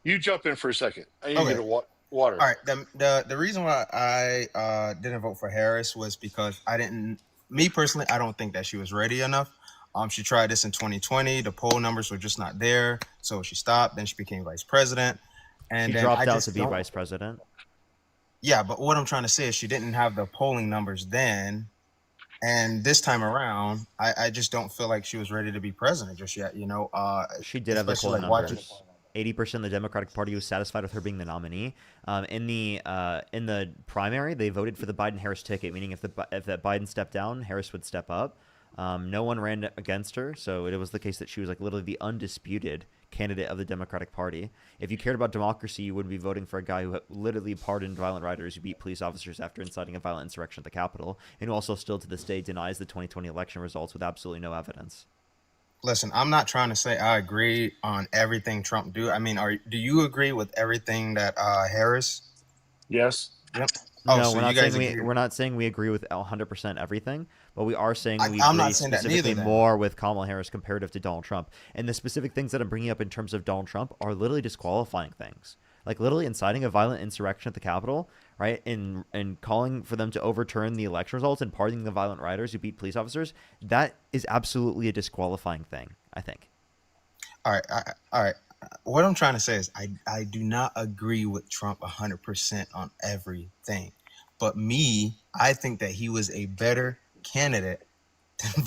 You jump in for a second. I need to get a water. All right. The reason why I didn't vote for Harris was because me personally, I don't think that she was ready enough. She tried this in 2020. The poll numbers were just not there, so she stopped. Then she became vice president, and She then dropped I out just to be don't- vice president. Yeah, but what I'm trying to say is she didn't have the polling numbers then And this time around, I just don't feel like she was ready to be president just yet. She did have the especially cool watching. numbers. 80% of the Democratic Party was satisfied with her being the nominee. In the primary, they voted for the Biden-Harris ticket, meaning if that Biden stepped down, Harris would step up. No one ran against her, so it was the case that she was like literally the undisputed candidate of the Democratic Party. If you cared about democracy, you wouldn't be voting for a guy who literally pardoned violent rioters who beat police officers after inciting a violent insurrection at the Capitol, and who also still to this day denies the 2020 election results with absolutely no evidence. Listen, I'm not trying to say I agree on everything Trump do. I mean, do you agree with everything that Harris? Yes. Yep. No, we're not saying we agree with 100% everything, but we are saying we agree specifically more with Kamala Harris comparative to Donald Trump. And the specific things that I'm bringing up in terms of Donald Trump are literally disqualifying things. Like literally inciting a violent insurrection at the Capitol, right? And calling for them to overturn the election results and pardoning the violent rioters who beat police officers. That is absolutely a disqualifying thing, I think. All right. What I'm trying to say is I do not agree with Trump 100% on everything. But I think that he was a better candidate than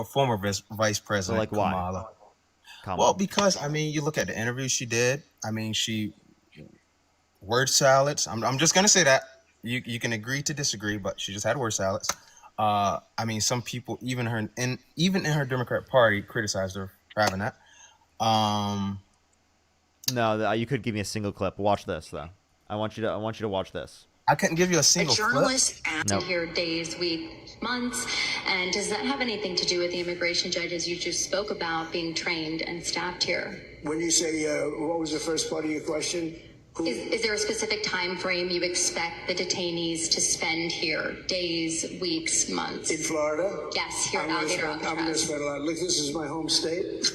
former vice president so like Kamala. Why? Well, because, you look at the interview she did. Word salads. I'm just going to say that. You can agree to disagree, but she just had word salads. Some people, even in her Democrat Party, criticized her for having that. No, you could give me a single clip. Watch this though. I want you to watch this. I couldn't give you a single clip. Journalists acted here days, weeks, months, and does that have anything to do with the immigration judges you just spoke about being trained and staffed here? When you say, what was the first part of your question? Is there a specific time frame you expect the detainees to spend here? Days, weeks, months? In Florida? Yes, here at Alligator I'm going to spend a lot. Look, this is my home state.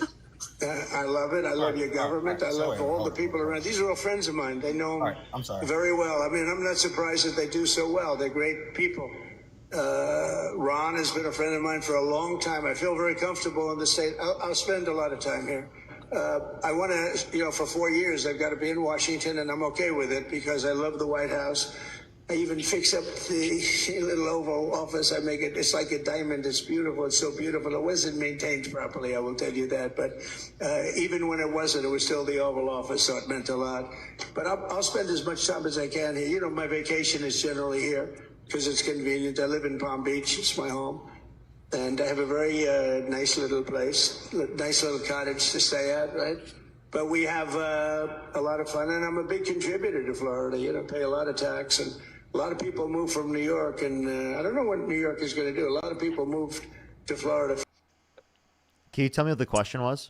I love it. I love your government. I love all the people around. These are all friends of mine. They know them very well. I'm not surprised that they do so well. They're great people. Ron has been a friend of mine for a long time. I feel very comfortable in the state. I'll spend a lot of time here. I want to, for 4 years, I've got to be in Washington, and I'm okay with it because I love the White House. I even fix up the little Oval Office. I make it, it's like a diamond. It's beautiful. It's so beautiful. It wasn't maintained properly, I will tell you that. But even when it wasn't, it was still the Oval Office, so it meant a lot. But I'll spend as much time as I can here. My vacation is generally here because it's convenient. I live in Palm Beach. It's my home. And I have a very nice little place, nice little cottage to stay at, right? But we have a lot of fun, and I'm a big contributor to Florida. Pay a lot of tax, and a lot of people move from New York, and I don't know what New York is going to do. A lot of people moved to Florida. Can you tell me what the question was?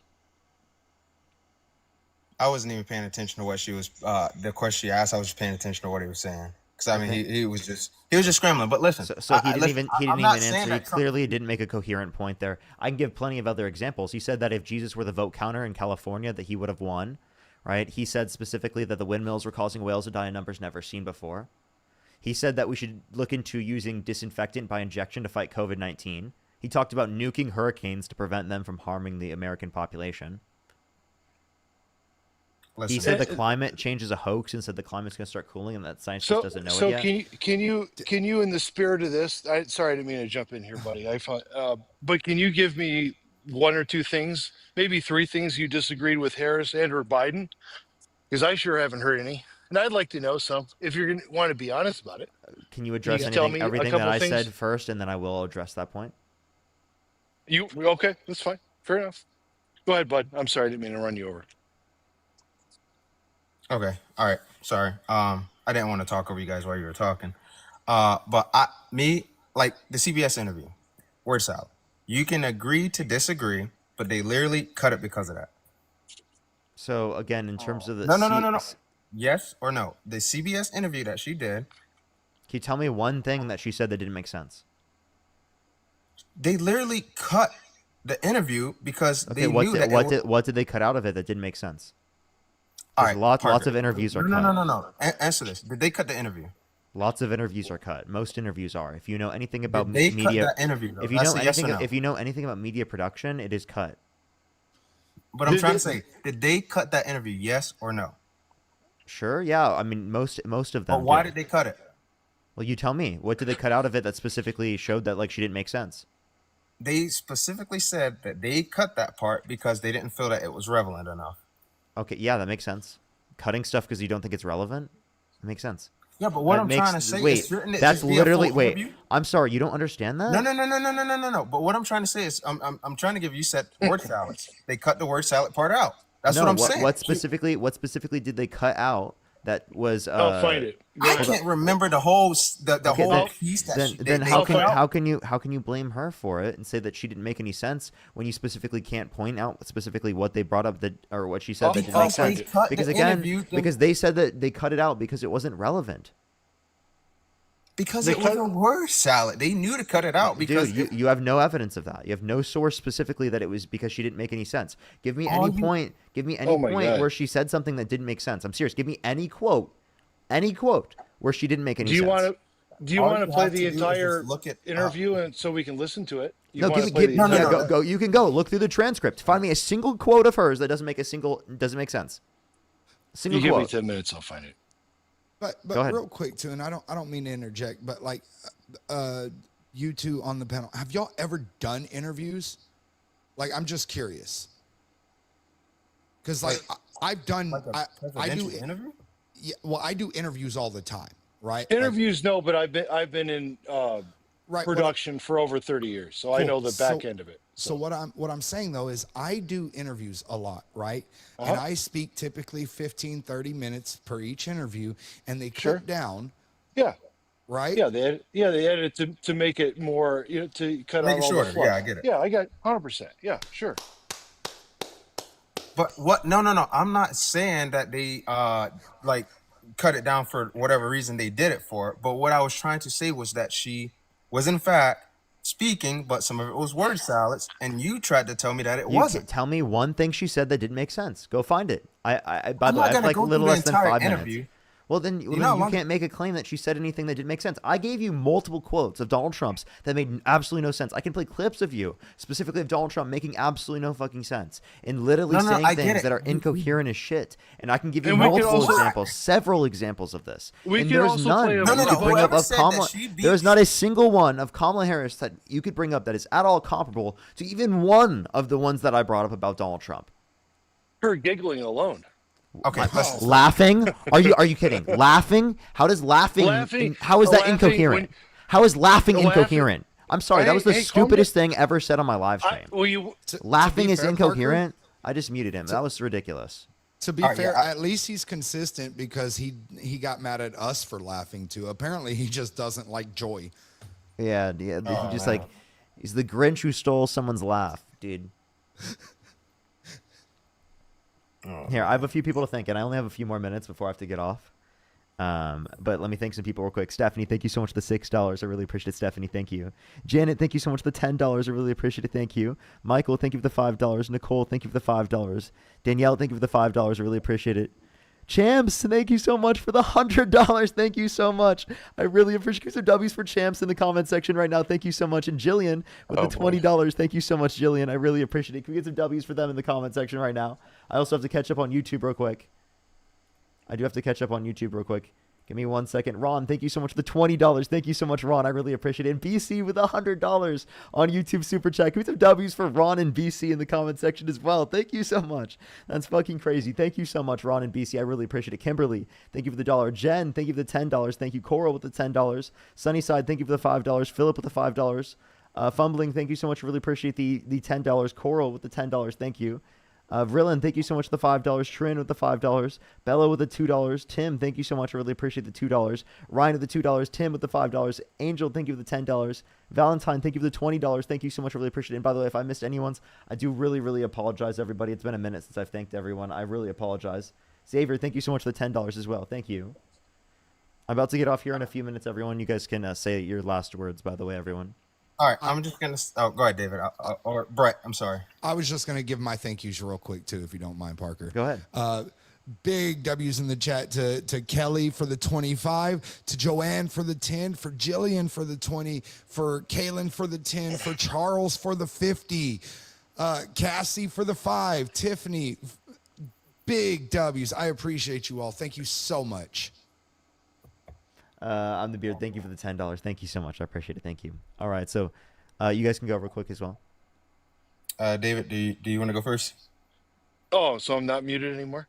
I wasn't even paying attention to what she was. The question she asked, I was just paying attention to what he was saying. Because he was just scrambling. But listen, so he didn't even answer. He clearly didn't make a coherent point there. I can give plenty of other examples. He said that if Jesus were the vote counter in California, that he would have won. Right? He said specifically that the windmills were causing whales to die in numbers never seen before. He said that we should look into using disinfectant by injection to fight COVID-19. He talked about nuking hurricanes to prevent them from harming the American population. Listen, he said the climate change is a hoax and said the climate's going to start cooling and that science just doesn't know it yet. So can you, in the spirit of this, sorry, I didn't mean to jump in here, buddy. But can you give me one or two things, maybe three things you disagreed with Harris and or Biden? Because I sure haven't heard any. And I'd like to know some, if you're going to want to be honest about it. Can you address everything that I said first, and then I will address that point? Okay, that's fine. Fair enough. Go ahead, bud. I'm sorry, I didn't mean to run you over. Okay. All right. Sorry. I didn't want to talk over you guys while you were talking. But the CBS interview, word salad. You can agree to disagree, but they literally cut it because of that. So again, in terms of the no. Yes or no? The CBS interview that she did. Can you tell me one thing that she said that didn't make sense? They literally cut the interview because they knew that. What did they cut out of it that didn't make sense? All right, lots of interviews are cut. No. Answer this. Did they cut the interview? Lots of interviews are cut. Most interviews are. If you know anything about media, cut that interview, if you know anything about media production, it is cut. But I'm trying to say, did they cut that interview? Yes or no? Sure. Yeah. I mean, most of them. But why did they cut it? Well, you tell me. What did they cut out of it that specifically showed that like she didn't make sense? They specifically said that they cut that part because they didn't feel that it was relevant enough. Okay, yeah, that makes sense. Cutting stuff because you don't think it's relevant? That makes sense. Yeah, but what That I'm makes, trying to say wait, is shouldn't it that's just be a literally full wait. interview? I'm sorry, you don't understand that? No. But what I'm trying to say is I'm trying to give you said word salads. They cut the word salad part out. That's No, what I'm saying. What specifically did they cut out that was I'll find it. I can't remember the whole whole piece that then they how cut can you blame her for it and say that she didn't make any sense when you specifically can't point out specifically what they brought up that or what she said that didn't make sense? Because again, because they said that they cut it out because it wasn't relevant. Because it was a word salad. They knew to cut it out because dude, you have no evidence of that. You have no source specifically that it was because she didn't make any sense. Give me any point. Give me any point where she said something that didn't make sense. I'm serious. Give me any quote where she didn't make any sense. Do you want to play the entire interview and so we can listen to it? No, go. You can go look through the transcript. Find me a single quote of hers that doesn't make sense. Single you quote. Give me 10 minutes, I'll find it. But real quick too, and I don't mean to interject, but like you two on the panel, have y'all ever done interviews? Like, I'm just curious. Because like I've done I do interview? Yeah, well, I do interviews all the time, right? Interviews, no, but I've been in production for over 30 years, so I know the back end of it. So what I'm saying though is I do interviews a lot, right? And I speak typically 15, 30 minutes per each interview, and they cut down. Yeah. Right? Yeah, they edit it to make it more, to cut out all the fluff. Yeah, I get it. Yeah, I got 100%. Yeah, sure. But what? No. I'm not saying that they like cut it down for whatever reason they did it for. But what I was trying to say was that she was in fact speaking, but some of it was word salads, and you tried to tell me that it wasn't. Tell me one thing she said that didn't make sense. Go find it. By I'm the way, not I have gonna like a go little through the less than entire 5 interview. minutes. Well, then you can't make a claim that she said anything that didn't make sense. I gave you multiple quotes of Donald Trump's that made absolutely no sense. I can play clips of you, specifically of Donald Trump making absolutely no fucking sense and literally saying things that are incoherent as shit. And I can give you multiple examples, several examples of this. And there's none. You could bring up of Kamala. There's not a single one of Kamala Harris that you could bring up that is at all comparable to even one of the ones that I brought up about Donald Trump. Her giggling alone. Okay, laughing? Are you kidding? Laughing? How does laughing? How is that incoherent? How is laughing incoherent? I'm sorry, that was the stupidest thing ever said on my live stream. Laughing is incoherent. I just muted him. That was ridiculous. To be fair, at least he's consistent because he got mad at us for laughing too. Apparently, he just doesn't like joy. Yeah. He just like he's the Grinch who stole someone's laugh, dude. Here, I have a few people to thank, and I only have a few more minutes before I have to get off. But let me thank some people real quick. Stephanie, thank you so much for the $6. I really appreciate it, Stephanie. Thank you. Janet, thank you so much for the $10. I really appreciate it. Thank you. Michael, thank you for the $5. Nicole, thank you for the $5. Danielle, thank you for the $5. I really appreciate it. Champs, thank you so much for the $100. Thank you so much. I really appreciate some W's for Champs in the comment section right now. Thank you so much. And Jillian with the $20. Thank you so much, Jillian. I really appreciate it. Can we get some W's for them in the comment section right now? I also have to catch up on YouTube real quick. Give me 1 second. Ron, thank you so much for the $20. Thank you so much, Ron. I really appreciate it. And BC with $100 on YouTube Super Chat. Can we have some W's for Ron and BC in the comment section as well? Thank you so much. That's fucking crazy. Thank you so much, Ron and BC. I really appreciate it. Kimberly, thank you for the $1. Jen, thank you for the $10. Thank you. Coral with the $10. Sunnyside, thank you for the $5. Philip with the $5. Fumbling, thank you so much. Really appreciate the $10. Coral with the $10. Thank you. Vrillin, thank you so much for the $5. Trin with the $5. Bella with the $2. Tim, thank you so much. I really appreciate the $2. Ryan with the $2. Tim with the $5. Angel, thank you for the $10. Valentine, thank you for the $20. Thank you so much. I really appreciate it. And by the way, if I missed anyone's, I do really, really apologize, everybody. It's been a minute since I've thanked everyone. I really apologize. Xavier, thank you so much for the $10 as well. Thank you. I'm about to get off here in a few minutes, everyone. You guys can say your last words, by the way, everyone. All right, I'm just going to... go ahead, David. Or Brett, I'm sorry. I was just going to give my thank yous real quick, too, if you don't mind, Parker. Go ahead. Big W's in the chat to Kelly for the 25, to Joanne for the 10, for Jillian for the 20, for Kaylin for the 10, for Charles for the 50, Cassie for the 5, Tiffany. Big W's. I appreciate you all. Thank you so much. I'm the beard. Thank you for the $10. Thank you so much. I appreciate it. Thank you. All right, so you guys can go real quick as well. David, do you want to go first? Oh, so I'm not muted anymore?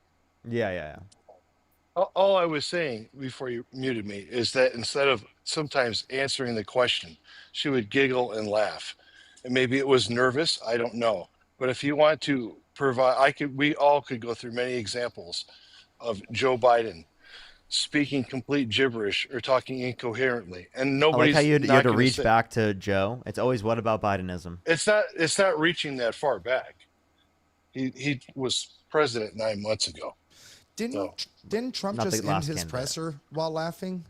Yeah. All I was saying before you muted me is that instead of sometimes answering the question, she would giggle and laugh. And maybe it was nervous. I don't know. But if you want to provide, we all could go through many examples of Joe Biden speaking complete gibberish or talking incoherently, and I like nobody's how you not had to gonna reach say, back to Joe. It's always what about Bidenism? It's not reaching that far back. He was president 9 months ago. Didn't Trump Not the just end last his candidate. presser while laughing?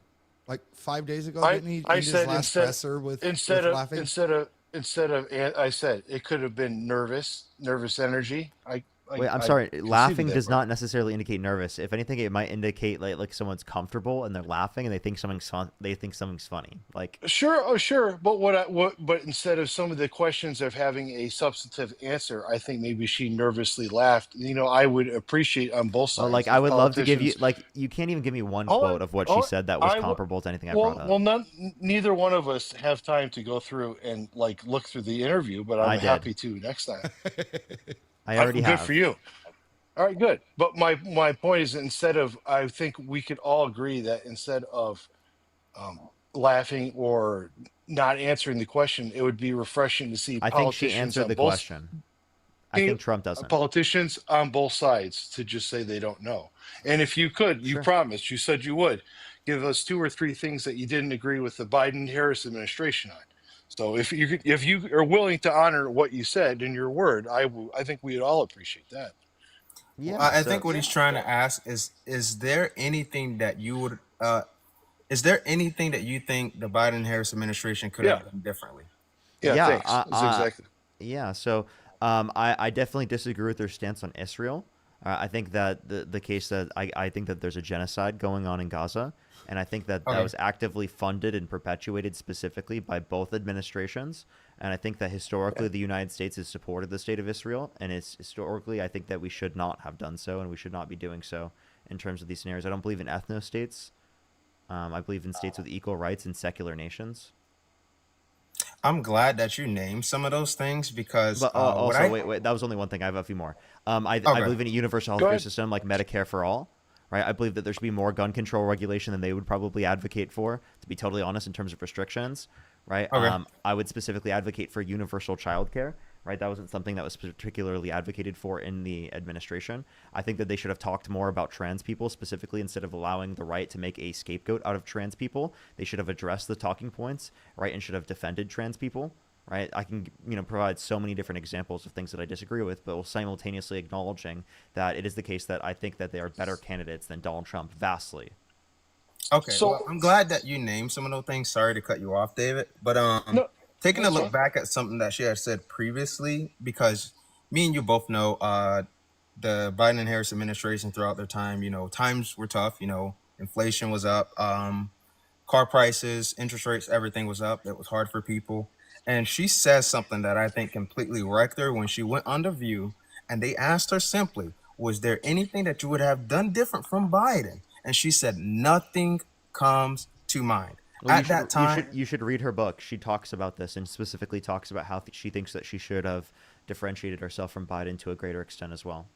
Like 5 days ago, I, didn't he I end his said last instead presser with laughing? instead of I said it could have been nervous energy. Wait, I'm sorry. Laughing does not necessarily indicate nervous. If anything, it might indicate like someone's comfortable and they're laughing and they think something's fun. They think something's funny. Like Sure. But but instead of some of the questions of having a substantive answer, I think maybe she nervously laughed. You know, I would appreciate on both sides. like I would love to give you politicians- you can't even give me one All I- quote of what all she said that was I w- comparable to anything I brought up. Well, neither one of us have time to go through and like look through the interview, but I I'm did. happy to next time. I already Good have. for you. All right, good. But my point is, I think we could all agree that instead of laughing or not answering the question, it would be refreshing to see I think she politicians answered on the both question. I think Trump doesn't. politicians on both sides to just say they don't know. And if you could, you promised, you said you would give us 2 or 3 things that you didn't agree with the Biden-Harris administration on. So if you are willing to honor what you said in your word, I think we'd all appreciate that. Yeah, I think what he's trying to ask is there anything that you would is there anything that you think the Biden-Harris administration could have done differently? Thanks. That's exactly. Yeah, so I definitely disagree with their stance on Israel. I think that the case that I think that there's a genocide going on in Gaza, and I think that that was actively funded and perpetuated specifically by both administrations. And I think that historically the United States has supported the state of Israel, and it's historically I think that we should not have done so, and we should not be doing so in terms of these scenarios. I don't believe in ethno states. I believe in states with equal rights and secular nations. I'm glad that you named some of those things because But also, wait, that was only one thing. I have a few more. I believe in a universal healthcare system like Medicare for all. Right, I believe that there should be more gun control regulation than they would probably advocate for. To be totally honest, in terms of restrictions, right? I would specifically advocate for universal childcare. Right, that wasn't something that was particularly advocated for in the administration. I think that they should have talked more about trans people specifically instead of allowing the right to make a scapegoat out of trans people. They should have addressed the talking points, right, and should have defended trans people. Right, I can provide so many different examples of things that I disagree with, but while simultaneously acknowledging that it is the case that I think that they are better candidates than Donald Trump vastly. Okay, so well, I'm glad that you named some of those things. Sorry to cut you off, David, but taking a look back at something that she had said previously, because me and you both know the Biden and Harris administration throughout their time, times were tough. Inflation was up, car prices, interest rates, everything was up. It was hard for people. And she says something that I think completely wrecked her when she went on The View, and they asked her simply, was there anything that you would have done different from Biden? And she said, nothing comes to mind. Well, At that time, you should read her book. She talks about this and specifically talks about how she thinks that she should have differentiated herself from Biden to a greater extent as well.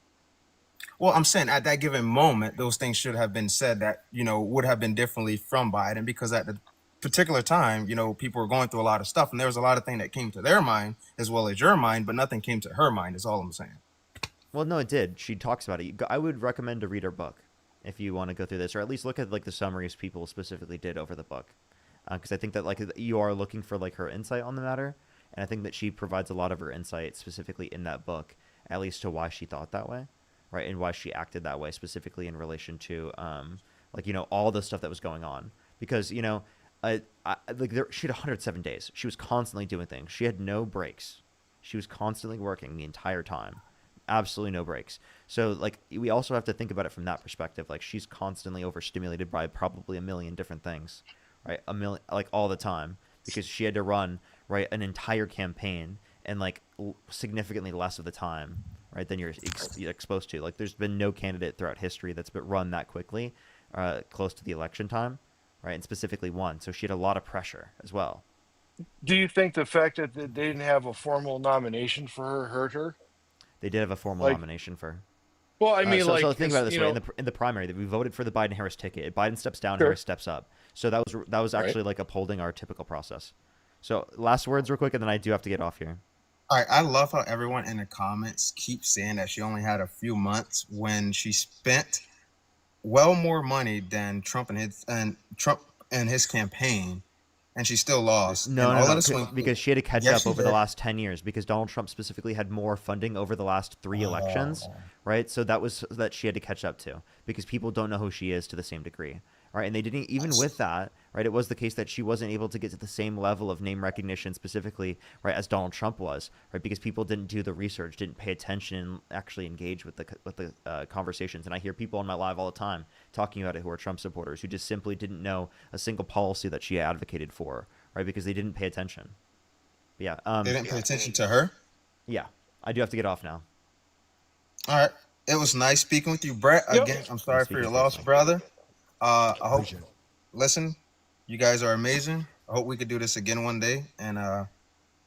Well, I'm saying at that given moment, those things should have been said that, would have been differently from Biden, because at the particular time, people were going through a lot of stuff, and there was a lot of things that came to their mind as well as your mind, but nothing came to her mind is all I'm saying. Well, no, it did. She talks about it. I would recommend to read her book if you want to go through this, or at least look at the summaries people specifically did over the book. Because I think that you are looking for her insight on the matter, and I think that she provides a lot of her insight specifically in that book, at least to why she thought that way, right, and why she acted that way specifically in relation to all the stuff that was going on. Because she had 107 days. She was constantly doing things. She had no breaks. She was constantly working the entire time. Absolutely no breaks. So we also have to think about it from that perspective. She's constantly overstimulated by probably a million different things. Right, all the time, because she had to run an entire campaign in significantly less of the time, right, than you're exposed to. There's been no candidate throughout history that's been run that quickly, close to the election time, right? And specifically one. So she had a lot of pressure as well. Do you think the fact that they didn't have a formal nomination for her hurt her? They did have a formal nomination for her. Well, I mean, so think about it this way: know, in the primary, that we voted for the Biden-Harris ticket. Biden steps down, Sure. Harris steps up. So that was actually like upholding our typical process. So last words, real quick, and then I do have to get off here. All right, I love how everyone in the comments keeps saying that she only had a few months when she spent well more money than Trump and his campaign, and she still lost. No, And no, all no, of the swing because she had to catch Yes, up she over the did. last 10 years because Donald Trump specifically had more funding over the last 3 elections, right? So that was that she had to catch up to because people don't know who she is to the same degree, right? And they didn't, even with that, right, it was the case that she wasn't able to get to the same level of name recognition specifically, right, as Donald Trump was, right? Because people didn't do the research, didn't pay attention, and actually engage with the conversations. And I hear people on my live all the time talking about it who are Trump supporters who just simply didn't know a single policy that she advocated for, right? Because they didn't pay attention. But yeah. They didn't pay attention to her? Yeah. I do have to get off now. All right. It was nice speaking with you, Brett. Again, I'm sorry for your loss, brother. I hope. Listen, you guys are amazing. I hope we could do this again one day. And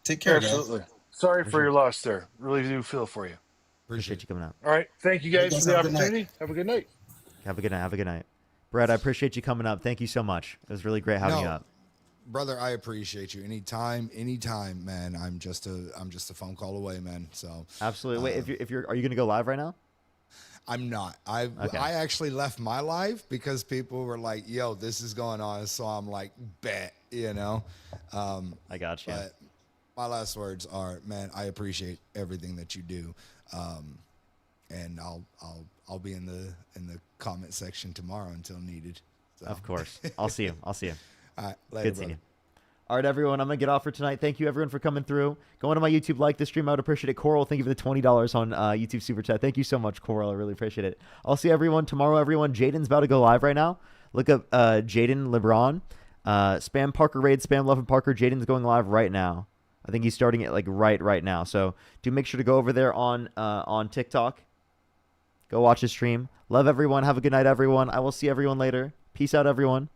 take care, Absolutely. Sorry for your loss there. Really do feel for you. Appreciate you coming out. All right. Thank you guys guys for the have a good night. opportunity. Have a good night. Have a good night. Have a good night. Brett, I appreciate you coming up. Thank you so much. It was really great having you up. Brother, I appreciate you. Anytime, man. I'm just a phone call away, man. So absolutely. Wait, are you gonna go live right now? I'm not. I actually left my live because people were like, "Yo, this is going on," so I'm like, "Bet," you know. I got you. But my last words are, man, I appreciate everything that you do, and I'll be in the comment section tomorrow until needed. So. Of course. I'll see you. All right, later, good seeing you. All right, everyone. I'm gonna get off for tonight. Thank you, everyone, for coming through. Go into my YouTube, like this stream. I would appreciate it. Coral, thank you for the $20 on YouTube Super Chat. Thank you so much, Coral. I really appreciate it. I'll see everyone tomorrow. Everyone, Jaden's about to go live right now. Look up Jaden LeBron. Spam Parker Raid. Spam Love and Parker. Jaden's going live right now. I think he's starting it like right now. So do make sure to go over there on TikTok. Go watch his stream. Love everyone. Have a good night, everyone. I will see everyone later. Peace out, everyone.